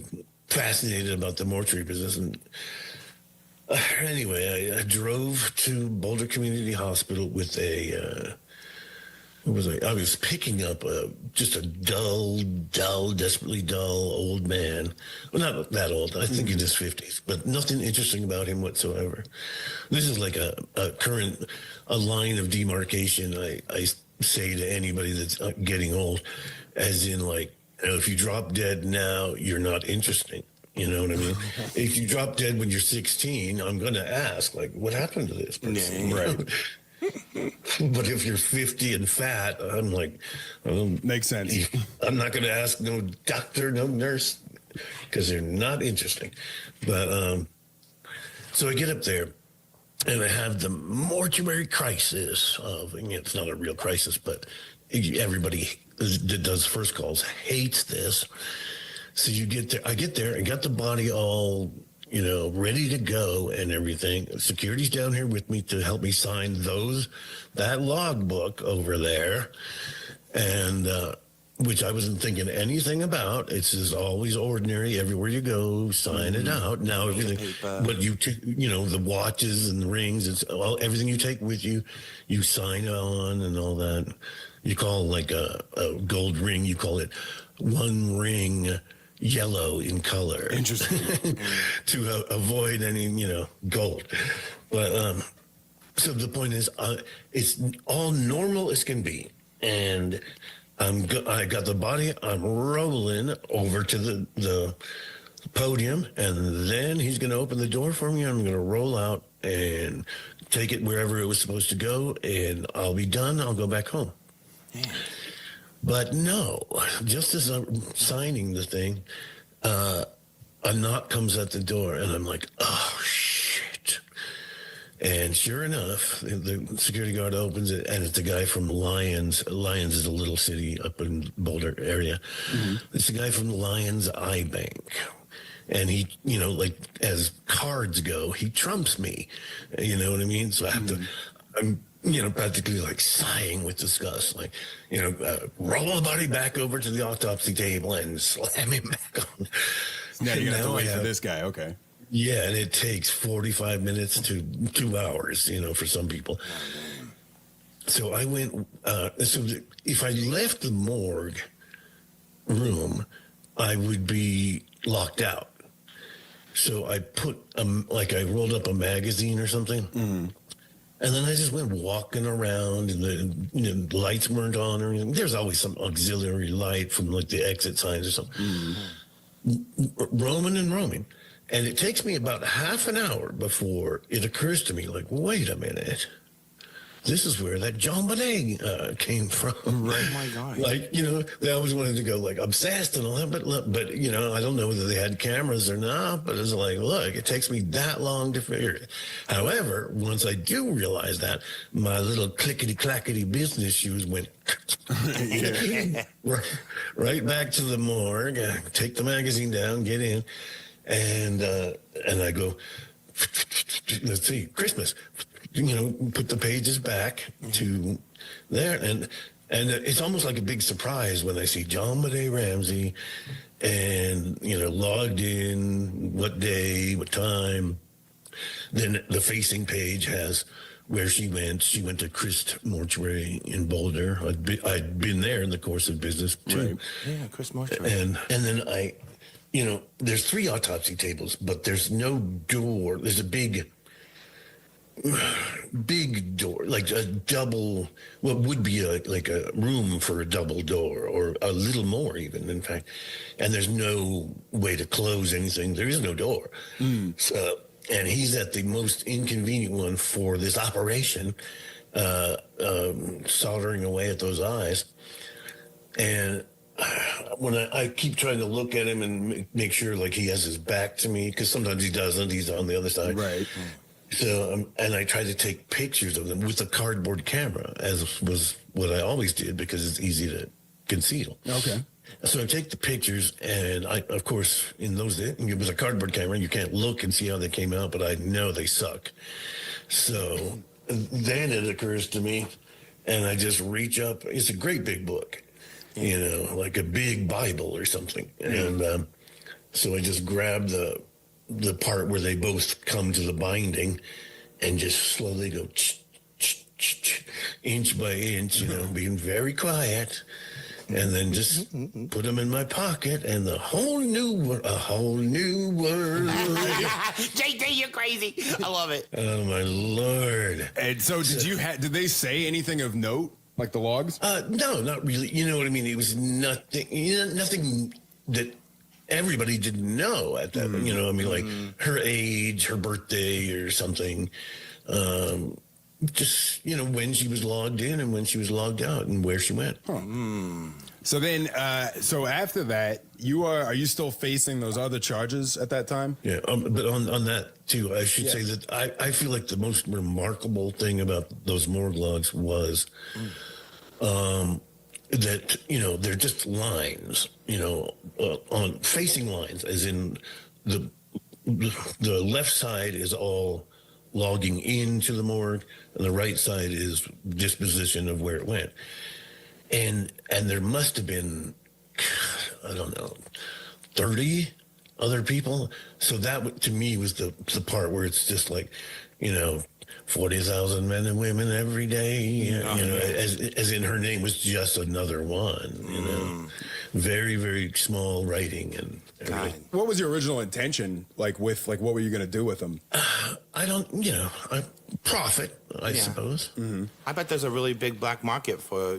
fascinated about the mortuary business. And anyway, I drove to Boulder Community Hospital with I was picking up just a dull, desperately dull old man. Well, not that old. I think in his 50s, but nothing interesting about him whatsoever. This is like a line of demarcation I say to anybody that's getting old, as in if you drop dead now, you're not interesting. You know what I mean? If you drop dead when you're 16, I'm going to ask, what happened to this person? Right. But if you're 50 and fat, I'm like, makes sense. I'm not going to ask no doctor, no nurse, because they're not interesting. But so I get up there, and I have the mortuary crisis of, it's not a real crisis, but everybody that does first calls hates this. So you get there, I get there and got the body all, ready to go and everything. Security's down here with me to help me sign that logbook over there. And, which I wasn't thinking anything about. It's just always ordinary. Everywhere you go, sign it out. Now everything, but the watches and the rings, it's everything you take with you, you sign on and all that. You call a gold ring, you call it one ring yellow in color. Interesting. To avoid any, gold. But so the point is, it's all normal as can be. And I got the body, I'm rolling over to the podium, and then he's going to open the door for me. I'm going to roll out and take it wherever it was supposed to go, and I'll be done. I'll go back home. Yeah. But no, just as I'm signing the thing, a knock comes at the door, and I'm like, oh, shit. And sure enough, the security guard opens it, and it's the guy from Lyons. Lyons is a little city up in Boulder area. Mm-hmm. It's the guy from Lyons Eye Bank. And he, as cards go, he trumps me. You know what I mean? So I have to, I'm practically sighing with disgust, roll the body back over to the autopsy table and slam him back on. Now you're going to have to wait for this guy. Okay. Yeah, and it takes 45 minutes to 2 hours, for some people. So I went, if I left the morgue room, I would be locked out. So I put, I rolled up a magazine or something. Mm-hmm. And then I just went walking around, and the lights weren't on or anything. There's always some auxiliary light from the exit signs or something. Mm-hmm. Roaming. And it takes me about half an hour before it occurs to me, wait a minute. This is where that JonBenet came from. Right. Oh my God. They always wanted to go obsessed and all that, but I don't know whether they had cameras or not, but it's look, it takes me that long to figure it. However, once I do realize that, my little clickety-clackety business shoes went right back to the morgue, take the magazine down, get in, and I go, let's see, Christmas. Put the pages back to there. And it's almost like a big surprise when I see JonBenet Ramsey and, logged in, what day, what time. Then the facing page has where she went. She went to Christ Mortuary in Boulder. I'd been there in the course of business too. Right. Yeah, Christ Mortuary. And then there's 3 autopsy tables, but there's no door. There's a big door, like a double, what would be like a room for a double door, or a little more even, in fact. And there's no way to close anything. There is no door. So, and he's at the most inconvenient one for this operation, soldering away at those eyes. And when I keep trying to look at him and make sure like he has his back to me, because sometimes he doesn't, he's on the other side. Right. So, and I try to take pictures of them with a cardboard camera, as was what I always did, because it's easy to conceal. Okay. So I take the pictures, and I, of course, in those days, it was a cardboard camera. You can't look and see how they came out, but I know they suck. So then it occurs to me, and I just reach up. It's a great big book, like a big Bible or something. And so I just grab the part where they both come to the binding and just slowly go inch by inch, being very quiet, and then just put them in my pocket, and a whole new world. JT, you're crazy. I love it. Oh my Lord. And so did they say anything of note, like the logs? No, not really. You know what I mean? It was nothing, nothing that everybody didn't know at that, like her age, her birthday or something. Just, when she was logged in and when she was logged out and where she went. So then, so after that, are you still facing those other charges at that time? Yeah, but on that too, I should say that I feel like the most remarkable thing about those morgue logs was that, they're just lines, on facing lines, as in the left side is all logging into the morgue, and the right side is disposition of where it went. And there must have been, I don't know, 30 other people. So that to me was the part where it's just like, 40,000 men and women every day, as in her name was just another one, very, very small writing and everything. What was your original intention, what were you going to do with them? I don't, profit, I suppose. I bet there's a really big black market for,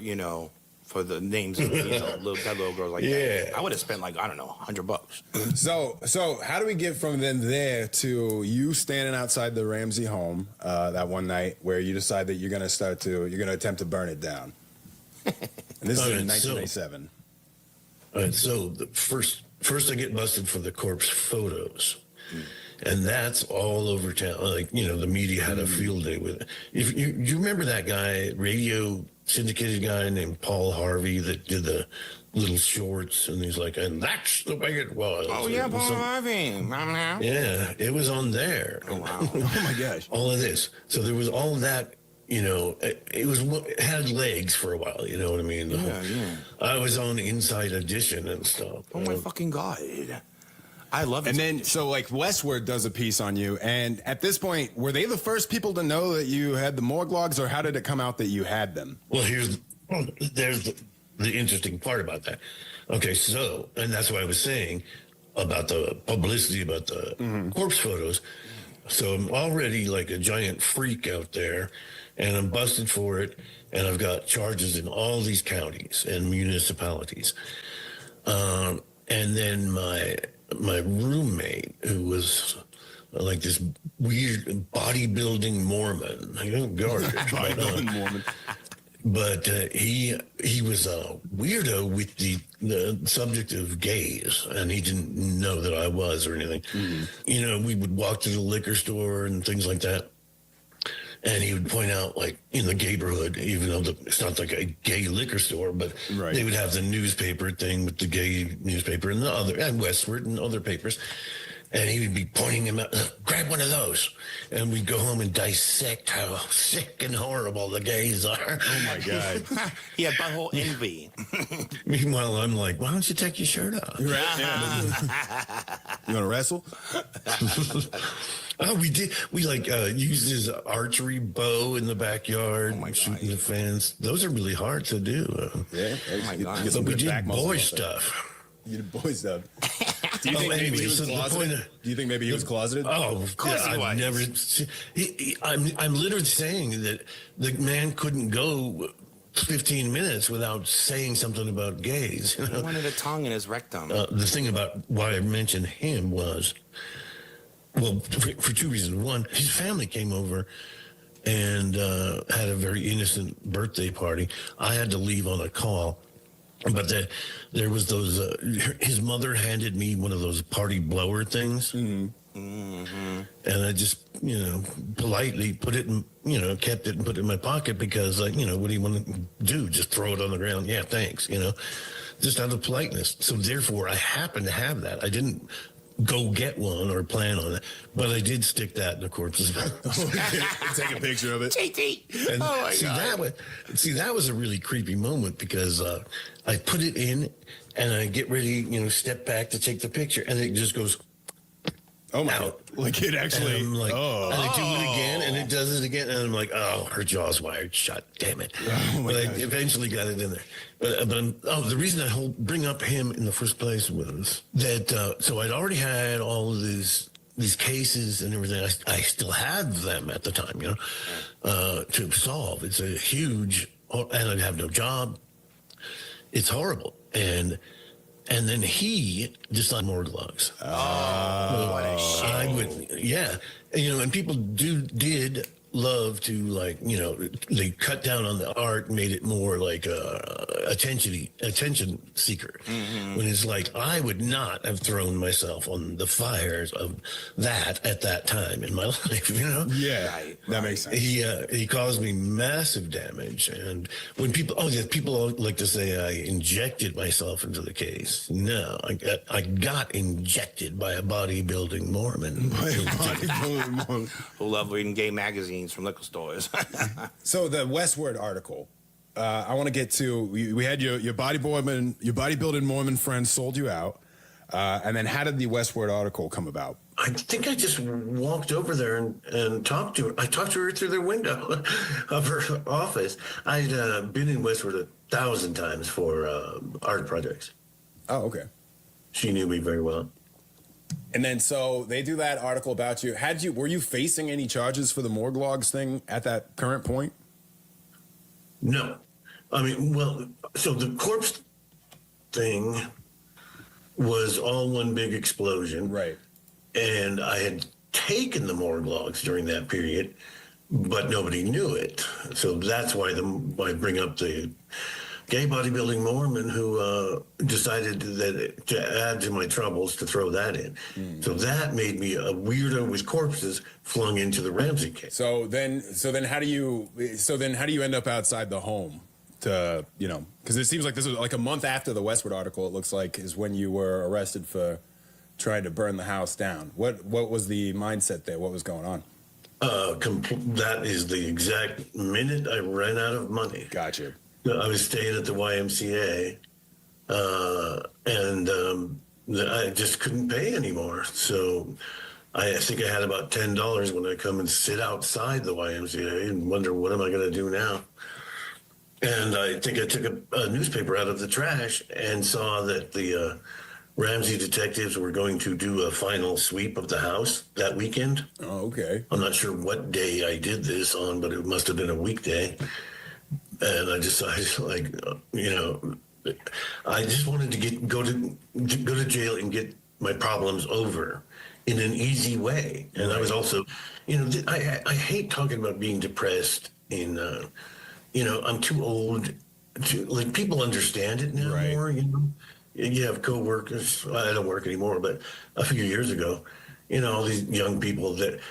for the names of that little girl like that. I would have spent $100. So how do we get from then there to you standing outside the Ramsey home that one night where you decide that you're going to attempt to burn it down? And this is in 1997. All right, so the first I get busted for the corpse photos. And that's all over town. The media had a field day with it. If you remember that guy, radio syndicated guy named Paul Harvey that did the little shorts, and he's like, and that's the way it was. Oh, yeah, Paul Harvey. Yeah, it was on there. Oh, wow. Oh, my gosh. All of this. So there was all that, it had legs for a while, you know what I mean? Yeah. I was on Inside Edition and stuff. Oh, my fucking God. I love it. And then, so Westward does a piece on you. And at this point, were they the first people to know that you had the morgue logs, or how did it come out that you had them? Well, there's the interesting part about that. Okay, so, and that's what I was saying about the publicity about the corpse photos. So I'm already like a giant freak out there, and I'm busted for it, and I've got charges in all these counties and municipalities. And then my roommate, who was like this weird bodybuilding Mormon, garbage, bodybuilding Mormon. But he was a weirdo with the subject of gays, and he didn't know that I was or anything. We would walk to the liquor store and things like that, and he would point out, like, in the neighborhood, even though it's not like a gay liquor store, but they would have the newspaper thing with the gay newspaper and Westward and other papers. And he would be pointing them out, grab one of those. And we'd go home and dissect how sick and horrible the gays are. Oh, my God. He had butthole envy. Meanwhile, I'm like, why don't you take your shirt off? You want to wrestle? Oh, we did. We like used his archery bow in the backyard, shooting the fence. Those are really hard to do. Yeah. Oh my God. But we did boy stuff. You did boy stuff. Do you think anyway, maybe he was so the closeted? point Do you think maybe he was closeted? Oh, of course he was. I've never. I'm literally saying that the man couldn't go 15 minutes without saying something about gays. You He know? wanted a tongue in his rectum. The thing about why I mentioned him was, well, for two reasons. One, his family came over and had a very innocent birthday party. I had to leave on a call. But there was those. His mother handed me one of those party blower things, and I just, politely put it in, kept it and put it in my pocket because, what do you want to do? Just throw it on the ground? Yeah, thanks. Just out of politeness. So therefore, I happened to have that. I didn't go get one or plan on it, but I did stick that in the corpse's mouth. Take a picture of it. JT. And Oh my God. that was a really creepy moment because I put it in and I get ready, step back to take the picture, and it just goes. Oh my God. Like it actually. And I'm like, oh. and I do it again, and it does it again, and I'm like, oh, her jaw's wired shut. Damn it! But I eventually got it in there. But the reason I bring up him in the first place was that so I'd already had all of these cases and everything. I still had them at the time, to solve. It's a huge, and I'd have no job. It's horrible, and then he decided morgue logs. Oh, what a shit. I would, yeah. And people did love to, they cut down on the art, made it more like attention seeker. When it's like, I would not have thrown myself on the fires of that at that time in my life, Yeah, that makes sense. He caused me massive damage. And when people like to say I injected myself into the case. No, I got injected by a bodybuilding Mormon. Who love reading gay magazines from liquor stores. So the Westward article, I want to get to. We had your bodybuilding Mormon friend sold you out, and then how did the Westward article come about? I think I just walked over there and talked to her. I talked to her through the window of her office. I'd been in Westward 1,000 times for art projects. Oh, okay. She knew me very well. And then so they do that article about you. Were you facing any charges for the morgue logs thing at that current point? No. I mean, well, so the corpse thing was all one big explosion. Right. And I had taken the morgue logs during that period, but nobody knew it. So that's why I bring up the gay bodybuilding Mormon who decided that to add to my troubles to throw that in. So that made me a weirdo with corpses flung into the Ramsey case. So then how do you end up outside the home to, because it seems like this was like a month after the Westward article, it looks like, is when you were arrested for trying to burn the house down. What was the mindset there? What was going on? That is the exact minute I ran out of money. Gotcha. I was staying at the YMCA, and I just couldn't pay anymore. So I think I had about $10 when I come and sit outside the YMCA and wonder, what am I going to do now? And I think I took a newspaper out of the trash and saw that the Ramsey detectives were going to do a final sweep of the house that weekend. Oh, okay. I'm not sure what day I did this on, but it must have been a weekday. And I decided, I just wanted to go to jail and get my problems over in an easy way. And I was also, I hate talking about being depressed I'm too old to, people understand it now more, You have coworkers. I don't work anymore, but a few years ago, all these young people that,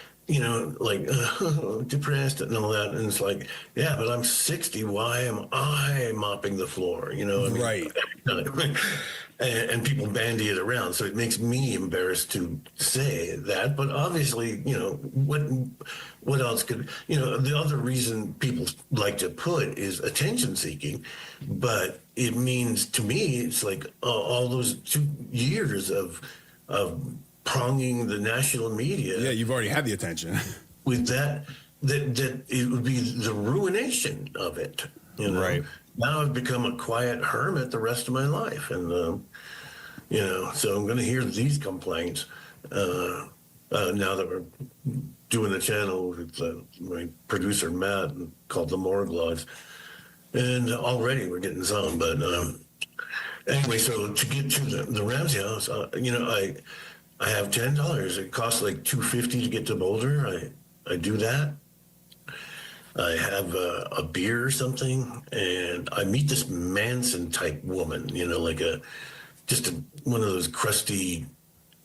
depressed and all that. And it's like, yeah, but I'm 60. Why am I mopping the floor? Right. And people bandy it around. So it makes me embarrassed to say that. But obviously, what else could, the other reason people like to put is attention seeking. But it means, to me, it's like all those 2 years of pronging the national media. Yeah, you've already had the attention. With that it would be the ruination of it. You know, right. Now I've become a quiet hermit the rest of my life, and you know, so I'm going to hear these complaints now that we're doing the channel with my producer Matt called the Morgue Logs, and already we're getting some. But anyway, so to get to the Ramsey house, you know, I have $10. It costs like $250 to get to Boulder. I do that. I have a beer or something, and I meet this Manson type woman, you know, like one of those crusty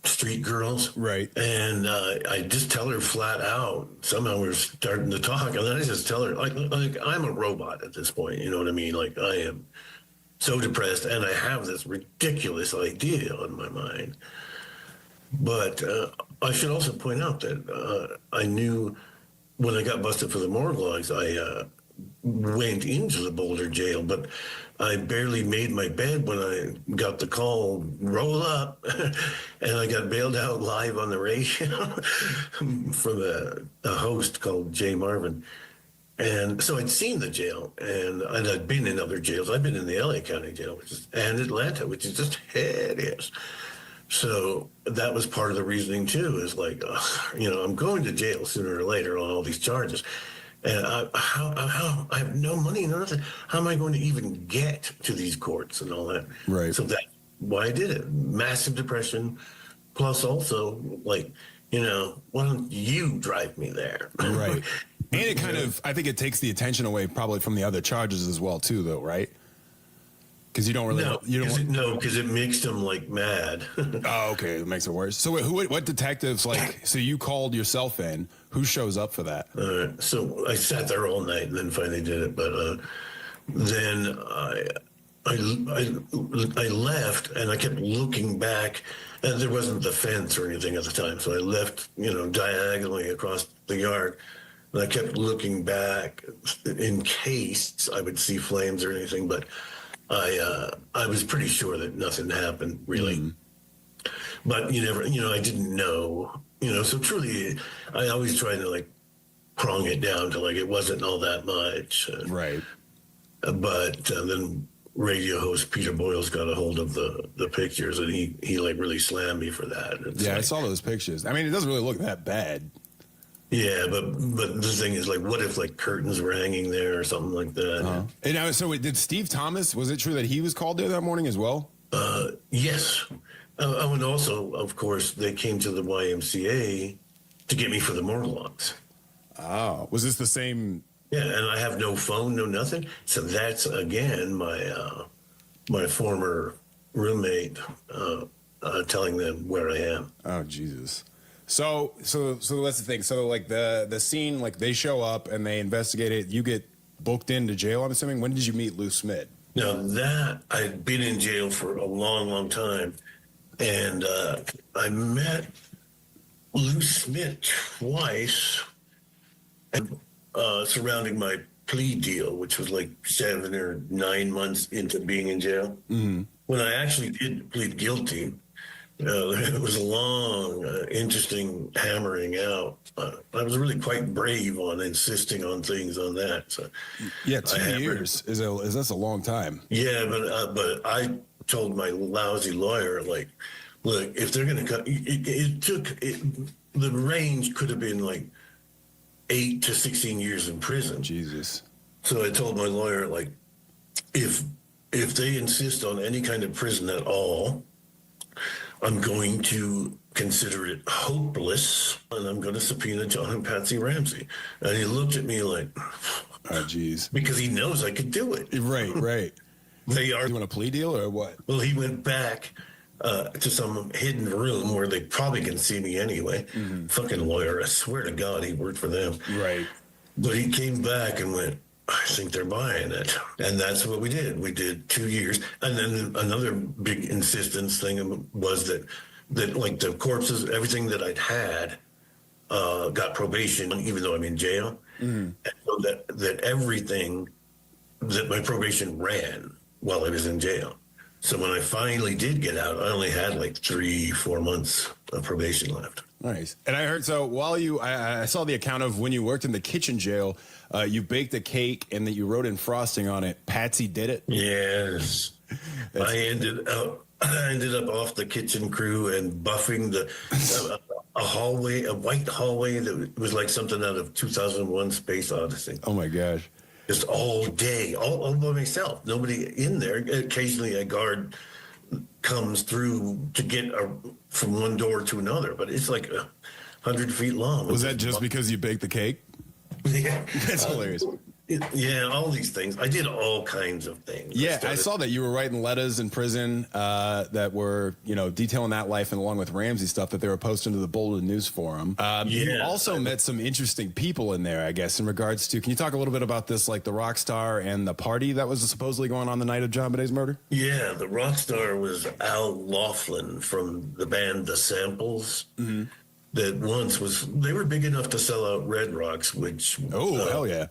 street girls. Right. And I just tell her flat out, somehow we're starting to talk, and then I just tell her, like I'm a robot at this point, you know what I mean? Like, I am so depressed, and I have this ridiculous idea on my mind. But I should also point out that I knew when I got busted for the Morgue Logs, I went into the Boulder jail, but I barely made my bed when I got the call, roll up, and I got bailed out live on the radio from a host called Jay Marvin. And so I'd seen the jail, and I'd been in other jails. I've been in the LA County Jail, and Atlanta, which is just hideous. So that was part of the reasoning too, is like, you know, I'm going to jail sooner or later on all these charges. And I have no money, no nothing. How am I going to even get to these courts and all that? Right. So that's why I did it. Massive depression. Plus also, like, you know, why don't you drive me there? Right. And it kind of, I think it takes the attention away probably from the other charges as well too, though, right? Because you don't really because it makes them like mad. Oh, okay, it makes it worse. So what detectives, like, so you called yourself in, who shows up for that? So I sat there all night and then finally did it, but then I left, and I kept looking back, and there wasn't the fence or anything at the time, so I left, you know, diagonally across the yard, and I kept looking back in case I would see flames or anything, but I was pretty sure that nothing happened, really. Mm-hmm. But I didn't know, so truly, I always tried to, like, prong it down to, like, it wasn't all that much. Right. But then radio host Peter Boyles got a hold of the pictures, and he like, really slammed me for that. It's I saw those pictures. I mean, it doesn't really look that bad. Yeah, but the thing is, like, what if, like, curtains were hanging there or something like that? Uh-huh. And so did Steve Thomas, was it true that he was called there that morning as well? Yes. And also, of course, they came to the YMCA to get me for the Morgue Logs. Oh, was this the same? Yeah, and I have no phone, no nothing. So that's, again, my former roommate telling them where I am. Oh, Jesus. So that's the thing. So, like, the scene, like, they show up and they investigate it. You get booked into jail, I'm assuming. When did you meet Lou Smith? Now, that I'd been in jail for a long, long time. And I met Lou Smith twice surrounding my plea deal, which was like 7 or 9 months into being in jail. Mm-hmm. When I actually did plead guilty, it was a long, interesting hammering out. I was really quite brave on insisting on things on that. So, yeah, 2 years is that's a long time. Yeah, but I told my lousy lawyer, like, look, if they're going to cut, the range could have been like 8 to 16 years in prison. Jesus. So I told my lawyer, like, if they insist on any kind of prison at all, I'm going to consider it hopeless, and I'm going to subpoena John and Patsy Ramsey. And he looked at me like, oh, geez. Because he knows I could do it. Right. They are. You want a plea deal or what? Well, he went back to some hidden room where they probably can see me anyway. Mm-hmm. Fucking lawyer. I swear to God, he worked for them. Right. But he came back and went, I think they're buying it. And that's what we did. We did 2 years. And then another big insistence thing was that like the corpses, everything that I'd had got probation, even though I'm in jail. Mm-hmm. And so that everything that my probation ran while I was in jail. So when I finally did get out, I only had like 3-4 months of probation left. Nice. And I heard, so while I saw the account of when you worked in the kitchen jail, you baked a cake and that you wrote in frosting on it, Patsy did it. Yes. I ended up off the kitchen crew and buffing a hallway, a white hallway that was like something out of 2001 Space Odyssey. Oh my gosh. Just all day, all by myself. Nobody in there. Occasionally a guard comes through to get from one door to another, but it's like 100 feet long. Was that just because you baked the cake? Yeah. That's hilarious. Yeah, all these things. I did all kinds of things. Yeah, I saw that you were writing letters in prison that were, detailing that life, and along with Ramsey stuff that they were posting to the Boulder News Forum. You also met some interesting people in there, I guess, in regards to, can you talk a little bit about this, like the rock star and the party that was supposedly going on the night of JonBenet's murder? Yeah, the rock star was Al Laughlin from the band The Samples. Mm-hmm. That once they were big enough to sell out Red Rocks, which... hell yeah.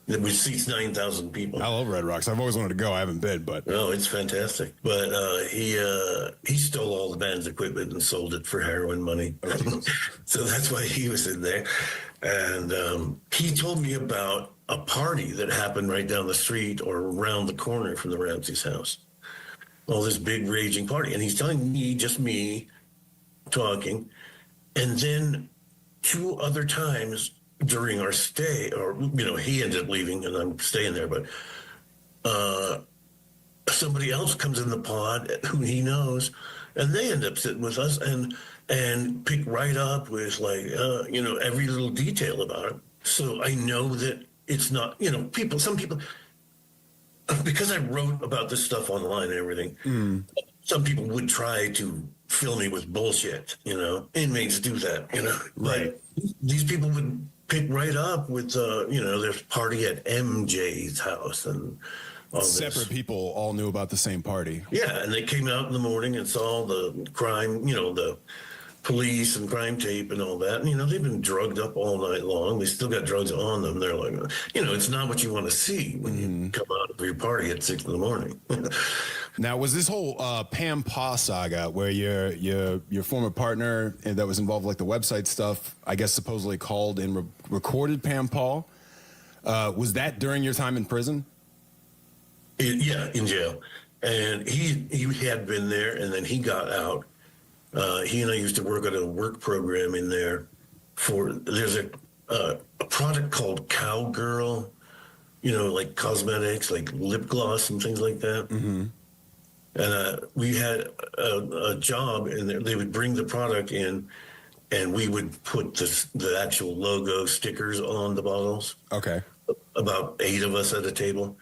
Which seats 9,000 people. I love Red Rocks. I've always wanted to go. I haven't been, but... No, it's fantastic. But he stole all the band's equipment and sold it for heroin money. So that's why he was in there. And he told me about a party that happened right down the street or around the corner from the Ramsey's house. All this big raging party. And he's telling me, just me, talking. And then 2 other times during our stay, or, he ended up leaving and I'm staying there, but somebody else comes in the pod who he knows, and they end up sitting with us and pick right up with every little detail about it. So I know that it's not, some people, because I wrote about this stuff online and everything, some people would try to fill me with bullshit, inmates do that, Right. But these people would pick right up with, there's party at MJ's house and all separate people all knew about the same party. Yeah, and they came out in the morning and saw the crime, the police and crime tape and all that. And, they've been drugged up all night long. They still got drugs on them. They're like, it's not what you want to see when you come out of your party at 6 a.m. Now, was this whole Pam Paw saga where your former partner that was involved with the website stuff, I guess supposedly called and recorded Pam Paw, was that during your time in prison? Yeah, in jail. And he had been there, and then he got out. He and I used to work on a work program in there there's a product called Cowgirl, like cosmetics, like lip gloss and things like that. Mm-hmm. And we had a job in there. They would bring the product in, and we would put the actual logo stickers on the bottles. Okay. About 8 of us at a table.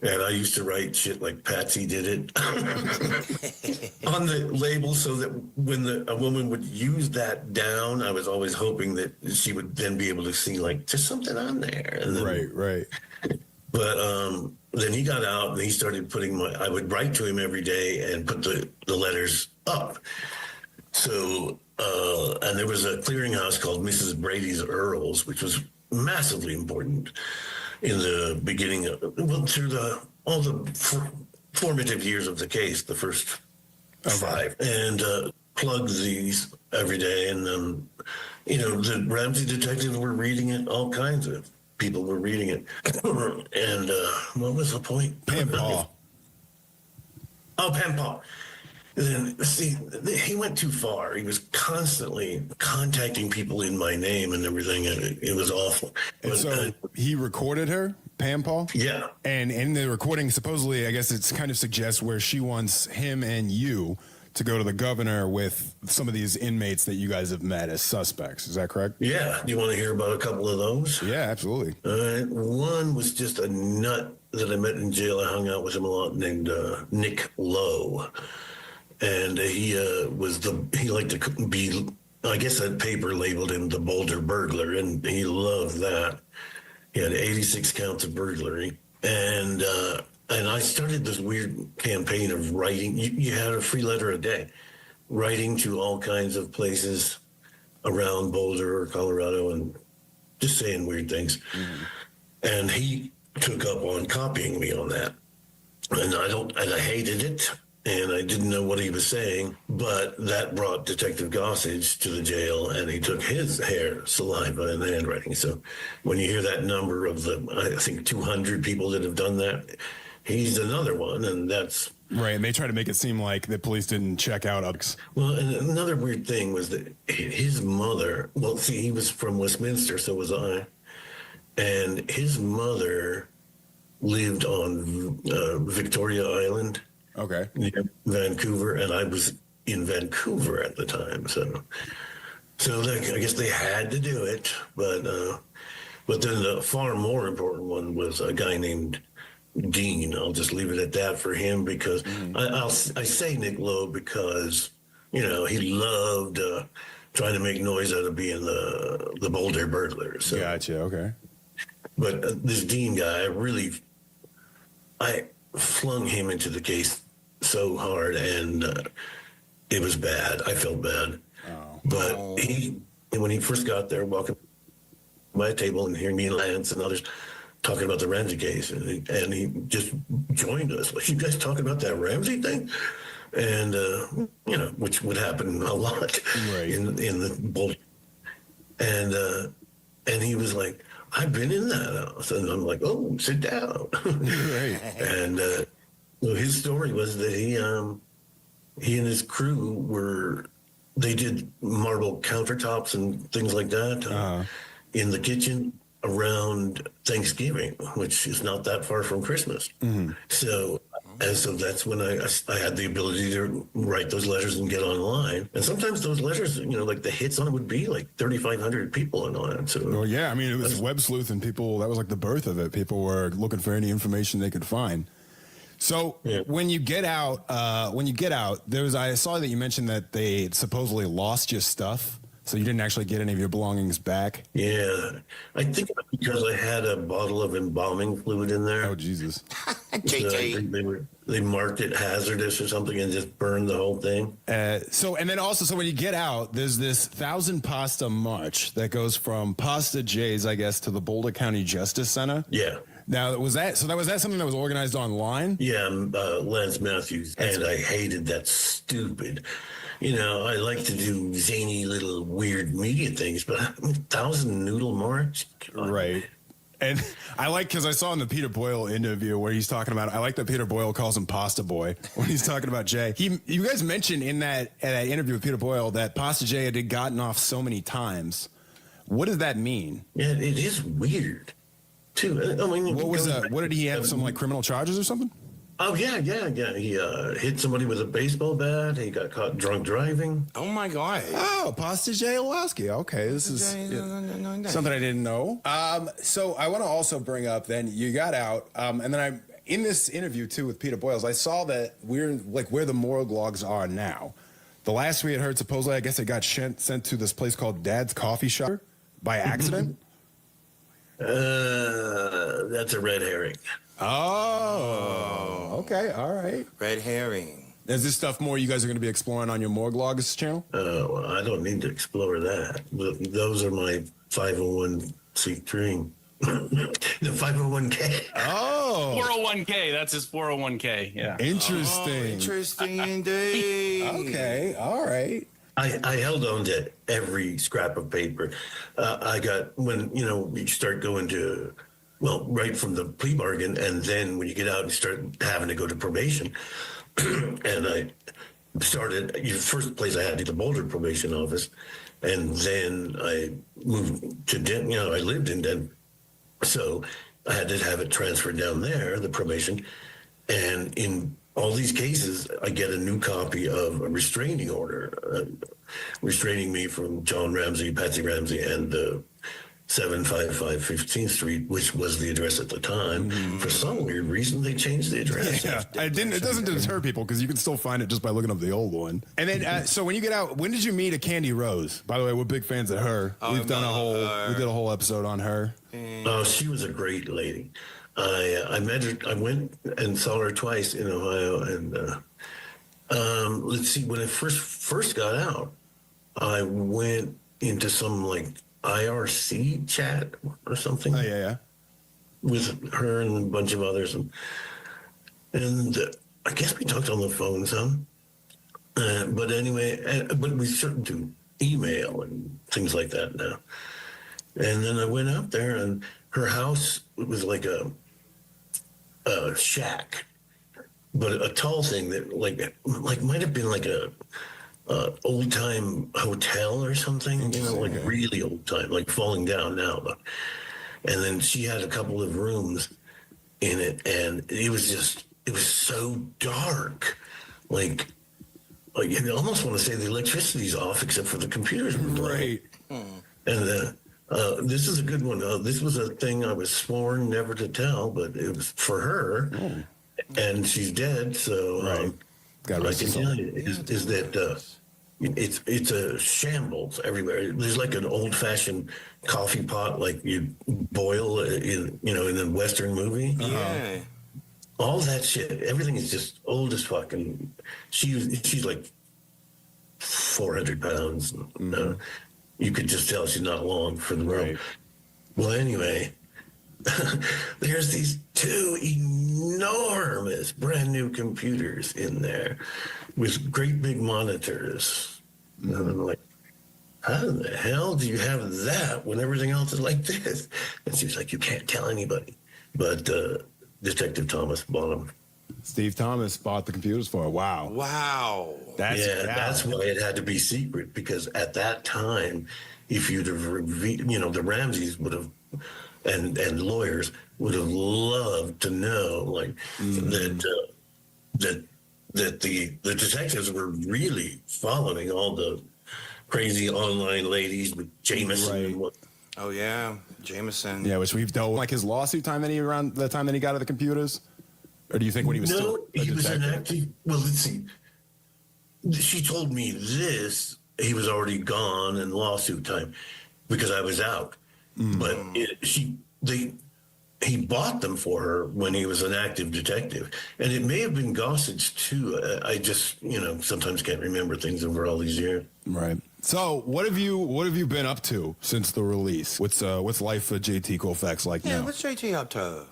And I used to write shit like Patsy did it on the label, so that when a woman would use that down, I was always hoping that she would then be able to see, like, there's something on there. And then, right. But then he got out and he started I would write to him every day and put the letters up. So, and there was a clearinghouse called Mrs. Brady's Earls, which was massively important in the beginning through all the formative years of the case, the first 5, and plugged these every day. And the Ramsey detectives were reading it. All kinds of people were reading it. And what was the point? Pam Paw. Oh, Pam Paw. Then, see, he went too far. He was constantly contacting people in my name and everything. And it was awful. And so he recorded her, Pam Paw? Yeah. And in the recording, supposedly, I guess it's kind of suggests where she wants him and you to go to the governor with some of these inmates that you guys have met as suspects. Is that correct? Yeah. Do you want to hear about a couple of those? Yeah, absolutely. All right. One was just a nut that I met in jail. I hung out with him a lot, named Nick Lowe. And he liked to be, I guess that paper labeled him the Boulder burglar, and he loved that. He had 86 counts of burglary. And I started this weird campaign of writing. You had a free letter a day, writing to all kinds of places around Boulder or Colorado and just saying weird things. Mm-hmm. And he took up on copying me on that. And I hated it. and I didn't know what he was saying, but that brought Detective Gossage to the jail, and he took his hair, saliva, and handwriting. So when you hear that number of I think 200 people that have done that, he's another one, and that's... Right, and they try to make it seem like the police didn't check out Uggs. Well, and another weird thing was that his mother, well, see, he was from Westminster, so was I, and his mother lived on Victoria Island. Okay. Near Vancouver, and I was in Vancouver at the time, so I guess they had to do it, but then the far more important one was a guy named Dean. I'll just leave it at that for him, because I say Nick Lowe because he loved trying to make noise out of being the Boulder burglars. So. Gotcha. Okay. But this Dean guy, I flung him into the case so hard, and it was bad. I felt bad. But when he first got there, walking by a table and hearing me and Lance and others talking about the Ramsey case, and he just joined us. Like, you guys talking about that Ramsey thing? And which would happen a lot in the Boulder. And he was like, I've been in that house, and I'm like, oh, sit down. Right. And well, his story was that he and his crew they did marble countertops and things like that in the kitchen around Thanksgiving, which is not that far from Christmas. Mm-hmm. So that's when I had the ability to write those letters and get online. And sometimes those letters, like the hits on it would be like 3,500 people on it. So, well, yeah, I mean, it was web sleuth, and people, that was like the birth of it. People were looking for any information they could find. So when you get out, I saw that you mentioned that they supposedly lost your stuff. So you didn't actually get any of your belongings back? Yeah. I think because I had a bottle of embalming fluid in there. Oh, Jesus. So they marked it hazardous or something and just burned the whole thing. So when you get out, there's this 1,000 Pasta March that goes from Pasta J's, I guess, to the Boulder County Justice Center. Yeah. Now, was that something that was organized online? Yeah, Lance Matthews. And I hated that stupid. I like to do zany little weird media things, but 1,000 Noodle March? Right. And I like, because I saw in the Peter Boyle interview where he's talking about, I like that Peter Boyle calls him Pasta Boy when he's talking about Jay. You guys mentioned in that interview with Peter Boyle that Pasta Jay had gotten off so many times. What does that mean? Yeah, it is weird, too. I mean, what did he have, some like criminal charges or something? Oh, yeah. He hit somebody with a baseball bat. He got caught drunk driving. Oh, my God. Oh, Pasta Jay Olowski. Okay, this is something I didn't know. So I want to also bring up, then you got out, and then in this interview, too, with Peter Boyles, I saw that we're like where the morgue logs are now. The last we had heard, supposedly, I guess it got sent to this place called Dad's Coffee Shop by accident. That's a red herring. Oh, okay, all right. Red herring. Is this stuff more you guys are going to be exploring on your morgue logs channel? Oh, I don't need to explore that. Those are my 501c3. The 501k. Oh. 401k. That's his 401k. Yeah. Interesting. Oh, interesting indeed. Okay, all right. I held on to every scrap of paper. I got, when, you start going to, right from the plea bargain, and then when you get out and start having to go to probation, and I started, the first place I had to the Boulder probation office, and then I moved to Denton, I lived in Denton, so I had to have it transferred down there, the probation, and in all these cases, I get a new copy of a restraining order, restraining me from John Ramsey, Patsy Ramsey, and 755 15th Street, which was the address at the time. Mm-hmm. For some weird reason, they changed the address. Yeah, it doesn't deter people because you can still find it just by looking up the old one. And then, so when you get out, when did you meet a Candy Rose? By the way, we're big fans of her. We did a whole episode on her. Oh, she was a great lady. I met her. I went and saw her twice in Ohio, and let's see. When I first got out, I went into some like IRC chat or something. Oh yeah. With her and a bunch of others, and I guess we talked on the phone some. But anyway, but we certainly do email and things like that now. And then I went out there, and her house was like a shack, but a tall thing that like might have been like a old time hotel or something, you know, like really old time, like falling down now. But, and then she had a couple of rooms in it, and it was so dark, like you almost want to say the electricity's off except for the computers were playing. And this is a good one. This was a thing I was sworn never to tell, but it was for her, and she's dead. So I can tell you is that it's a shambles everywhere. There's like an old fashioned coffee pot like you boil in a Western movie. Yeah. All that shit, everything is just old as fuck, and she's like 400 pounds. You could just tell she's not long for the world. Well, anyway, there's these two enormous brand new computers in there with great big monitors. And I'm like, how the hell do you have that when everything else is like this? And she's like, you can't tell anybody. But Detective Thomas bought them. Steve Thomas bought the computers for her. Wow. Wow. That's why it had to be secret, because at that time, if you'd have the Ramseys would have, and lawyers would have loved to know, like that the detectives were really following all the crazy online ladies with Jameson and what. Oh yeah, Jameson. Yeah, which we've dealt with. Like his lawsuit time around the time that he got to the computers? Or do you think when he was still a he was detective? an active. Well, let's see. She told me this. He was already gone in lawsuit time because I was out. But he bought them for her when he was an active detective, and it may have been Gossage too. I just sometimes can't remember things over all these years. Right. So what have you been up to since the release? What's life for JT Colfax like now? What's JT up to?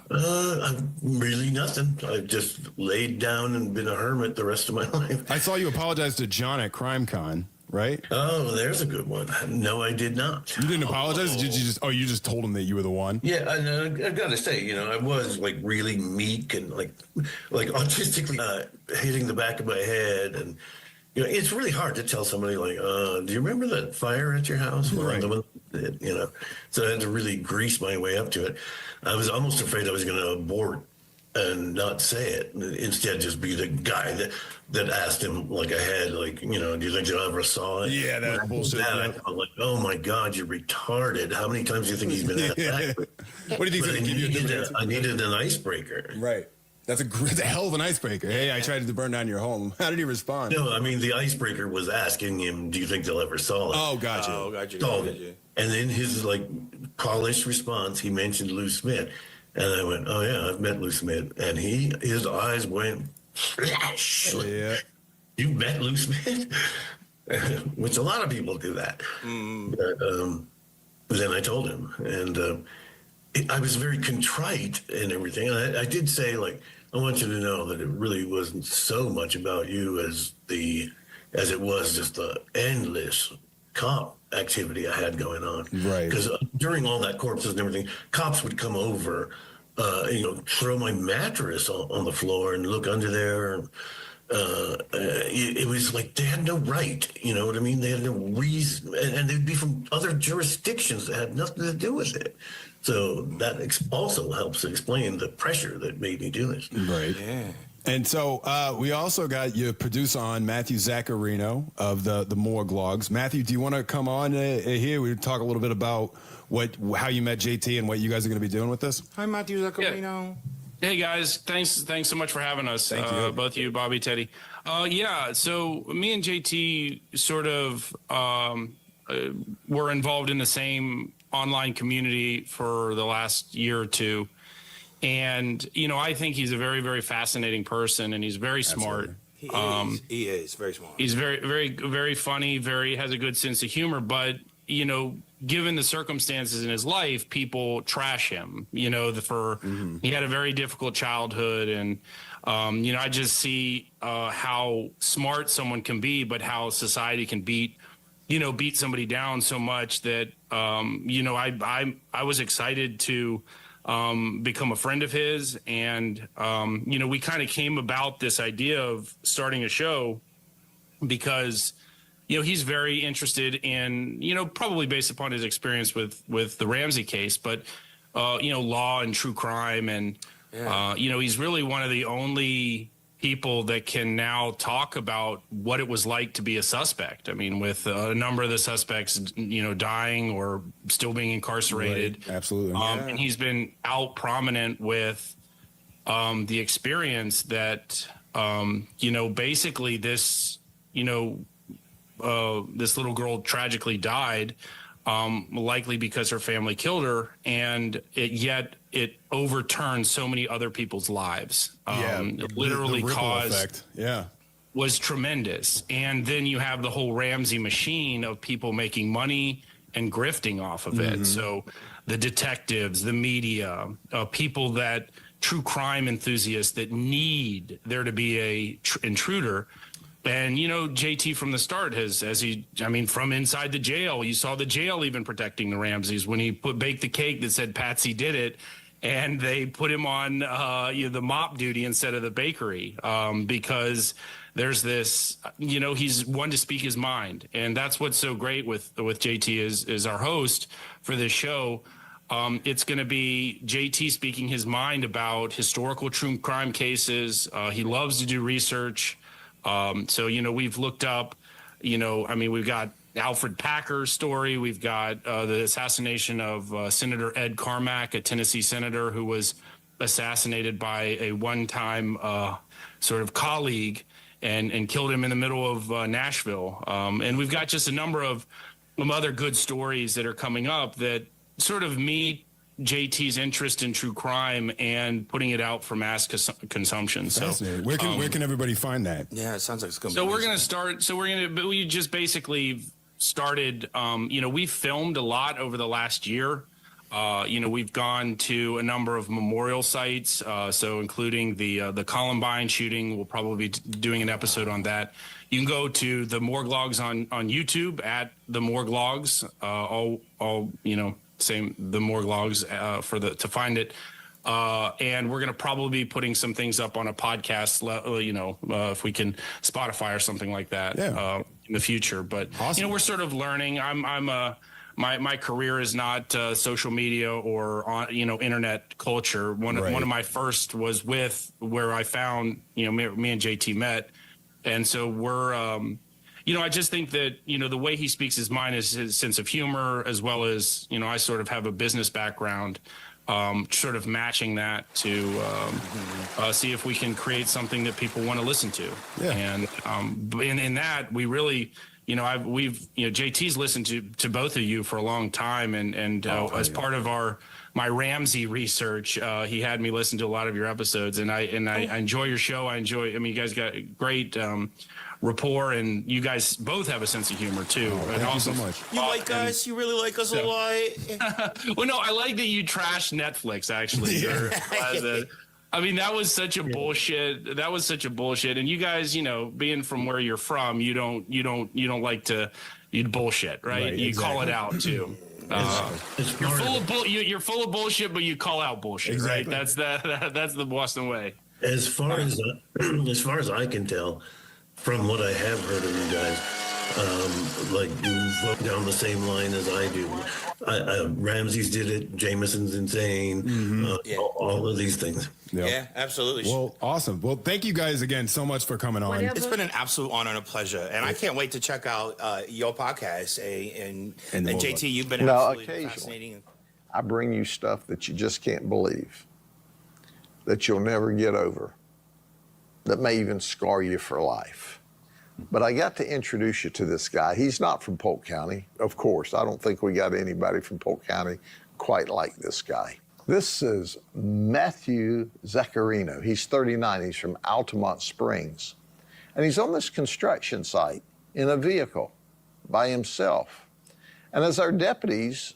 Really nothing. I've just laid down and been a hermit the rest of my life. I saw you apologize to John at CrimeCon, right? Oh, there's a good one. No, I did not. You didn't apologize? Did you you just told him that you were the one? Yeah, I gotta say, I was like really meek and like autistically hitting the back of my head, and it's really hard to tell somebody like, do you remember that fire at your house? Right. So I had to really grease my way up to it. I was almost afraid I was going to abort and not say it. Instead, just be the guy that asked him like ahead, like, do you think you ever saw it? Yeah, that bullshit. I felt like, oh my God, you're retarded. How many times do you think he's been asked that? What do you think? I needed an icebreaker. Right. That's a hell of an icebreaker. Hey, I tried to burn down your home. How did he respond? No, I mean, the icebreaker was asking him, do you think they'll ever solve it? Oh, gotcha. Oh, gotcha. And in his polished response, he mentioned Lou Smith. And I went, oh yeah, I've met Lou Smith. And his eyes went flash. Yeah. You met Lou Smith? Which a lot of people do that. But then I told him, and I was very contrite and everything. And I did say, like, I want you to know that it really wasn't so much about you as it was just the endless cop activity I had going on. Right. Because during all that corpses and everything, cops would come over, throw my mattress on the floor and look under there. It was like they had no right, you know what I mean? They had no reason, and they'd be from other jurisdictions that had nothing to do with it. So that also helps explain the pressure that made me do this. Right. Yeah. And so we also got your producer on, Matthew Zaccarino of the Morgue Logs. Matthew, do you want to come on here? We talk a little bit about how you met JT and what you guys are going to be doing with this. Hi, Matthew Zaccarino. Yeah. Hey guys, thanks so much for having us. Thank you. Both you, Bobby, Teddy. So me and JT sort of were involved in the same online community for the last year or two. And, I think he's a very, very fascinating person, and he's very smart. He is very smart. He's very, very, very funny, has a good sense of humor, but, given the circumstances in his life, people trash him, he had a very difficult childhood, and I just see how smart someone can be, but how society can beat somebody down so much that, I was excited to become a friend of his. And, we kind of came about this idea of starting a show because, he's very interested in, probably based upon his experience with the Ramsey case, but, law and true crime. And, he's really one of the only people that can now talk about what it was like to be a suspect. I mean, with a number of the suspects, dying or still being incarcerated. Right. Absolutely. And he's been out prominent with the experience that, basically this, this little girl tragically died, likely because her family killed her, and yet it overturned so many other people's lives. It literally the ripple caused effect. Yeah. was tremendous. And then you have the whole Ramsey machine of people making money and grifting off of it. So the detectives, the media, people that true crime enthusiasts that need there to be a intruder. And, JT from the start from inside the jail, you saw the jail even protecting the Ramseys when he baked the cake that said Patsy did it. And they put him on the mop duty instead of the bakery because there's this, he's one to speak his mind. And that's what's so great with JT is our host for this show. It's going to be JT speaking his mind about historical true crime cases. He loves to do research. So, we've looked up, we've got Alfred Packer's story. We've got the assassination of Senator Ed Carmack, a Tennessee senator who was assassinated by a one-time sort of colleague and killed him in the middle of Nashville. And we've got just a number of other good stories that are coming up that sort of meet JT's interest in true crime and putting it out for mass consumption. So where can everybody find that? Yeah, it sounds like it's going to So be we're going to start. So we just basically started, we filmed a lot over the last year. We've gone to a number of memorial sites, so including the Columbine shooting. We'll probably be doing an episode on that. You can go to the Morgue Logs on YouTube at the Morgue Logs, same the Morgue Logs to find it. And we're going to probably be putting some things up on a podcast, if we can, Spotify or something like that in the future. But, awesome. We're sort of learning. My career is not social media or internet culture. One of my first was where I found, me and JT met. And so we're, I just think that, the way he speaks his mind is his sense of humor, as well as, I sort of have a business background, sort of matching that to see if we can create something that people want to listen to. Yeah. And in that, we really, JT's listened to both of you for a long time. And as part of my Ramsey research, he had me listen to a lot of your episodes, and I enjoy your show. You guys got great rapport, and you guys both have a sense of humor too. Thank you so much. You like us? You really like us a lot? Well, no, I like that you trash Netflix actually. That was such a bullshit. That was such a bullshit. And you guys, being from where you're from, you don't like to bullshit, right? You call it out too. You're full of bullshit, but you call out bullshit, right? That's the Boston way. As far as I can tell, from what I have heard of you guys, you vote down the same line as I do. Ramsey's did it. Jameson's insane. All of these things. Yeah, absolutely. Well, awesome. Well, thank you guys again so much for coming on. It's been an absolute honor and a pleasure, and I can't wait to check out your podcast. And JT, you've been absolutely fascinating. I bring you stuff that you just can't believe, that you'll never get over, that may even scar you for life. But I got to introduce you to this guy. He's not from Polk County, of course. I don't think we got anybody from Polk County quite like this guy. This is Matthew Zaccarino. He's 39. He's from Altamont Springs. And he's on this construction site in a vehicle by himself. And as our deputies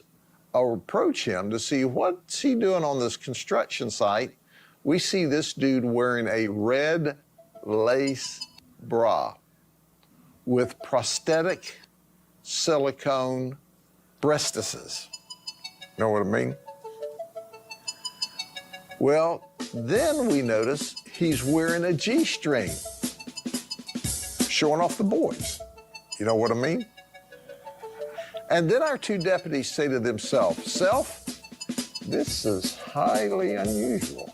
approach him to see what's he doing on this construction site we see this dude wearing a red lace bra with prosthetic silicone breastises. Know what I mean? Well, then we notice he's wearing a G-string, showing off the boys. You know what I mean? And then our two deputies say to themselves, "Self, this is highly unusual."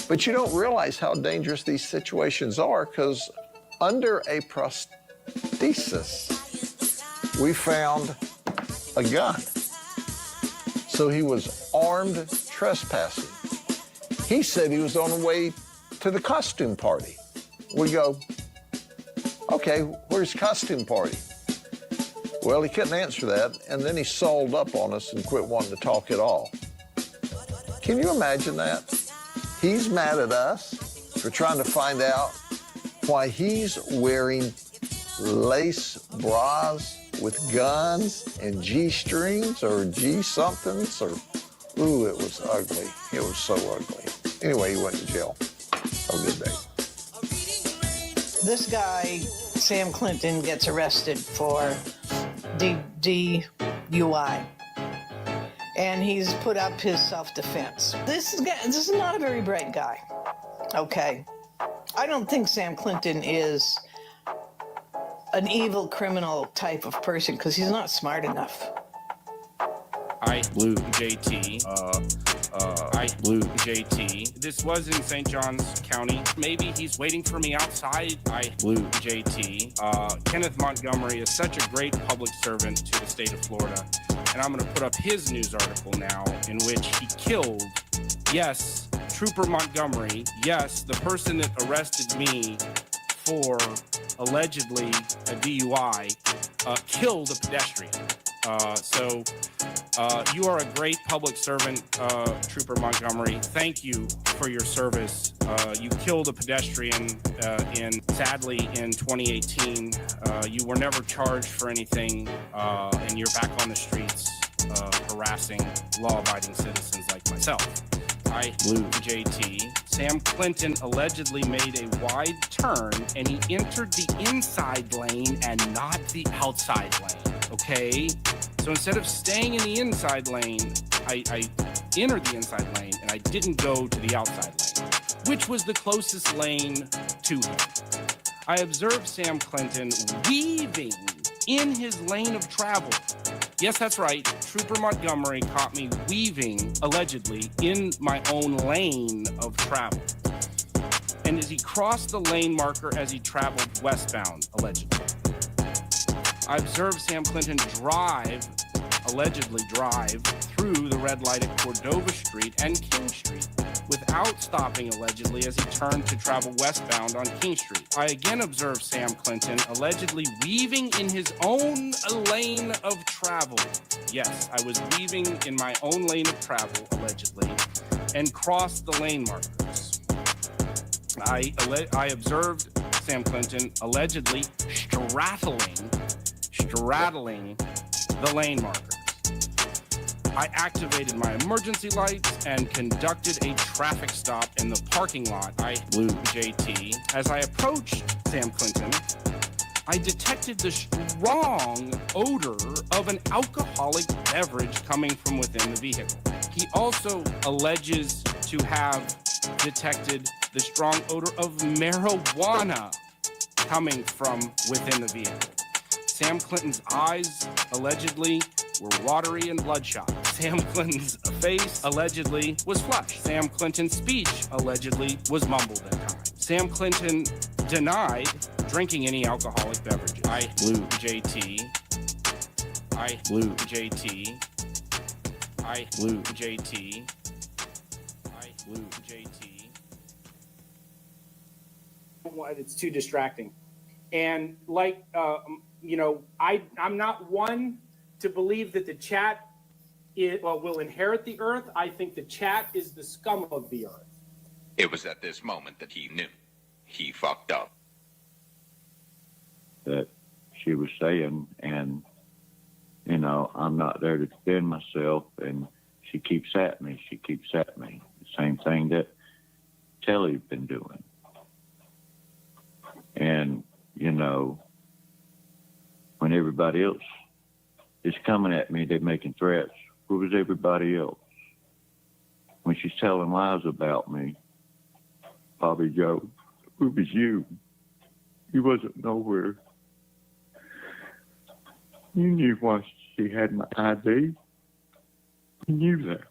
But you don't realize how dangerous these situations are, because under a prosthesis, we found a gun. So he was armed trespassing. He said he was on the way to the costume party. We go, okay, where's the costume party? Well, he couldn't answer that, and then he sold up on us and quit wanting to talk at all. Can you imagine that? He's mad at us for trying to find out why he's wearing lace bras with guns and G-strings or G-somethings or, ooh, it was ugly. It was so ugly. Anyway, he went to jail. Have a good day. This guy, Sam Clinton, gets arrested for DUI. And he's put up his self-defense. This is not a very bright guy, okay? I don't think Sam Clinton is an evil criminal type of person because he's not smart enough. I blew JT. I blew JT. This was in St. Johns County. Maybe he's waiting for me outside. I blew JT. Kenneth Montgomery is such a great public servant to the state of Florida. And I'm going to put up his news article now in which he killed, yes, Trooper Montgomery, yes, the person that arrested me for allegedly a DUI, killed a pedestrian. So you are a great public servant, Trooper Montgomery. Thank you for your service. You killed a pedestrian sadly in 2018. You were never charged for anything, and you're back on the streets harassing law-abiding citizens like myself. I blew JT. Sam Clinton allegedly made a wide turn and he entered the inside lane and not the outside lane, okay? So instead of staying in the inside lane, I entered the inside lane and I didn't go to the outside lane, which was the closest lane to him. I observed Sam Clinton weaving in his lane of travel. Yes, that's right. Trooper Montgomery caught me weaving, allegedly, in my own lane of travel. And as he crossed the lane marker as he traveled westbound, allegedly. I observed Sam Clinton allegedly drive through the red light at Cordova Street and King Street without stopping allegedly as he turned to travel westbound on King Street. I again observed Sam Clinton allegedly weaving in his own lane of travel. Yes, I was weaving in my own lane of travel, allegedly, and crossed the lane markers. I observed Sam Clinton allegedly straddling the lane markers. I activated my emergency lights and conducted a traffic stop in the parking lot. I blew JT. As I approached Sam Clinton, I detected the strong odor of an alcoholic beverage coming from within the vehicle. He also alleges to have detected the strong odor of marijuana coming from within the vehicle. Sam Clinton's eyes allegedly were watery and bloodshot. Sam Clinton's face allegedly was flushed. Sam Clinton's speech allegedly was mumbled at times. Sam Clinton denied drinking any alcoholic beverages. I blew JT. I blew JT. I blew JT. I blew JT. It's too distracting. And like, I'm not one to believe that the chat will inherit the earth. I think the chat is the scum of the earth. It was at this moment that he knew. He fucked up. That she was saying, and, I'm not there to defend myself, and she keeps at me. Same thing that Telly's been doing. And, you know, when everybody else is coming at me, they're making threats. Where was everybody else? When she's telling lies about me, Bobby Joe, where was you? You wasn't nowhere. You knew why she had my ID. You knew that.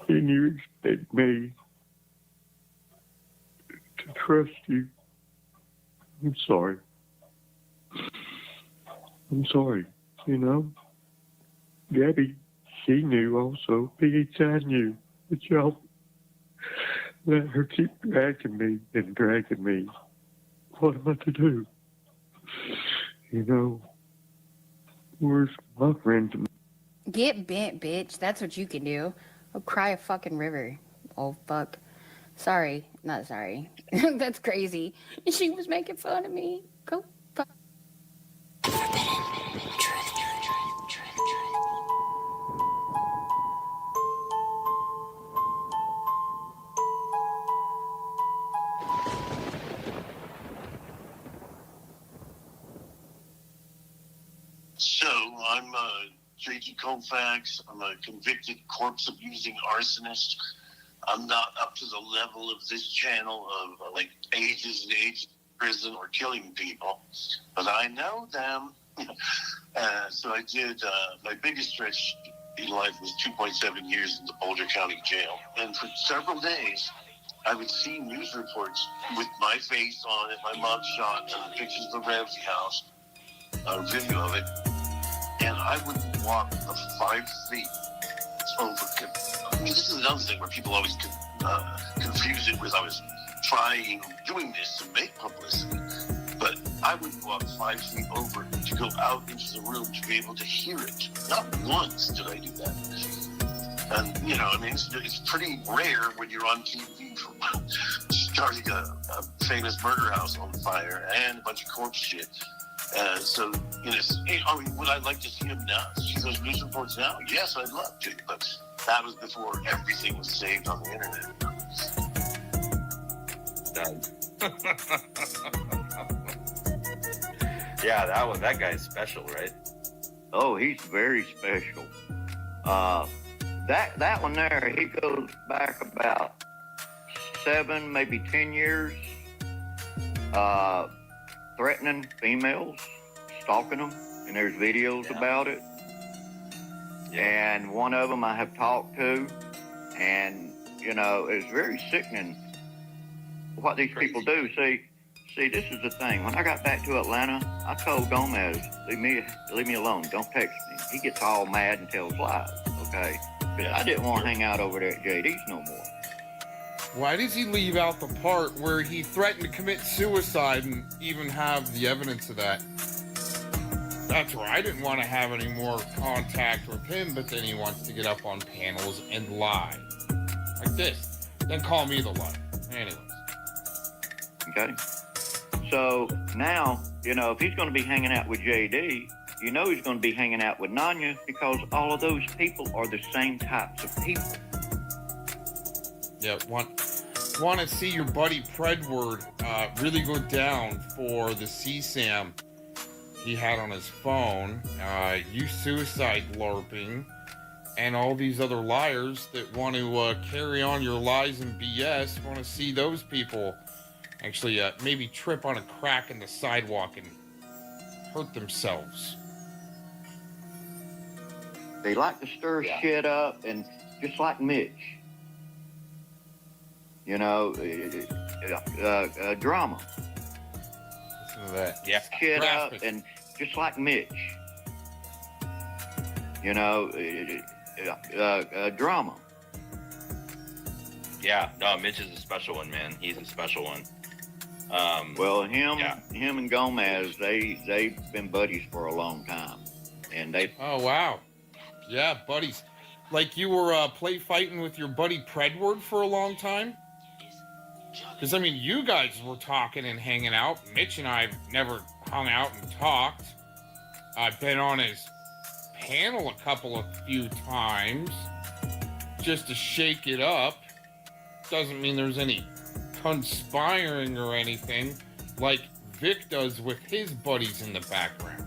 And you expect me to trust you. I'm sorry. I'm sorry, you know. Gabby, she knew also. PHI knew. But y'all let her keep dragging me and dragging me. What am I to do? You know, where's my friend? Get bent, bitch. That's what you can do. I'll cry a fucking river. Oh, fuck. Sorry. Not sorry. That's crazy. She was making fun of me. Go fuck. So, I'm J.G. Colfax. I'm a convicted corpse-abusing arsonist. I'm not up to the level of this channel of like ages and ages in prison or killing people, but I know them. So I did, my biggest stretch in life was 2.7 years in the Boulder County Jail. And for several days, I would see news reports with my face on it, my mug shot, and pictures of the Ramsey house, a video of it. And I wouldn't walk the 5 feet over. I mean, this is another thing where people always confuse it with I was doing this to make publicity. But I wouldn't walk 5 feet over to go out into the room to be able to hear it. Not once did I do that. And, you know, I mean, it's pretty rare when you're on TV for starting a famous murder house on fire and a bunch of corpse shit. So, you know, I mean, would I like to see him now? See those news reports now? Yes, I'd love to, but that was before everything was saved on the internet. Yeah, that guy's special, right? Oh, he's very special. That one there, he goes back about 7, maybe 10 years. Threatening females, stalking them, and there's videos about it. Yeah. And one of them I have talked to, and, you know, it's very sickening what these people do. See, this is the thing. When I got back to Atlanta, I told Gomez, leave me alone. Don't text me. He gets all mad and tells lies, okay? But I didn't want to hang out over there at JD's no more. Why does he leave out the part where he threatened to commit suicide and even have the evidence of that? That's where I didn't want to have any more contact with him, but then he wants to get up on panels and lie. Like this. Then call me the liar. Anyways. Okay. So now, you know, if he's going to be hanging out with JD, you know he's going to be hanging out with Nanya because all of those people are the same types of people. Yeah, want to see your buddy Predward really go down for the CSAM he had on his phone, you suicide LARPing, and all these other liars that want to carry on your lies and BS, want to see those people actually maybe trip on a crack in the sidewalk and hurt themselves. They like to stir shit up, and just like Mitch. You know, drama. Listen to that. Yeah. Shit up, and just like Mitch. You know, drama. Yeah, no, Mitch is a special one, man. He's a special one. Well, him and Gomez, they've been buddies for a long time, and they. Oh wow, yeah, buddies. Like you were play fighting with your buddy Predward for a long time. Because, I mean, you guys were talking and hanging out. Mitch and I have never hung out and talked. I've been on his panel a few times. just to shake it up. Doesn't mean there's any conspiring or anything like Vic does with his buddies in the background.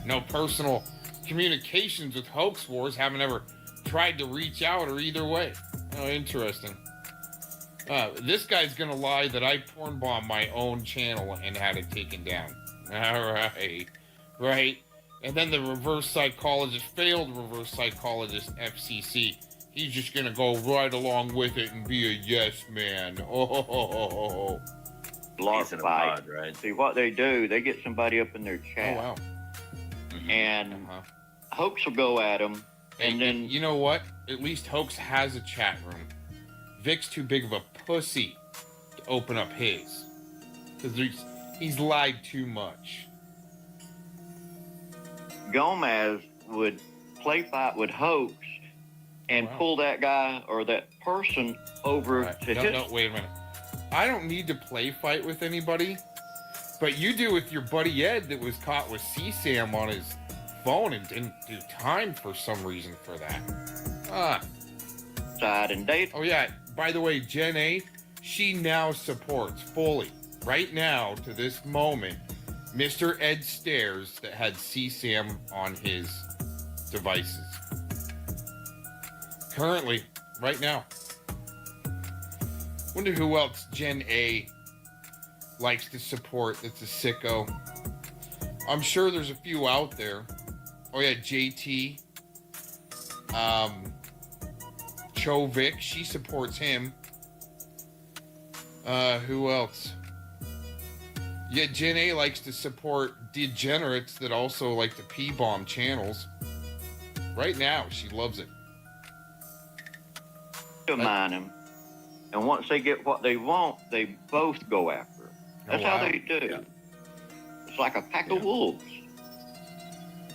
No personal communications with Hoax Wars. Haven't ever tried to reach out or either way. Oh, interesting. This guy's gonna lie that I porn bombed my own channel and had it taken down. All right. Right. And then the reverse psychologist, failed reverse psychologist FCC. He's just gonna go right along with it and be a yes man. Oh. Lark fight. Right? See what they do? They get somebody up in their chat. Oh wow. And Hoax will go at them, and then you know what? At least Hoax has a chat room. Vic's too big of a pussy to open up his, because he's lied too much. Gomez would play fight with Hoax and pull that guy or that person over to his. No, wait a minute. I don't need to play fight with anybody, but you do with your buddy Ed that was caught with CSAM on his phone and didn't do time for some reason for that. Side and date. Oh yeah, by the way, Jen A, she now supports fully, right now to this moment, Mr. Ed Stairs that had CSAM on his devices. Currently, right now. Wonder who else Jen A likes to support that's a sicko. I'm sure there's a few out there. Oh yeah, JT. Chovic, she supports him. Who else? Yeah, Jen A likes to support degenerates that also like to P-bomb channels. Right now, she loves it. Mine them. And once they get what they want, they both go after it. That's how they do. Yeah. It's like a pack of wolves.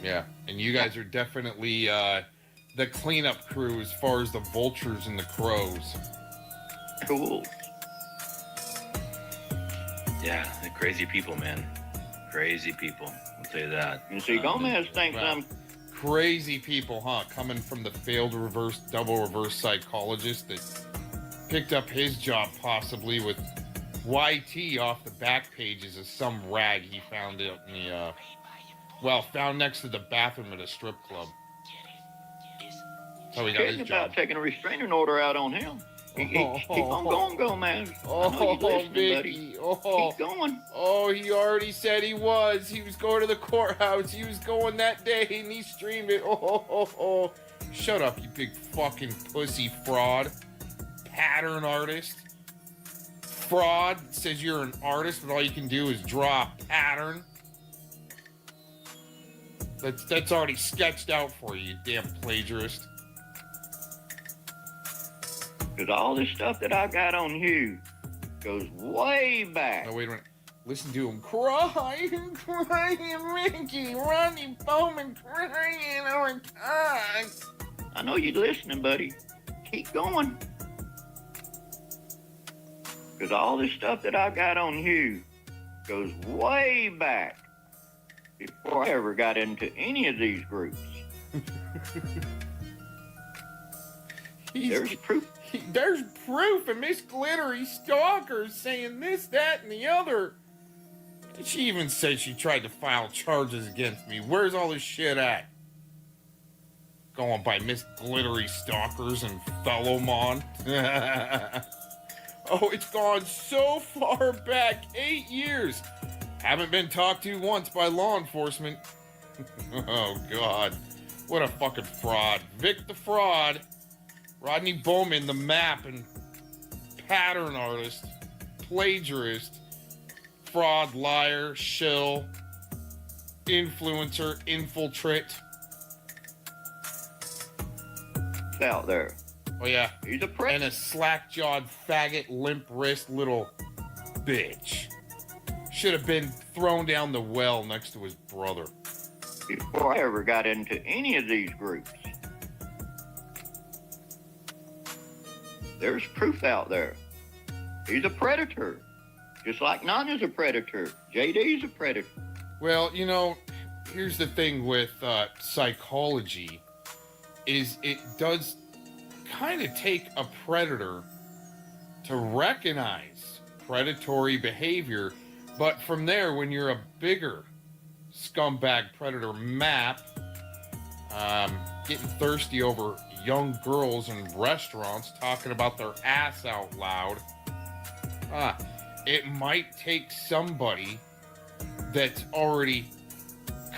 Yeah, and you guys are definitely the cleanup crew as far as the vultures and the crows. Cool. Yeah, the crazy people, man. Crazy people. I'll tell you that. You see, Gomez thinks I'm crazy people, huh? Coming from the failed double reverse psychologist that picked up his job possibly with YT off the back pages of some rag he found out in the, found next to the bathroom at a strip club. That's how he got his job. About taking a restraining order out on him. Keep on going, Gomez. Vicky. Keep going. Oh, he already said he was. He was going to the courthouse. He was going that day, and he streamed it. Oh. Shut up, you big fucking pussy fraud. Pattern artist. Fraud. Says you're an artist, but all you can do is draw a pattern. That's already sketched out for you, you damn plagiarist. Because all this stuff that I got on you goes way back. Oh, wait a minute. Listen to him crying, Mickey. Rodney Bowman crying over time. I know you're listening, buddy. Keep going. Because all this stuff that I got on you goes way back before I ever got into any of these groups. There's proof. There's proof of Miss Glittery stalkers saying this, that, and the other. She even said she tried to file charges against me. Where's all this shit at? Going by Miss Glittery stalkers and Fellowmon. Oh, it's gone so far back, 8 years. Haven't been talked to once by law enforcement. Oh, God. What a fucking fraud. Vic the fraud. Rodney Bowman, the map and pattern artist, plagiarist, fraud, liar, shill, influencer, infiltrate. Out there. Oh, yeah. He's a prick. And a slack-jawed, faggot, limp wrist little bitch. Should have been thrown down the well next to his brother. Before I ever got into any of these groups. There's proof out there. He's a predator. Just like Nana's a predator. JD's a predator. Well, you know, here's the thing with psychology. is it does kind of take a predator to recognize predatory behavior, but from there, when you're a bigger scumbag predator map, getting thirsty over young girls in restaurants, talking about their ass out loud, it might take somebody that's already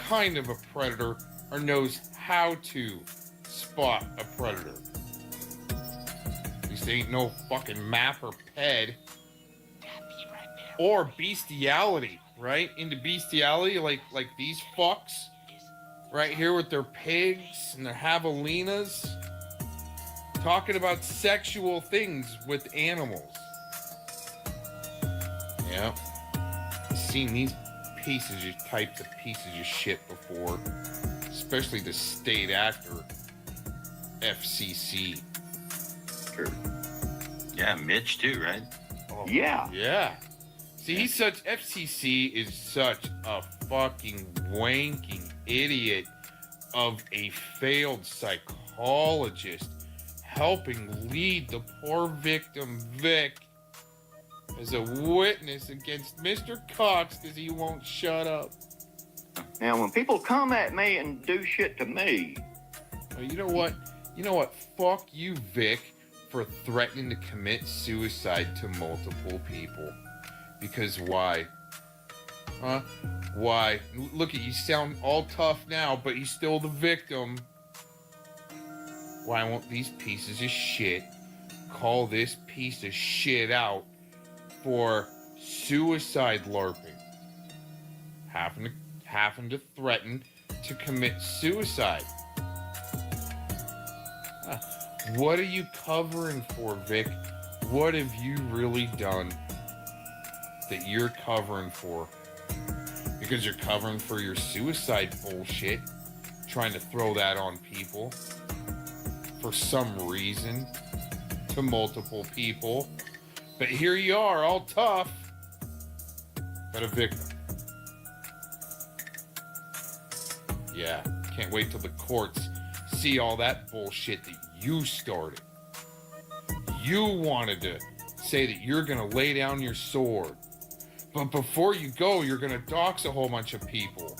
kind of a predator or knows how to spot a predator. This ain't no fucking map or ped. Or bestiality, right? Into bestiality, like these fucks right here with their pigs and their javelinas, talking about sexual things with animals. Yeah, I've seen these types of pieces of shit before, especially the state actor FCC. Sure. Yeah, Mitch too, right? Oh, Yeah. Yeah. See, FCC is such a fucking wanking idiot of a failed psychologist helping lead the poor victim, Vic, as a witness against Mr. Cox because he won't shut up. Now, when people come at me and do shit to me, well, you know what? Fuck you, Vic, for threatening to commit suicide to multiple people. Because why? Huh? Why? Look at you, sound all tough now, but you're still the victim. Why won't these pieces of shit call this piece of shit out for suicide LARPing? Having to threaten to commit suicide. What are you covering for, Vic? What have you really done that you're covering for? Because you're covering for your suicide bullshit, trying to throw that on people for some reason, to multiple people. But here you are, all tough, but a victim. Yeah, can't wait till the courts see all that bullshit that you started. You wanted to say that you're gonna lay down your sword, but before you go, you're gonna dox a whole bunch of people,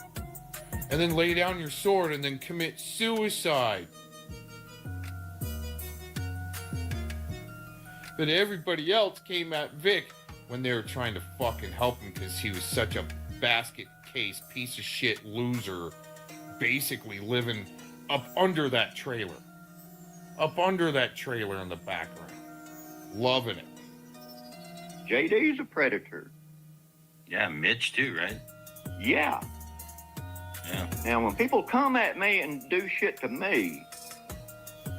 and then lay down your sword and then commit suicide. But everybody else came at Vic when they were trying to fucking help him because he was such a basket case piece of shit loser, basically living up under that trailer. Up under that trailer in the background. Loving it. JD's a predator. Yeah, Mitch too, right? Yeah. Yeah. Now, when people come at me and do shit to me,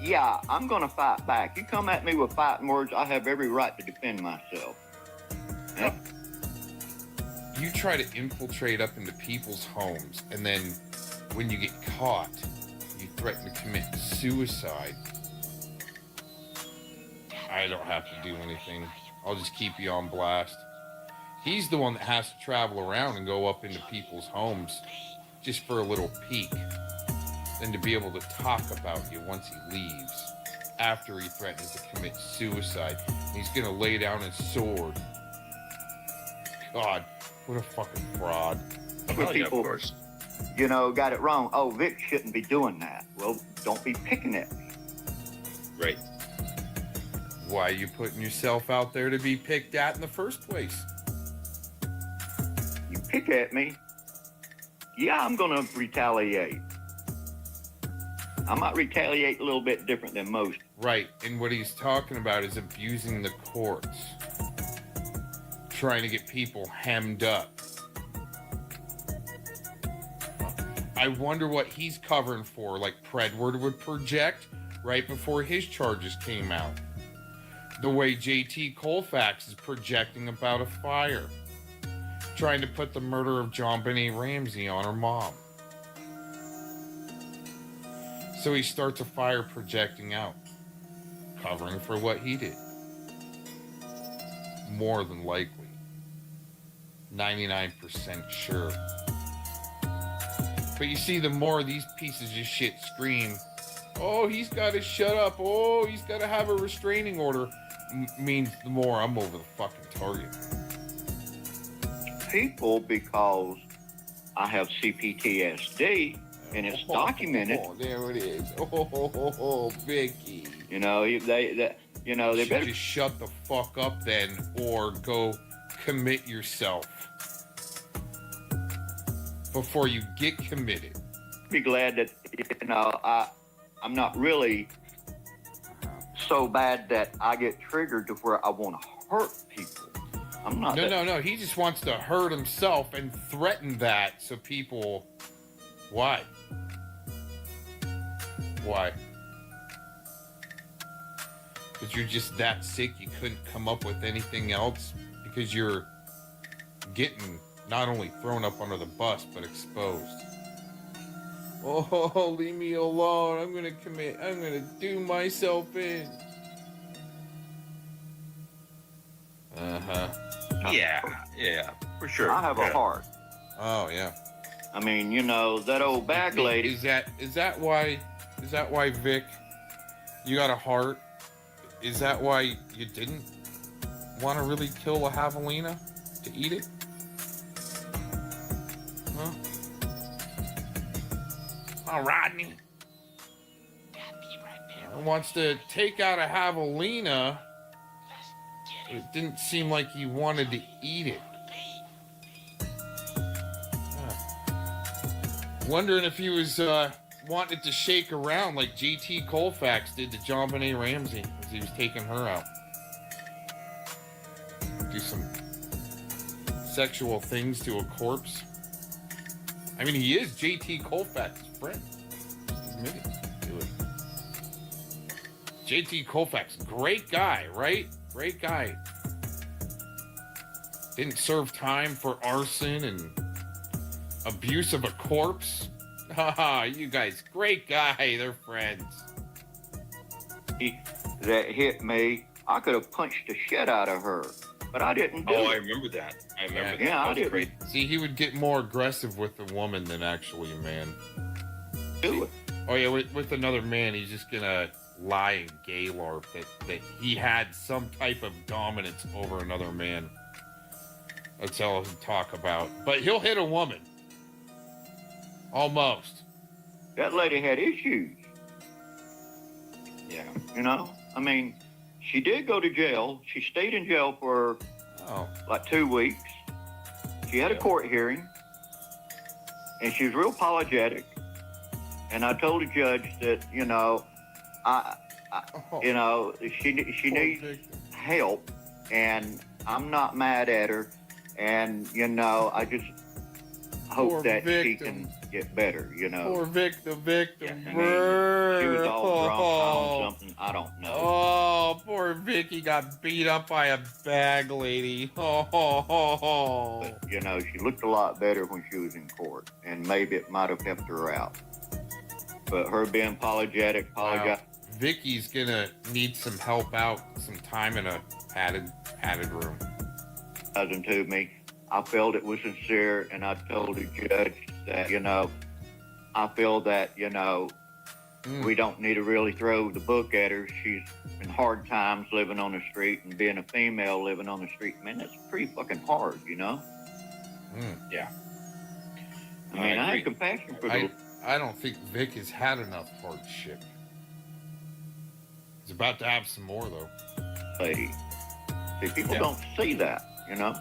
yeah, I'm going to fight back. You come at me with fighting words, I have every right to defend myself. Yep. You try to infiltrate up into people's homes, and then when you get caught, you threaten to commit suicide. I don't have to do anything. I'll just keep you on blast. He's the one that has to travel around and go up into people's homes just for a little peek. Then to be able to talk about you once he leaves, after he threatens to commit suicide. He's gonna lay down his sword. God, what a fucking fraud. When people, you know, got it wrong. Oh, Vic shouldn't be doing that. Well, don't be picking at me. Right. Why are you putting yourself out there to be picked at in the first place? You pick at me, yeah, I'm gonna retaliate. I might retaliate a little bit different than most. Right, and what he's talking about is abusing the courts. Trying to get people hemmed up. I wonder what he's covering for, like Predward would project right before his charges came out. The way JT Colfax is projecting about a fire. Trying to put the murder of JonBenét Ramsey on her mom. So he starts a fire projecting out, covering for what he did. More than likely. 99% sure. But you see, the more these pieces of shit scream Oh, he's got to shut up. Oh, he's got to have a restraining order. Means the more I'm over the fucking target. People, because I have CPTSD and it's documented. Oh, there it is. Oh, Vicky. You know, they better just shut the fuck up then, or go commit yourself before you get committed. be glad that, you know, I'm not really so bad that I get triggered to where I want to hurt people. I'm not. No. He just wants to hurt himself and threaten that so people. Why? Why? Because you're just that sick you couldn't come up with anything else? Because you're getting not only thrown up under the bus, but exposed. Oh, leave me alone. I'm gonna do myself in. Uh-huh. Yeah, for sure. I have a heart. Oh, yeah. I mean, you know, that old bag lady. Is that why, Vic, you got a heart? Is that why you didn't want to really kill a javelina to eat it? Huh? Oh, Rodney. Wants to take out a javelina. It didn't seem like he wanted to eat it. Wondering if he was wanting to shake around like JT Colfax did to JonBenet Ramsey as he was taking her out. Do some sexual things to a corpse. I mean, he is JT Colfax's friend. Just admit it. Do it. JT Colfax, great guy, right? Great guy. Didn't serve time for arson and abuse of a corpse. Haha, you guys, great guy. They're friends. That hit me. I could have punched the shit out of her, but I didn't do it. I remember that. Yeah, I didn't. Great. See, he would get more aggressive with a woman than actually a man. Do it. Oh yeah, with another man, he's just gonna lie and gay larp that he had some type of dominance over another man. That's all he'll talk about. But he'll hit a woman. Almost. That lady had issues. Yeah. You know, I mean, she did go to jail. She stayed in jail for like 2 weeks. She had a court hearing, and she was real apologetic. And I told the judge that, you know, you know, she needs help, and I'm not mad at her. And, you know, I just hope that she can get better, you know. Poor victim. Yeah, I mean, she was all drunk on something, I don't know. Oh, poor Vicky got beat up by a bag lady. Oh. But, you know, she looked a lot better when she was in court, and maybe it might have helped her out. But her being apologetic. Vicky's gonna need some help out, some time in a padded room. To me, I felt it was sincere, and I told the judge that, you know, I feel that, you know, we don't need to really throw the book at her. She's in hard times living on the street, and being a female living on the street, man, that's pretty fucking hard, you know? Yeah. I mean, I had compassion for the I don't think Vic has had enough hardship. He's about to have some more, though. lady. See, people don't see that, you know?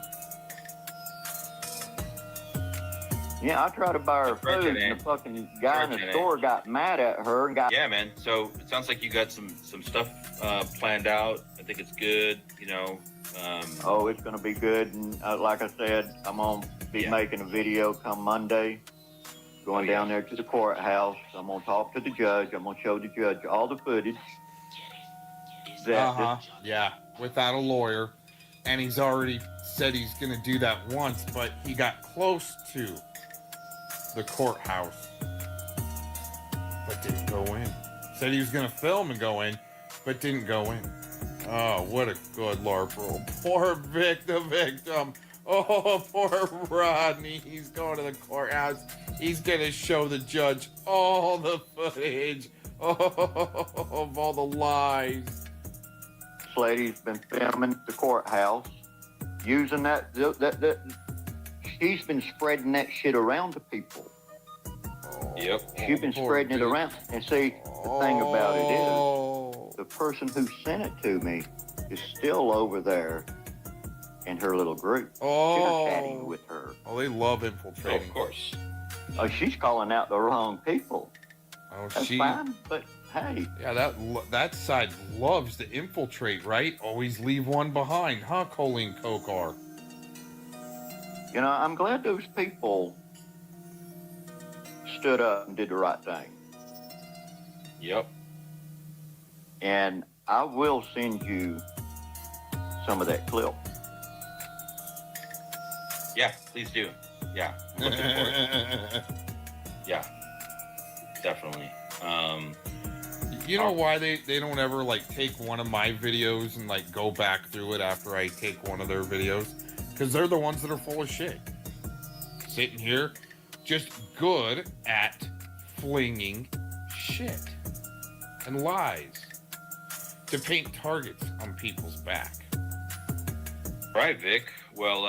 Yeah, I tried to buy her food, and the fucking guy in the store got mad at her and got... Yeah, man. So it sounds like you got some stuff planned out. I think it's good, you know. Oh, it's going to be good. And like I said, I'm going to be making a video come Monday, going down there to the courthouse. I'm going to talk to the judge. I'm going to show the judge all the footage. Yeah, without a lawyer. And he's already said he's going to do that once, but he got close to the courthouse, but didn't go in. Said he was going to film and go in, but didn't go in. Oh, what a good LARP role. Poor Vic, the victim. Oh, poor Rodney. He's going to the courthouse. He's going to show the judge all the footage of all the lies. This lady's been filming the courthouse, using that. She's been spreading that shit around to people. Yep. She's been spreading it around. And see, the thing about it is, the person who sent it to me is still over there in her little group, chit-chatting with her. Oh, they love infiltrating. Of course. Oh, she's calling out the wrong people. Oh, That's fine, but hey. Yeah, that side loves to infiltrate, right? Always leave one behind, huh, Colleen Kokar? You know, I'm glad those people stood up and did the right thing. Yep. And I will send you some of that clip. Yeah, please do. Yeah. I'm looking for it. Yeah. Definitely. You know why they don't ever like take one of my videos and like go back through it after I take one of their videos? Because they're the ones that are full of shit. Sitting here, just good at flinging shit and lies to paint targets on people's back. Right, Vic. Well,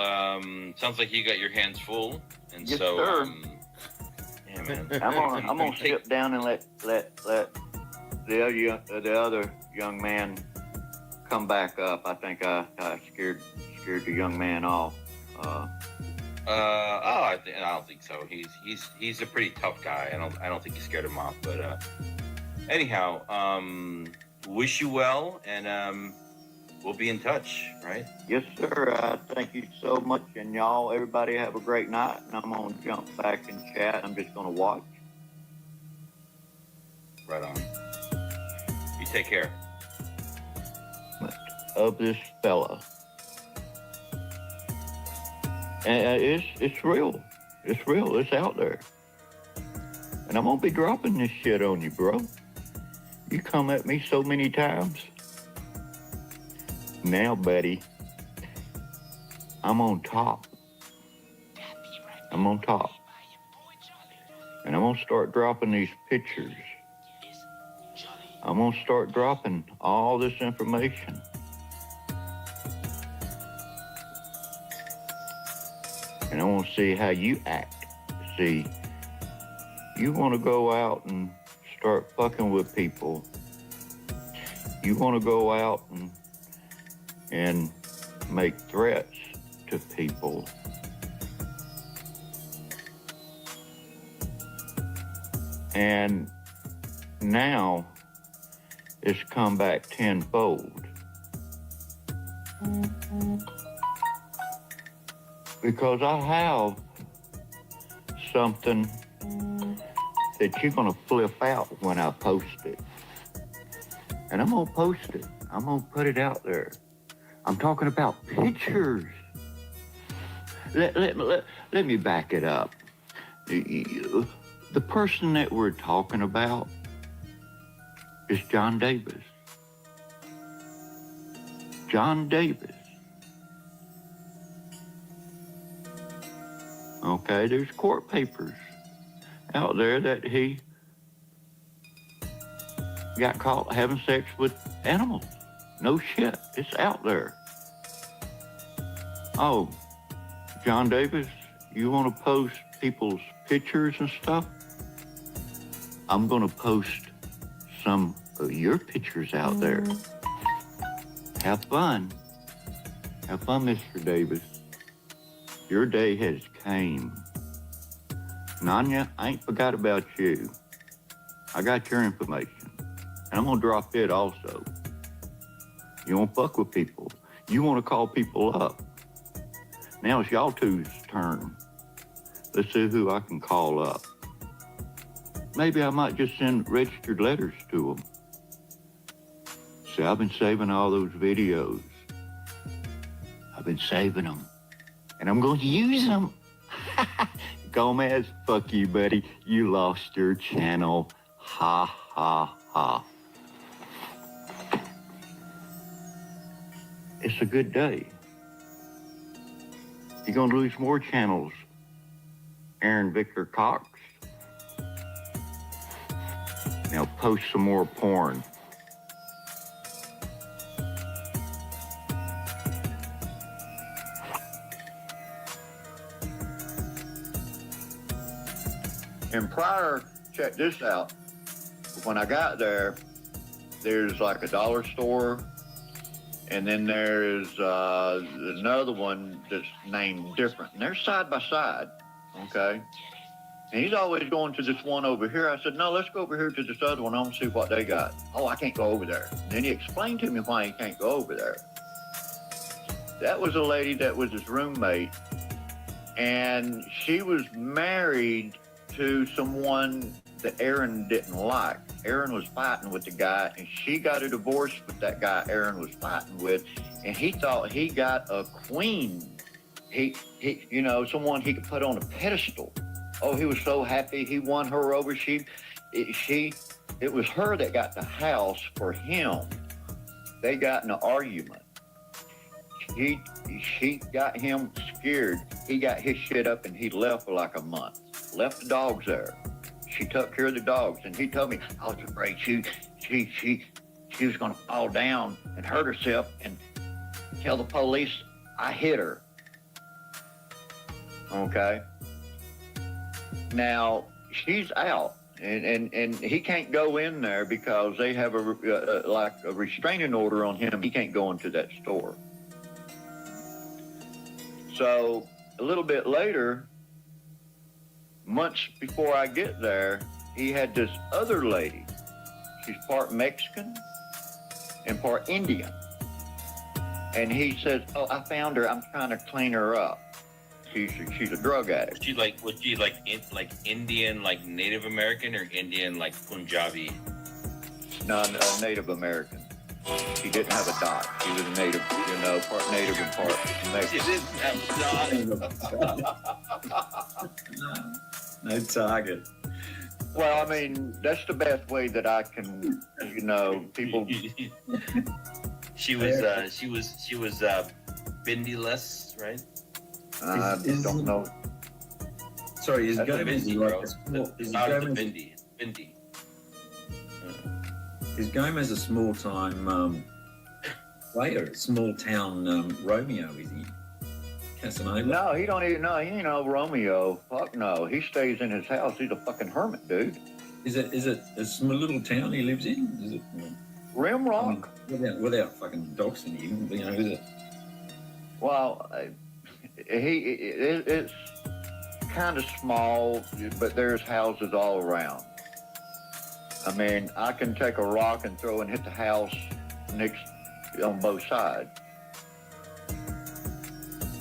sounds like you got your hands full, and Yes, so, sir. yeah, man. I'm gonna skip down and let the other young man come back up. I think I scared the young man off. I don't think so. He's a pretty tough guy. I don't think he scared him off. But anyhow, wish you well, and we'll be in touch, right? Yes, sir. Thank you so much, and y'all, everybody have a great night. And I'm gonna jump back and chat. I'm just gonna watch. Right on. You take care. Of this fella. And it's real. It's real. It's out there. And I'm gonna be dropping this shit on you, bro. You come at me so many times. Now, buddy, I'm on top. I'm on top. And I'm gonna start dropping these pictures. I'm gonna start dropping all this information. And I want to see how you act. See, you want to go out and start fucking with people. You want to go out and make threats to people. And now it's come back tenfold. Because I have something that you're going to flip out when I post it. And I'm going to post it. I'm going to put it out there. I'm talking about pictures. Let me back it up. The person that we're talking about is John Davis. John Davis. Okay, there's court papers out there that he got caught having sex with animals. No shit, it's out there. Oh, John Davis, you want to post people's pictures and stuff? I'm going to post some of your pictures out there. Have fun. Have fun, Mr. Davis. Your day has came. Nanya, I ain't forgot about you. I got your information. And I'm gonna drop it also. You wanna fuck with people. You wanna call people up. Now it's y'all two's turn. Let's see who I can call up. Maybe I might just send registered letters to them. See, I've been saving all those videos. I've been saving them. And I'm going to use them. Gomez, fuck you, buddy. You lost your channel. Ha, ha, ha. It's a good day. You're going to lose more channels, Aaron Victor Cox. post some more porn. And prior, check this out. When I got there, there's like a dollar store, and then there's another one that's named different. And they're side by side, okay? And he's always going to this one over here. I said, no, let's go over here to this other one. I want to see what they got. Oh, I can't go over there. And then he explained to me why he can't go over there. That was a lady that was his roommate, and she was married to someone that Aaron didn't like. Aaron was fighting with the guy, and she got a divorce with that guy Aaron was fighting with, and he thought he got a queen. He someone he could put on a pedestal. Oh, he was so happy he won her over. It was her that got the house for him. They got in an argument. She got him scared. He got his shit up and he left for like a month. Left the dogs there. She took care of the dogs, and he told me, I was afraid she was gonna fall down and hurt herself and tell the police I hit her. Okay. Now she's out, and he can't go in there because they have a restraining order on him. He can't go into that store. So a little bit later, months before I get there, he had this other lady. She's part Mexican and part Indian. And he says, oh, I found her. I'm trying to clean her up. She's a drug addict. Was she like Indian, like Native American, or Indian like Punjabi? No, Native American. She didn't have a dot. She was native, part native and part Mexican. She didn't have a dot. No target. Well, I mean, that's the best way that I can, people. She was Bindi-less, right? I don't know. Sorry, is That's Gomez Bindi, like bro. a small? Is Not the Gomez, Bindi. is Gomez a small-time player, small-town Romeo? Is he? Casanova? No, he don't even know. He ain't no Romeo. Fuck no. He stays in his house. He's a fucking hermit, dude. Is it a small little town he lives in? Is it? Rimrock. Without fucking doxing him, is it? Well, it's kind of small, but there's houses all around. I mean, I can take a rock and throw and hit the house next on both sides.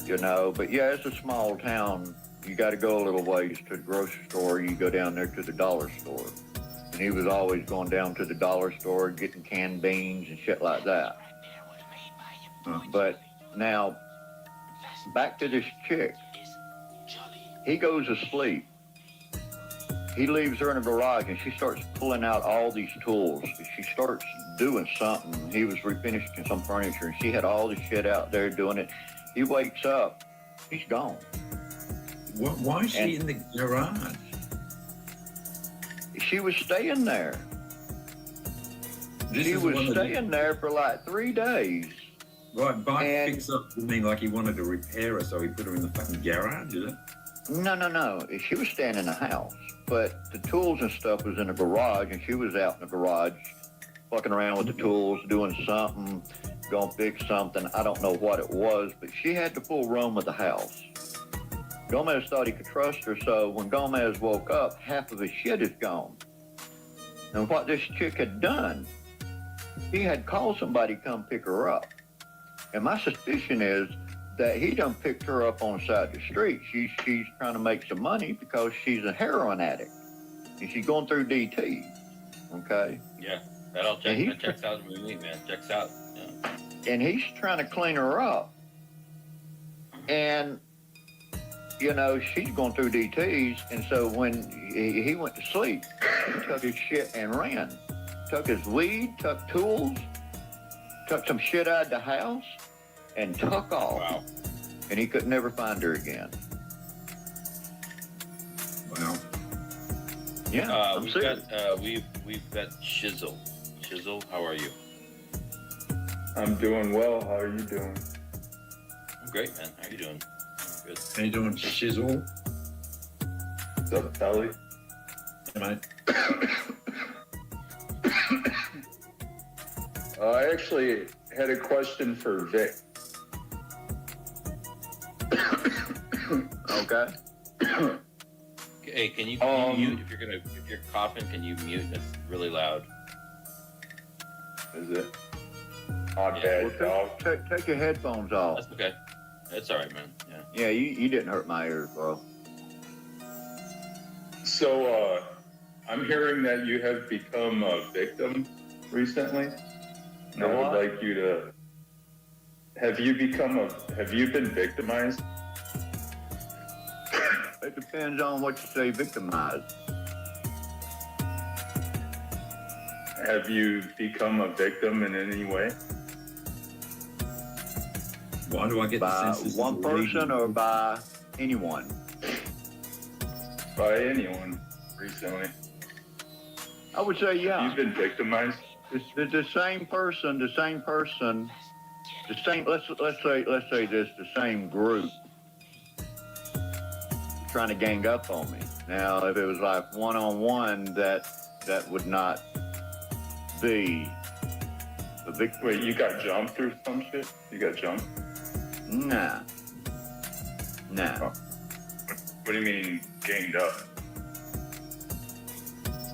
But yeah, it's a small town. You got to go a little ways to the grocery store. You go down there to the dollar store. And he was always going down to the dollar store, getting canned beans and shit like that. But now, back to this chick. He goes to sleep. He leaves her in a garage, and she starts pulling out all these tools. She starts doing something. He was refinishing some furniture, and she had all this shit out there doing it. He wakes up. He's gone. Why is she in the garage? She was staying there. She was staying there for like 3 days. Right, by fix up, you mean like he wanted to repair her, so he put her in the fucking garage, is it? No. She was staying in the house, but the tools and stuff was in the garage, and she was out in the garage fucking around with the tools, doing something, gonna fix something. I don't know what it was, but she had the full room of the house. Gomez thought he could trust her, so when Gomez woke up, half of his shit is gone. And what this chick had done, he had called somebody to come pick her up. And my suspicion is that he done picked her up on the side of the street. She's trying to make some money because she's a heroin addict. And she's going through DT. Okay? Yeah, that checks out with me, man. Checks out. Yeah. And he's trying to clean her up. And, she's going through DTs. And so when he went to sleep, he took his shit and ran. Took his weed, took tools, took some shit out of the house, and took off. Wow. And he could never find her again. Wow. Yeah, I'm we've serious. got we've got Shizzle. Shizzle, how are you? I'm doing well. How are you doing? I'm great, man. How are you doing? I'm good. How you doing, Shizzle? What's up, Telly? Hey, mate. I actually had a question for Vic. Okay. Hey, can you mute if you're coughing? Can you mute? That's really loud. Is it? My bad, dog. Take your headphones off. That's okay. That's all right, man. Yeah. Yeah, you didn't hurt my ears, bro. So, I'm hearing that you have become a victim recently. And I would like you to. Have you been victimized? It depends on what you say victimized. Have you become a victim in any way? Why do I get by the sense one person or by anyone? By anyone recently. I would say yeah. You've been victimized. It's the same person, the same. Let's say this, the same group trying to gang up on me. Now, if it was like one-on-one, that would not be a victim. Wait, you got jumped or some shit? You got jumped? Nah. Oh. What do you mean ganged up?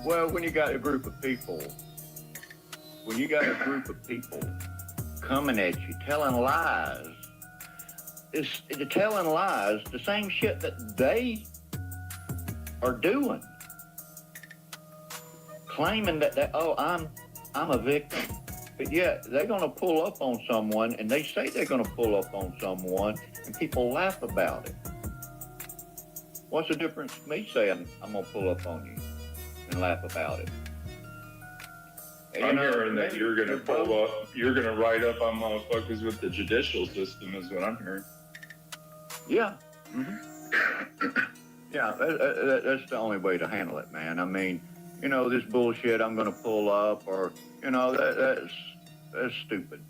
Well, when you got a group of people coming at you, telling lies, they're telling lies, the same shit that they are doing. Claiming that I'm a victim. But yet, they're going to pull up on someone, and they say they're going to pull up on someone, and people laugh about it. What's the difference with me saying I'm going to pull up on you and laugh about it? And, I'm hearing that you're going to pull up, you're going to ride up on motherfuckers with the judicial system is what I'm hearing. Yeah. Yeah, that's the only way to handle it, man. I mean, this bullshit I'm going to pull up or, that's stupid.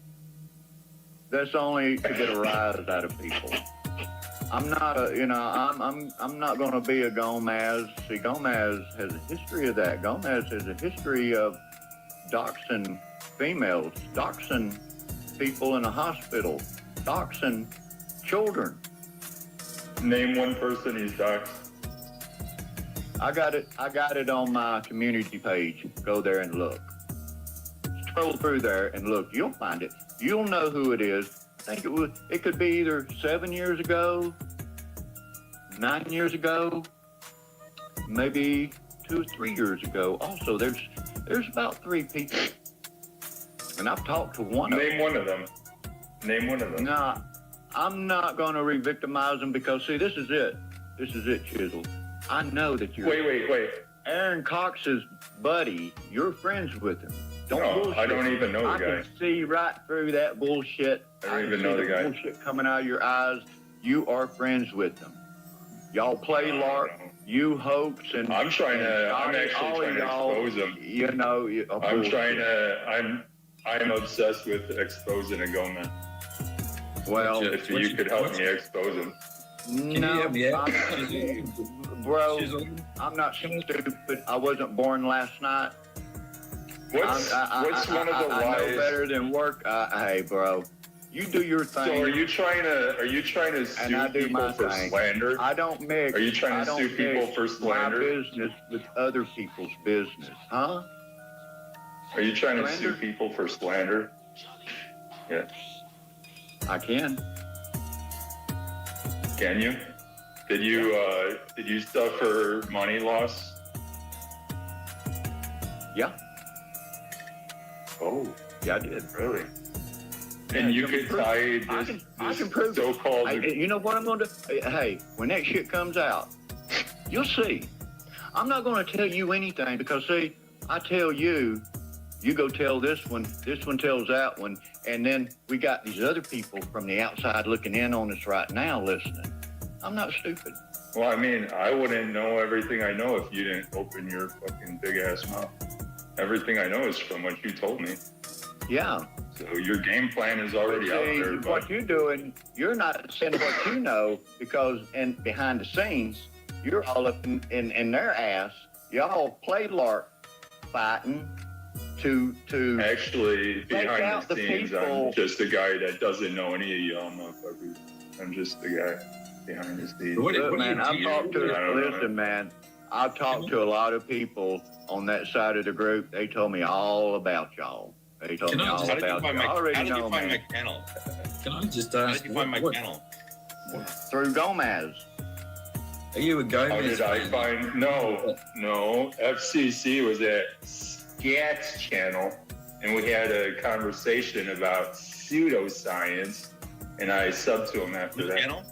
That's only to get a rise out of people. I'm not I'm not going to be a Gomez. See, Gomez has a history of that. Gomez has a history of doxing females, doxing people in a hospital, doxing children. Name one person he's doxed. I got it on my community page. Go there and look. Scroll through there and look. You'll find it. You'll know who it is. I think it could be either 7 years ago, 9 years ago, maybe 2 or 3 years ago. Also, there's about 3 people. And I've talked to one of them. Name one of them. Name one of them. Nah, I'm not going to re-victimize them because, see, this is it. This is it, Chisel. I know that you're... Wait. Aaron Cox's buddy, you're friends with him. Don't No, bullshit. I don't even know the guy. I can see right through that bullshit. I don't even know the guy. Bullshit coming out of your eyes. You are friends with them. Y'all play LARP. You hoax and... I'm actually trying to expose him. I'm obsessed with exposing a Gomez. Well, if you could help me expose him. Bro, I'm not stupid. I wasn't born last night. What's one of the lies? I know better than work. Hey, bro, you do your thing. So are you trying to sue people for slander? I don't mix. Are you trying to sue people for slander? My business with other people's business, huh? Are you trying to sue people for slander? Yeah. I can. Can you? Did you suffer money loss? Yeah. Oh. Yeah, I did. Really? And you could tie this so-called... You know what I'm going to do? Hey, when that shit comes out, you'll see. I'm not going to tell you anything because, see, I tell you, you go tell this one tells that one, and then we got these other people from the outside looking in on us right now listening. I'm not stupid. Well, I mean, I wouldn't know everything I know if you didn't open your fucking big ass mouth. Everything I know is from what you told me. Yeah. So your game plan is already out there. But What you're doing, you're not saying what you know, because behind the scenes, you're all up in their ass. Y'all play lark fighting to actually, take behind out the the scenes, I'm people. just a guy that doesn't know any of y'all motherfuckers. I'm just the guy behind the scenes. Look, man, I've talked to, I don't know. listen, man, I've talked to a lot of people on that side of the group. They told me all about y'all. They told me all about y'all. I already know, man. channel? Can I just ask? How did you find my channel? Through Gomez. Are you a How Gomez did I fan? find? No. FCC was at Scat's channel, and we had a conversation about pseudoscience, and I subbed to him after that. Channel?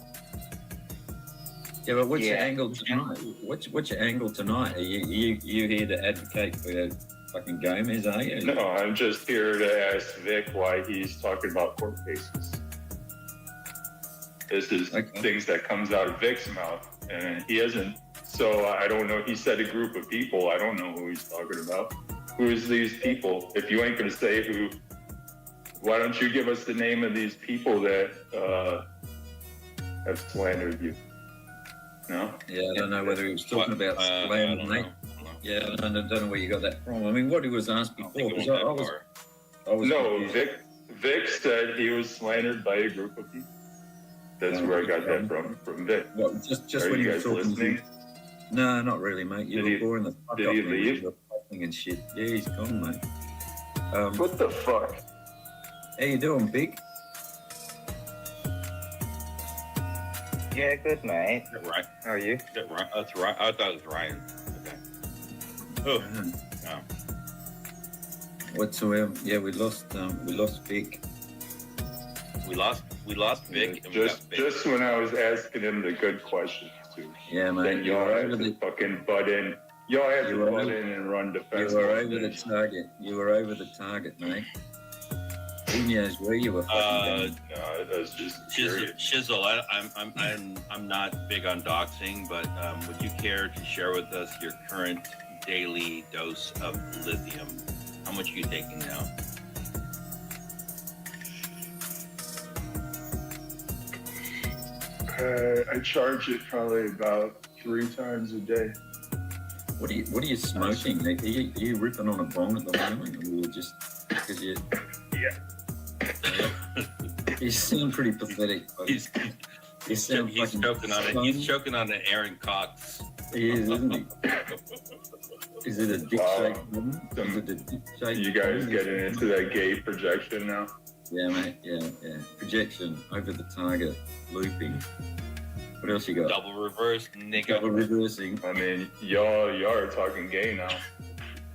Yeah, but what's your Yeah. angle tonight? What's your angle tonight? Are you here to advocate for fucking Gomez, are you? No, I'm just here to ask Vic why he's talking about court cases. This is things that comes out of Vic's mouth, and he hasn't. So I don't know. He said a group of people. I don't know who he's talking about. Who's these people? If you ain't gonna say who, why don't you give us the name of these people that have slandered you? No? Yeah, I don't know whether he was talking about slander, mate. Yeah, I don't know where you got that from. I mean, what he was asked before, because I was No, confused. Vic said he was slandered by a group of people. That's where I got that from Vic. Well, just Are when you he guys was talking to listening? you. No, not really, mate. You were boring the fuck did up he when leave? you were fucking and shit. Yeah, he's gone, mate. What the fuck? How you doing, Big? Yeah, good, mate. Right. How are you? Right. That's right. I thought it was Ryan. Okay. Oh. No. Whatsoever. Yeah, we lost Vic. We lost Vic. And Just when I was asking him the good questions too. Yeah, mate. Then y'all had to fucking butt in. Y'all had to butt in and run defense. You were over the target. You were over the target, mate. Who knows where you were fucking going? No, that's just Shizzle, I'm not big on doxing, but would you care to share with us your current daily dose of lithium? How much are you taking now? I charge it probably about 3 times a day. What are you smoking? Are you ripping on a bong at the moment, or you just because you? Yeah. You seem pretty pathetic. He's choking on it. He's choking on an Aaron Cox. He is, isn't he? Is it a dick shaped one? Is it a dick shaped? You guys getting into that gay projection now? Yeah, mate. Yeah. Projection over the target, looping. What else you got? Double reverse, nigga. Double reversing. I mean, y'all are talking gay now.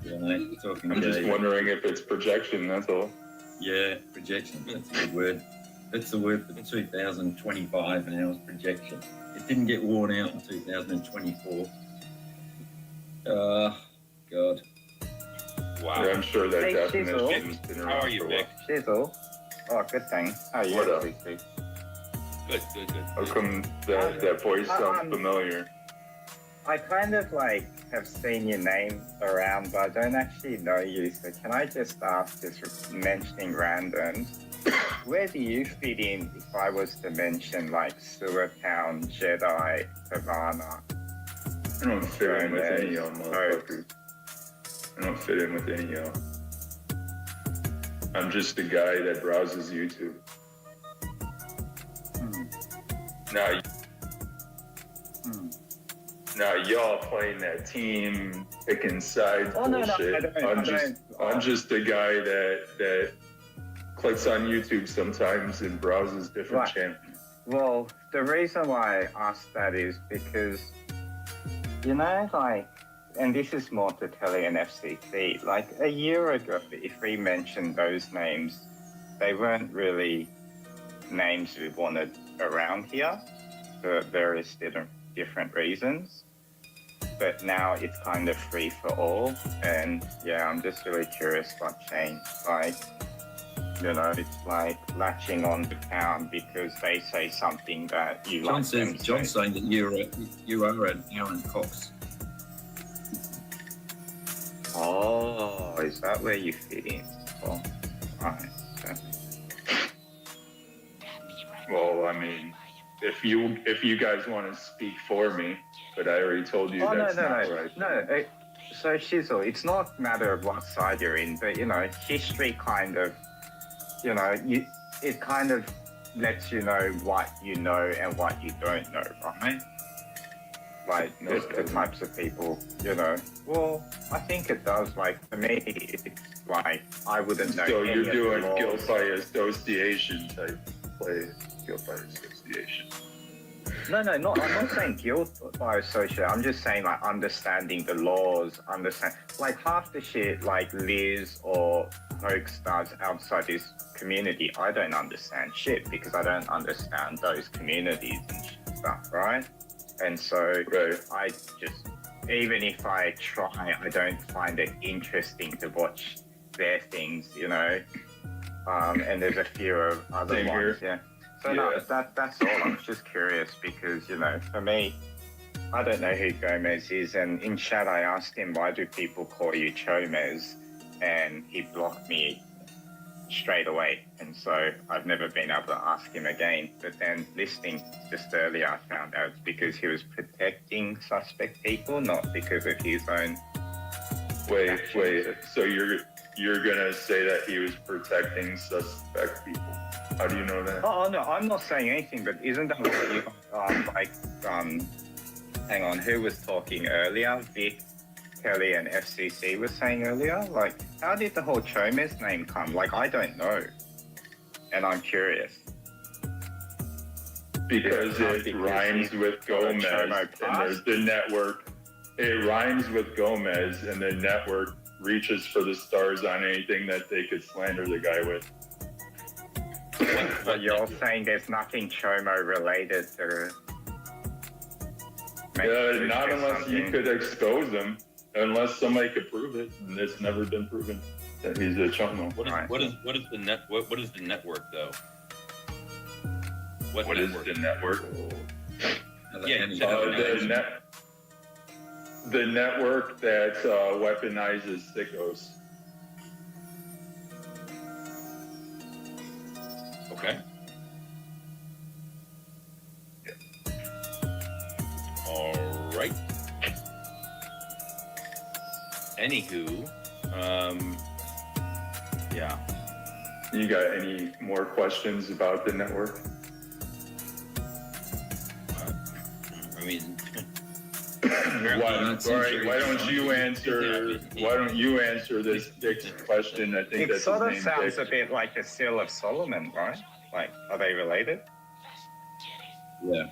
Yeah, mate. You're talking I'm gay. just wondering if it's projection. That's all. Yeah, projection. That's a good word. That's the word for 2025 now is projection. It didn't get worn out in 2024. God. Wow. Yeah, I'm sure that Hey, definition's been around How are you, for a while. Vic? Shizzle. Oh, good thing. How are you? What up? Steve? Good. How come that voice sounds familiar? I kind of have seen your name around, but I don't actually know you. So can I just ask, just mentioning randoms, where do you fit in if I was to mention Sewer Town, Jedi, Havana? I don't fit in with any of y'all motherfuckers. I don't fit in with any of y'all. I'm just the guy that browses YouTube. Now y'all playing that team, picking sides bullshit. I'm just the guy that clicks on YouTube sometimes and browses different channels. Well, the reason why I asked that is because, and this is more to Telly and FCC, a year ago, if we mentioned those names, they weren't really names we wanted around here for various different reasons. But now it's kind of free for all. And yeah, I'm just really curious what changed. You know, it's like latching on the town because they say something that you like. John's saying that you are an Aaron Cox. Oh, is that where you fit in? Oh, right. Okay. Well, I mean, if you guys want to speak for me, but I already told you that's not right. No. So Shizzle, it's not a matter of what side you're in, but you know, history kind of, you know, it kind of lets you know what you know and what you don't know, right? Like just the types of people, you know. Well, I think it does. Like for me, it's like I wouldn't know. So any you're of the doing laws. guilt by association type play, guilt by association. No, I'm not saying guilt by association. I'm just saying like understanding the laws, like half the shit like Liz or Hoax does outside this community. I don't understand shit because I don't understand those communities and stuff, right? And so I just, even if I try, I don't find it interesting to watch their things, you know. And there's a few of other Same ones, here. yeah. So no, that's all. I was just curious because, you know, for me, I don't know who Gomez is. And in chat, I asked him, why do people call you Chomez? And he blocked me straight away. And so I've never been able to ask him again. But then listening just earlier, I found out it's because he was protecting suspect people, not because of his own. Wait. So you're gonna say that he was protecting suspect people? How do you know that? Oh no, I'm not saying anything. But isn't that what you hang on, who was talking earlier? Vic, Kelly, and FCC was saying earlier. Like, how did the whole Chomez name come? Like, I don't know, and I'm curious. Because it rhymes with Gomez, and there's the network. It rhymes with Gomez, and the network reaches for the stars on anything that they could slander the guy with. But you're saying there's nothing Chomo related to. Not unless you could expose him, unless somebody could prove it, and it's never been proven that he's a Chomo. What is the network though? What is the network? Yeah, the network that weaponizes sickos. Okay. All right. Anywho, yeah. You got any more questions about the network? I mean, why don't you answer? Why don't you answer this Dick's question? I think It that's sort of his name, sounds Dick. a bit like the Seal of Solomon, right? Like, are they related? Yeah.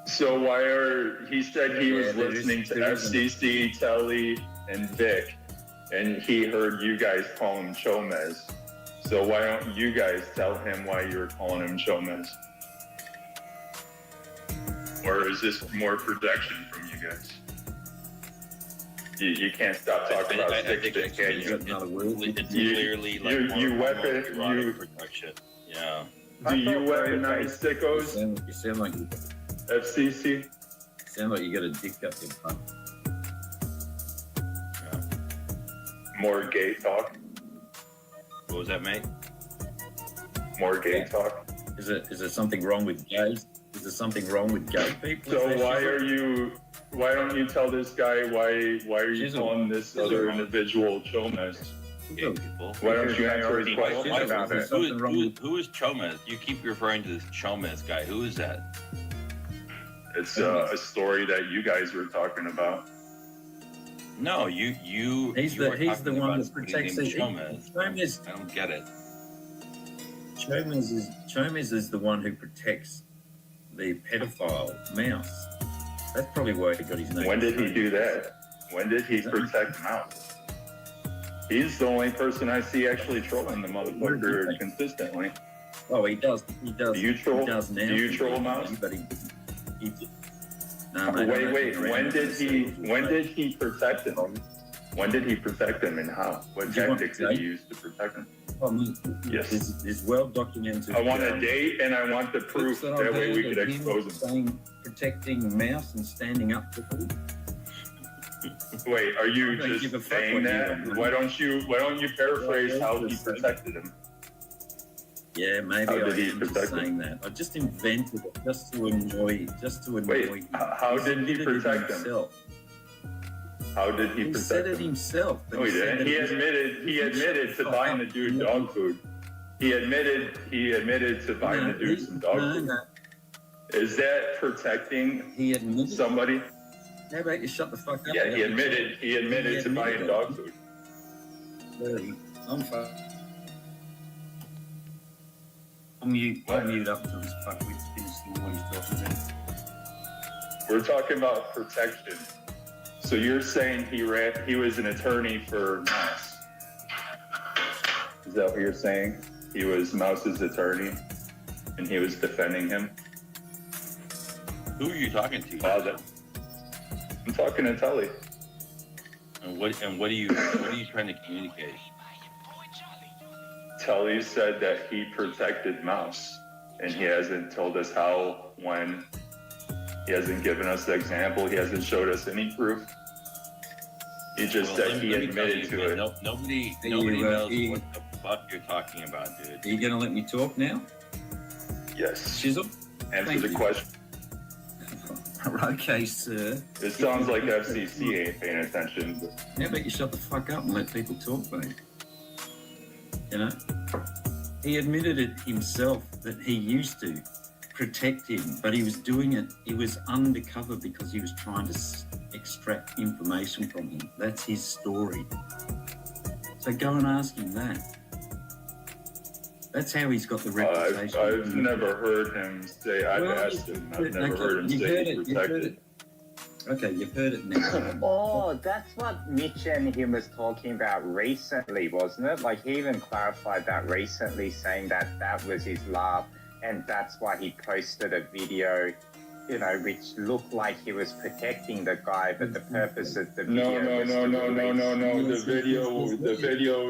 So why are? He said he was listening to FCC, Telly, and Vic, and he heard you guys call him Chomez. So why don't you guys tell him why you're calling him Chomez? Or is this more protection from you guys? You can't stop talking about stick, can you? It's clearly like you more weapon erotic you. protection. Yeah. Do you weaponize sickos? You sound like you FCC? sound like you got a dick up your butt. More gay talk? What was that, mate? More gay talk? Is there something wrong with gays? Is there something wrong with gay people? So why don't you tell this guy why are you calling this other individual Chomez? Why don't you answer his question about it? Who is Chomez? You keep referring to this Chomez guy. Who is that? It's a story that you guys were talking about. No, you. He's you were the talking one about that protects somebody the named Chomez. Chomez. I don't get it. Chomez is the one who protects the pedophile mouse. That's probably why he got his name. When did he do that? When did he protect Mouse? He's the only person I see actually trolling the motherfucker consistently. Oh, he does. He does. Do you troll? He does now. Do you troll Mouse? But he no, mate, Wait. When did he protect him? When did he protect him, and how? What tactics did he use to protect him? Yes. It's well documented. I want a date and I want the proof. That That way we I've could heard of him expose him. saying protecting mouse and standing up for them. Wait, are you I don't give a just fuck saying what you that? want, man. Why don't you paraphrase how he protected him? Yeah, maybe How I did he am just protect him? saying that. I just invented it just to annoy Wait, him. how did he admitted it protect him? himself. How did he He protect said it him? himself. No, he didn't. He admitted to buying the dude dog food. He admitted to buying the dude some dog food. No. Is that protecting somebody? How about you shut the fuck up? Yeah, he admitted to buying dog food. I'm fine. I'll mute up until this fuck we finish what he's talking about. We're talking about protection. So you're saying he was an attorney for Mouse. Is that what you're saying? He was Mouse's attorney and he was defending him? Who are you talking to? I'm talking to Tully. And what are you trying to communicate? Tully said that he protected Mouse, and he hasn't told us how, when. He hasn't given us the example. He hasn't showed us any proof. He just said he admitted to it. Nobody knows what the fuck you're talking about, dude. Are you gonna let me talk now? Yes. Chisel? Answer Thank the you. question. Okay, sir. It sounds like FCC ain't paying attention. How about you shut the fuck up and let people talk, mate? You know? He admitted it himself that he used to protect him, but he was doing it, he was undercover because he was trying to extract information from him. That's his story. So go and ask him that. That's how he's got the reputation. I've never heard him say, I've asked him, I've never heard him say he protected. Okay, you've heard it now. Oh, that's what Mitch and him was talking about recently, wasn't it? Like, he even clarified that recently, saying that that was his laugh, and that's why he posted a video, you know, which looked like he was protecting the guy, but the purpose of the video No.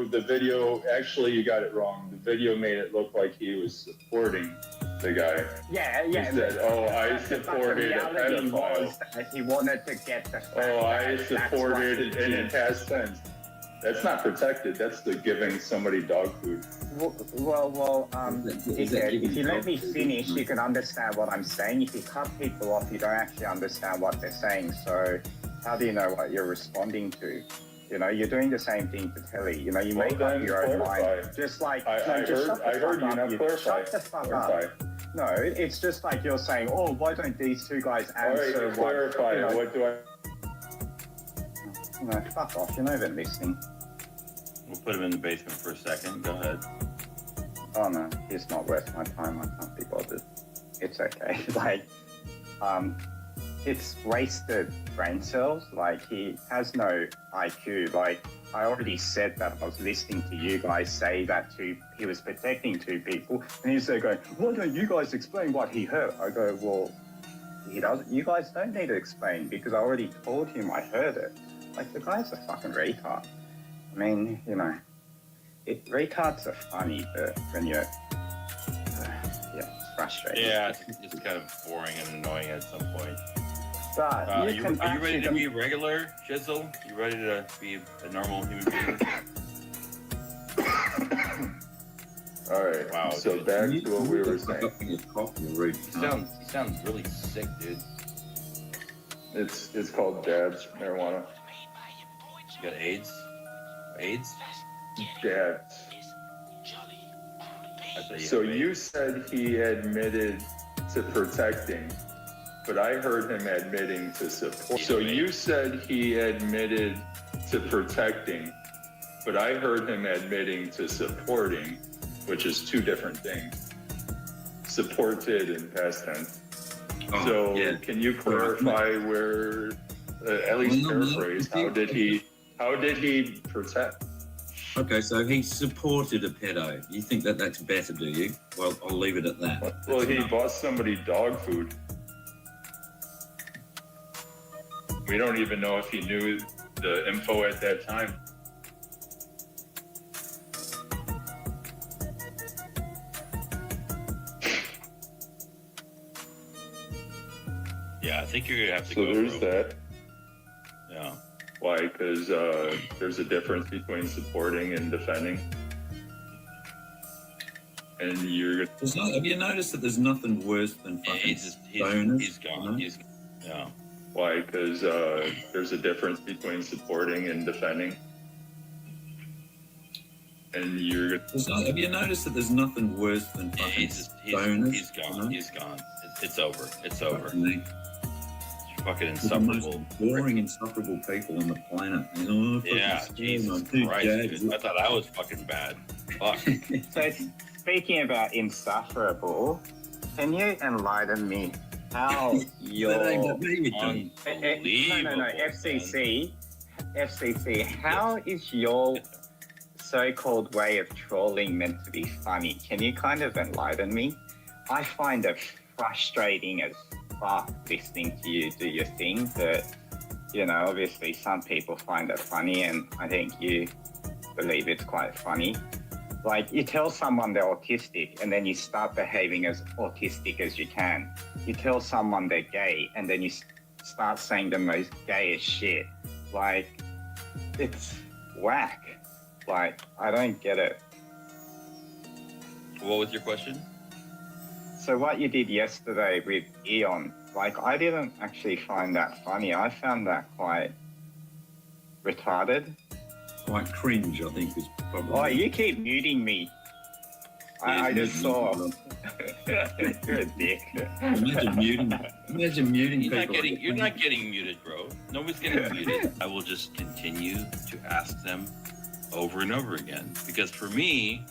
The video, actually, you got it wrong. The video made it look like he was supporting the guy. Yeah. He said, oh, I But supported the a reality pedophile. was that he wanted to get the fact Oh, I that that's what supported he in did. the past tense. That's not protected. That's the giving somebody dog food. Well, dickhead, if you let me finish, you can understand what I'm saying. If you cut people off, you don't actually understand what they're saying. So how do you know what you're responding to? You know, you're doing the same thing to Telly. You know, you Well, make up then your own clarify. mind. Just like, I no, just shut the heard fuck you. up. Now clarify. Shut the fuck Clarify. up. No, it's just like you're saying, oh, why don't these two guys All answer right, clarify. what, you know, What do I... No, fuck off. You're not even listening. We'll put him in the basement for a second. Go ahead. Oh no, it's not worth my time. I can't be bothered. It's okay. Like, it's wasted brain cells. Like, he has no IQ. Like, I already said that I was listening to you guys say that he was protecting two people, and he's there going, why don't you guys explain what he heard? I go, well, he doesn't. You guys don't need to explain because I already told him I heard it. Like, the guy's a fucking retard. I mean, you know, retards are funny, but when you're, it's frustrating. Yeah, it's kind of boring and annoying at some point. But Are you ready to be regular, Chisel? You ready to be a normal human being? All right. Wow. So dude. back to what we were saying. You sound really sick, dude. It's called dabs, marijuana. You got AIDS? AIDS? Dabs. So you said he admitted to protecting, but I heard him admitting to support. So you said he admitted to protecting, but I heard him admitting to supporting, which is two different things. Supported in past tense. Oh, So yeah. can you clarify where, at least paraphrase, how did he protect? Okay, so he supported a pedo. You think that that's better, do you? Well, I'll leave it at that. Well, he bought somebody dog food. We don't even know if he knew the info at that time. think you're gonna have to So go. there's that. Yeah. Why? Because there's a difference between supporting and defending. And you're. Have you noticed that there's nothing worse than fucking stoners? He's gone. You know? Yeah. Why? Because there's a difference between supporting and defending. And you're. Have you noticed that there's nothing worse than fucking stoners? He's gone. You know? He's gone. It's over. It's over. Fucking Fucking the most insufferable. boring, insufferable people on the planet. You know, fucking Yeah, stoners, Jesus dude, Christ, gags. dude. I thought I was fucking bad. Fuck. So, speaking about insufferable, can you enlighten me how your no, FCC, how is your so-called way of trolling meant to be funny? Can you kind of enlighten me? I find it frustrating as fuck listening to you do your thing, but you know, obviously some people find it funny, and I think you believe it's quite funny. Like, you tell someone they're autistic and then you start behaving as autistic as you can. You tell someone they're gay and then you start saying the most gayest shit. Like, it's whack. Like, I don't get it. What was your question? So what you did yesterday with Eon, like, I didn't actually find that funny. I found that quite retarded. Quite cringe, I think, is probably. Oh, you keep muting me. I just saw. You're a dick. Imagine muting You're people. you're not getting muted, bro. Nobody's getting muted. I will just continue to ask them over and over again, because for me,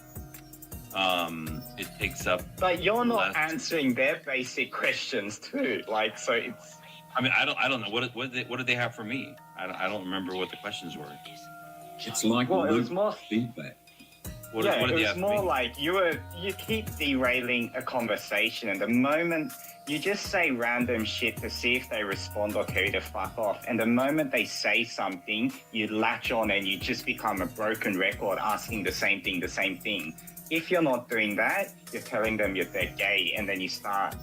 it takes up. But you're not answering their basic questions too. Like, so it's. I mean, I don't know what did they have for me. I don't remember what the questions were. It's like it was more feedback. What it did they was have for more me? like you keep derailing a conversation, and the moment you just say random shit to see if they respond or tell you to fuck off, and the moment they say something, you latch on and you just become a broken record asking the same thing. If you're not doing that, you're telling them they're gay, and then you start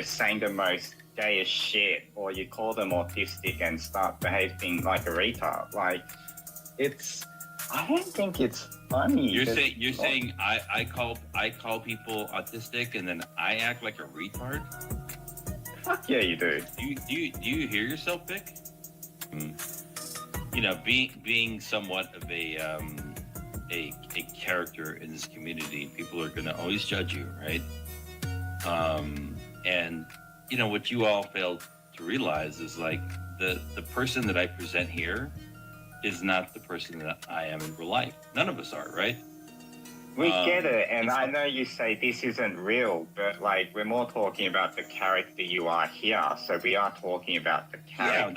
saying the most gayest shit, or you call them autistic and start behaving like a retard. Like, I don't think it's funny. You're saying I call people autistic and then I act like a retard? Fuck yeah, you do. Do you hear yourself, Vic? You know, being somewhat of a character in this community, people are gonna always judge you, right? And you know what you all failed to realize is, like, the person that I present here is not the person that I am in real life. None of us are, right? We get it, and I know you say this isn't real, but like, we're more talking about the character you are here. So we are talking about the character. Yeah,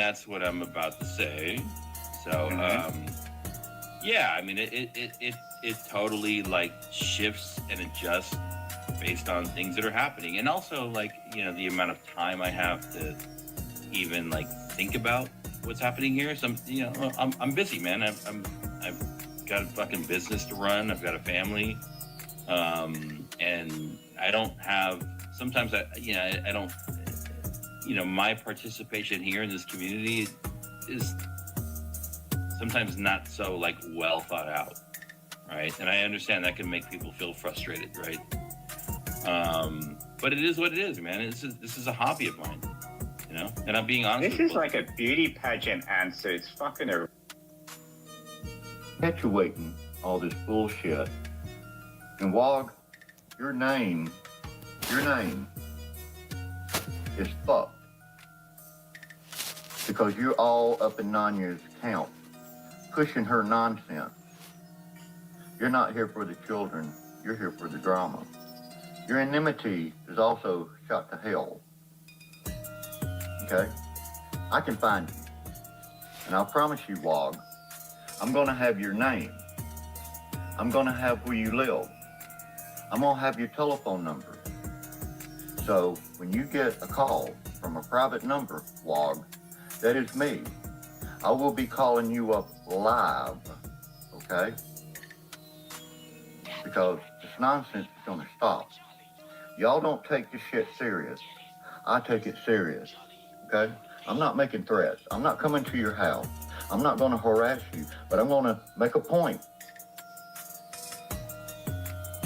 that's what I'm about to say. So, yeah, I mean, it totally like shifts and adjusts based on things that are happening, and also, like, you know, the amount of time I have to even like think about what's happening here. So I'm busy, man. I've got a fucking business to run. I've got a family, and I don't have. Sometimes I don't. You know, my participation here in this community is sometimes not so like well thought out, right? And I understand that can make people feel frustrated, right? But it is what it is, man. This is a hobby of mine, you know. And I'm being honest. This is like a beauty pageant answer. It's fucking perpetuating all this bullshit. And Wog, your name is fucked. Because you're all up in Nanya's account, pushing her nonsense. You're not here for the children, you're here for the drama. Your enmity is also shot to hell. Okay? I can find you. And I'll promise you, Wog, I'm gonna have your name. I'm gonna have where you live. I'm gonna have your telephone number. So when you get a call from a private number, Wog, that is me. I will be calling you up live, okay? Because this nonsense is gonna stop. Y'all don't take this shit serious. I take it serious, okay? I'm not making threats. I'm not coming to your house. I'm not going to harass you, but I'm going to make a point.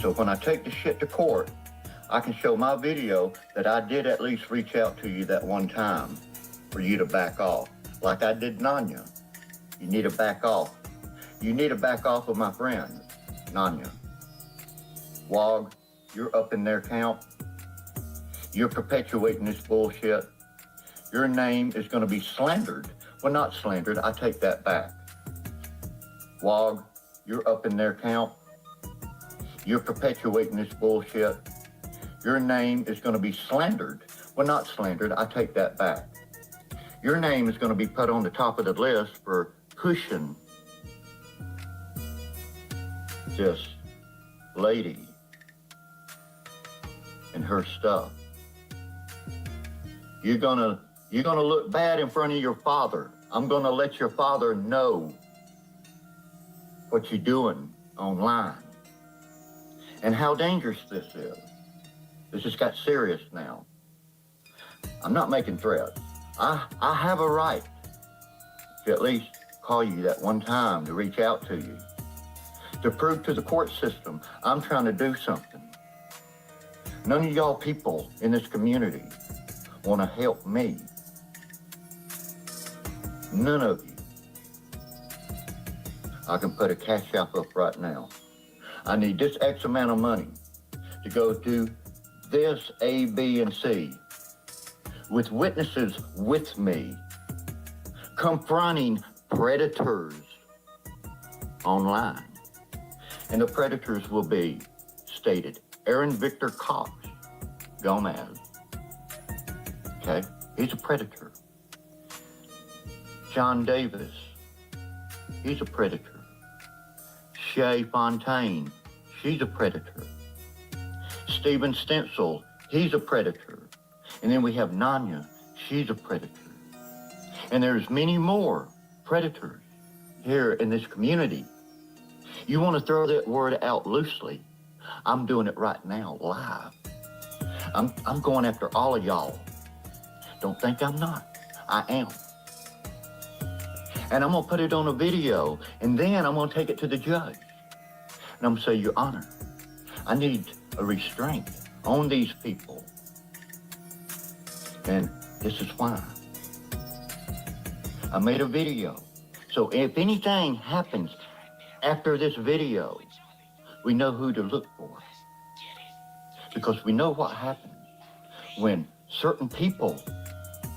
So when I take the shit to court, I can show my video that I did at least reach out to you that one time for you to back off, like I did Nanya. You need to back off. You need to back off of my friend, Nanya. Wog, you're up in their camp. You're perpetuating this bullshit. Your name is going to be slandered. Well, not slandered. I take that back. Wog, you're up in their camp. You're perpetuating this bullshit. Your name is going to be slandered. Well, not slandered. I take that back. Your name is going to be put on the top of the list for pushing this lady and her stuff. You're gonna look bad in front of your father. I'm gonna let your father know what you're doing online and how dangerous this is. This has got serious now. I'm not making threats. I have a right to at least call you that one time to reach out to you, to prove to the court system I'm trying to do something. None of y'all people in this community want to help me. None of you. I can put a cash app up right now. I need this X amount of money to go do this A, B, and C with witnesses with me, confronting predators online. And the predators will be stated Aaron Victor Cox Gomez. Okay, he's a predator. John Davis, he's a predator. Shay Fontaine, she's a predator. Stephen Stencil, he's a predator. And then we have Nanya, she's a predator. And there's many more predators here in this community. You want to throw that word out loosely, I'm doing it right now, live. I'm going after all of y'all. Don't think I'm not. I am. And I'm going to put it on a video, and then I'm going to take it to the judge. And I'm going to say, Your Honor, I need a restraint on these people. And this is why. I made a video. So if anything happens after this video, we know who to look for. Because we know what happens when certain people,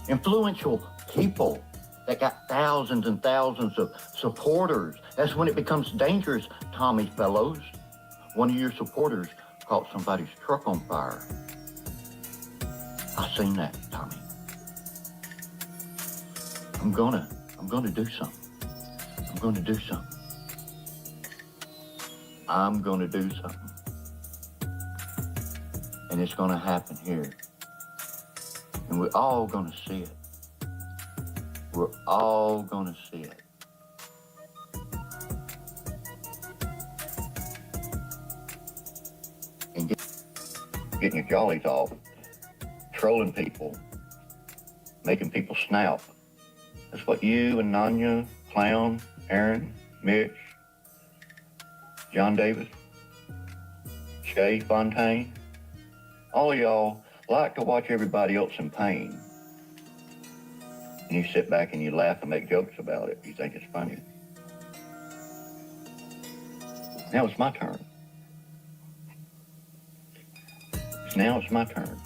influential people that got thousands and thousands of supporters, that's when it becomes dangerous, Tommy Fellows. One of your supporters caught somebody's truck on fire. I seen that, Tommy. I'm gonna do something. I'm gonna do something. I'm gonna do something. And it's gonna happen here. And we're all gonna see it. We're all gonna see it. And getting your jollies off, trolling people, making people snap. That's what you and Nanya, Clown, Aaron, Mitch, John Davis, Shay Fontaine, all of y'all like to watch everybody else in pain. And you sit back and you laugh and make jokes about it. You think it's funny. Now it's my turn. Now it's my turn.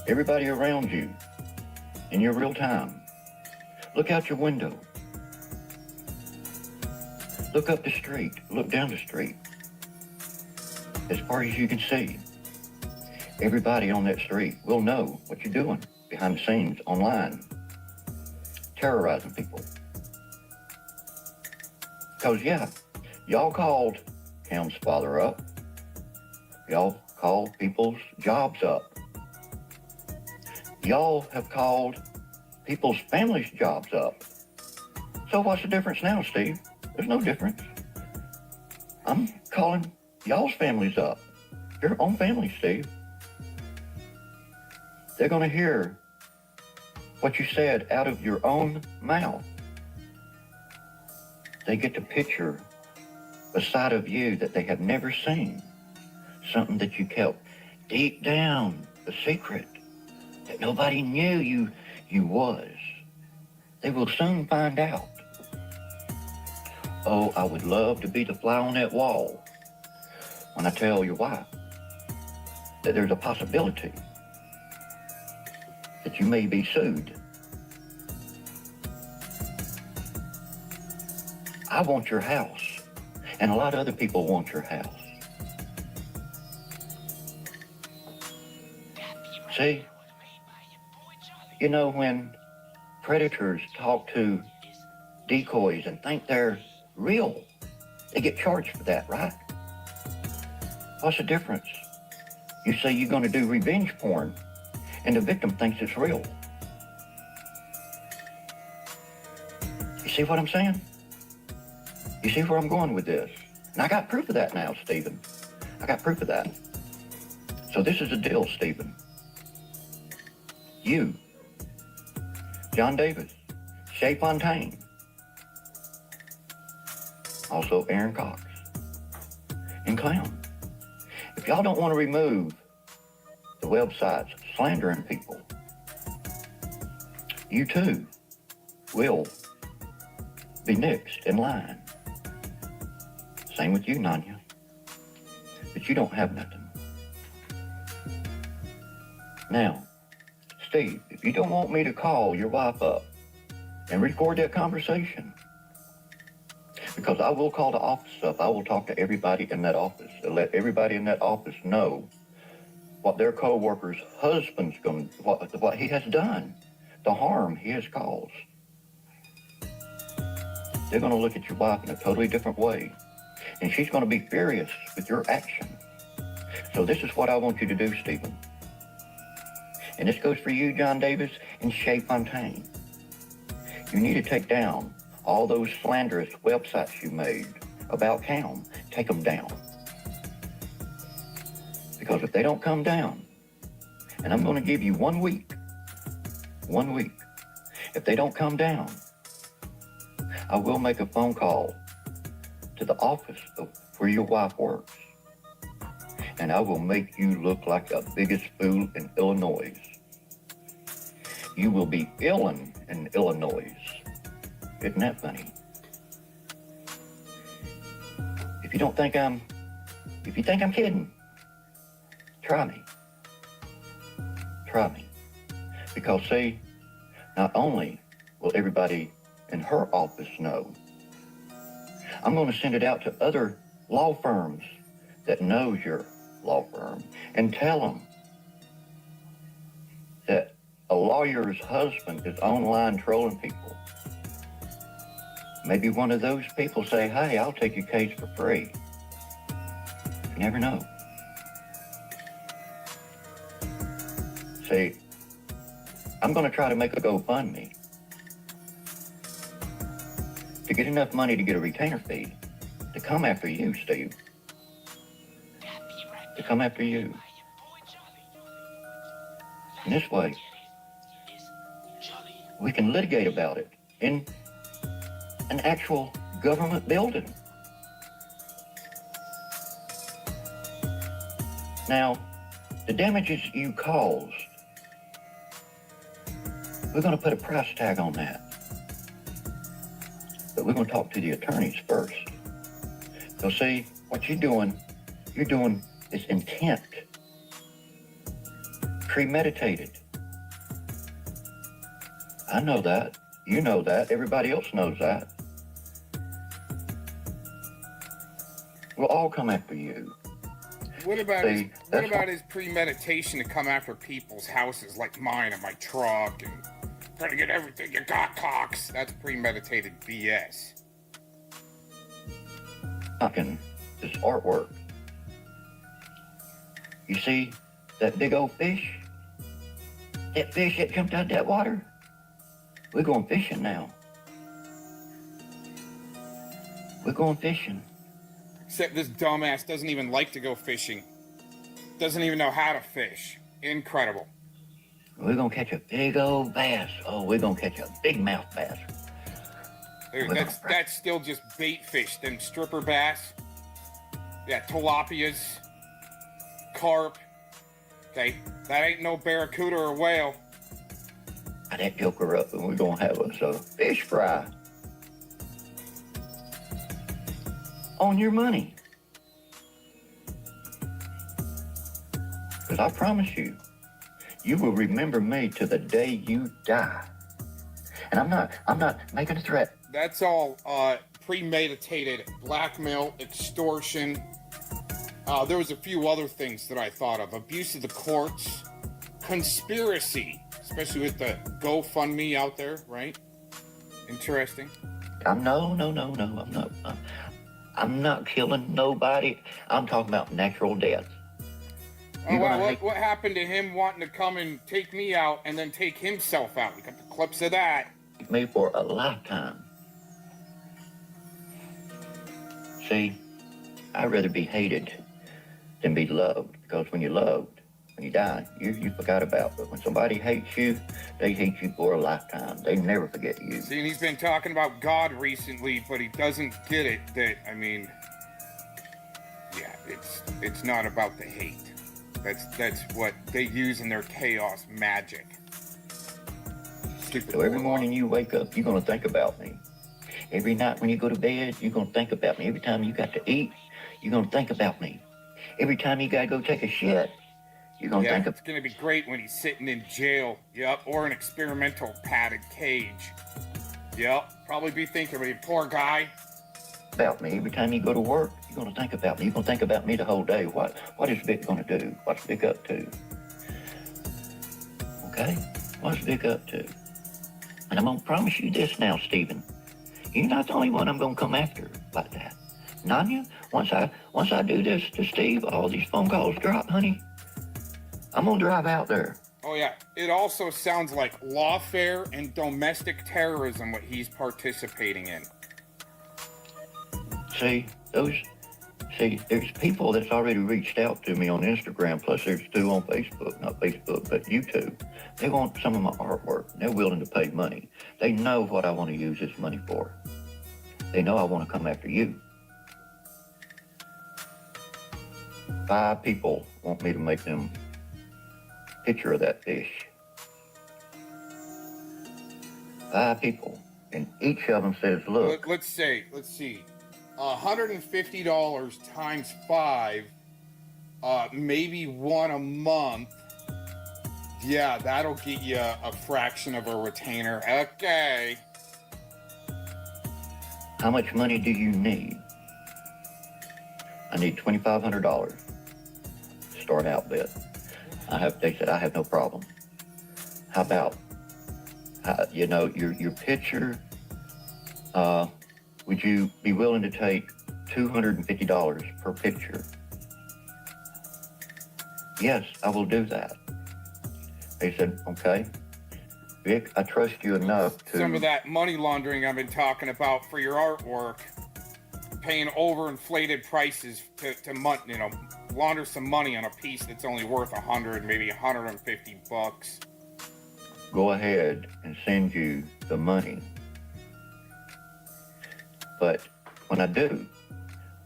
Everybody around you, in your real time, look out your window. Look up the street, look down the street. As far as you can see, everybody on that street will know what you're doing behind the scenes online, terrorizing people. Because, yeah, y'all called Cam's father up. Y'all called people's jobs up. Y'all have called people's families' jobs up. So what's the difference now, Steve? There's no difference. I'm calling y'all's families up. Your own family, Steve. They're going to hear what you said out of your own mouth. They get to picture a side of you that they have never seen, something that you kept deep down, a secret that nobody knew you was. They will soon find out. Oh, I would love to be the fly on that wall when I tell your wife that there's a possibility that you may be sued. I want your house, and a lot of other people want your house. See, you know, when predators talk to decoys and think they're real, they get charged for that, right? What's the difference? You say you're going to do revenge porn, and the victim thinks it's real. You see what I'm saying? You see where I'm going with this? And I got proof of that now, Stephen. I got proof of that. So this is the deal, Stephen. You, John Davis, Shay Fontaine, also Aaron Cox, and Clown. If y'all don't want to remove the websites slandering people, you too will be next in line. Same with you, Nanya. But you don't have nothing. Now, Steve, if you don't want me to call your wife up and record that conversation, because I will call the office up, I will talk to everybody in that office and let everybody in that office know what their co-worker's husband's going, what he has done, the harm he has caused. They're going to look at your wife in a totally different way, and she's going to be furious with your action. So this is what I want you to do, Stephen. And this goes for you, John Davis, and Shay Fontaine. You need to take down all those slanderous websites you made about Cam. Take them down. Because if they don't come down, and I'm going to give you 1 week, if they don't come down, I will make a phone call to the office of where your wife works, and I will make you look like the biggest fool in Illinois. You will be illin in Illinois. Isn't that funny? If you think I'm kidding, try me. Try me. Because see, not only will everybody in her office know, I'm going to send it out to other law firms that knows your law firm and tell them that a lawyer's husband is online trolling people. Maybe one of those people say, hey, I'll take your case for free. You never know. See, I'm going to try to make a GoFundMe to get enough money to get a retainer fee to come after you, Steve. To come after you. And this way, we can litigate about it in an actual government building. Now, the damages you caused, we're going to put a price tag on that. But we're going to talk to the attorneys first. So see, what you're doing is intent, premeditated. I know that. You know that. Everybody else knows that. We'll all come after you. What about his premeditation to come after people's houses like mine and my truck and trying to get everything you got, Cox? That's premeditated BS. Fucking this artwork. You see that big old fish? That fish that jumped out of that water? We're going fishing now. We're going fishing. this dumbass doesn't even like to go fishing. Doesn't even know how to fish. Incredible. We're gonna catch a big old bass. Oh, we're gonna catch a big mouth bass. Dude, that's still just bait fish. Then stripper bass. Yeah, tilapias. Carp. Okay, that ain't no barracuda or whale. That joker up and we're gonna have us a fish fry. On your money. Because I promise you, you will remember me to the day you die. And I'm not making a threat. That's all premeditated blackmail, extortion. There was a few other things that I thought of. Abuse of the courts, conspiracy, especially with the GoFundMe out there, right? Interesting. No, I'm not killing nobody. I'm talking about natural death. Oh, wow, what happened to him wanting to come and take me out and then take himself out? We got the clips of that. Me for a lifetime. See, I'd rather be hated than be loved, because when you're loved, when you die, you forgot about. But when somebody hates you, they hate you for a lifetime. They never forget you. See, and he's been talking about God recently, but he doesn't get it that, I mean, yeah, it's not about the hate. That's what they use in their chaos magic. Stupid. So every morning you wake up, you're gonna think about me. Every night when you go to bed, you're gonna think about me. Every time you got to eat, you're gonna think about me. Every time you gotta go take a shit, you're gonna think it's gonna be great when he's sitting in jail. Yep, or an experimental padded cage. Yep, probably be thinking about you, poor guy. about me. Every time you go to work, you're gonna think about me. You're gonna think about me the whole day. What is Vic gonna do? What's Vic up to? Okay? What's Vic up to? And I'm gonna promise you this now, Stephen. You're not the only one I'm gonna come after like that. Nanya, once I do this to Steve, all these phone calls drop, honey, I'm gonna drive out there. Oh yeah, it also sounds like lawfare and domestic terrorism what he's participating in. See, there's people that's already reached out to me on Instagram, plus there's two on Facebook, not Facebook, but YouTube. They want some of my artwork, and they're willing to pay money. They know what I want to use this money for. They know I want to come after you. 5 people want me to make them picture of that fish. 5 people, and each of them says, look. Let's see. $150 times 5, maybe one a month. Yeah, that'll get you a fraction of a retainer. Okay. How much money do you need? I need $2,500. Start out with. They said I have no problem. How about, your picture? Would you be willing to take $250 per picture? Yes, I will do that. They said, okay, Vic, I trust you enough to... Some of that money laundering I've been talking about for your artwork, paying overinflated prices to launder some money on a piece that's only worth 100, maybe 150 bucks. Go ahead and send you the money. But when I do,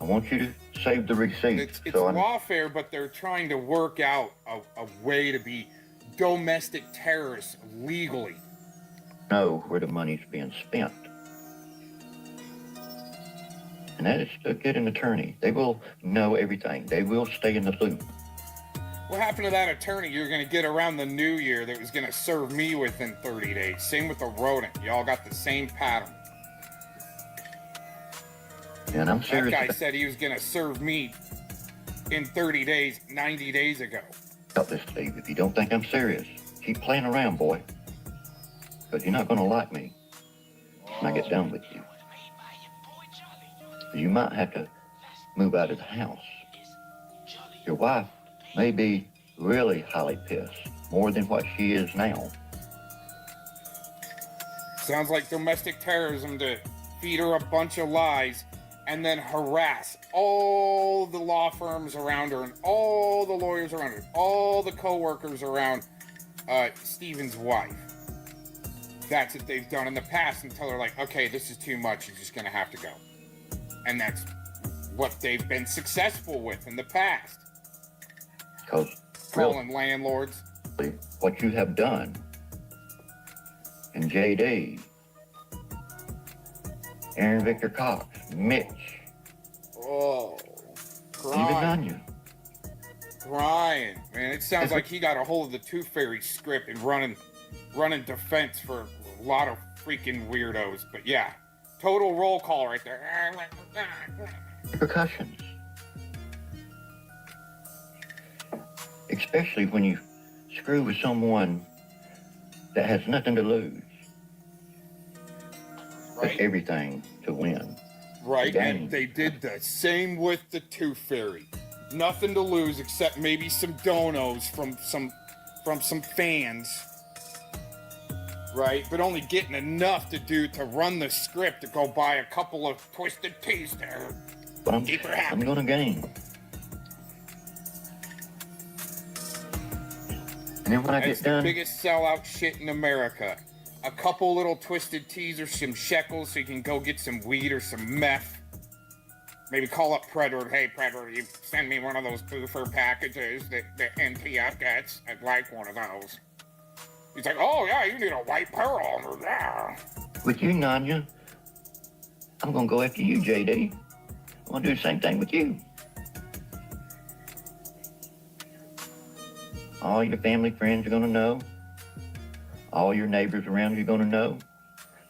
I want you to save the receipt. It's lawfare, but they're trying to work out a way to be domestic terrorists legally. Know where the money's being spent. And that is to get an attorney. They will know everything. They will stay in the loop. What happened to that attorney you're going to get around the new year that was going to serve me within 30 days? Same with the rodent. Y'all got the same pattern. And I'm serious. That guy said he was going to serve me in 30 days, 90 days ago. About this, Steve. If you don't think I'm serious, keep playing around, boy. Because you're not going to like me when I get done with you. You might have to move out of the house. Your wife may be really highly pissed, more than what she is now. Sounds like domestic terrorism to feed her a bunch of lies and then harass all the law firms around her and all the lawyers around her, all the co-workers around Stephen's wife. That's what they've done in the past until they're like, okay, this is too much. You're just going to have to go. And that's what they've been successful with in the past. Because Calling landlords. what you have done and JD, Aaron Victor Cox, Mitch, Oh, even Brian. Nanya. Brian, man, it sounds like he got a hold of the Tooth Fairy script and running defense for a lot of freaking weirdos. But yeah, total roll call right there. Repercussions. Especially when you screw with someone that has nothing to lose, but everything to win. Right, Again. and they did the same with the Tooth Fairy. Nothing to lose except maybe some donos from some fans. Right, but only getting enough to run the script to go buy a couple of Twisted Teas there. But I'm Keep her happy. going to gain. And then when I That's get the done, biggest sellout shit in America. A couple little Twisted Teas or some shekels so you can go get some weed or some meth. Maybe call up Predator. Hey, Predator, you send me one of those boofer packages that NTF gets. I'd like one of those. He's like, oh, yeah, you need a white pearl. Yeah. with you, Nanya, I'm going to go after you, JD. I'm going to do the same thing with you. All your family, friends are going to know. All your neighbors around you are going to know.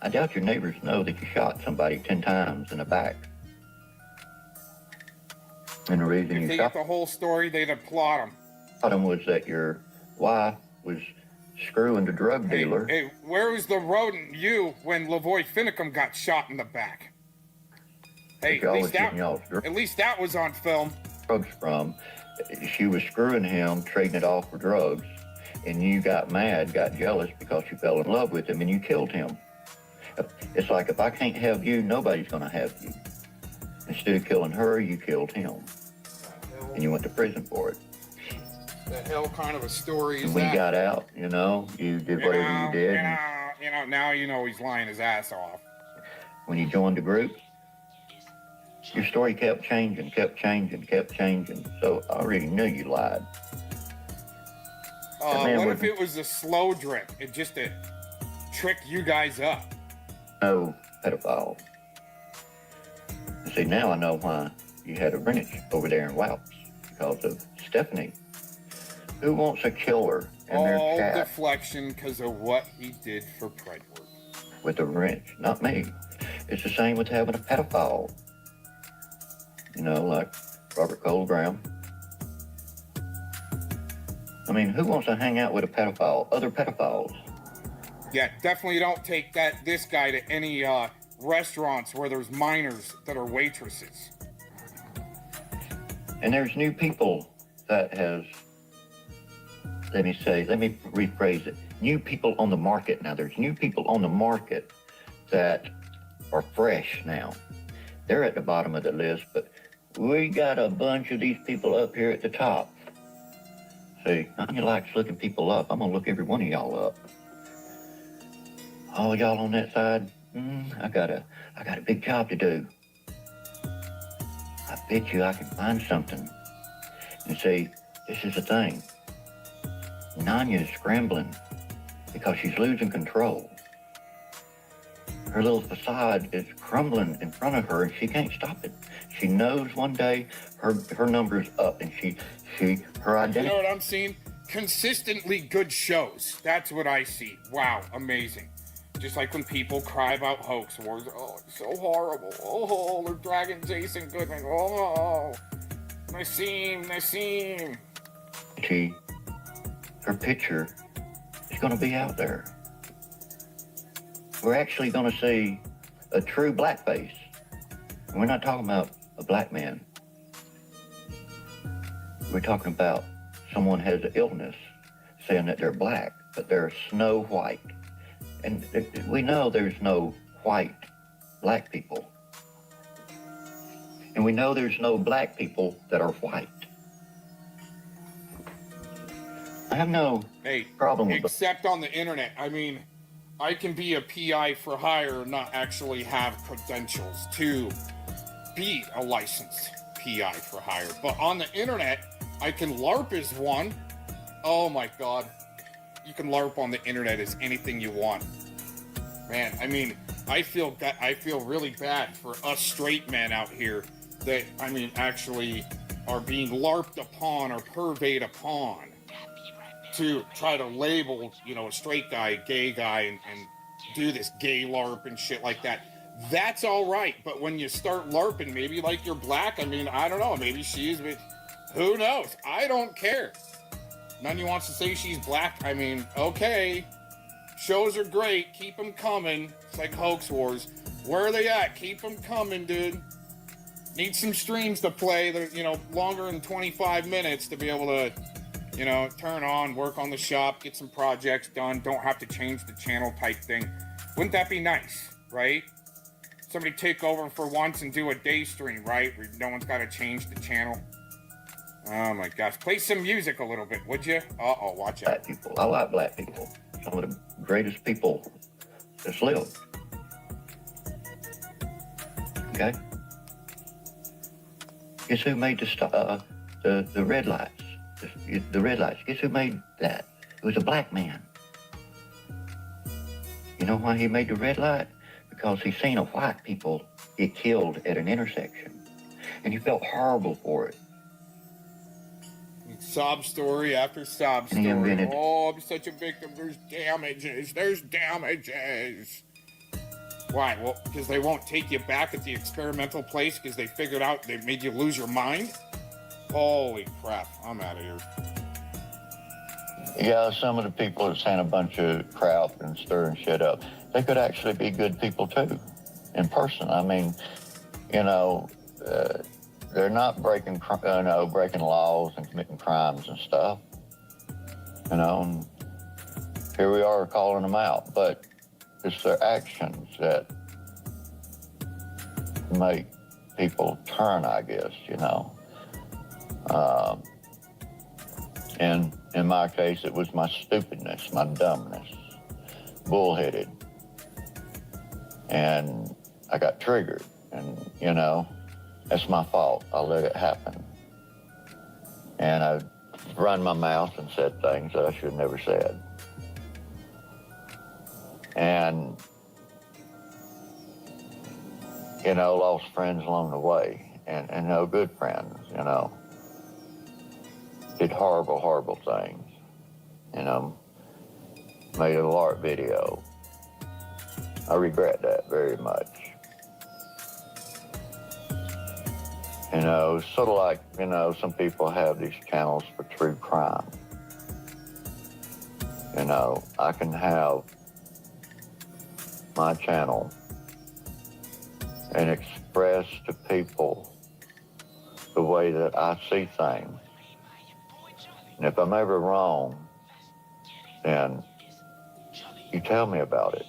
I doubt your neighbors know that you shot somebody 10 times in the back. And the reason If you they shot get the whole story, they'd applaud him. them was that your wife was screwing the drug dealer. Hey, where was the rodent you when Lavoy Finicum got shot in the back? Hey, That y'all was getting y'all's at least that was on film. drugs from. She was screwing him, trading it off for drugs, and you got mad, got jealous because you fell in love with him and you killed him. It's like, if I can't have you, nobody's going to have you. Instead of killing her, you killed him, and you went to prison for it. The hell kind of a story is And when that? you got out, you know, you did whatever you did. and Now you know he's lying his ass off. when you joined the group, your story kept changing, kept changing, kept changing. So I already knew you lied. That man What was if it was a slow drip? It just to trick you guys up. no pedophile. See, now I know why you had a wrench over there in Wouts, because of Stephanie. Who wants a killer in their All chat deflection because of what he did for Predward. with a wrench? Not me. It's the same with having a pedophile. You know, like Robert Cole Graham. I mean, who wants to hang out with a pedophile? Other pedophiles. Yeah, definitely don't take this guy to any restaurants where there's minors that are waitresses. And there's new people that has, let me rephrase it. New people on the market now. There's new people on the market that are fresh now. They're at the bottom of the list, but we got a bunch of these people up here at the top. See, Nanya likes looking people up. I'm gonna look every one of y'all up. All y'all on that side, I got a big job to do. I bet you I can find something. And see, this is the thing. Nanya is scrambling because she's losing control. Her little facade is crumbling in front of her and she can't stop it. She knows one day her number's up and her identity. You know what I'm seeing? Consistently good shows. That's what I see. Wow, amazing. Just like when people cry about hoax wars. Oh, it's so horrible. Oh, they're dragging Jason Goodman. Oh, Nassim. Her picture is going to be out there. We're actually going to see a true blackface. And we're not talking about a black man. We're talking about someone has an illness, saying that they're black, but they're snow white. And we know there's no white black people. And we know there's no black people that are white. I have no problem with except on the internet. I mean, I can be a PI for hire and not actually have credentials to be a licensed PI for hire. But on the internet, I can LARP as one. Oh my God. You can LARP on the internet as anything you want. Man, I mean, I feel really bad for us straight men out here that, I mean, actually are being LARPed upon or purveyed upon to try to label, you know, a straight guy, a gay guy, and do this gay LARP and shit like that. That's all right, but when you start LARPing, maybe like you're black, I mean, I don't know, maybe she's, but who knows? I don't care. None of you wants to say she's black. I mean, okay, shows are great, keep them coming. It's like Hoax Wars. Where are they at? Keep them coming, dude. Need some streams to play that, you know, longer than 25 minutes to be able to, you know, turn on, work on the shop, get some projects done, don't have to change the channel type thing. Wouldn't that be nice, right? Somebody take over for once and do a day stream, right? Where no one's got to change the channel. Oh my gosh. Play some music a little bit, would you? Uh-oh, watch out. Black people. I like black people. Some of the greatest people that's lived. Okay? Guess who made the red lights? The red lights. Guess who made that? It was a black man. You know why he made the red light? Because he seen a white people get killed at an intersection. And he felt horrible for it. Sob story after sob story. Oh, I'm such a victim. There's damages. There's damages. Why? Well, because they won't take you back at the experimental place because they figured out they made you lose your mind? Holy crap. I'm out of here. Yeah, some of the people that saying a bunch of crap and stirring shit up, they could actually be good people too, in person. I mean, you know, they're not breaking laws and committing crimes and stuff. You know, and here we are calling them out, but it's their actions that make people turn, I guess, you know. And in my case, it was my stupidness, my dumbness, bullheaded. And I got triggered, and, you know, that's my fault. I let it happen. And I run my mouth and said things that I should have never said. And, you know, lost friends along the way, and no good friends, you know. Did horrible, horrible things, you know. Made a LARP video. I regret that very much. You know, sort of like, you know, some people have these channels for true crime. You know, I can have my channel and express to people the way that I see things. And if I'm ever wrong, then you tell me about it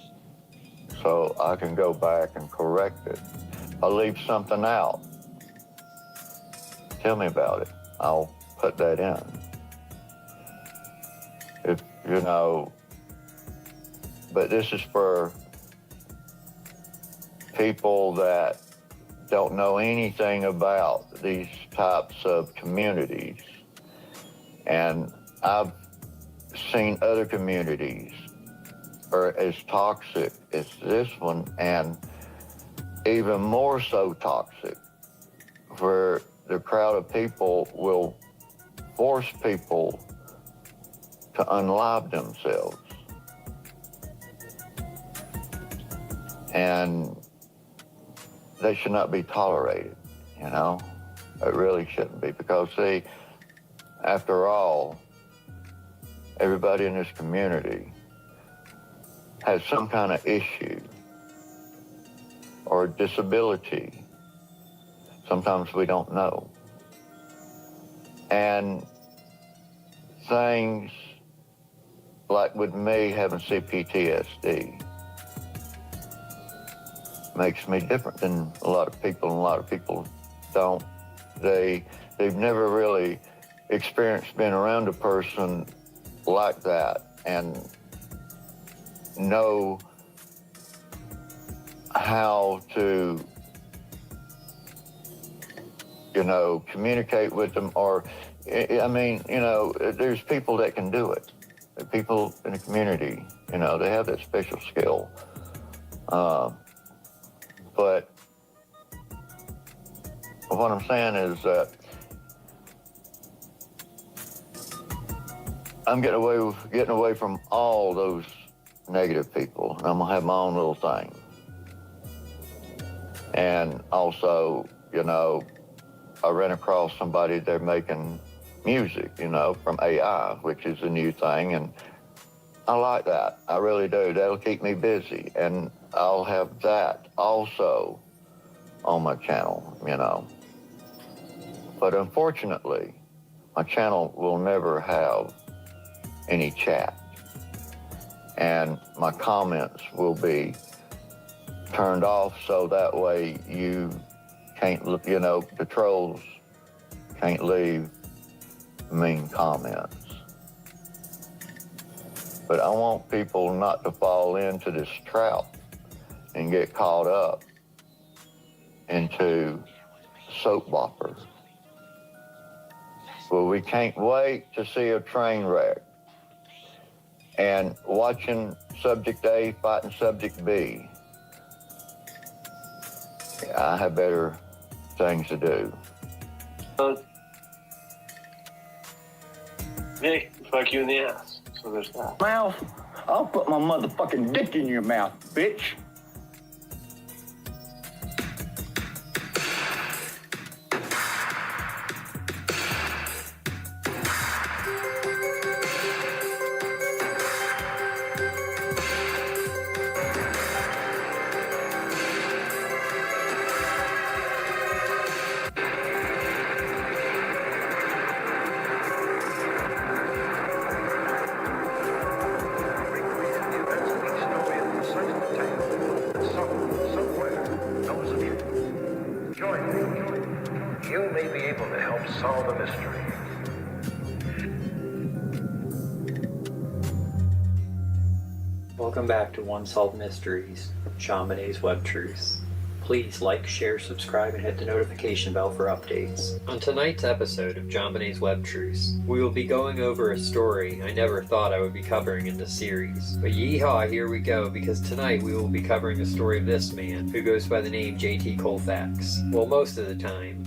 so I can go back and correct it. If I leave something out, tell me about it. I'll put that in. If, you know, but this is for people that don't know anything about these types of communities. And I've seen other communities are as toxic as this one, and even more so toxic, where the crowd of people will force people to unalive themselves. And they should not be tolerated, you know? It really shouldn't be, because, see, after all, everybody in this community has some kind of issue or disability. Sometimes we don't know. And things like with me having CPTSD makes me different than a lot of people, and a lot of people they've never really experienced being around a person like that and know how to, communicate with them. Or, I mean, there's people that can do it. The people in the community, they have that special skill. But what I'm saying is that I'm getting away from all those negative people, and I'm gonna have my own little thing. And also, I ran across somebody, they're making music, from AI, which is a new thing, and I like that. I really do. That'll keep me busy, and I'll have that also on my channel, But unfortunately, my channel will never have any chat, and my comments will be turned off so that way you can't, the trolls can't leave mean comments. But I want people not to fall into this trap and get caught up into soap opera. Well, we can't wait to see a train wreck. And watching Subject A fighting Subject B, I have better things to do. Nick, fuck you in the ass. So there's that. Mouth, I'll put my motherfucking dick in your mouth, bitch. Welcome back to Unsolved Mysteries from JonBenét's Web Truths. Please like, share, subscribe, and hit the notification bell for updates. On tonight's episode of JonBenét's Web Truths, we will be going over a story I never thought I would be covering in this series. But yeehaw, here we go, because tonight we will be covering the story of this man, who goes by the name JT Colfax. Well, most of the time.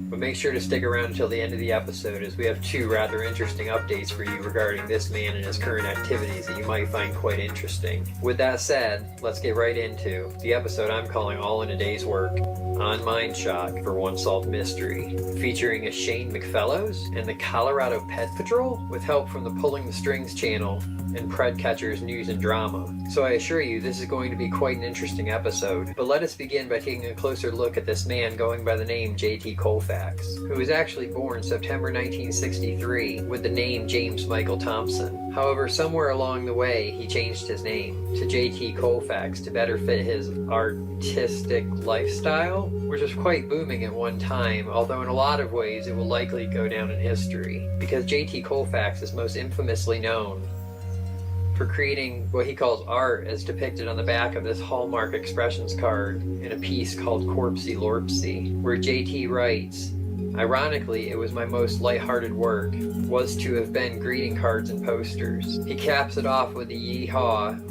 But make sure to stick around until the end of the episode, as we have two rather interesting updates for you regarding this man and his current activities that you might find quite interesting. With that said, let's get right into the episode I'm calling All in a Day's Work on Mindshock for Unsolved Mystery, featuring a Shane McFellows and the Colorado Pet Patrol, with help from the Pulling the Strings channel and Predcatcher's News and Drama. So I assure you this is going to be quite an interesting episode. But let us begin by taking a closer look at this man going by the name JT Colfax, who was actually born September 1963 with the name James Michael Thompson. However, somewhere along the way he changed his name to JT Colfax to better fit his artistic lifestyle, which was quite booming at one time, although in a lot of ways it will likely go down in history, because JT Colfax is most infamously known for creating what he calls art as depicted on the back of this Hallmark Expressions card in a piece called Corpsey Lorpsey, where JT writes, "Ironically, it was my most lighthearted work, was to have been greeting cards and posters." He caps it off with the yeehaw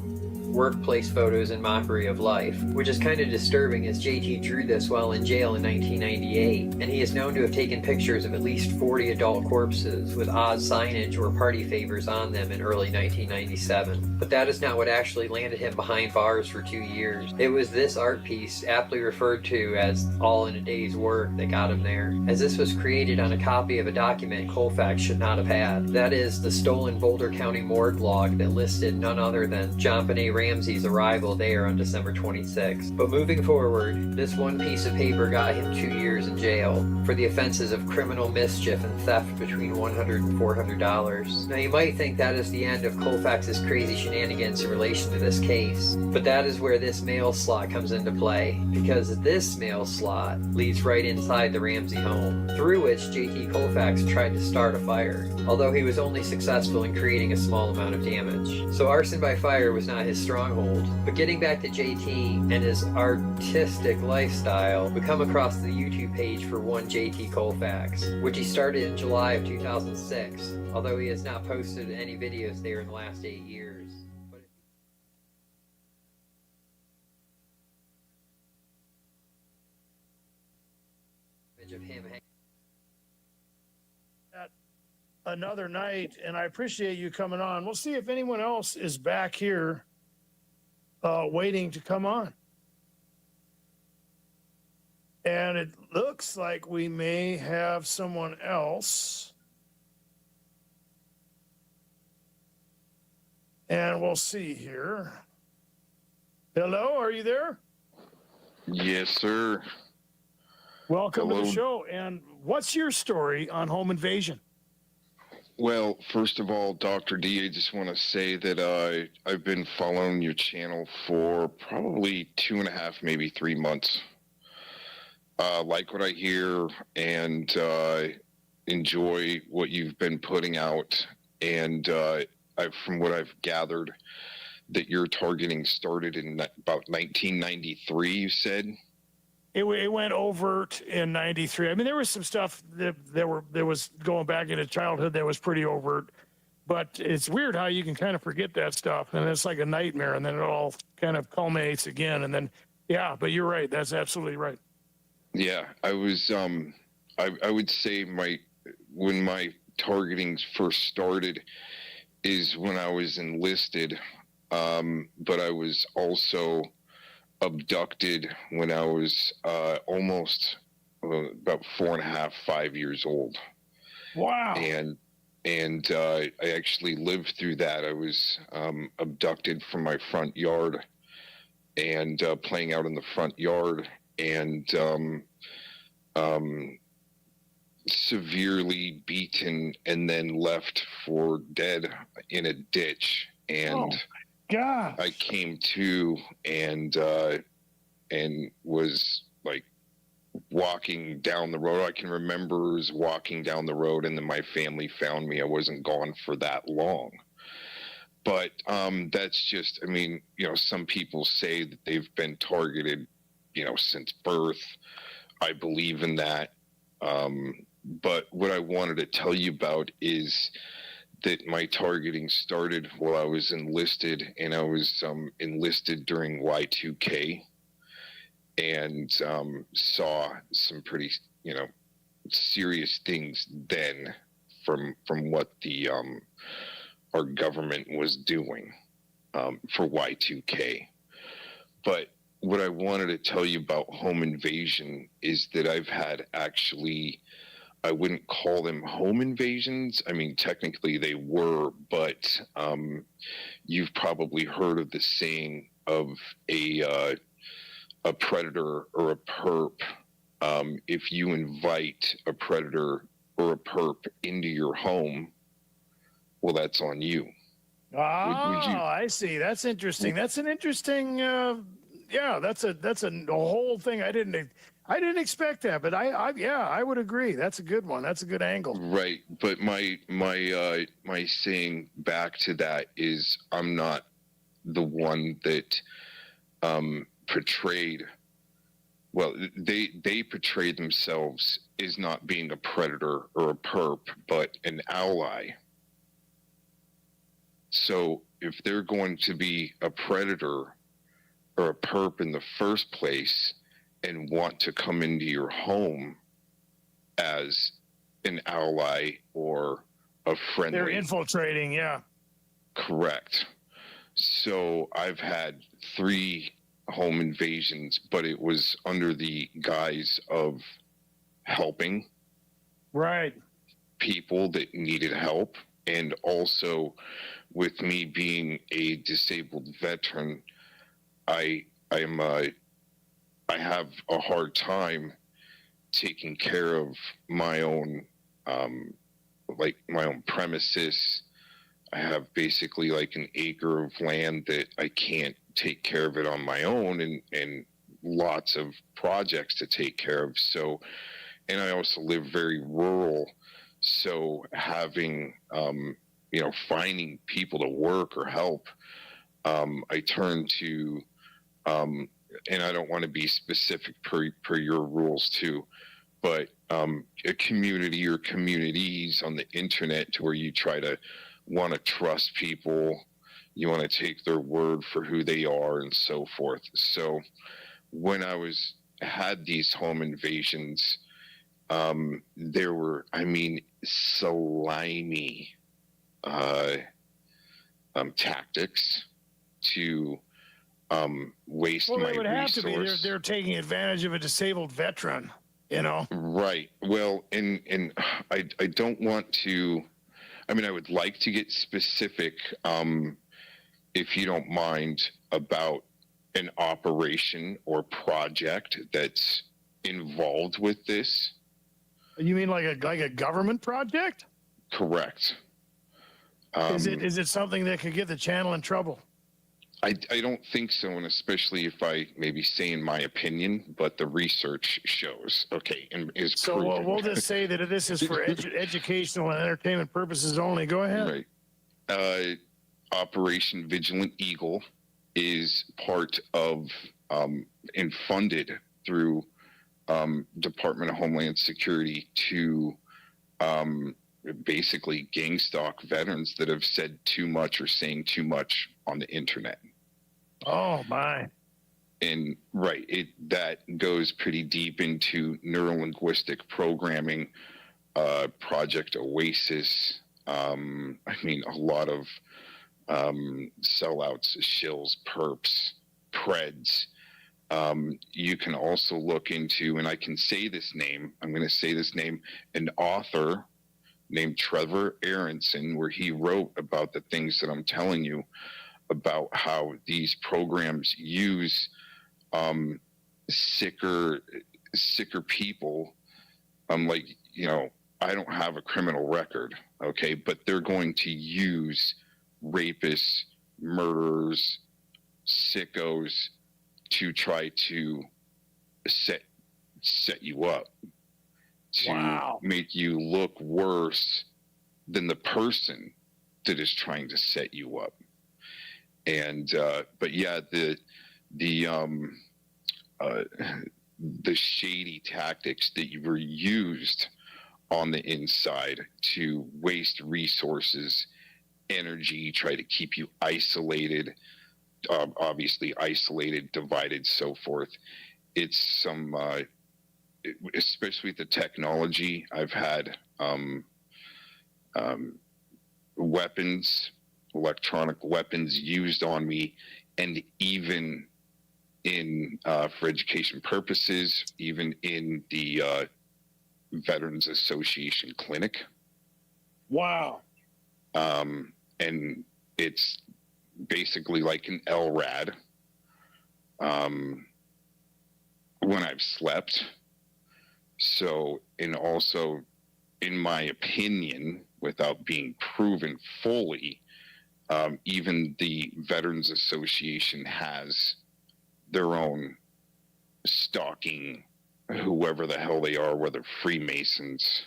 workplace photos in mockery of life, which is kind of disturbing as JT drew this while in jail in 1998, and he is known to have taken pictures of at least 40 adult corpses with odd signage or party favors on them in early 1997. But that is not what actually landed him behind bars for 2 years. It was this art piece, aptly referred to as All in a Day's Work, that got him there, as this was created on a copy of a document Colfax should not have had. That is, the stolen Boulder County morgue log that listed none other than JonBené Ramsey's arrival there on December 26. But moving forward, this one piece of paper got him 2 years in jail for the offenses of criminal mischief and theft between $100 and $400. Now you might think that is the end of Colfax's crazy shenanigans in relation to this case, but that is where this mail slot comes into play, because this mail slot leads right inside the Ramsey home, through which JT Colfax tried to start a fire, although he was only successful in creating a small amount of damage. So arson by fire was not his stronghold. But getting back to JT and his artistic lifestyle, we come across the YouTube page for one JT Colfax, which he started in July of 2006, although he has not posted any videos there in the last 8 years. Of him another night, and I appreciate you coming on. We'll see if anyone else is back here waiting to come on. And it looks like we may have someone else. And we'll see here. Hello, are you there? Yes, sir. Welcome to Hello. the show. And what's your story on home invasion? Well, first of all, Dr. D, I just want to say that I've been following your channel for probably 2.5, maybe 3 months. Like what I hear and enjoy what you've been putting out. And from what I've gathered, that your targeting started in about 1993, you said? It went overt in 93. I mean, there was some stuff that there was going back into childhood that was pretty overt, but it's weird how you can kind of forget that stuff, and it's like a nightmare, and then it all kind of culminates again, and then, yeah, but you're right. That's absolutely right. Yeah, I was, I would say when my targetings first started is when I was enlisted, but I was also abducted when I was almost about 4.5, 5 years old. Wow. And I actually lived through that. I was abducted from my front yard and playing out in the front yard and severely beaten and then left for dead in a ditch. And God, I came to and was like walking down the road. I can remember was walking down the road, and then my family found me. I wasn't gone for that long, but that's just. I mean, some people say that they've been targeted, since birth. I believe in that, but what I wanted to tell you about is that my targeting started while I was enlisted, and I was enlisted during Y2K, and saw some pretty, serious things then from what the our government was doing for Y2K. But what I wanted to tell you about home invasion is that I've had actually, I wouldn't call them home invasions. I mean, technically they were, but you've probably heard of the saying of a predator or a perp. If you invite a predator or a perp into your home, well, that's on you. Oh, I see. That's interesting. That's an interesting. Yeah, that's a whole thing. I didn't expect that, but I would agree. That's a good one. That's a good angle. Right, but my saying back to that is I'm not the one that portrayed. Well, they portrayed themselves as not being a predator or a perp, but an ally. So if they're going to be a predator or a perp in the first place and want to come into your home as an ally or a friendly. They're infiltrating, yeah. Correct. So I've had 3 home invasions, but it was under the guise of helping. Right. People that needed help. and also with me being a disabled veteran, I have a hard time taking care of my own like my own premises. I have basically like an acre of land that I can't take care of it on my own, and lots of projects to take care of. So, and I also live very rural. So having, finding people to work or help, I turn to, and I don't want to be specific per your rules too, but a community or communities on the internet to where you try to want to trust people, you want to take their word for who they are and so forth. So when I had these home invasions, there were, slimy tactics to waste my resource. Well, they would have to be. They're taking advantage of a disabled veteran, Right. Well, and I don't want to. I would like to get specific, if you don't mind, about an operation or project that's involved with this. You mean like a government project? Correct. Is it something that could get the channel in trouble? I don't think so, and especially if I maybe say in my opinion, but the research shows, okay, and is so. proven. We'll just say that this is for educational and entertainment purposes only. Go ahead. Right. Operation Vigilant Eagle is part of and funded through Department of Homeland Security to basically gang stalk veterans that have said too much or saying too much on the internet. Oh my. And that goes pretty deep into neurolinguistic programming, Project Oasis. A lot of sellouts, shills, perps, preds. You can also look into, and I can say this name, I'm going to say this name, an author named Trevor Aronson, where he wrote about the things that I'm telling you about how these programs use sicker people. I don't have a criminal record, okay, but they're going to use rapists, murderers, sickos to try to set you up, to make you look worse than the person that is trying to set you up. And but yeah, the shady tactics that were used on the inside to waste resources, energy, try to keep you isolated, obviously isolated, divided, so forth. It's some, especially with the technology, I've had weapons, electronic weapons used on me, and even in for education purposes, even in the Veterans Association clinic. Wow. And it's basically like an LRAD when I've slept. So, and also, in my opinion, without being proven fully, even the Veterans Association has their own stalking, whoever the hell they are, whether Freemasons.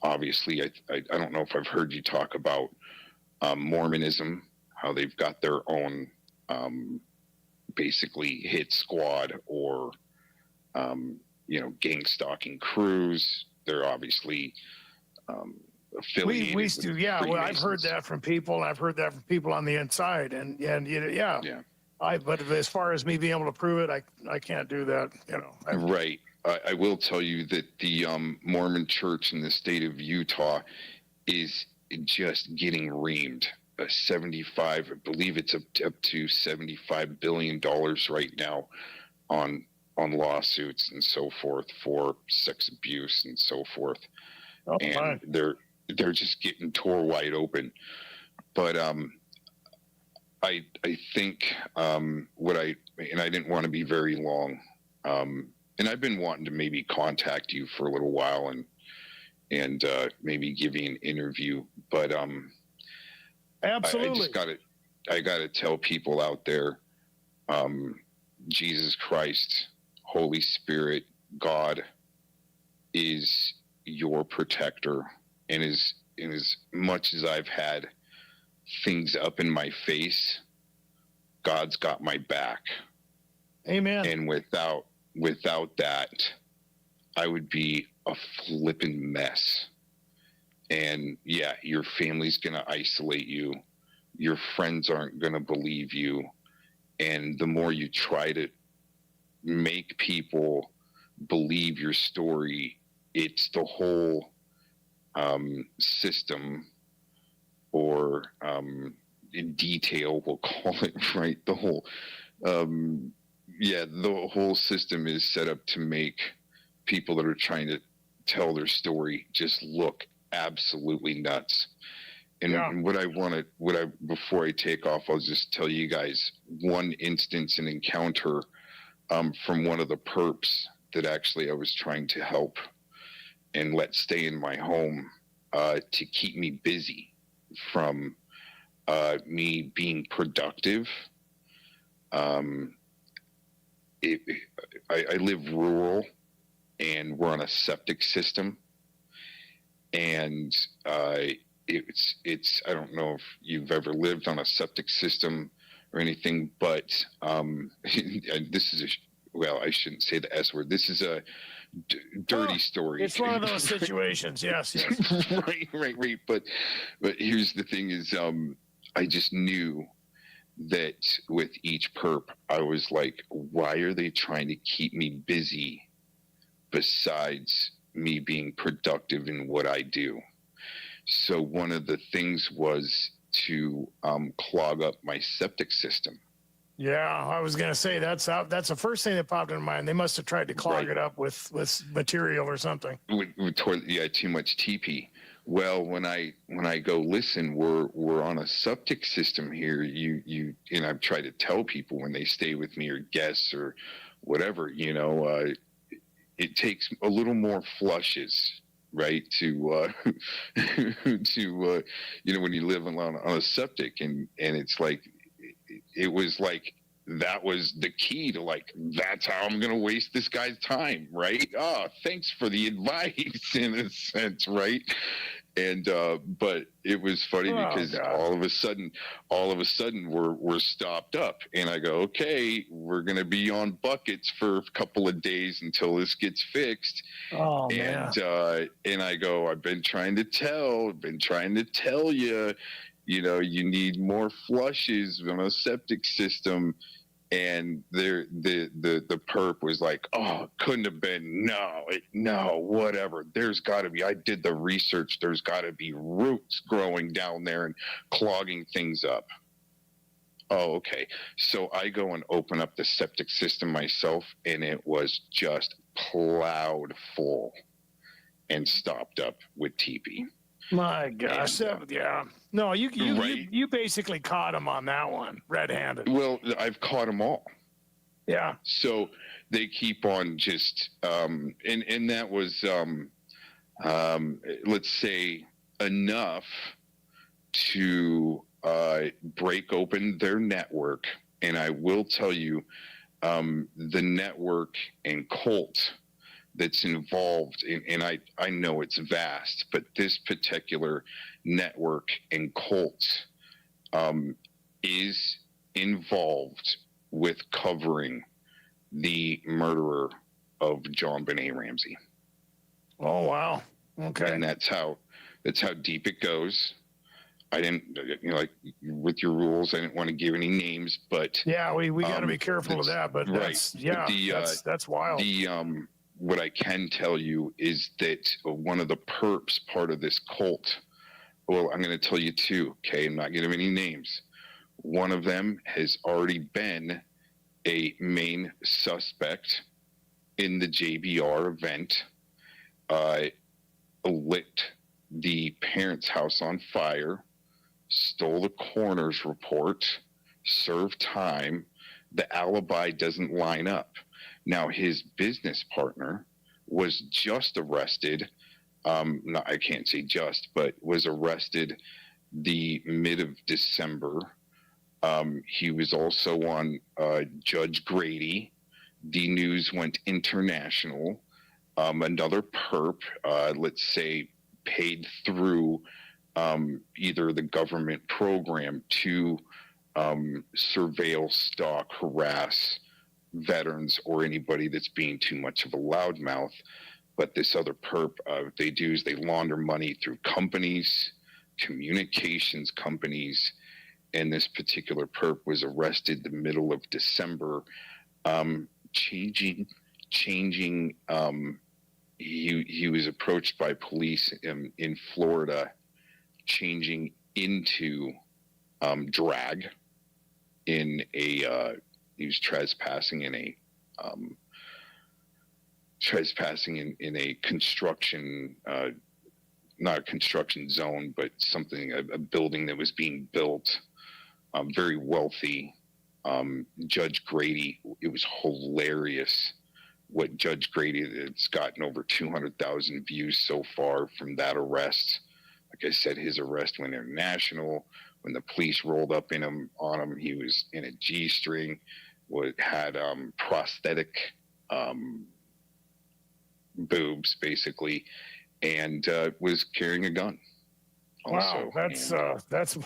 Obviously, I don't know if I've heard you talk about Mormonism, how they've got their own basically hit squad or gang stalking crews. They're obviously affiliated. We do, yeah. Well, I've heard that from people. I've heard that from people on the inside, and yeah. But as far as me being able to prove it, I can't do that. Right. I will tell you that the Mormon Church in the state of Utah is just getting reamed. 75, I believe it's up to $75 billion right now on lawsuits and so forth for sex abuse and so forth. And they're just getting tore wide open. But I think what I didn't want to be very long, and I've been wanting to maybe contact you for a little while and maybe give you an interview, but absolutely, I gotta tell people out there, Jesus Christ, Holy Spirit, God is your protector, and as much as I've had things up in my face, God's got my back. Amen. And without that, I would be a flippin' mess. And yeah, your family's gonna isolate you. Your friends aren't gonna believe you. And the more you try to make people believe your story, it's the whole system, or in detail, we'll call it, right? The whole, the whole system is set up to make people that are trying to tell their story just look absolutely nuts. And before I take off, I'll just tell you guys one instance, an encounter from one of the perps that actually I was trying to help and let stay in my home to keep me busy from me being productive. I live rural, and we're on a septic system, and it's I don't know if you've ever lived on a septic system or anything, but this is I shouldn't say the S word. This is a dirty story. It's one of those situations. Yes. right. But here's the thing: is I just knew that with each perp, I was like, why are they trying to keep me busy besides me being productive in what I do? So one of the things was to clog up my septic system. Yeah, I was gonna say that's the first thing that popped into mind. They must have tried to clog it up with material or something. Too much TP. Well, when I go, listen, we're on a septic system here. You and I've tried to tell people when they stay with me or guests or whatever, it takes a little more flushes, right? To when you live on a septic, and it's like, it was like, that was the key to, like, that's how I'm going to waste this guy's time, right? Oh, thanks for the advice in a sense, right? And, but it was funny because all of a sudden we're stopped up, and I go, okay, we're going to be on buckets for a couple of days until this gets fixed. Oh, man. And I go, I've been trying to tell you, you need more flushes on a septic system. And the perp was like, oh, couldn't have been. No, whatever. There's got to be. I did the research. There's got to be roots growing down there and clogging things up. Oh, okay. So I go and open up the septic system myself, and it was just plowed full and stopped up with TP. My gosh, yeah. No, you basically caught him on that one, red-handed. Well, I've caught them all. Yeah. So they keep on just, and that was, let's say, enough to break open their network. And I will tell you, the network and cult that's involved and I know it's vast, but this particular network and cult is involved with covering the murderer of JonBenet Ramsey. Oh, wow. Okay. And that's how deep it goes. I didn't, like with your rules, I didn't want to give any names, but yeah, we got to be careful of that. But that's, right. That's wild. What I can tell you is that one of the perps, part of this cult, well, I'm going to tell you two, okay? I'm not going to give any names. One of them has already been a main suspect in the JBR event, licked the parents' house on fire, stole the coroner's report, served time. The alibi doesn't line up. Now, his business partner was just arrested. No, I can't say just, but was arrested the mid of December. He was also on Judge Grady. The news went international. Another perp, let's say, paid through either the government program to surveil, stalk, harass veterans or anybody that's being too much of a loudmouth. But this other perp, they do is they launder money through companies, communications companies, and this particular perp was arrested the middle of December, changing. He was approached by police in Florida, changing into drag in a he was trespassing in a construction, not a construction zone, but something, a building that was being built, very wealthy. Judge Grady, it was hilarious what Judge Grady, it's gotten over 200,000 views so far from that arrest. Like I said, his arrest went international. When the police rolled up on him, he was in a G-string, had prosthetic boobs, basically, and was carrying a gun. Wow, that's wild. That's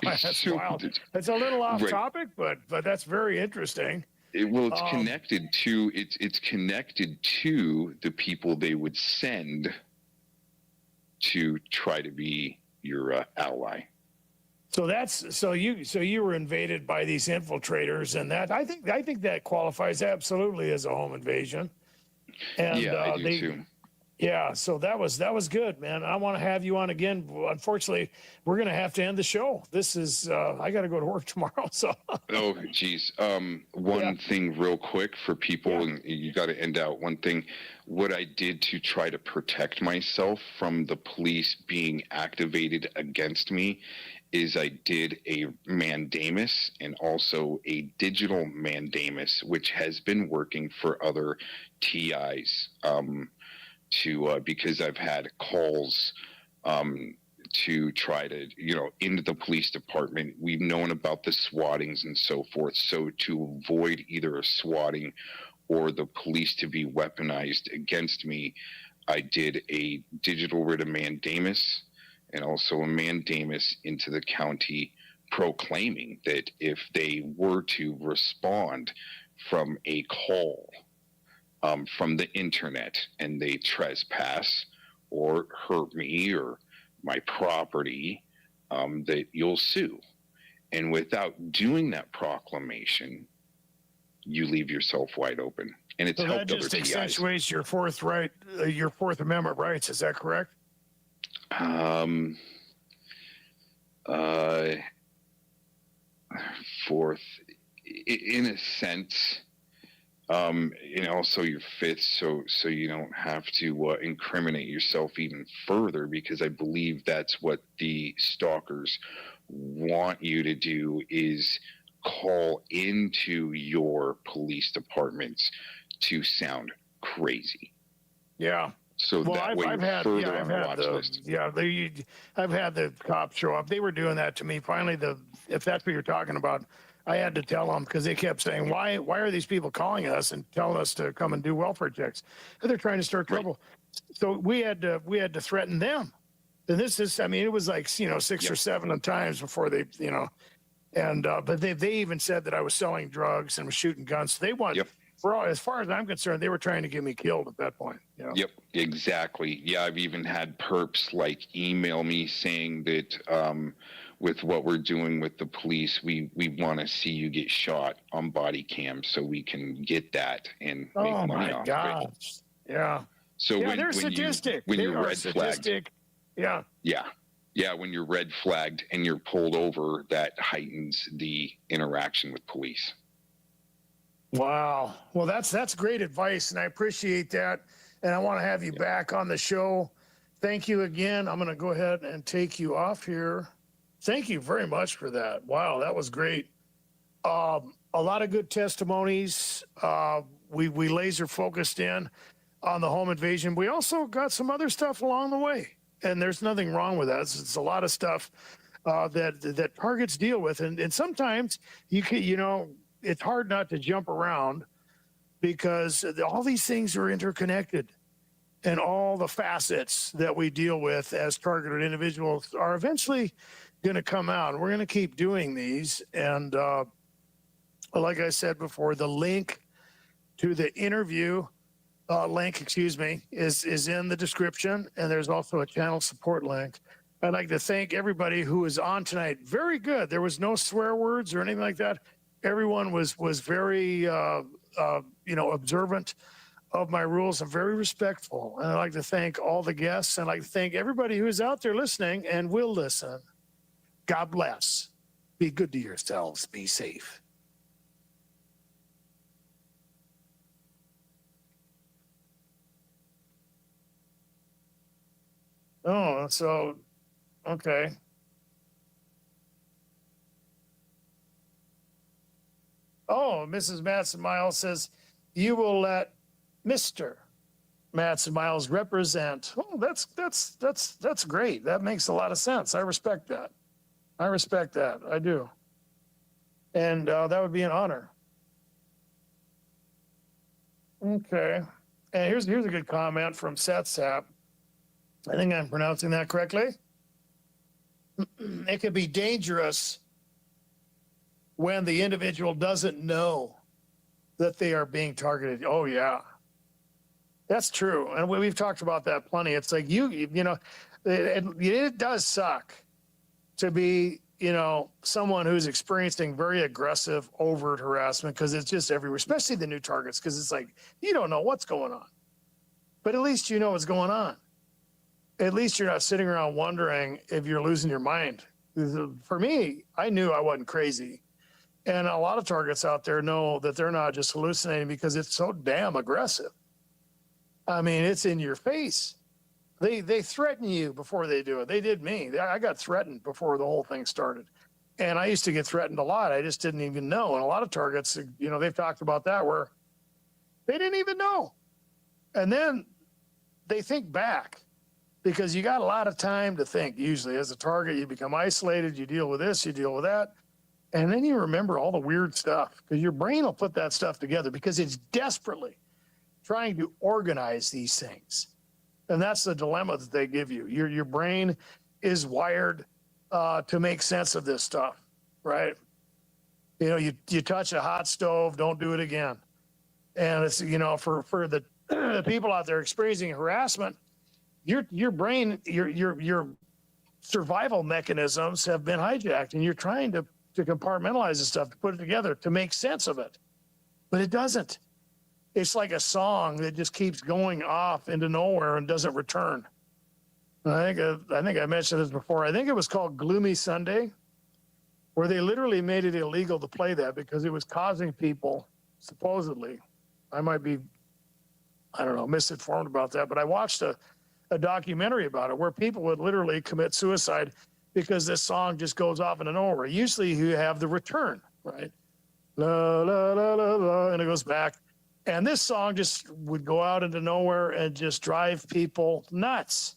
a little off topic, but that's very interesting. It's connected to it's connected to the people they would send to try to be your ally. So you were invaded by these infiltrators, and that I think that qualifies absolutely as a home invasion. And yeah, I do too. Yeah, so that was good, man. I want to have you on again. Unfortunately, we're going to have to end the show. This is I got to go to work tomorrow. So. Oh, geez. One thing real quick for people, and you got to end out one thing. What I did to try to protect myself from the police being activated against me is I did a mandamus and also a digital mandamus, which has been working for other TIs. Because I've had calls to try to, into the police department. We've known about the swattings and so forth. So to avoid either a swatting or the police to be weaponized against me, I did a digital writ of mandamus and also a mandamus into the county proclaiming that if they were to respond from a call from the internet and they trespass or hurt me or my property, that you'll sue. And without doing that proclamation, you leave yourself wide open. And it's so helped that other just TIs. accentuates your Fourth Amendment rights. Is that correct? Fourth, in a sense. And also your fifth, so you don't have to incriminate yourself even further, because I believe that's what the stalkers want you to do, is call into your police departments to sound crazy. Yeah. So well, that way you're further on the watch list. I've had the cops show up. They were doing that to me. Finally, if that's what you're talking about, I had to tell them, because they kept saying, why are these people calling us and telling us to come and do welfare checks? They're trying to start trouble. So we had to threaten them. And this is, I mean, it was like, 6 or 7 times before they, and, but they even said that I was selling drugs and was shooting guns. So they want, as far as I'm concerned, they were trying to get me killed at that point. Yep, exactly. Yeah, I've even had perps email me saying that, with what we're doing with the police, we want to see you get shot on body cam so we can get that and make money off of it. Yeah. So they're sadistic. When you're red flagged, yeah, when you're red flagged and you're pulled over, that heightens the interaction with police. Wow. Well, that's great advice, and I appreciate that. And I want to have you back on the show. thank you again. I'm going to go ahead and take you off here. Thank you very much for that. Wow, that was great. A lot of good testimonies. We laser focused in on the home invasion. We also got some other stuff along the way, and there's nothing wrong with that. It's a lot of stuff that targets deal with, and sometimes it's hard not to jump around because all these things are interconnected, and all the facets that we deal with as targeted individuals are eventually going to come out. We're going to keep doing these, and like I said before, the link to the interview is in the description, and there's also a channel support link. I'd like to thank everybody who was on tonight. Very good. There was no swear words or anything like that. Everyone was very observant of my rules and very respectful. And I'd like to thank all the guests, and I'd like to thank everybody who is out there listening and will listen. God bless. Be good to yourselves. Be safe. Oh, so, okay. Oh, Mrs. Matson Miles says, you will let Mr. Matson Miles represent. Oh, that's great. That makes a lot of sense. I respect that. I do. And that would be an honor. Okay. And here's a good comment from Setsap. I think I'm pronouncing that correctly. It can be dangerous when the individual doesn't know that they are being targeted. Oh, yeah. That's true. And we've talked about that plenty. It's like, it does suck to be, someone who's experiencing very aggressive, overt harassment, because it's just everywhere, especially the new targets, because it's like, you don't know what's going on. But at least you know what's going on. At least you're not sitting around wondering if you're losing your mind. For me, I knew I wasn't crazy. And a lot of targets out there know that they're not just hallucinating because it's so damn aggressive. I mean, it's in your face. They threaten you before they do it. They did me. I got threatened before the whole thing started. And I used to get threatened a lot. I just didn't even know. And a lot of targets, they've talked about that where they didn't even know. And then they think back. Because you got a lot of time to think. Usually as a target, you become isolated, you deal with this, you deal with that. And then you remember all the weird stuff because your brain will put that stuff together because it's desperately trying to organize these things. And that's the dilemma that they give you. Your brain is wired to make sense of this stuff, right? You touch a hot stove, don't do it again. And it's, for the people out there experiencing harassment, your brain, your survival mechanisms have been hijacked, and you're trying to compartmentalize this stuff, to put it together, to make sense of it. But it doesn't. It's like a song that just keeps going off into nowhere and doesn't return. I think I mentioned this before. I think it was called Gloomy Sunday, where they literally made it illegal to play that because it was causing people, supposedly, I might be, misinformed about that, but I watched a documentary about it where people would literally commit suicide because this song just goes off into nowhere. Usually you have the return, right? La, la, la, la, la, and it goes back. And this song just would go out into nowhere and just drive people nuts.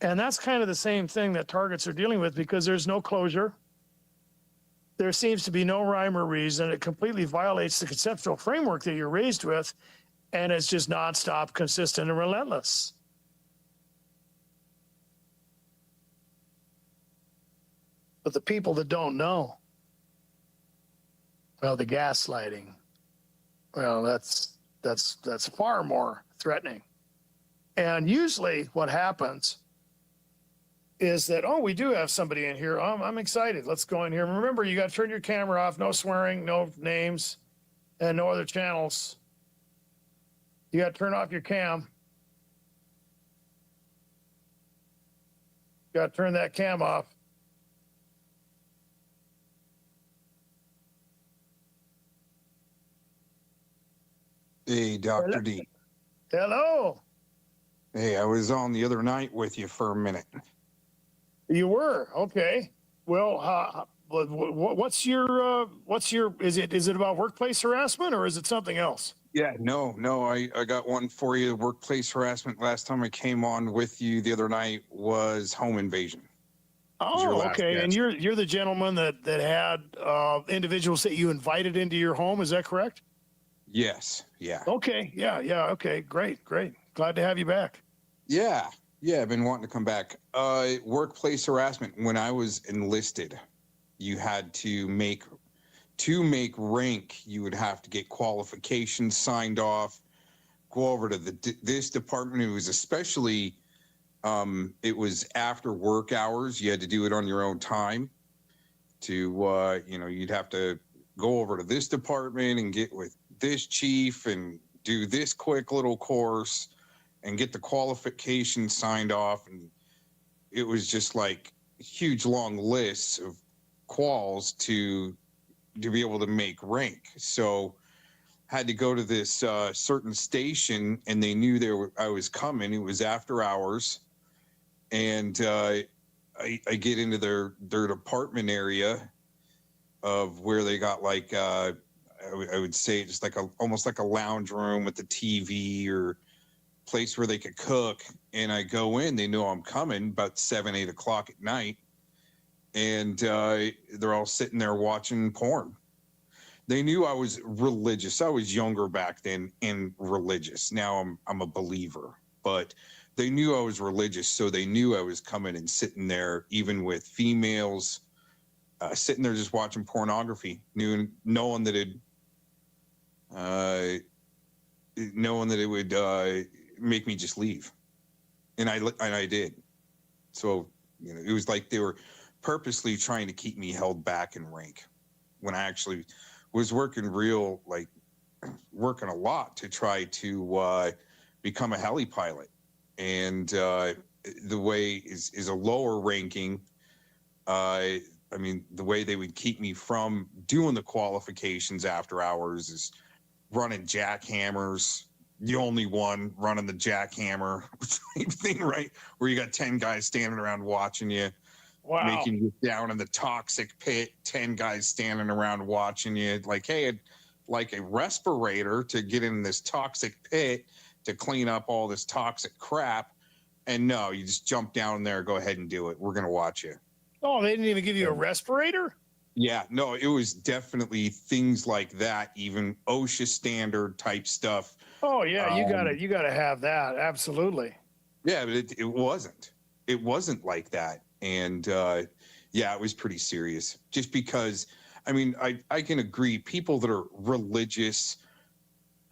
And that's kind of the same thing that targets are dealing with because there's no closure. There seems to be no rhyme or reason. It completely violates the conceptual framework that you're raised with. And it's just nonstop, consistent, and relentless. But the people that don't know, well, the gaslighting, well, that's far more threatening. And usually what happens is that, oh, we do have somebody in here. I'm excited. Let's go in here. Remember, you got to turn your camera off. No swearing, no names, and no other channels. You got to turn off your cam. You got to turn that cam off. Hey, Dr. D. Hello. Hey, I was on the other night with you for a minute. You were okay. Well, what's your is it about workplace harassment or is it something else? Yeah, no, I got one for you. Workplace harassment. Last time I came on with you the other night was home invasion. Oh, okay. And you're the gentleman that had individuals that you invited into your home. Is that correct? Yes. Yeah. Okay. Yeah. Okay. Great. Glad to have you back. Yeah. I've been wanting to come back. Workplace harassment. When I was enlisted, you had to make rank. You would have to get qualifications signed off. Go over to this department. It was especially. It was after work hours. You had to do it on your own time. You'd have to go over to this department and get with this chief and do this quick little course and get the qualifications signed off. And it was just like huge long lists of quals to be able to make rank. So had to go to this certain station, and they knew I was coming. It was after hours. And I get into their department area of where they got like I would say just like almost like a lounge room with the TV or place where they could cook. And I go in, they know I'm coming about 7-8 o'clock at night, and they're all sitting there watching porn. They knew I was religious. I was younger back then and religious. Now I'm a believer, but they knew I was religious, so they knew I was coming and sitting there, even with females, sitting there just watching pornography, knowing that it would make me just leave, and I did. So it was like they were purposely trying to keep me held back in rank, when I actually was working a lot to try to become a heli pilot. And the way is a lower ranking. The way they would keep me from doing the qualifications after hours is running jackhammers. The only one running the jackhammer type thing, right? Where you got 10 guys standing around watching you, making you down in the toxic pit. 10 guys standing around watching you. Like, hey, I'd like a respirator to get in this toxic pit to clean up all this toxic crap. And no, you just jump down there, go ahead and do it. We're going to watch you. Oh, they didn't even give you a respirator? Yeah, no, it was definitely things like that, even OSHA standard type stuff. Oh yeah, you gotta have that. Absolutely. Yeah, but it wasn't like that. And it was pretty serious, just because, I can agree, people that are religious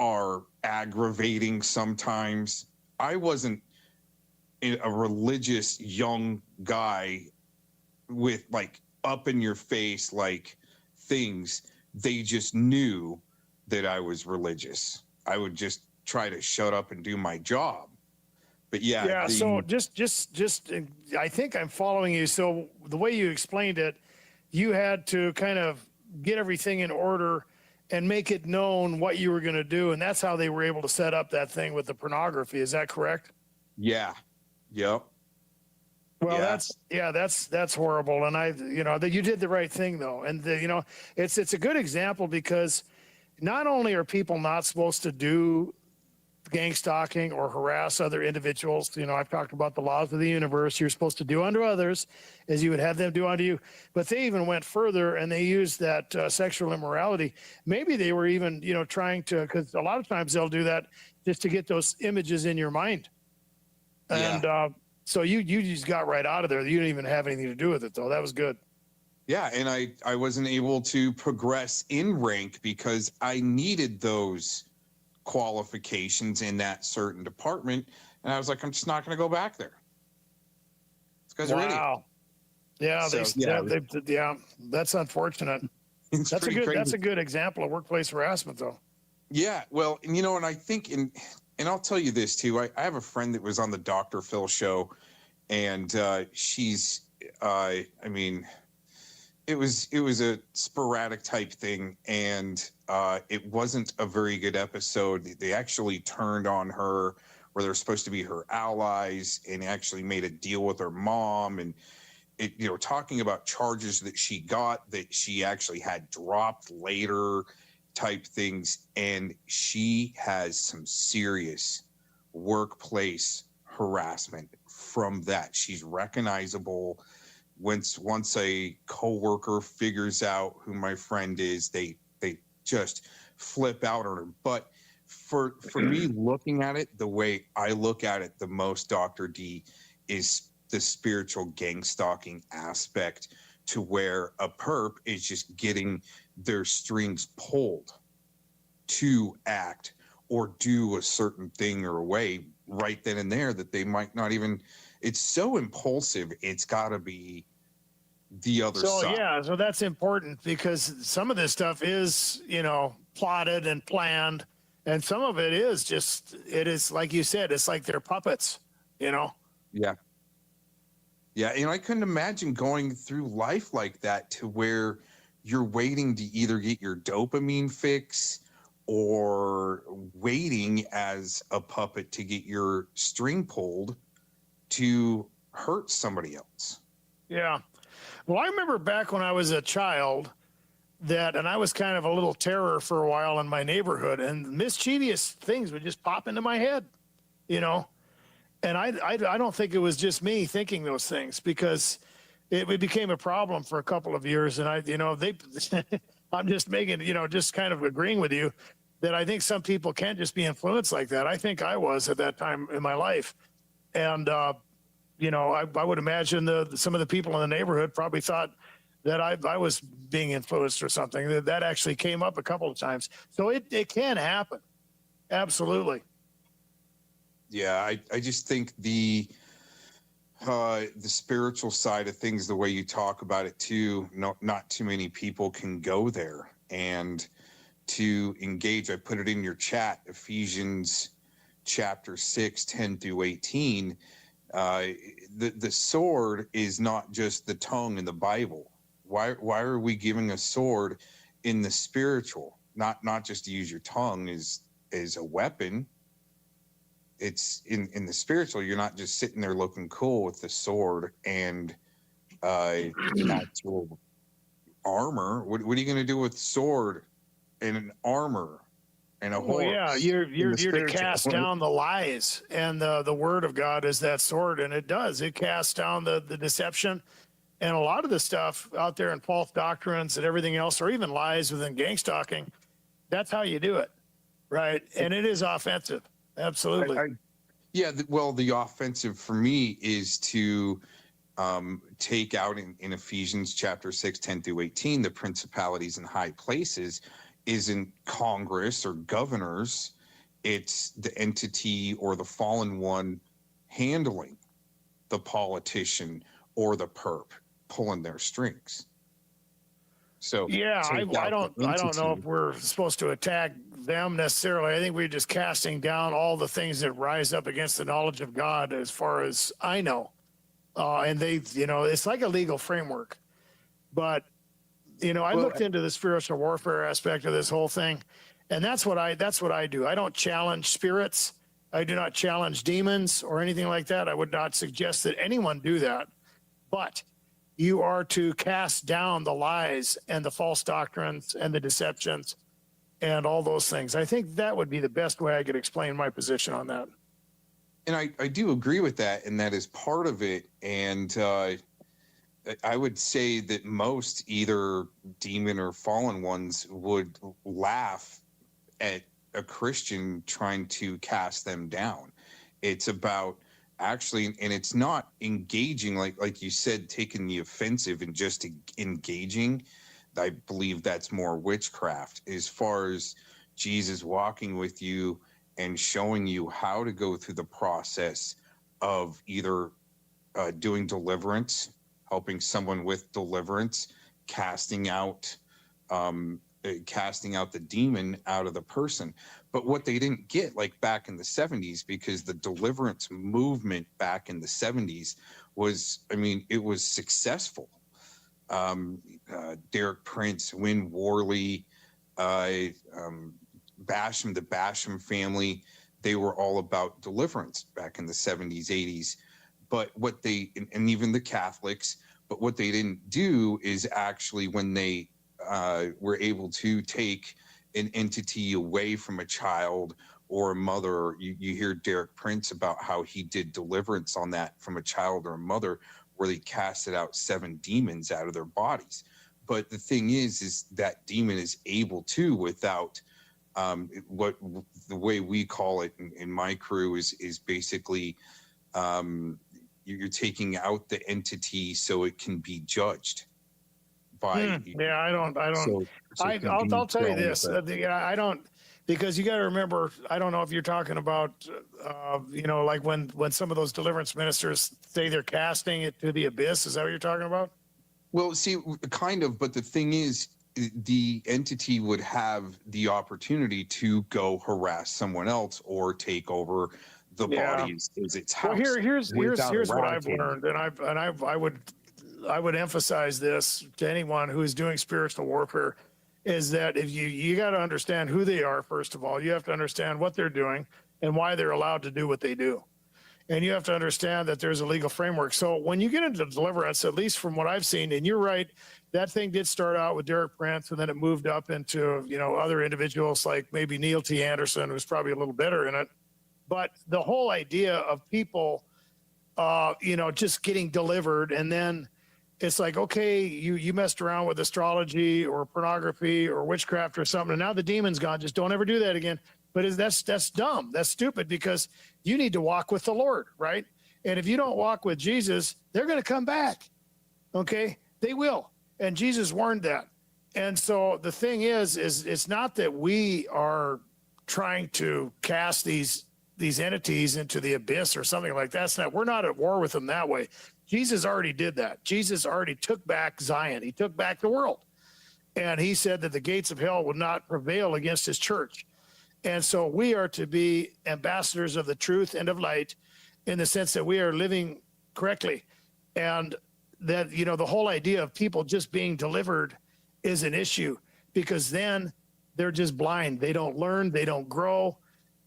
are aggravating sometimes. I wasn't a religious young guy with like up in your face like things. They just knew that I was religious. I would just try to shut up and do my job. But so just I think I'm following you. So the way you explained it, you had to kind of get everything in order and make it known what you were going to do, and that's how they were able to set up that thing with the pornography. Is that correct? Yeah. Yep. Well, that's horrible. And that you did the right thing though. And it's a good example, because not only are people not supposed to do gang stalking or harass other individuals. I've talked about the laws of the universe. You're supposed to do unto others as you would have them do unto you. But they even went further, and they used that sexual immorality. Maybe they were even, trying to, because a lot of times they'll do that just to get those images in your mind. And so you just got right out of there. You didn't even have anything to do with it, though. That was good. Yeah, and I wasn't able to progress in rank because I needed those qualifications in that certain department, and I was like, I'm just not going to go back there. These guys are idiots. Yeah, that's unfortunate. That's a good example of workplace harassment, though. Yeah, well, and I think, and I'll tell you this too. I have a friend that was on the Dr. Phil show, and she's, it was a sporadic type thing, and it wasn't a very good episode. They actually turned on her where they're supposed to be her allies, and actually made a deal with her mom, and talking about charges that she got that she actually had dropped later type things. And she has some serious workplace harassment from that. She's recognizable. Once a coworker figures out who my friend is, they just flip out on her. But for me, looking at it, the way I look at it the most, Dr. D, is the spiritual gang stalking aspect, to where a perp is just getting their strings pulled to act or do a certain thing or a way right then and there that they might not even. It's so impulsive. It's got to be the other side. Yeah, so that's important, because some of this stuff is, plotted and planned, and some of it is like you said, it's like they're puppets, Yeah. Yeah, and I couldn't imagine going through life like that, to where you're waiting to either get your dopamine fix or waiting as a puppet to get your string pulled to hurt somebody else. Yeah. Well, I remember back when I was a child and I was kind of a little terror for a while in my neighborhood, and mischievous things would just pop into my head, And I don't think it was just me thinking those things, because it became a problem for a couple of years. And I'm just making, just kind of agreeing with you that I think some people can't just be influenced like that. I think I was at that time in my life. And, I would imagine some of the people in the neighborhood probably thought that I was being influenced or something. That actually came up a couple of times. So it can happen. Absolutely. Yeah, I just think the spiritual side of things, the way you talk about it too, not too many people can go there and to engage. I put it in your chat, Ephesians chapter 6, 10 through 18. The sword is not just the tongue in the Bible. Why are we giving a sword in the spiritual? Not just to use your tongue as a weapon. It's in the spiritual. You're not just sitting there looking cool with the sword and actual armor. What are you going to do with sword and an armor and a horse? Well, yeah, you're to cast down the lies, and the word of God is that sword, and it casts down the deception, and a lot of the stuff out there in false doctrines and everything else, or even lies within gang stalking. That's how you do it, right? And it is offensive. Absolutely. The offensive for me is to take out in Ephesians chapter 6, 10 through 18, the principalities in high places isn't Congress or governors. It's the entity or the fallen one handling the politician or the perp, pulling their strings. So yeah, I don't know if we're supposed to attack them necessarily. I think we're just casting down all the things that rise up against the knowledge of God, as far as I know. And it's like a legal framework. But I looked into the spiritual warfare aspect of this whole thing, and that's what I do. I don't challenge spirits. I do not challenge demons or anything like that. I would not suggest that anyone do that. But you are to cast down the lies and the false doctrines and the deceptions and all those things. I think that would be the best way I could explain my position on that. And I do agree with that, and that is part of it. And I would say that most either demon or fallen ones would laugh at a Christian trying to cast them down. It's about actually, and it's not engaging, like you said, taking the offensive and just engaging. I believe that's more witchcraft, as far as Jesus walking with you and showing you how to go through the process of either doing deliverance, helping someone with deliverance, casting out the demon out of the person. But what they didn't get, like back in the 70s, because the deliverance movement back in the 70s was, it was successful. Derek Prince, Win Worley, Basham, the Basham family, they were all about deliverance back in the 70s, 80s. But what they, and even the Catholics, but what they didn't do is actually when they were able to take an entity away from a child or a mother, you hear Derek Prince about how he did deliverance on that from a child or a mother, where they casted out 7 demons out of their bodies. But the thing is that demon is able to, without what the way we call it in my crew is basically you're taking out the entity so it can be judged by. Yeah, I don't. I'll tell you this. I don't, because you got to remember. I don't know if you're talking about, like when some of those deliverance ministers say they're casting it to the abyss. Is that what you're talking about? Well, see, kind of, but the thing is, the entity would have the opportunity to go harass someone else or take over the body as its house. Well, here's what I've learned, and I would emphasize this to anyone who is doing spiritual warfare, is that if you got to understand who they are. First of all, you have to understand what they're doing and why they're allowed to do what they do. And you have to understand that there's a legal framework. So when you get into deliverance, at least from what I've seen, and you're right, that thing did start out with Derek Prince, and then it moved up into, other individuals like maybe Neil T. Anderson, who's probably a little better in it. But the whole idea of people, just getting delivered, and then it's like, okay, you messed around with astrology or pornography or witchcraft or something, and now the demon's gone. Just don't ever do that again. But that's dumb. That's stupid, because you need to walk with the Lord, right? And if you don't walk with Jesus, they're going to come back. Okay, they will. And Jesus warned that. And so the thing is it's not that we are trying to cast these entities into the abyss or something like that. We're not at war with them that way. Jesus already did that. Jesus already took back Zion. He took back the world. And he said that the gates of hell would not prevail against his church. And so we are to be ambassadors of the truth and of light, in the sense that we are living correctly. And that, the whole idea of people just being delivered is an issue, because then they're just blind. They don't learn, they don't grow.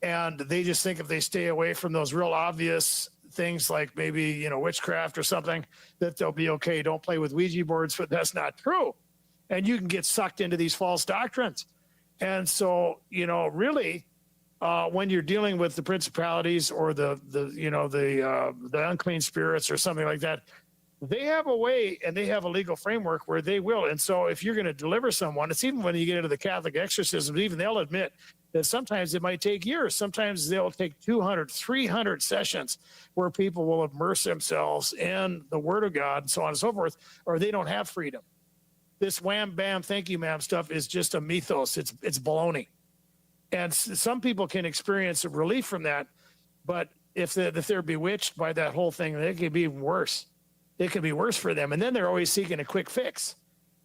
And they just think if they stay away from those real obvious things like maybe, witchcraft or something, that they'll be okay. Don't play with Ouija boards, but that's not true. And you can get sucked into these false doctrines. And so, really, when you're dealing with the principalities or the unclean spirits or something like that, they have a way and they have a legal framework where they will. And so if you're going to deliver someone, it's even when you get into the Catholic exorcisms, even they'll admit that sometimes it might take years. Sometimes they'll take 200, 300 sessions where people will immerse themselves in the Word of God and so on and so forth, or they don't have freedom. This wham, bam, thank you, ma'am stuff is just a mythos. It's baloney. And some people can experience relief from that. But if they're bewitched by that whole thing, it could be even worse. It could be worse for them. And then they're always seeking a quick fix,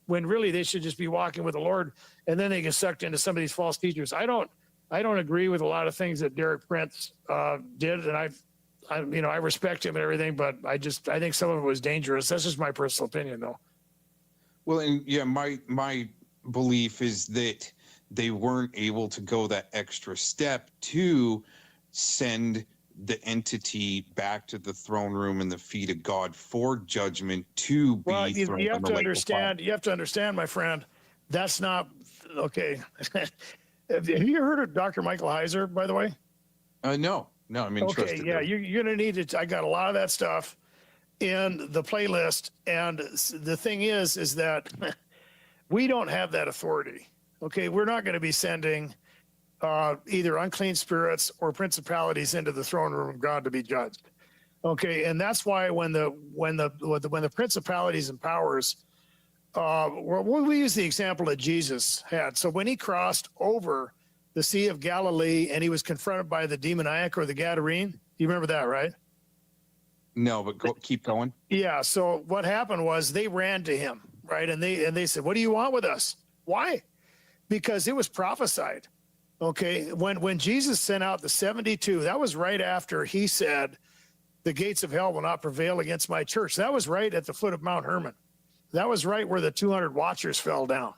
when really they should just be walking with the Lord. And then they get sucked into some of these false teachers. I don't agree with a lot of things that Derek Prince did. And I respect him and everything, but I think some of it was dangerous. That's just my personal opinion, though. Well, and yeah, my belief is that they weren't able to go that extra step to send the entity back to the throne room and the feet of God for judgment to be thrown you have in the to lake of understand. You have to understand, my friend. That's not okay. Have you heard of Dr. Michael Heiser, by the way? No, I'm interested. Okay, yeah, you're gonna need it. I got a lot of that stuff in the playlist, and the thing is that we don't have that authority. Okay, we're not going to be sending either unclean spirits or principalities into the throne room of God to be judged. Okay, and that's why when the principalities and powers, we use the example that Jesus had. So when he crossed over the Sea of Galilee and he was confronted by the demoniac or the Gadarene, you remember that, right? No, but keep going. Yeah. So what happened was they ran to him, right? And they said, "What do you want with us?" Why? Because it was prophesied. Okay. When Jesus sent out the 72, that was right after he said, "The gates of hell will not prevail against my church." That was right at the foot of Mount Hermon. That was right where the 200 watchers fell down.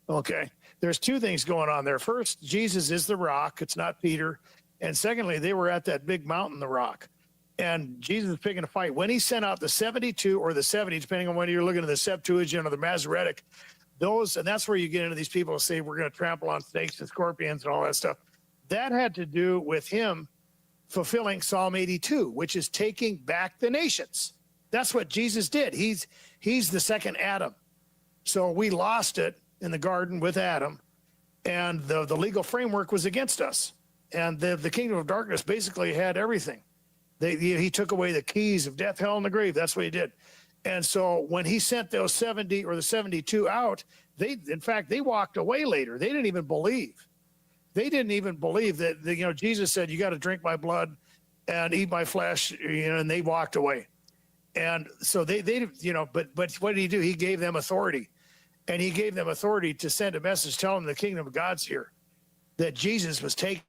Okay. There's two things going on there. First, Jesus is the rock. It's not Peter. And secondly, they were at that big mountain, the rock. And Jesus was picking a fight. When he sent out the 72 or the 70, depending on whether you're looking at the Septuagint or the Masoretic, those, and that's where you get into these people who say we're going to trample on snakes and scorpions and all that stuff. That had to do with him fulfilling Psalm 82, which is taking back the nations. That's what Jesus did. He's the second Adam. So we lost it in the garden with Adam, and the legal framework was against us. And the kingdom of darkness basically had everything. He took away the keys of death, hell, and the grave. That's what he did. And so when he sent those 70 or the 72 out, in fact, they walked away later. They didn't even believe. They didn't even believe that, Jesus said, you got to drink my blood and eat my flesh, and they walked away. And so they but what did he do? He gave them authority. And he gave them authority to send a message telling them the kingdom of God's here, that Jesus was taking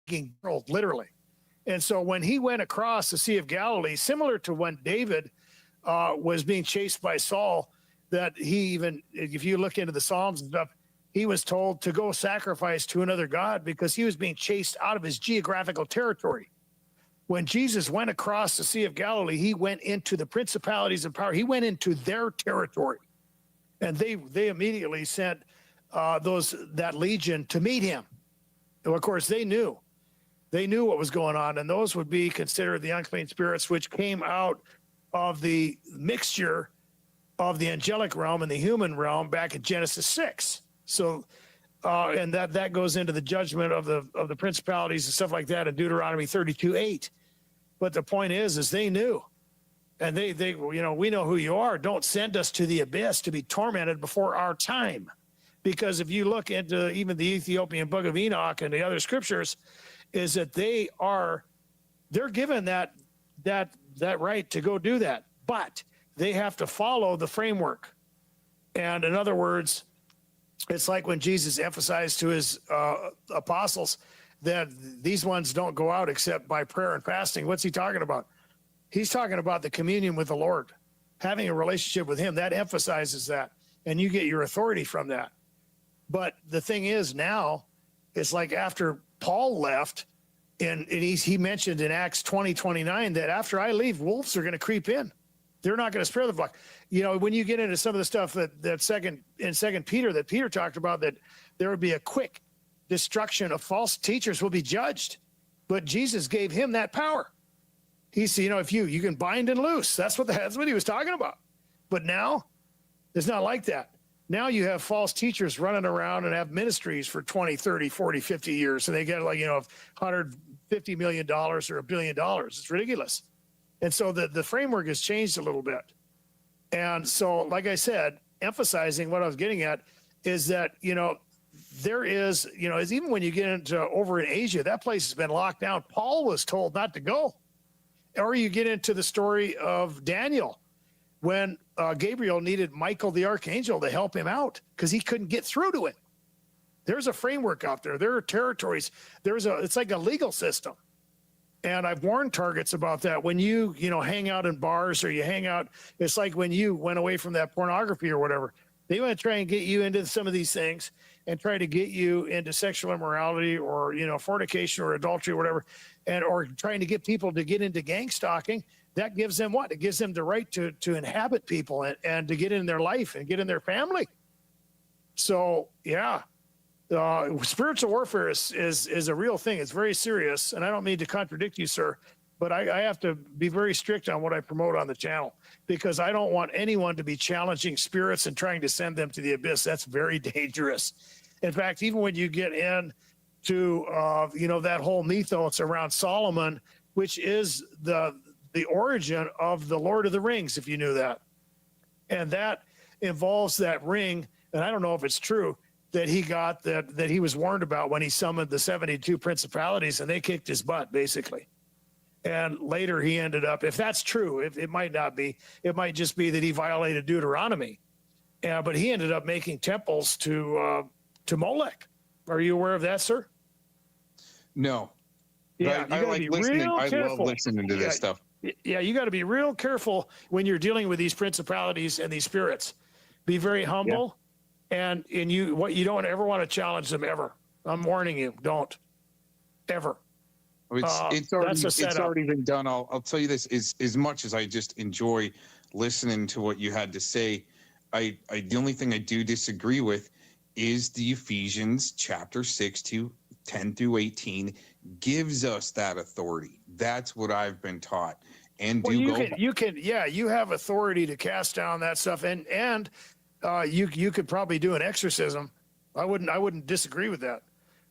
the world literally. And so when he went across the Sea of Galilee, similar to when David was being chased by Saul, that he even, if you look into the Psalms and stuff, he was told to go sacrifice to another god because he was being chased out of his geographical territory. When Jesus went across the Sea of Galilee, he went into the principalities and power. He went into their territory. And they immediately sent that legion to meet him. And of course, they knew what was going on, and those would be considered the unclean spirits, which came out of the mixture of the angelic realm and the human realm back in Genesis 6. So, and that goes into the judgment of the principalities and stuff like that in Deuteronomy 32:8. But the point is they knew. And they we know who you are. Don't send us to the abyss to be tormented before our time. Because if you look into even the Ethiopian Book of Enoch and the other scriptures, is that they're given that right to go do that. But they have to follow the framework. And in other words, it's like when Jesus emphasized to his apostles that these ones don't go out except by prayer and fasting. What's he talking about? He's talking about the communion with the Lord, having a relationship with him. That emphasizes that, and you get your authority from that. But the thing is now, it's like after Paul left, and he mentioned in Acts 20:29 that after I leave, wolves are going to creep in. They're not going to spare the flock. When you get into some of the stuff in Second Peter that Peter talked about, that there would be a quick destruction of false teachers will be judged. But Jesus gave him that power. He said, if you can bind and loose, that's what he was talking about. But now it's not like that. Now you have false teachers running around and have ministries for 20, 30, 40, 50 years. And they get $150 million or $1 billion. It's ridiculous. And so the framework has changed a little bit. And so, like I said, emphasizing what I was getting at is that, there is, even when you get into over in Asia, that place has been locked down. Paul was told not to go. Or you get into the story of Daniel when Gabriel needed Michael the archangel to help him out because he couldn't get through to it. There's a framework out there. There are territories. It's like a legal system. And I've warned targets about that. When you hang out in bars or you hang out, it's like when you went away from that pornography or whatever. They want to try and get you into some of these things and try to get you into sexual immorality or, fornication or adultery or whatever, or trying to get people to get into gang stalking. That gives them what? It gives them the right to inhabit people and to get in their life and get in their family. So, yeah. Spiritual warfare is a real thing. It's very serious, and I don't mean to contradict you, sir, but I have to be very strict on what I promote on the channel because I don't want anyone to be challenging spirits and trying to send them to the abyss. That's very dangerous. In fact, even when you get into that whole mythos around Solomon, which is the origin of the Lord of the Rings, if you knew that, and that involves that ring, and I don't know if it's true, that he got that he was warned about when he summoned the 72 principalities and they kicked his butt basically. And later he ended up, if that's true, it might not be, it might just be that he violated Deuteronomy. But he ended up making temples to Molech. Are you aware of that, sir? No. Yeah, I like listening. I love listening to this stuff. Yeah, you got to be real careful when you're dealing with these principalities and these spirits. Be very humble. Yeah. And you don't ever want to challenge them ever. I'm warning you, don't ever. It's already that's a it's setup. already been done. I'll tell you this: is as much as I just enjoy listening to what you had to say, I the only thing I do disagree with is the Ephesians chapter 6 to 10 through 18 gives us that authority. That's what I've been taught. And Well, do you go can, yeah, you have authority to cast down that stuff, and you could probably do an exorcism. I wouldn't disagree with that.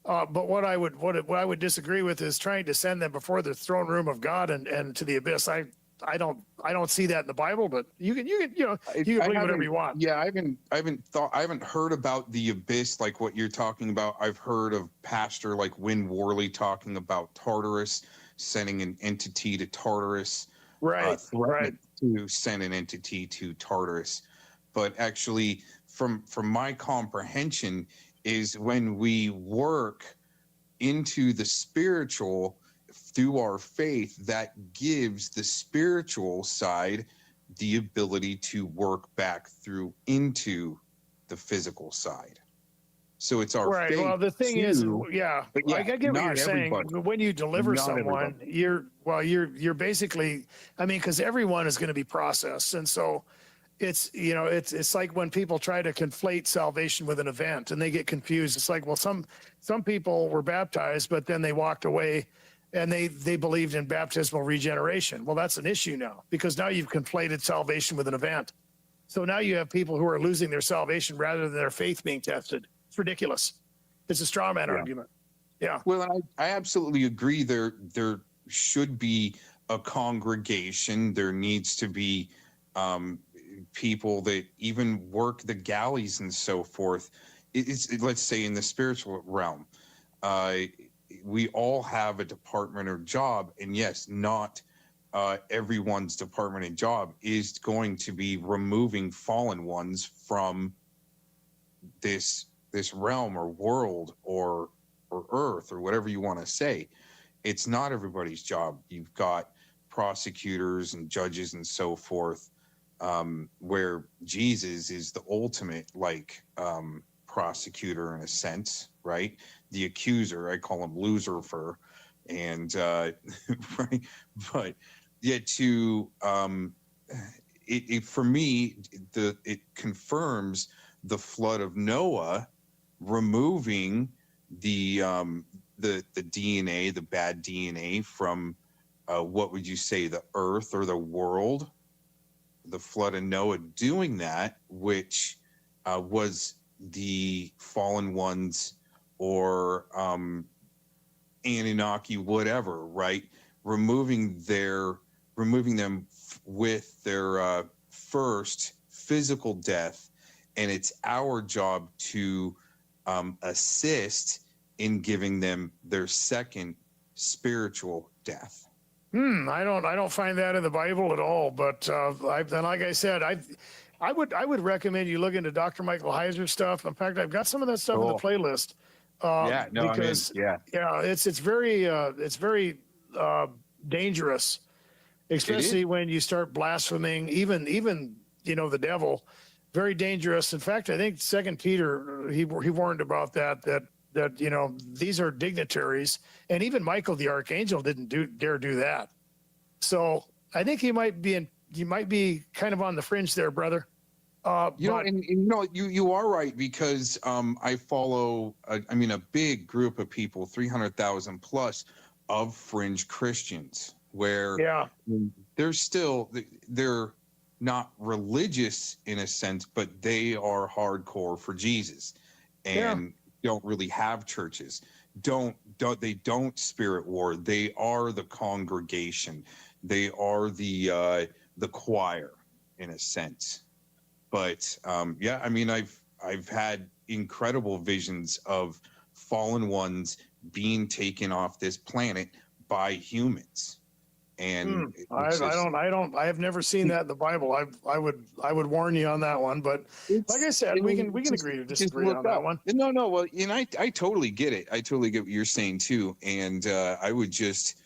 But what I would disagree with is trying to send them before the throne room of God and to the abyss. I don't see that in the Bible, but you can believe whatever you want. Yeah, I haven't heard about the abyss like what you're talking about. I've heard of Pastor like Win Worley talking about Tartarus, sending an entity to Tartarus, right, to send an entity to Tartarus. But actually, from my comprehension, is when we work into the spiritual through our faith, that gives the spiritual side the ability to work back through into the physical side. So it's our right. faith. Well, the thing is, yeah, but yeah, I get what not you're saying. everybody. When you deliver Not someone, everybody. you're basically, I mean, because everyone is going to be processed, and so it's like when people try to conflate salvation with an event, and they get confused. It's like, well, some people were baptized, but then they walked away, and they believed in baptismal regeneration. Well, that's an issue now, because now you've conflated salvation with an event. So now you have people who are losing their salvation rather than their faith being tested. It's ridiculous. It's a straw man argument. Yeah. Well, and I absolutely agree. There should be a congregation. There needs to be people that even work the galleys and so forth. Let's say in the spiritual realm, we all have a department or job, and yes, not everyone's department and job is going to be removing fallen ones from this realm or world or earth or whatever you want to say. It's not everybody's job. You've got prosecutors and judges and so forth, where Jesus is the ultimate prosecutor in a sense, right? The accuser, I call him Lucifer, and right, but yet for me, it confirms the flood of Noah, removing the DNA, the bad DNA from what would you say, the earth or the world. The flood of Noah doing that, which was the fallen ones or Anunnaki, whatever, right? Removing them with their first physical death, and it's our job to assist in giving them their second spiritual death. I don't find that in the Bible at all. But like I said, I would recommend you look into Dr. Michael Heiser's stuff. In fact, I've got some of that stuff in the playlist. It's very dangerous, especially when you start blaspheming even the devil. Very dangerous. In fact, I think 2 Peter he warned about that these are dignitaries, and even Michael the archangel didn't dare do that. So I think you might be kind of on the fringe there, brother. You are right, because I follow a big group of people, 300,000 plus of fringe Christians, where they're not religious in a sense, but they are hardcore for Jesus, and don't really have churches. They don't spirit war. They are the congregation. They are the choir in a sense. But I've had incredible visions of fallen ones being taken off this planet by humans. And I have never seen that in the Bible. I would warn you on that one, but like I said, we can agree to disagree on that one. No. Well, I totally get it. I totally get what you're saying too. And I would just,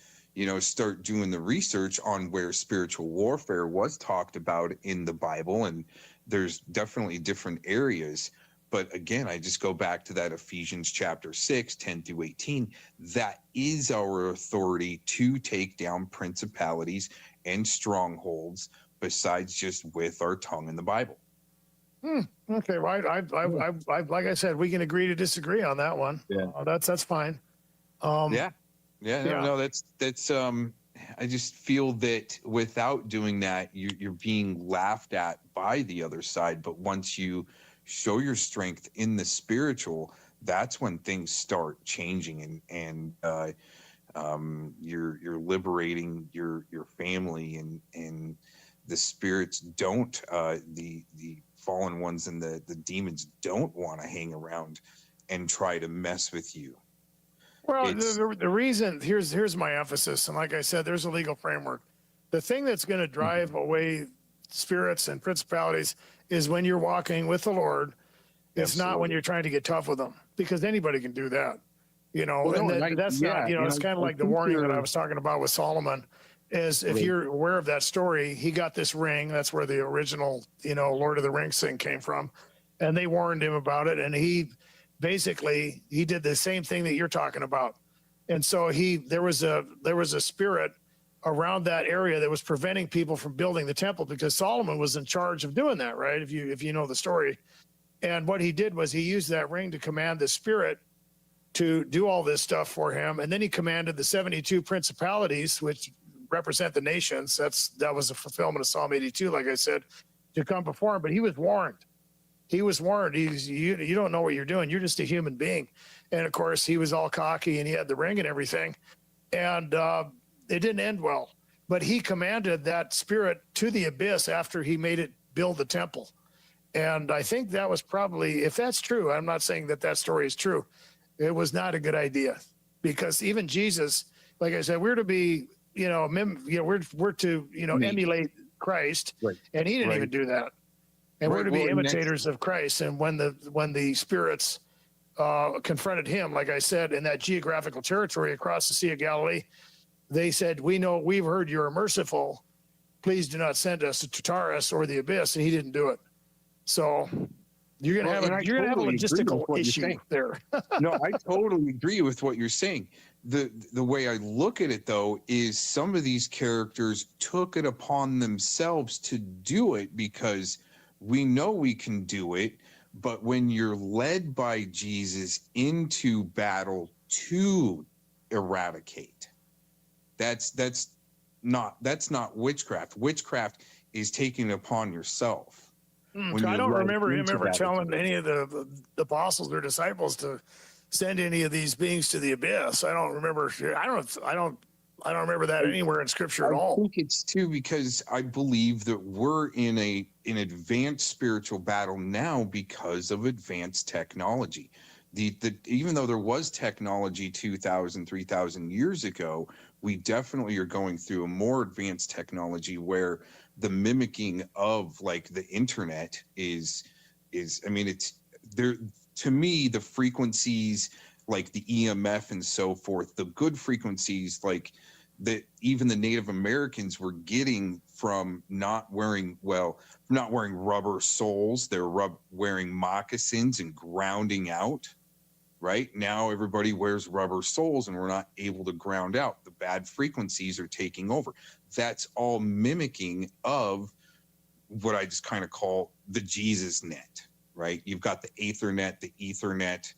start doing the research on where spiritual warfare was talked about in the Bible. And there's definitely different areas But again, I just go back to that Ephesians chapter 6, 10 through 18. That is our authority to take down principalities and strongholds, besides just with our tongue in the Bible. Okay, right. I like I said, we can agree to disagree on that one. Yeah. That's fine. Yeah. No, that's I just feel that without doing that, you're being laughed at by the other side. But once you show your strength in the spiritual, that's when things start changing, and you're liberating your family, and the spirits don't the fallen ones and the demons don't want to hang around and try to mess with you. Well, the reason, here's my emphasis, and like I said, there's a legal framework. The thing that's going to drive away spirits and principalities is when you're walking with the Lord. It's not when you're trying to get tough with them, because anybody can do that, Well, and that's not, it's kind of like the warning that I was talking about with Solomon. Is if you're aware of that story, he got this ring. That's where the original, Lord of the Rings thing came from, and they warned him about it, and he did the same thing that you're talking about. And so there was a spirit around that area that was preventing people from building the temple, because Solomon was in charge of doing that, right? If you know the story. And what he did was he used that ring to command the spirit to do all this stuff for him. And then he commanded the 72 principalities, which represent the nations. That was a fulfillment of Psalm 82, like I said, to come before him. But he was warned. You don't know what you're doing. You're just a human being. And of course, he was all cocky and he had the ring and everything. And it didn't end well. But he commanded that spirit to the abyss after he made it build the temple. And I think that was probably, if that's true, I'm not saying that story is true, it was not a good idea. Because even Jesus, like I said, we're to be, we're to, emulate Christ. Right. And he didn't even do that. And we're to be imitators of Christ. And when the spirits confronted him, like I said, in that geographical territory across the Sea of Galilee, they said, we've heard you're merciful. Please do not send us to Tartarus or the abyss. And he didn't do it. So you're going to have a logistical issue there. No, I totally agree with what you're saying. The way I look at it, though, is some of these characters took it upon themselves to do it because we know we can do it. But when you're led by Jesus into battle to eradicate, that's not witchcraft. Witchcraft is taking it upon yourself. I don't remember him ever telling any of the apostles or disciples to send any of these beings to the abyss. I don't remember. I don't remember that anywhere in Scripture at all. I think it's too because I believe that we're in an advanced spiritual battle now because of advanced technology. Even though there was technology 2,000, 3,000 years ago, we definitely are going through a more advanced technology where the mimicking of like the internet is it's there. To me, the frequencies like the EMF and so forth, the good frequencies like that even the Native Americans were getting from not wearing rubber soles, they're wearing moccasins and grounding out. Right now, everybody wears rubber soles and we're not able to ground out. The bad frequencies are taking over. That's all mimicking of what I just kind of call the Jesus net, right? You've got the Aethernet, the Ethernet,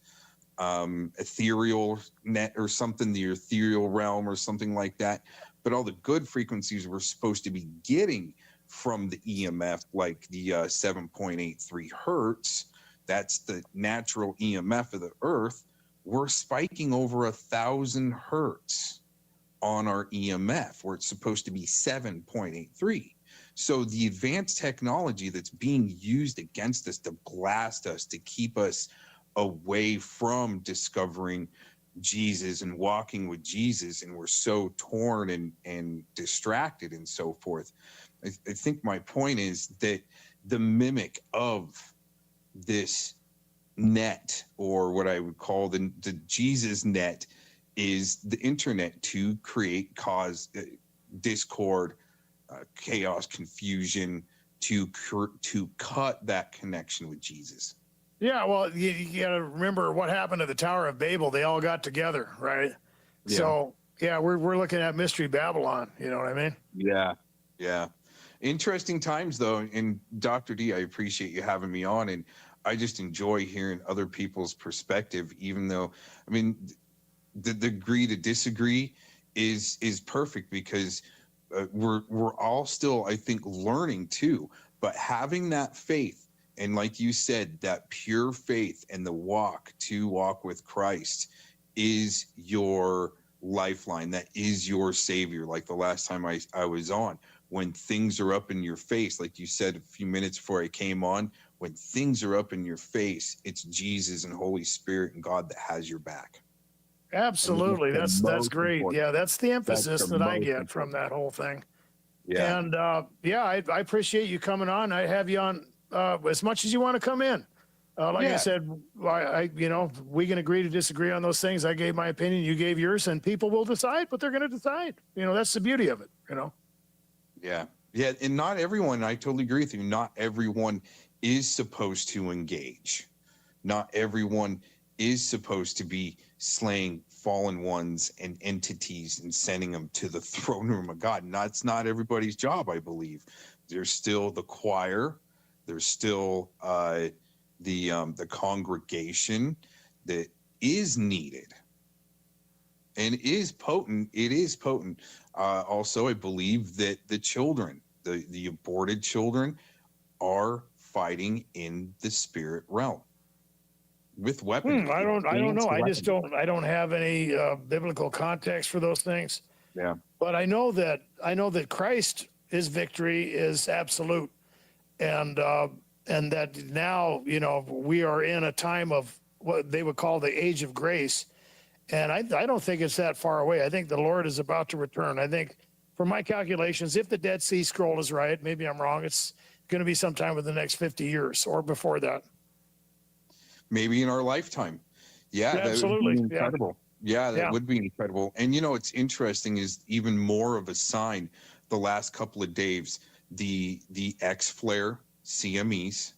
ethereal net or something, the ethereal realm or something like that. But all the good frequencies we're supposed to be getting from the EMF, like the 7.83 hertz, that's the natural EMF of the earth. We're spiking over 1,000 hertz on our EMF, where it's supposed to be 7.83. So the advanced technology that's being used against us to blast us, to keep us away from discovering Jesus and walking with Jesus, and we're so torn and distracted and so forth. I think my point is that the mimic of this net, or what I would call the Jesus net, is the internet to cause discord, chaos, confusion, to cut that connection with Jesus. Yeah, well, you got to remember what happened at the Tower of Babel. They all got together, right? Yeah. So, yeah, we're looking at Mystery Babylon. You know what I mean? Yeah. Yeah. Interesting times, though. And Dr. D, I appreciate you having me on. And I just enjoy hearing other people's perspective, even though, I mean, the degree to disagree is perfect because we're all still, I think, learning too. But having that faith, and like you said, that pure faith and the walk with Christ is your lifeline. That is your savior. Like the last time I was on, when things are up in your face, like you said a few minutes before I came on, when things are up in your face, it's Jesus and Holy Spirit and God that has your back. Absolutely. That's great. important. Yeah, that's the emphasis That's the that I most get from that whole thing. Yeah. And yeah, I appreciate you coming on. I have you on as much as you want to come in. Like I Yeah. said, we can agree to disagree on those things. I gave my opinion, you gave yours, and people will decide what they're going to decide. That's the beauty of it. Yeah. Yeah. And not everyone, I totally agree with you. Not everyone is supposed to engage. Not everyone is supposed to be slaying fallen ones and entities and sending them to the throne room of God. And that's not everybody's job, I believe. There's still the choir. There's still the congregation that is needed and is potent. It is potent. Also, I believe that the children, the aborted children, are fighting in the spirit realm with weapons. I don't know. Advanced weapons. I don't have any biblical context for those things. Yeah. But I know that Christ, his victory is absolute, and that now we are in a time of what they would call the age of grace, and I don't think it's that far away. I think the Lord is about to return. I think, from my calculations, if the Dead Sea Scroll is right, maybe I'm wrong, it's going to be sometime within the next 50 years or before that. Maybe in our lifetime. Yeah, that absolutely. would be incredible. Yeah, that Yeah. would be incredible. And it's interesting is even more of a sign the last couple of days, the X-Flare CMEs,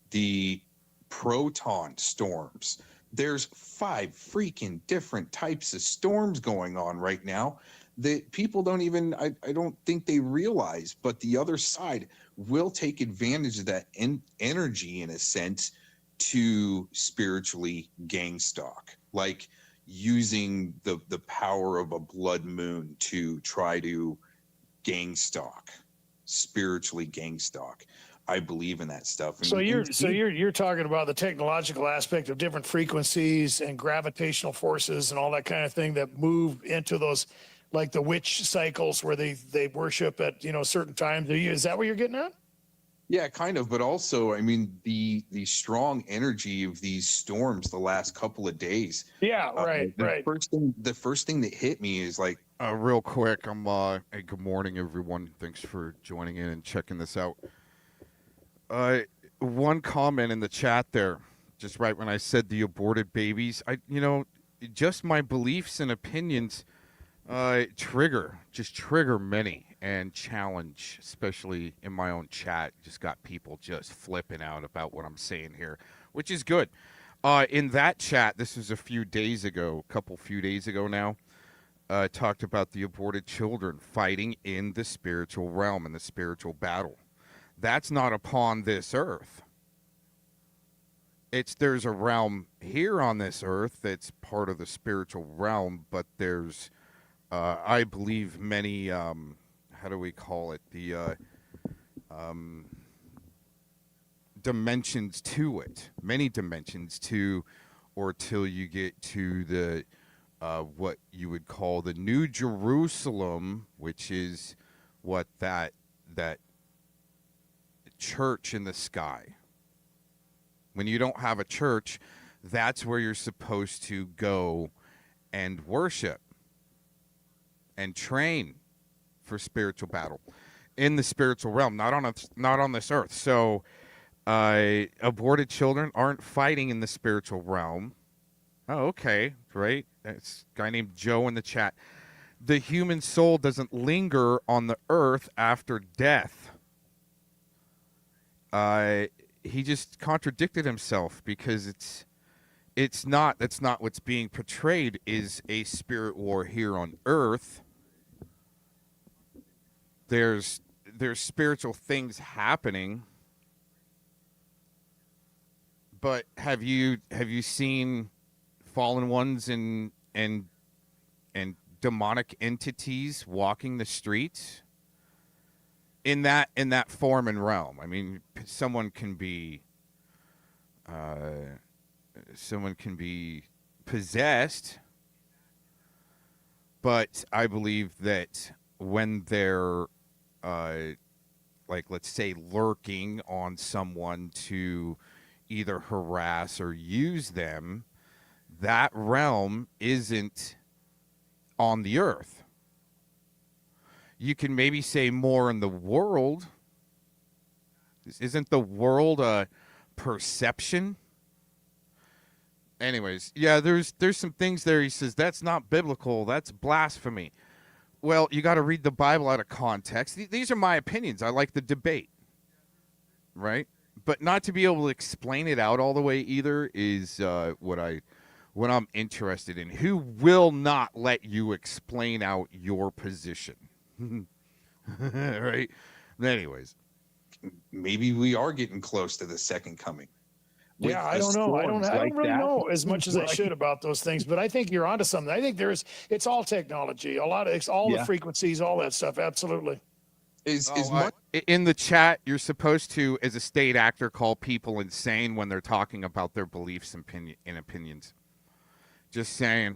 the proton storms. There's 5 freaking different types of storms going on right now that people don't even, I don't think they realize, but the other side will take advantage of that energy in a sense to spiritually gang stalk, like using the power of a blood moon to try to spiritually gang stalk. I believe in that stuff. And So you're talking about the technological aspect of different frequencies and gravitational forces and all that kind of thing that move into those, like the witch cycles where they worship at certain times. Is that what you're getting at? Yeah, kind of, but also, I mean, the strong energy of these storms the last couple of days. Yeah, right. The first thing that hit me is like, real quick, hey, good morning, everyone. Thanks for joining in and checking this out. One comment in the chat there, just right when I said the aborted babies, just my beliefs and opinions trigger many and challenge, especially in my own chat. Just got people just flipping out about what I'm saying here, which is good. In that chat, this was a few days ago now, talked about the aborted children fighting in the spiritual realm, in the spiritual battle. That's not upon this earth. There's a realm here on this earth that's part of the spiritual realm, but there's, I believe, many, how do we call it? The dimensions to it. Many dimensions to, or till you get to the, what you would call the New Jerusalem, which is what that church in the sky. When you don't have a church, that's where you're supposed to go and worship and train for spiritual battle in the spiritual realm, not on this earth. So aborted children aren't fighting in the spiritual realm. Oh, okay, right. That's a guy named Joe in the chat. The human soul doesn't linger on the earth after death. he just contradicted himself, because it's not, that's not what's being portrayed, is a spirit war here on Earth. There's spiritual things happening, but have you seen fallen ones and demonic entities walking the streets in that form and realm? I mean, someone can be possessed, but I believe that when they're like, let's say, lurking on someone to either harass or use them, that realm isn't on the earth. You can maybe say more in the world. Isn't the world a perception? Anyways, yeah, there's some things there. He says that's not biblical. That's blasphemy. Well, you got to read the Bible out of context. These are my opinions. I like the debate, right? But not to be able to explain it out all the way either is what I'm interested in. Who will not let you explain out your position? Right? Anyways, maybe we are getting close to the second coming. Yeah, I don't know. I don't really know as much as I should about those things, but I think you're onto something. I think it's all technology, it's all the frequencies, all that stuff. Absolutely. In the chat, you're supposed to, as a state actor, call people insane when they're talking about their beliefs and opinions. Just saying.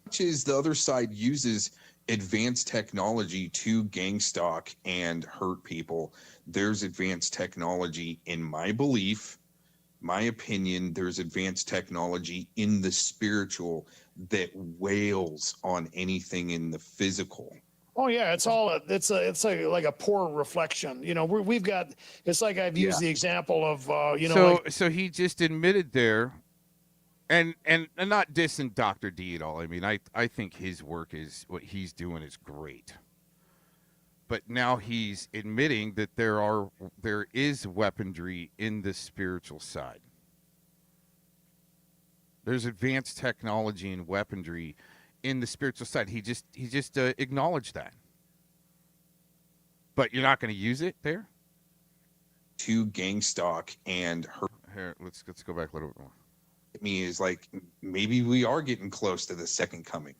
Which is the other side uses advanced technology to gang stalk and hurt people. There's advanced technology, in my belief, my opinion, there's advanced technology in the spiritual that wails on anything in the physical. Oh yeah, it's like a poor reflection. You know, we've got, it's like I've used the example of So he just admitted there, and not dissing Dr. D at all. I mean, I think his work is, what he's doing is great. But now he's admitting that there is weaponry in the spiritual side. There's advanced technology and weaponry in the spiritual side. He just acknowledged that. But you're not going to use it there? To gang stalk and hurt. Here, let's go back a little bit more. Me is like, maybe we are getting close to the second coming.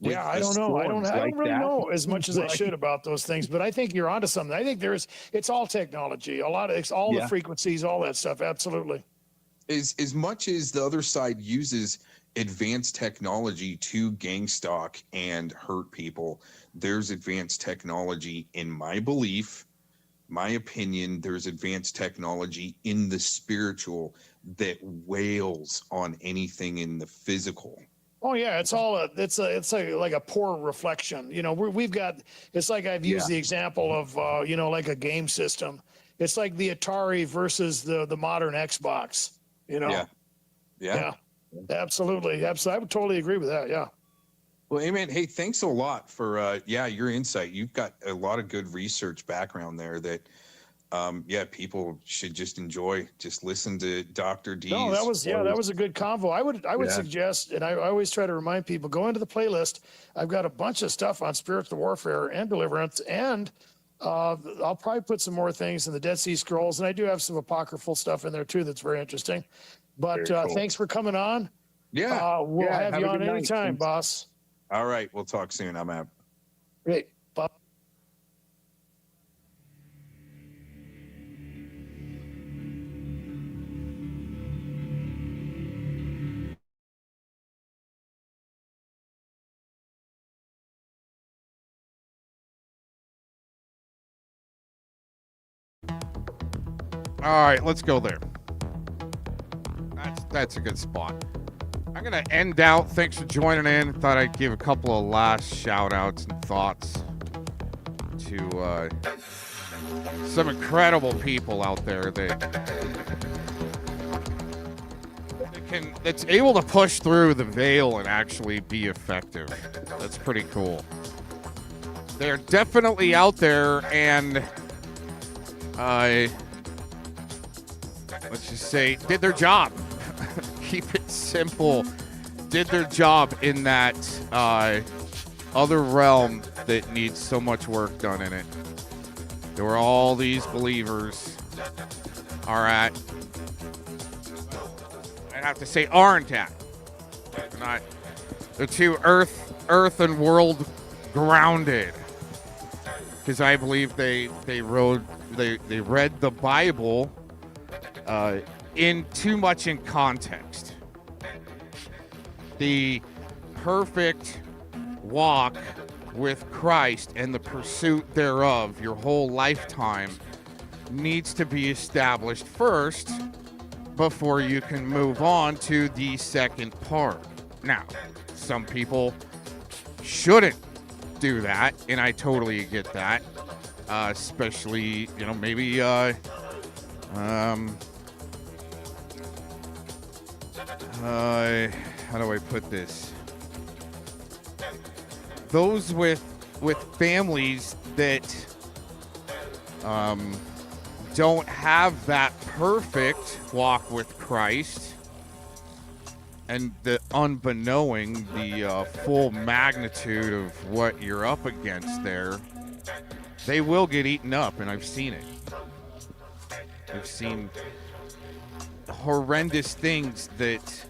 Yeah, I don't know. I don't really know as much as I should about those things, but I think you're onto something. I think it's all technology, it's all the frequencies, all that stuff. Absolutely. As much as the other side uses advanced technology to gang stalk and hurt people, there's advanced technology, in my belief, my opinion, there's advanced technology in the spiritual that wails on anything in the physical. Oh yeah, it's like a poor reflection. You know, we've got, it's like I've used the example of like a game system. It's like the Atari versus the modern Xbox. You know. Yeah. Absolutely. I would totally agree with that. Yeah. Well, Amen. Hey, thanks a lot for your insight. You've got a lot of good research background there that people should just enjoy. Just listen to Dr. D. No, that was a good convo. I would suggest, and I always try to remind people, go into the playlist. I've got a bunch of stuff on spiritual warfare and deliverance, and I'll probably put some more things in the Dead Sea Scrolls, and I do have some apocryphal stuff in there too that's very interesting. But cool. Thanks for coming on. Yeah, we'll have you on anytime, boss. All right, we'll talk soon. I'm out. Great. Bye. All right, let's go there. That's a good spot. I'm going to end out. Thanks for joining in. Thought I'd give a couple of last shout-outs and thoughts to some incredible people out there that's able to push through the veil and actually be effective. That's pretty cool. They're definitely out there, and let's just say, did their job. Keep it simple. Did their job in that other realm that needs so much work done in it. There were all these believers. All right. I'd have to say aren't at. Not the two earth and world grounded. Because I believe they read the Bible in too much in context. The perfect walk with Christ and the pursuit thereof your whole lifetime needs to be established first before you can move on to the second part. Now, some people shouldn't do that, and I totally get that. Especially, maybe how do I put this? Those with families that don't have that perfect walk with Christ, and the unbeknowing the full magnitude of what you're up against there, they will get eaten up, and I've seen it. I've seen horrendous things that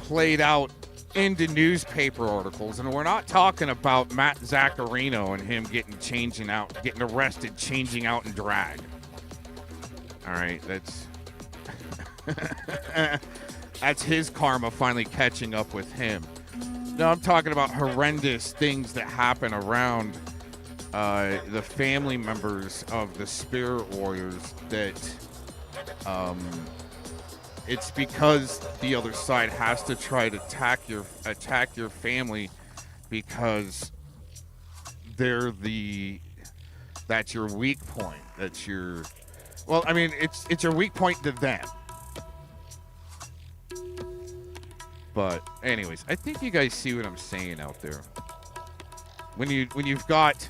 played out into newspaper articles, and we're not talking about Matt Zaccarino and him getting arrested, changing out in drag. All right, that's his karma finally catching up with him. No, I'm talking about horrendous things that happen around the family members of the spirit warriors that it's because the other side has to try to attack your family because that's your weak point. It's your weak point to them. But anyways, I think you guys see what I'm saying out there. When you've got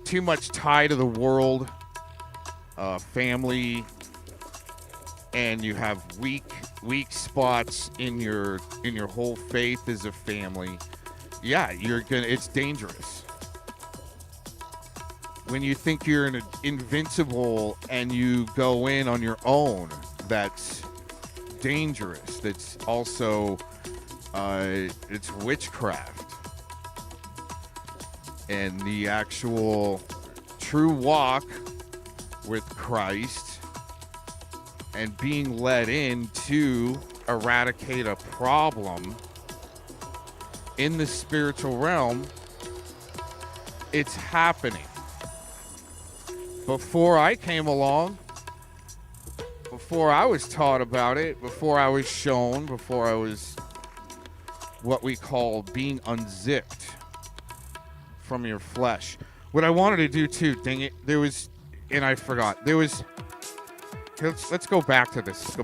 too much tie to the world, family, and you have weak spots in your whole faith as a family, yeah, it's dangerous. When you think you're invincible and you go in on your own, that's dangerous. That's also it's witchcraft. And the actual true walk with Christ and being led in to eradicate a problem in the spiritual realm, it's happening. Before I came along, before I was taught about it, before I was shown, before I was what we call being unzipped from your flesh. What I wanted to do too, dang it, and I forgot. Let's go back to this.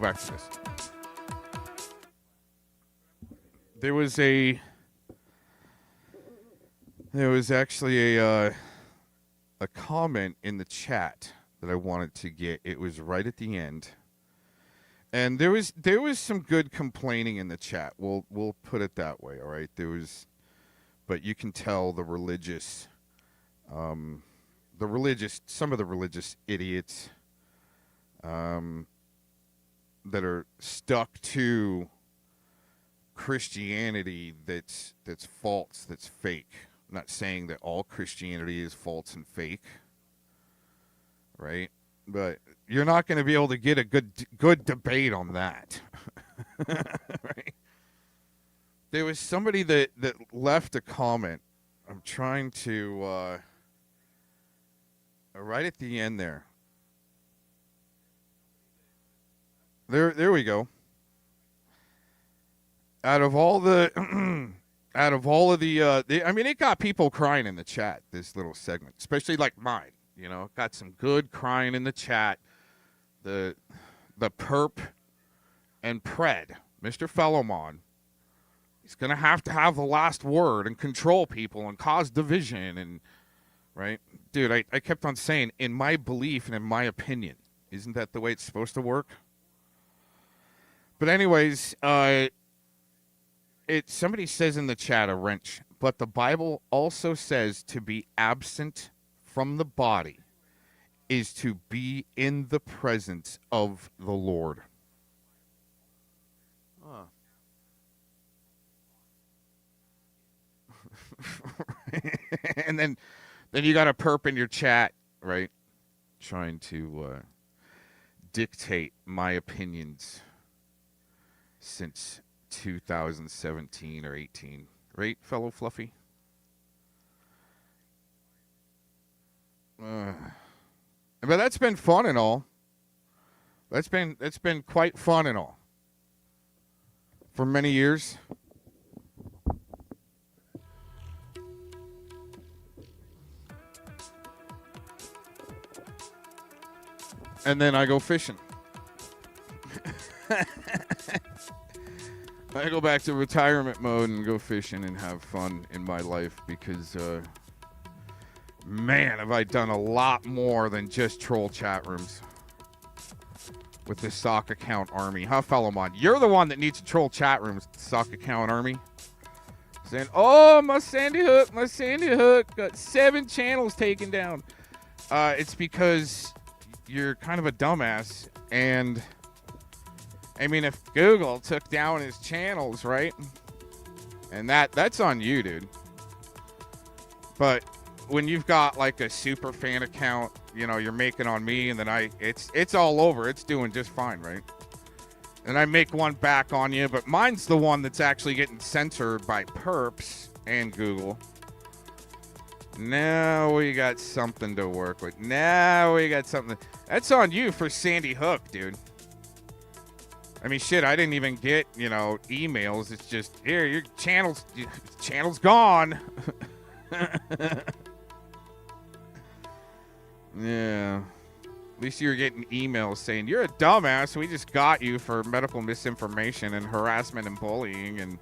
There was actually a comment in the chat that I wanted to get. It was right at the end. And there was some good complaining in the chat. We'll put it that way, all right? But you can tell some of the religious idiots that are stuck to Christianity that's false, that's fake. I'm not saying that all Christianity is false and fake, right? But you're not going to be able to get a good debate on that. Right? There was somebody that left a comment. I'm trying to right at the end there. There we go. Out of all of the it got people crying in the chat, this little segment, especially like mine. Got some good crying in the chat. The perp and Pred, Mr. Fellowmon, he's going to have the last word and control people and cause division. And right, dude, I kept on saying, in my belief and in my opinion, Isn't that the way it's supposed to work? But anyways, somebody says in the chat a wrench, but the Bible also says to be absent from the body is to be in the presence of the Lord. And then you got a perp in your chat, right? Trying to dictate my opinions since 2017 or 18, right, fellow Fluffy? But that's been fun and all. That's been quite fun and all for many years. And then I go fishing. I go back to retirement mode and go fishing and have fun in my life because, man, have I done a lot more than just troll chat rooms with this sock account army. Huh, fellow mod? You're the one that needs to troll chat rooms, sock account army. Saying, oh, my Sandy Hook got 7 channels taken down. It's because you're kind of a dumbass, and I mean, if Google took down his channels, right? And that's on you, dude. But when you've got like a super fan account, you know, you're making on me, and then it's all over. It's doing just fine, right? And I make one back on you, but mine's the one that's actually getting censored by perps and Google. Now we got something to work with. Now we got something. That's on you for Sandy Hook, dude. I mean, shit, I didn't even get, you know, emails. It's just, here, your channel's gone. Yeah. At least you were getting emails saying, you're a dumbass. We just got you for medical misinformation and harassment and bullying and,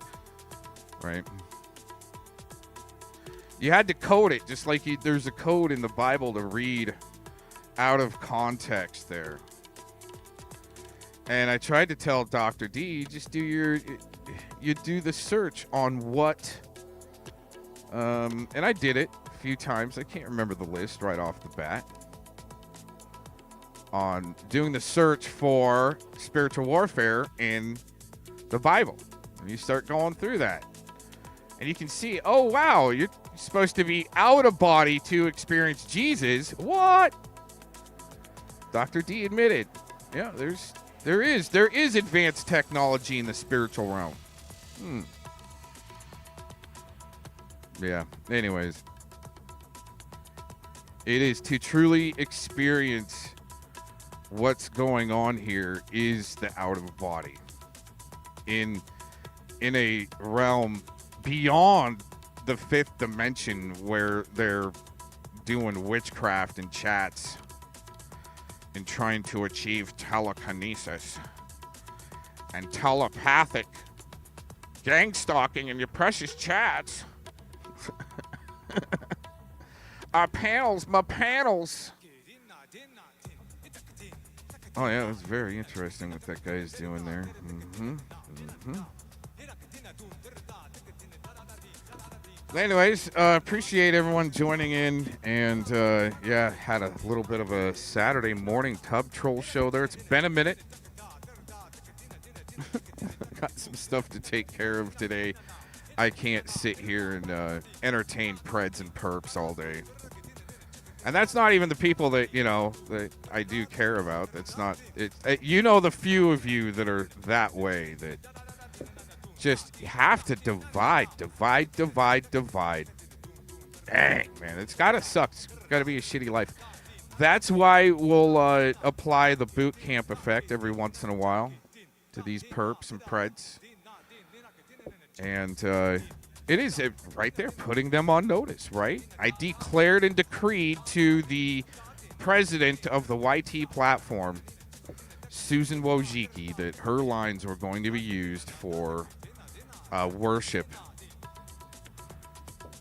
right? You had to code it, just like there's a code in the Bible to read out of context there. And I tried to tell Dr. D, just do you do the search on what, and I did it a few times. I can't remember the list right off the bat. On doing the search for spiritual warfare in the Bible. And you start going through that. And you can see, oh, wow, you're supposed to be out of body to experience Jesus. What? Dr. D admitted. Yeah, there is advanced technology in the spiritual realm. Yeah, anyways. It is to truly experience what's going on here is the out of body. In a realm beyond the 5th dimension where they're doing witchcraft and chats and trying to achieve telekinesis and telepathic gang stalking in your precious chats. My panels. Oh yeah, it was very interesting what that guy is doing there. Anyways, appreciate everyone joining in, and yeah, had a little bit of a Saturday morning tub troll show there. It's been a minute. Got some stuff to take care of today. I can't sit here and entertain preds and perps all day. And that's not even the people that, you know, that I do care about. That's not it. You know, the few of you that are that way, that just have to divide. Dang, man, it's gotta suck. It's gotta be a shitty life. That's why we'll apply the boot camp effect every once in a while to these perps and preds. And it is right there, putting them on notice, right? I declared and decreed to the president of the YT platform, Susan Wojcicki, that her lines were going to be used for worship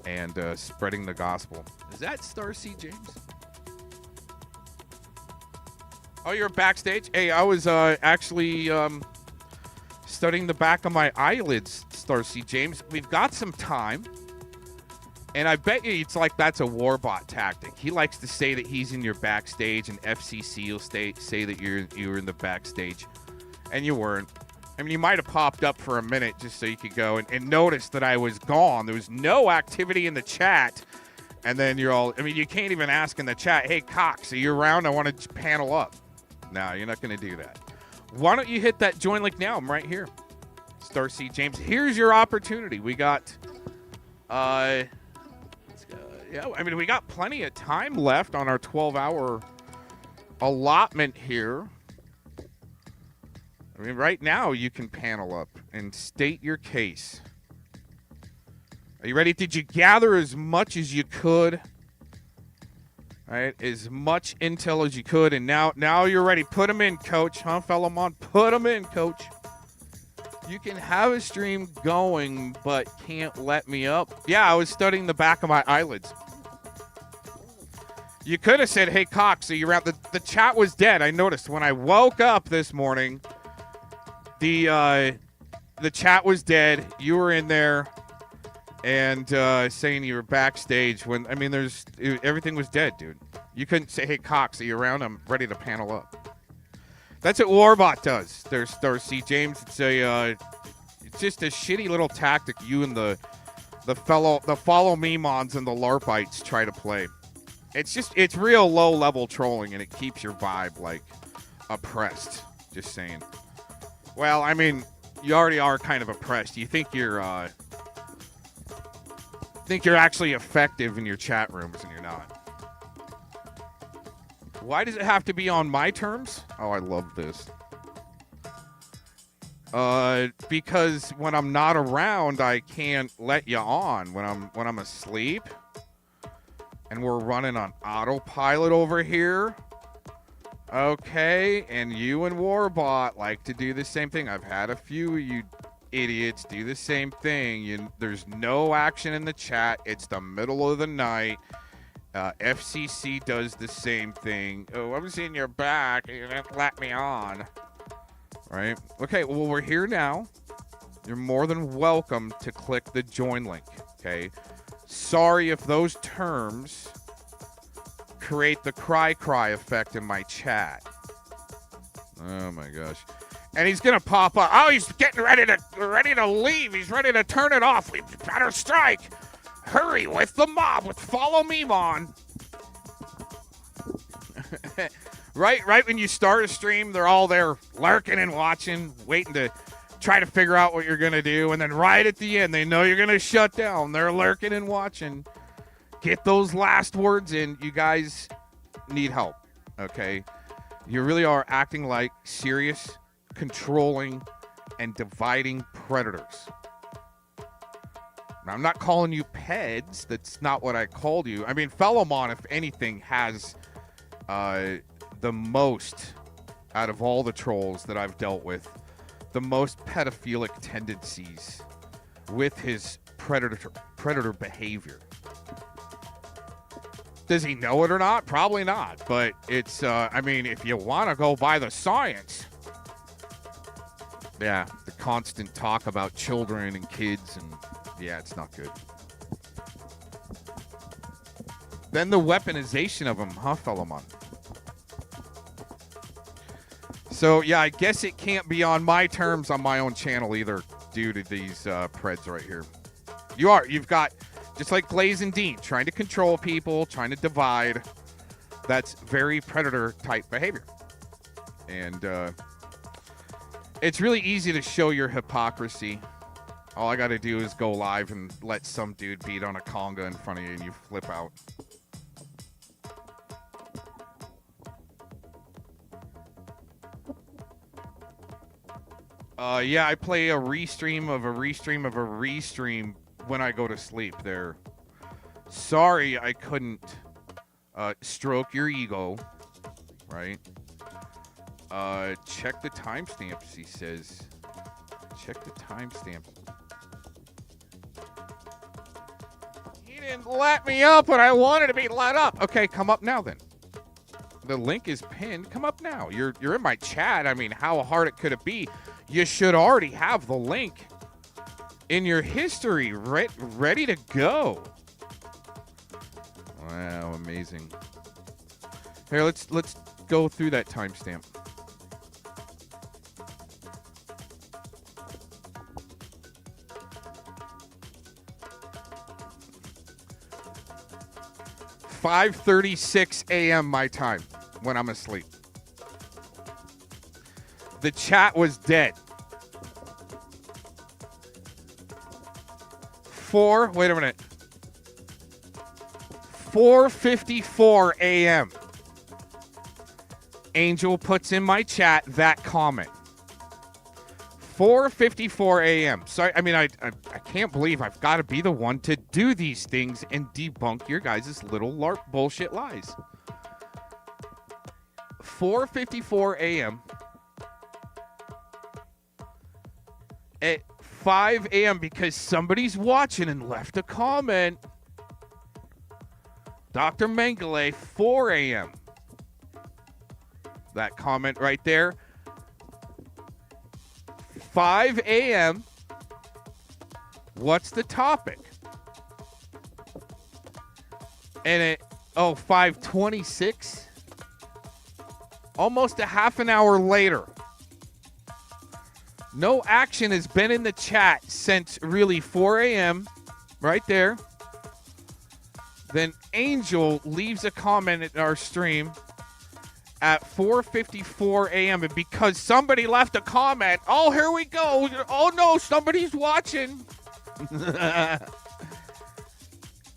and spreading the gospel. Is that Star C. James? Oh, you're backstage? Hey, I was actually studying the back of my eyelids, Starsea James. We've got some time. And I bet you it's like that's a Warbot tactic. He likes to say that he's in your backstage, and FCC will say that you were in the backstage. And you weren't. I mean, you might have popped up for a minute just so you could go and notice that I was gone. There was no activity in the chat. And then you're all, I mean, you can't even ask in the chat, hey, Cox, are you around? I want to panel up. No, you're not going to do that. Why don't you hit that join link now? I'm right here. Starsea James, here's your opportunity. We got, yeah, I mean, we got plenty of time left on our 12-hour allotment here. I mean, right now you can panel up and state your case. Are you ready? Did you gather as much as you could? All right, as much intel as you could, and now you're ready. Put them in, Coach. Huh, Fellamon? Put them in, Coach. You can have a stream going, but can't let me up. Yeah, I was studying the back of my eyelids. You could have said, hey, Cox, are you around? The chat was dead. I noticed when I woke up this morning, the chat was dead. You were in there and saying you were backstage when, I mean, everything was dead, dude. You couldn't say, hey, Cox, are you around? I'm ready to panel up. That's what Warbot does. There's Starsea James. It's just a shitty little tactic you and the follow me mons and the LARPites try to play. It's real low level trolling, and it keeps your vibe like oppressed. Just saying. Well, I mean, you already are kind of oppressed. You think you're actually effective in your chat rooms, and you're not. Why does it have to be on my terms? Oh, I love this. Because when I'm not around, I can't let you on. When I'm asleep, and we're running on autopilot over here. Okay, and you and Warbot like to do the same thing. I've had a few of you idiots do the same thing. There's no action in the chat. It's the middle of the night. FCC does the same thing. Oh, I was in your back. You didn't let me on. Right? Okay, well, we're here now. You're more than welcome to click the join link. Okay? Sorry if those terms create the cry effect in my chat. Oh my gosh. And he's gonna pop up. Oh, he's getting ready to leave. He's ready to turn it off. We better strike. Hurry with the mob with Follow Me Mon. Right when you start a stream, they're all there lurking and watching, waiting to try to figure out what you're going to do. And then right at the end, they know you're going to shut down. They're lurking and watching. Get those last words in. You guys need help, okay? You really are acting like serious, controlling, and dividing predators. Now, I'm not calling you peds. That's not what I called you. I mean, Fellamon, if anything, has the most, out of all the trolls that I've dealt with, the most pedophilic tendencies with his predator behavior. Does he know it or not? Probably not. But it's, I mean, if you want to go by the science, yeah, the constant talk about children and kids, and yeah, it's not good. Then the weaponization of them, huh, Fellamon? So, yeah, I guess it can't be on my terms on my own channel either due to these preds right here. You've got, just like Glaze and Dean, trying to control people, trying to divide. That's very predator-type behavior. And it's really easy to show your hypocrisy. All I got to do is go live and let some dude beat on a conga in front of you and you flip out. Yeah, I play a restream of a restream of a restream when I go to sleep there. Sorry I couldn't stroke your ego, right? Check the timestamps, he says. Check the timestamps. He didn't let me up when I wanted to be let up. Okay, come up now then. The link is pinned. Come up now. You're in my chat. I mean, how hard could it be? You should already have the link in your history ready to go. Wow, amazing. Here, let's go through that timestamp. "5:36 a.m. my time when I'm asleep. The chat was dead. Wait a minute. 4:54 a.m. Angel puts in my chat that comment. 4:54 a.m. So, I mean, I can't believe I've got to be the one to do these things and debunk your guys' little LARP bullshit lies. 4:54 a.m. At 5 a.m. because somebody's watching and left a comment. Dr. Mengele, 4 a.m. That comment right there. 5 a.m. What's the topic? And it, 5:26. Almost a half an hour later. No action has been in the chat since really 4 a.m. right there. Then Angel leaves a comment in our stream at 4:54 a.m. And because somebody left a comment, oh, here we go. Oh, no, somebody's watching.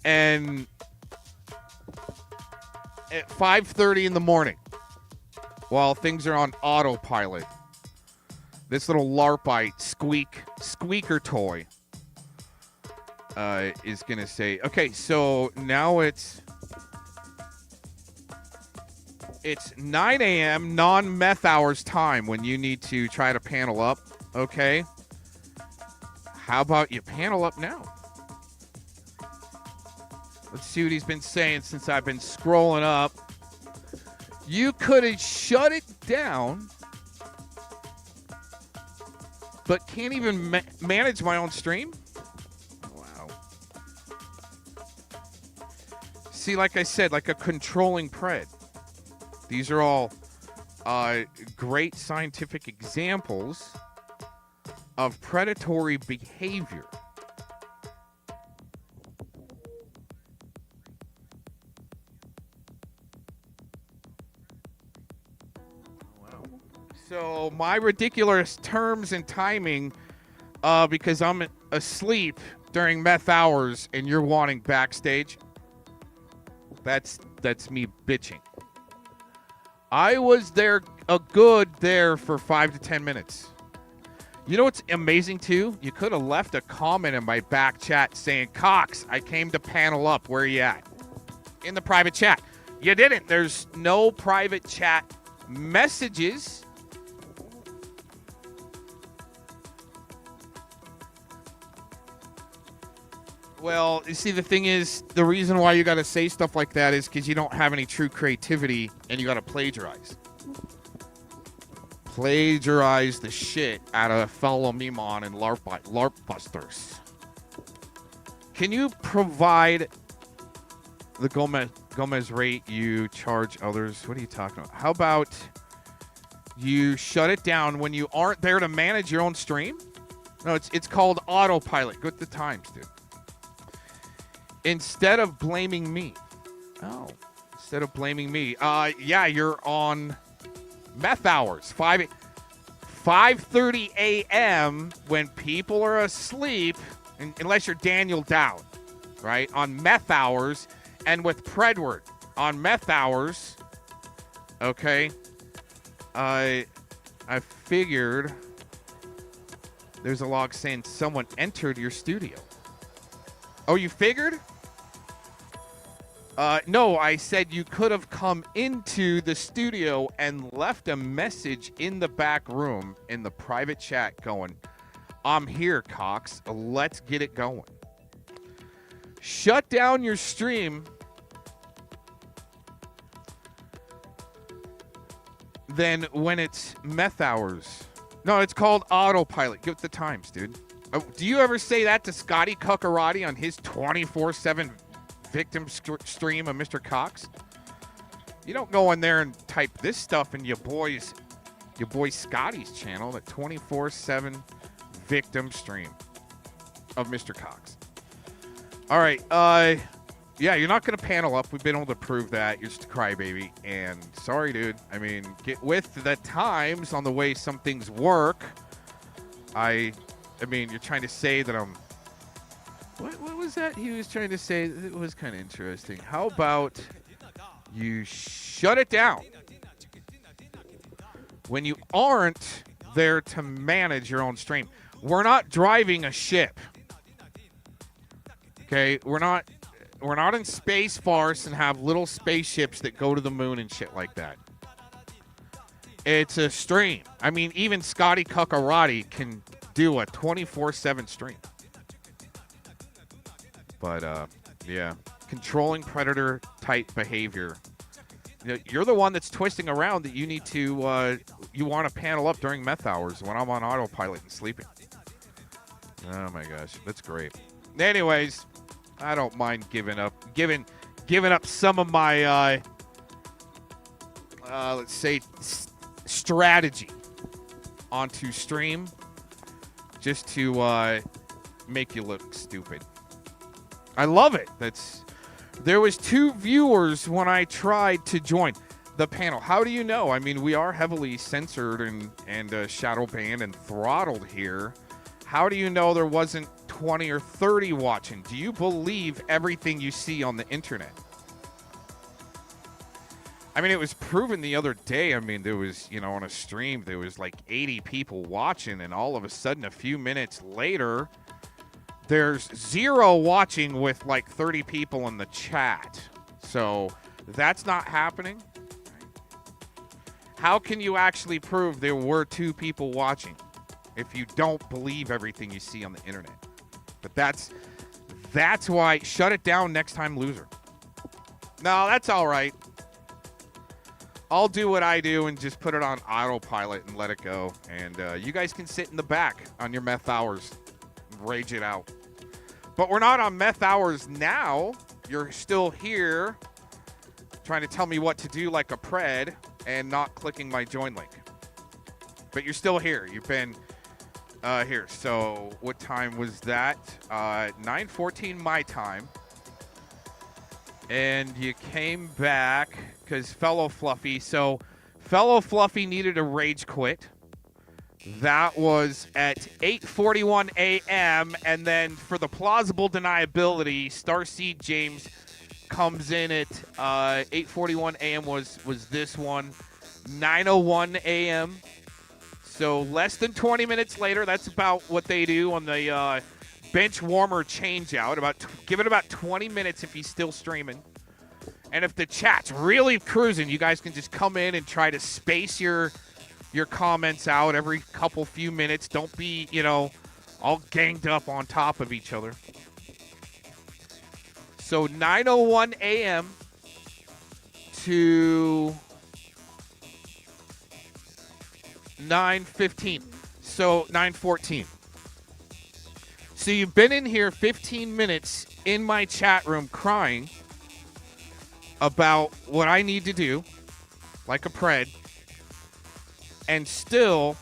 And at 5:30 in the morning, while things are on autopilot, this little LARPite squeaker toy is going to say, okay, so now it's 9 a.m. non-meth hours time when you need to try to panel up, okay? How about you panel up now? Let's see what he's been saying since I've been scrolling up. You could have shut it down, but can't even manage my own stream? Wow. See, like I said, like a controlling pred. These are all great scientific examples of predatory behavior. So my ridiculous terms and timing, because I'm asleep during meth hours and you're wanting backstage, that's me bitching. I was there for 5 to 10 minutes. You know what's amazing too? You could have left a comment in my back chat saying, Cox, I came to panel up. Where are you at? In the private chat. You didn't. There's no private chat messages. Well, you see, the thing is, the reason why you got to say stuff like that is because you don't have any true creativity and you got to plagiarize. Plagiarize the shit out of Fellow Memon and LARP Busters. Can you provide the Gomez rate you charge others? What are you talking about? How about you shut it down when you aren't there to manage your own stream? No, it's called autopilot. Go with the times, dude. Instead of blaming me. Oh, instead of blaming me. Yeah, you're on meth hours. 5:30 a.m. when people are asleep, unless you're Daniel Dowd, right? On meth hours, and with Predward on meth hours. Okay. I figured there's a log saying someone entered your studio. Oh, you figured? No, I said you could have come into the studio and left a message in the back room in the private chat going, I'm here, Cox. Let's get it going. Shut down your stream than when it's meth hours. No, it's called autopilot. Give it the times, dude. Do you ever say that to Scotty Cuckarati on his 24/7 victim stream of Mr. Cox? You don't go in there and type this stuff in your boy Scotty's channel, the 24/7 victim stream of Mr. Cox. All right, yeah, you're not going to panel up. We've been able to prove that. You're just a crybaby. And sorry, dude. I mean, get with the times on the way some things work. I mean, you're trying to say that I'm... What was that he was trying to say? It was kind of interesting. How about you shut it down when you aren't there to manage your own stream? We're not driving a ship. Okay? We're not in Space Farce and have little spaceships that go to the moon and shit like that. It's a stream. I mean, even Scotty Cuckarati can do a 24/7 stream. But, yeah. Controlling predator type behavior. You're the one that's twisting around that you need to, you want to panel up during meth hours when I'm on autopilot and sleeping. Oh my gosh. That's great. Anyways, I don't mind giving up some of my, let's say, strategy onto stream just to make you look stupid. I love it. There was 2 viewers when I tried to join the panel. How do you know? I mean, we are heavily censored and shadow banned and throttled here. How do you know there wasn't 20 or 30 watching? Do you believe everything you see on the internet? I mean, it was proven the other day. I mean, there was, on a stream, there was like 80 people watching, and all of a sudden, a few minutes later, there's 0 watching with like 30 people in the chat. So that's not happening. How can you actually prove there were 2 people watching if you don't believe everything you see on the internet? But that's why, shut it down next time, loser. No, that's all right. I'll do what I do and just put it on autopilot and let it go. And you guys can sit in the back on your meth hours and rage it out. But we're not on meth hours now. You're still here trying to tell me what to do like a pred and not clicking my join link. But you're still here. You've been here. So what time was that? 9:14 my time. And you came back because Fellow Fluffy. So Fellow Fluffy needed a rage quit. That was at 8:41 a.m. And then for the plausible deniability, Starseed James comes in at 8:41 a.m. was this one. 9:01 a.m. So less than 20 minutes later. That's about what they do on the bench warmer change out. Give it about 20 minutes if he's still streaming. And if the chat's really cruising, you guys can just come in and try to space your comments out every few minutes. Don't be, all ganged up on top of each other. So 9:01 a.m. to 9:15. So 9:14. So you've been in here 15 minutes in my chat room crying about what I need to do, like a pred, and still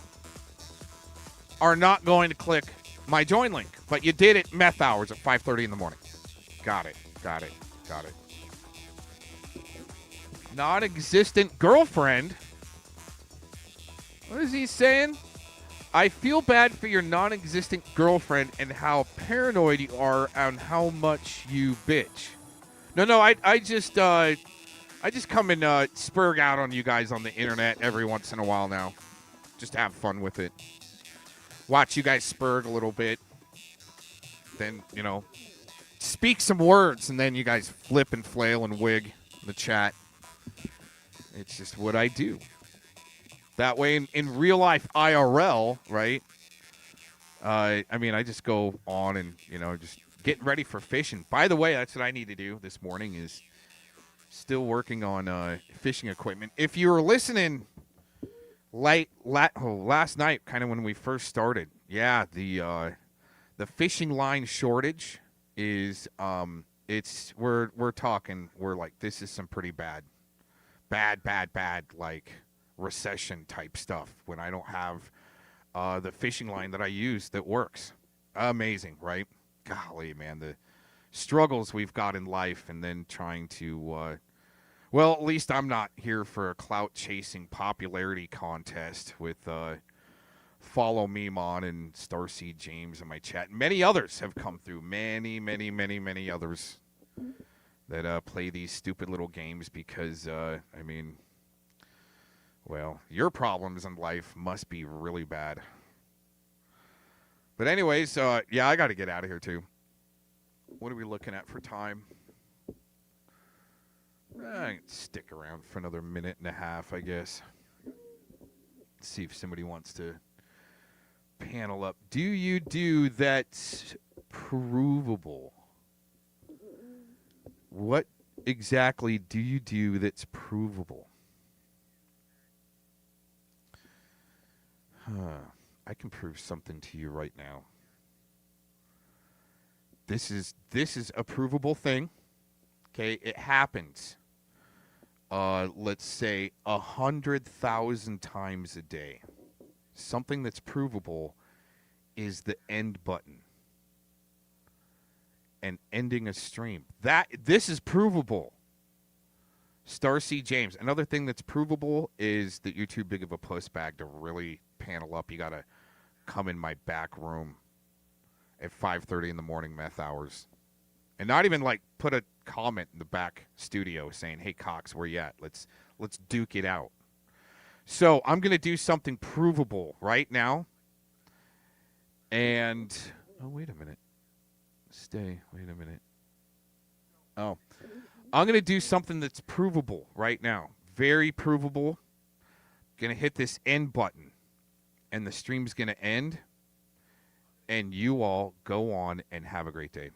are not going to click my join link. But you did it meth hours at 5:30 in the morning. Got it. Non-existent girlfriend. What is he saying? I feel bad for your non-existent girlfriend and how paranoid you are on how much you bitch. No, I just come and spurg out on you guys on the internet every once in a while now. Just have fun with it. Watch you guys spurg a little bit. Then, speak some words, and then you guys flip and flail and wig in the chat. It's just what I do. That way, in real life IRL, right? I just go on and, just getting ready for fishing. By the way, that's what I need to do this morning is still working on fishing equipment. If you were listening last night, kind of when we first started. Yeah, the fishing line shortage is we're talking, we're like, this is some pretty bad like recession type stuff when I don't have the fishing line that I use that works. Amazing, right? Golly, man, the struggles we've got in life, and then trying to well, at least I'm not here for a clout chasing popularity contest with Follow Memon and Starseed James in my chat. Many others have come through. Many others that play these stupid little games because, I mean, well, your problems in life must be really bad. But anyways, yeah, I got to get out of here too. What are we looking at for time? I can stick around for another minute and a half, I guess. See if somebody wants to panel up. Do you do that's provable? What exactly do you do that's provable? I can prove something to you right now. This is a provable thing. Okay, it happens. Let's say 100,000 times a day. Something that's provable is the end button and ending a stream. This is provable. Starseed James. Another thing that's provable is that you're too big of a puss bag to really panel up. You gotta come in my back room at 5:30 in the morning, meth hours. And not even like put a comment in the back studio saying, "Hey Cox, where you at? Let's duke it out." So I'm gonna do something provable right now. And oh, wait a minute. Wait a minute. Oh, I'm gonna do something that's provable right now. Very provable. Gonna hit this end button, and the stream's gonna end. And you all go on and have a great day.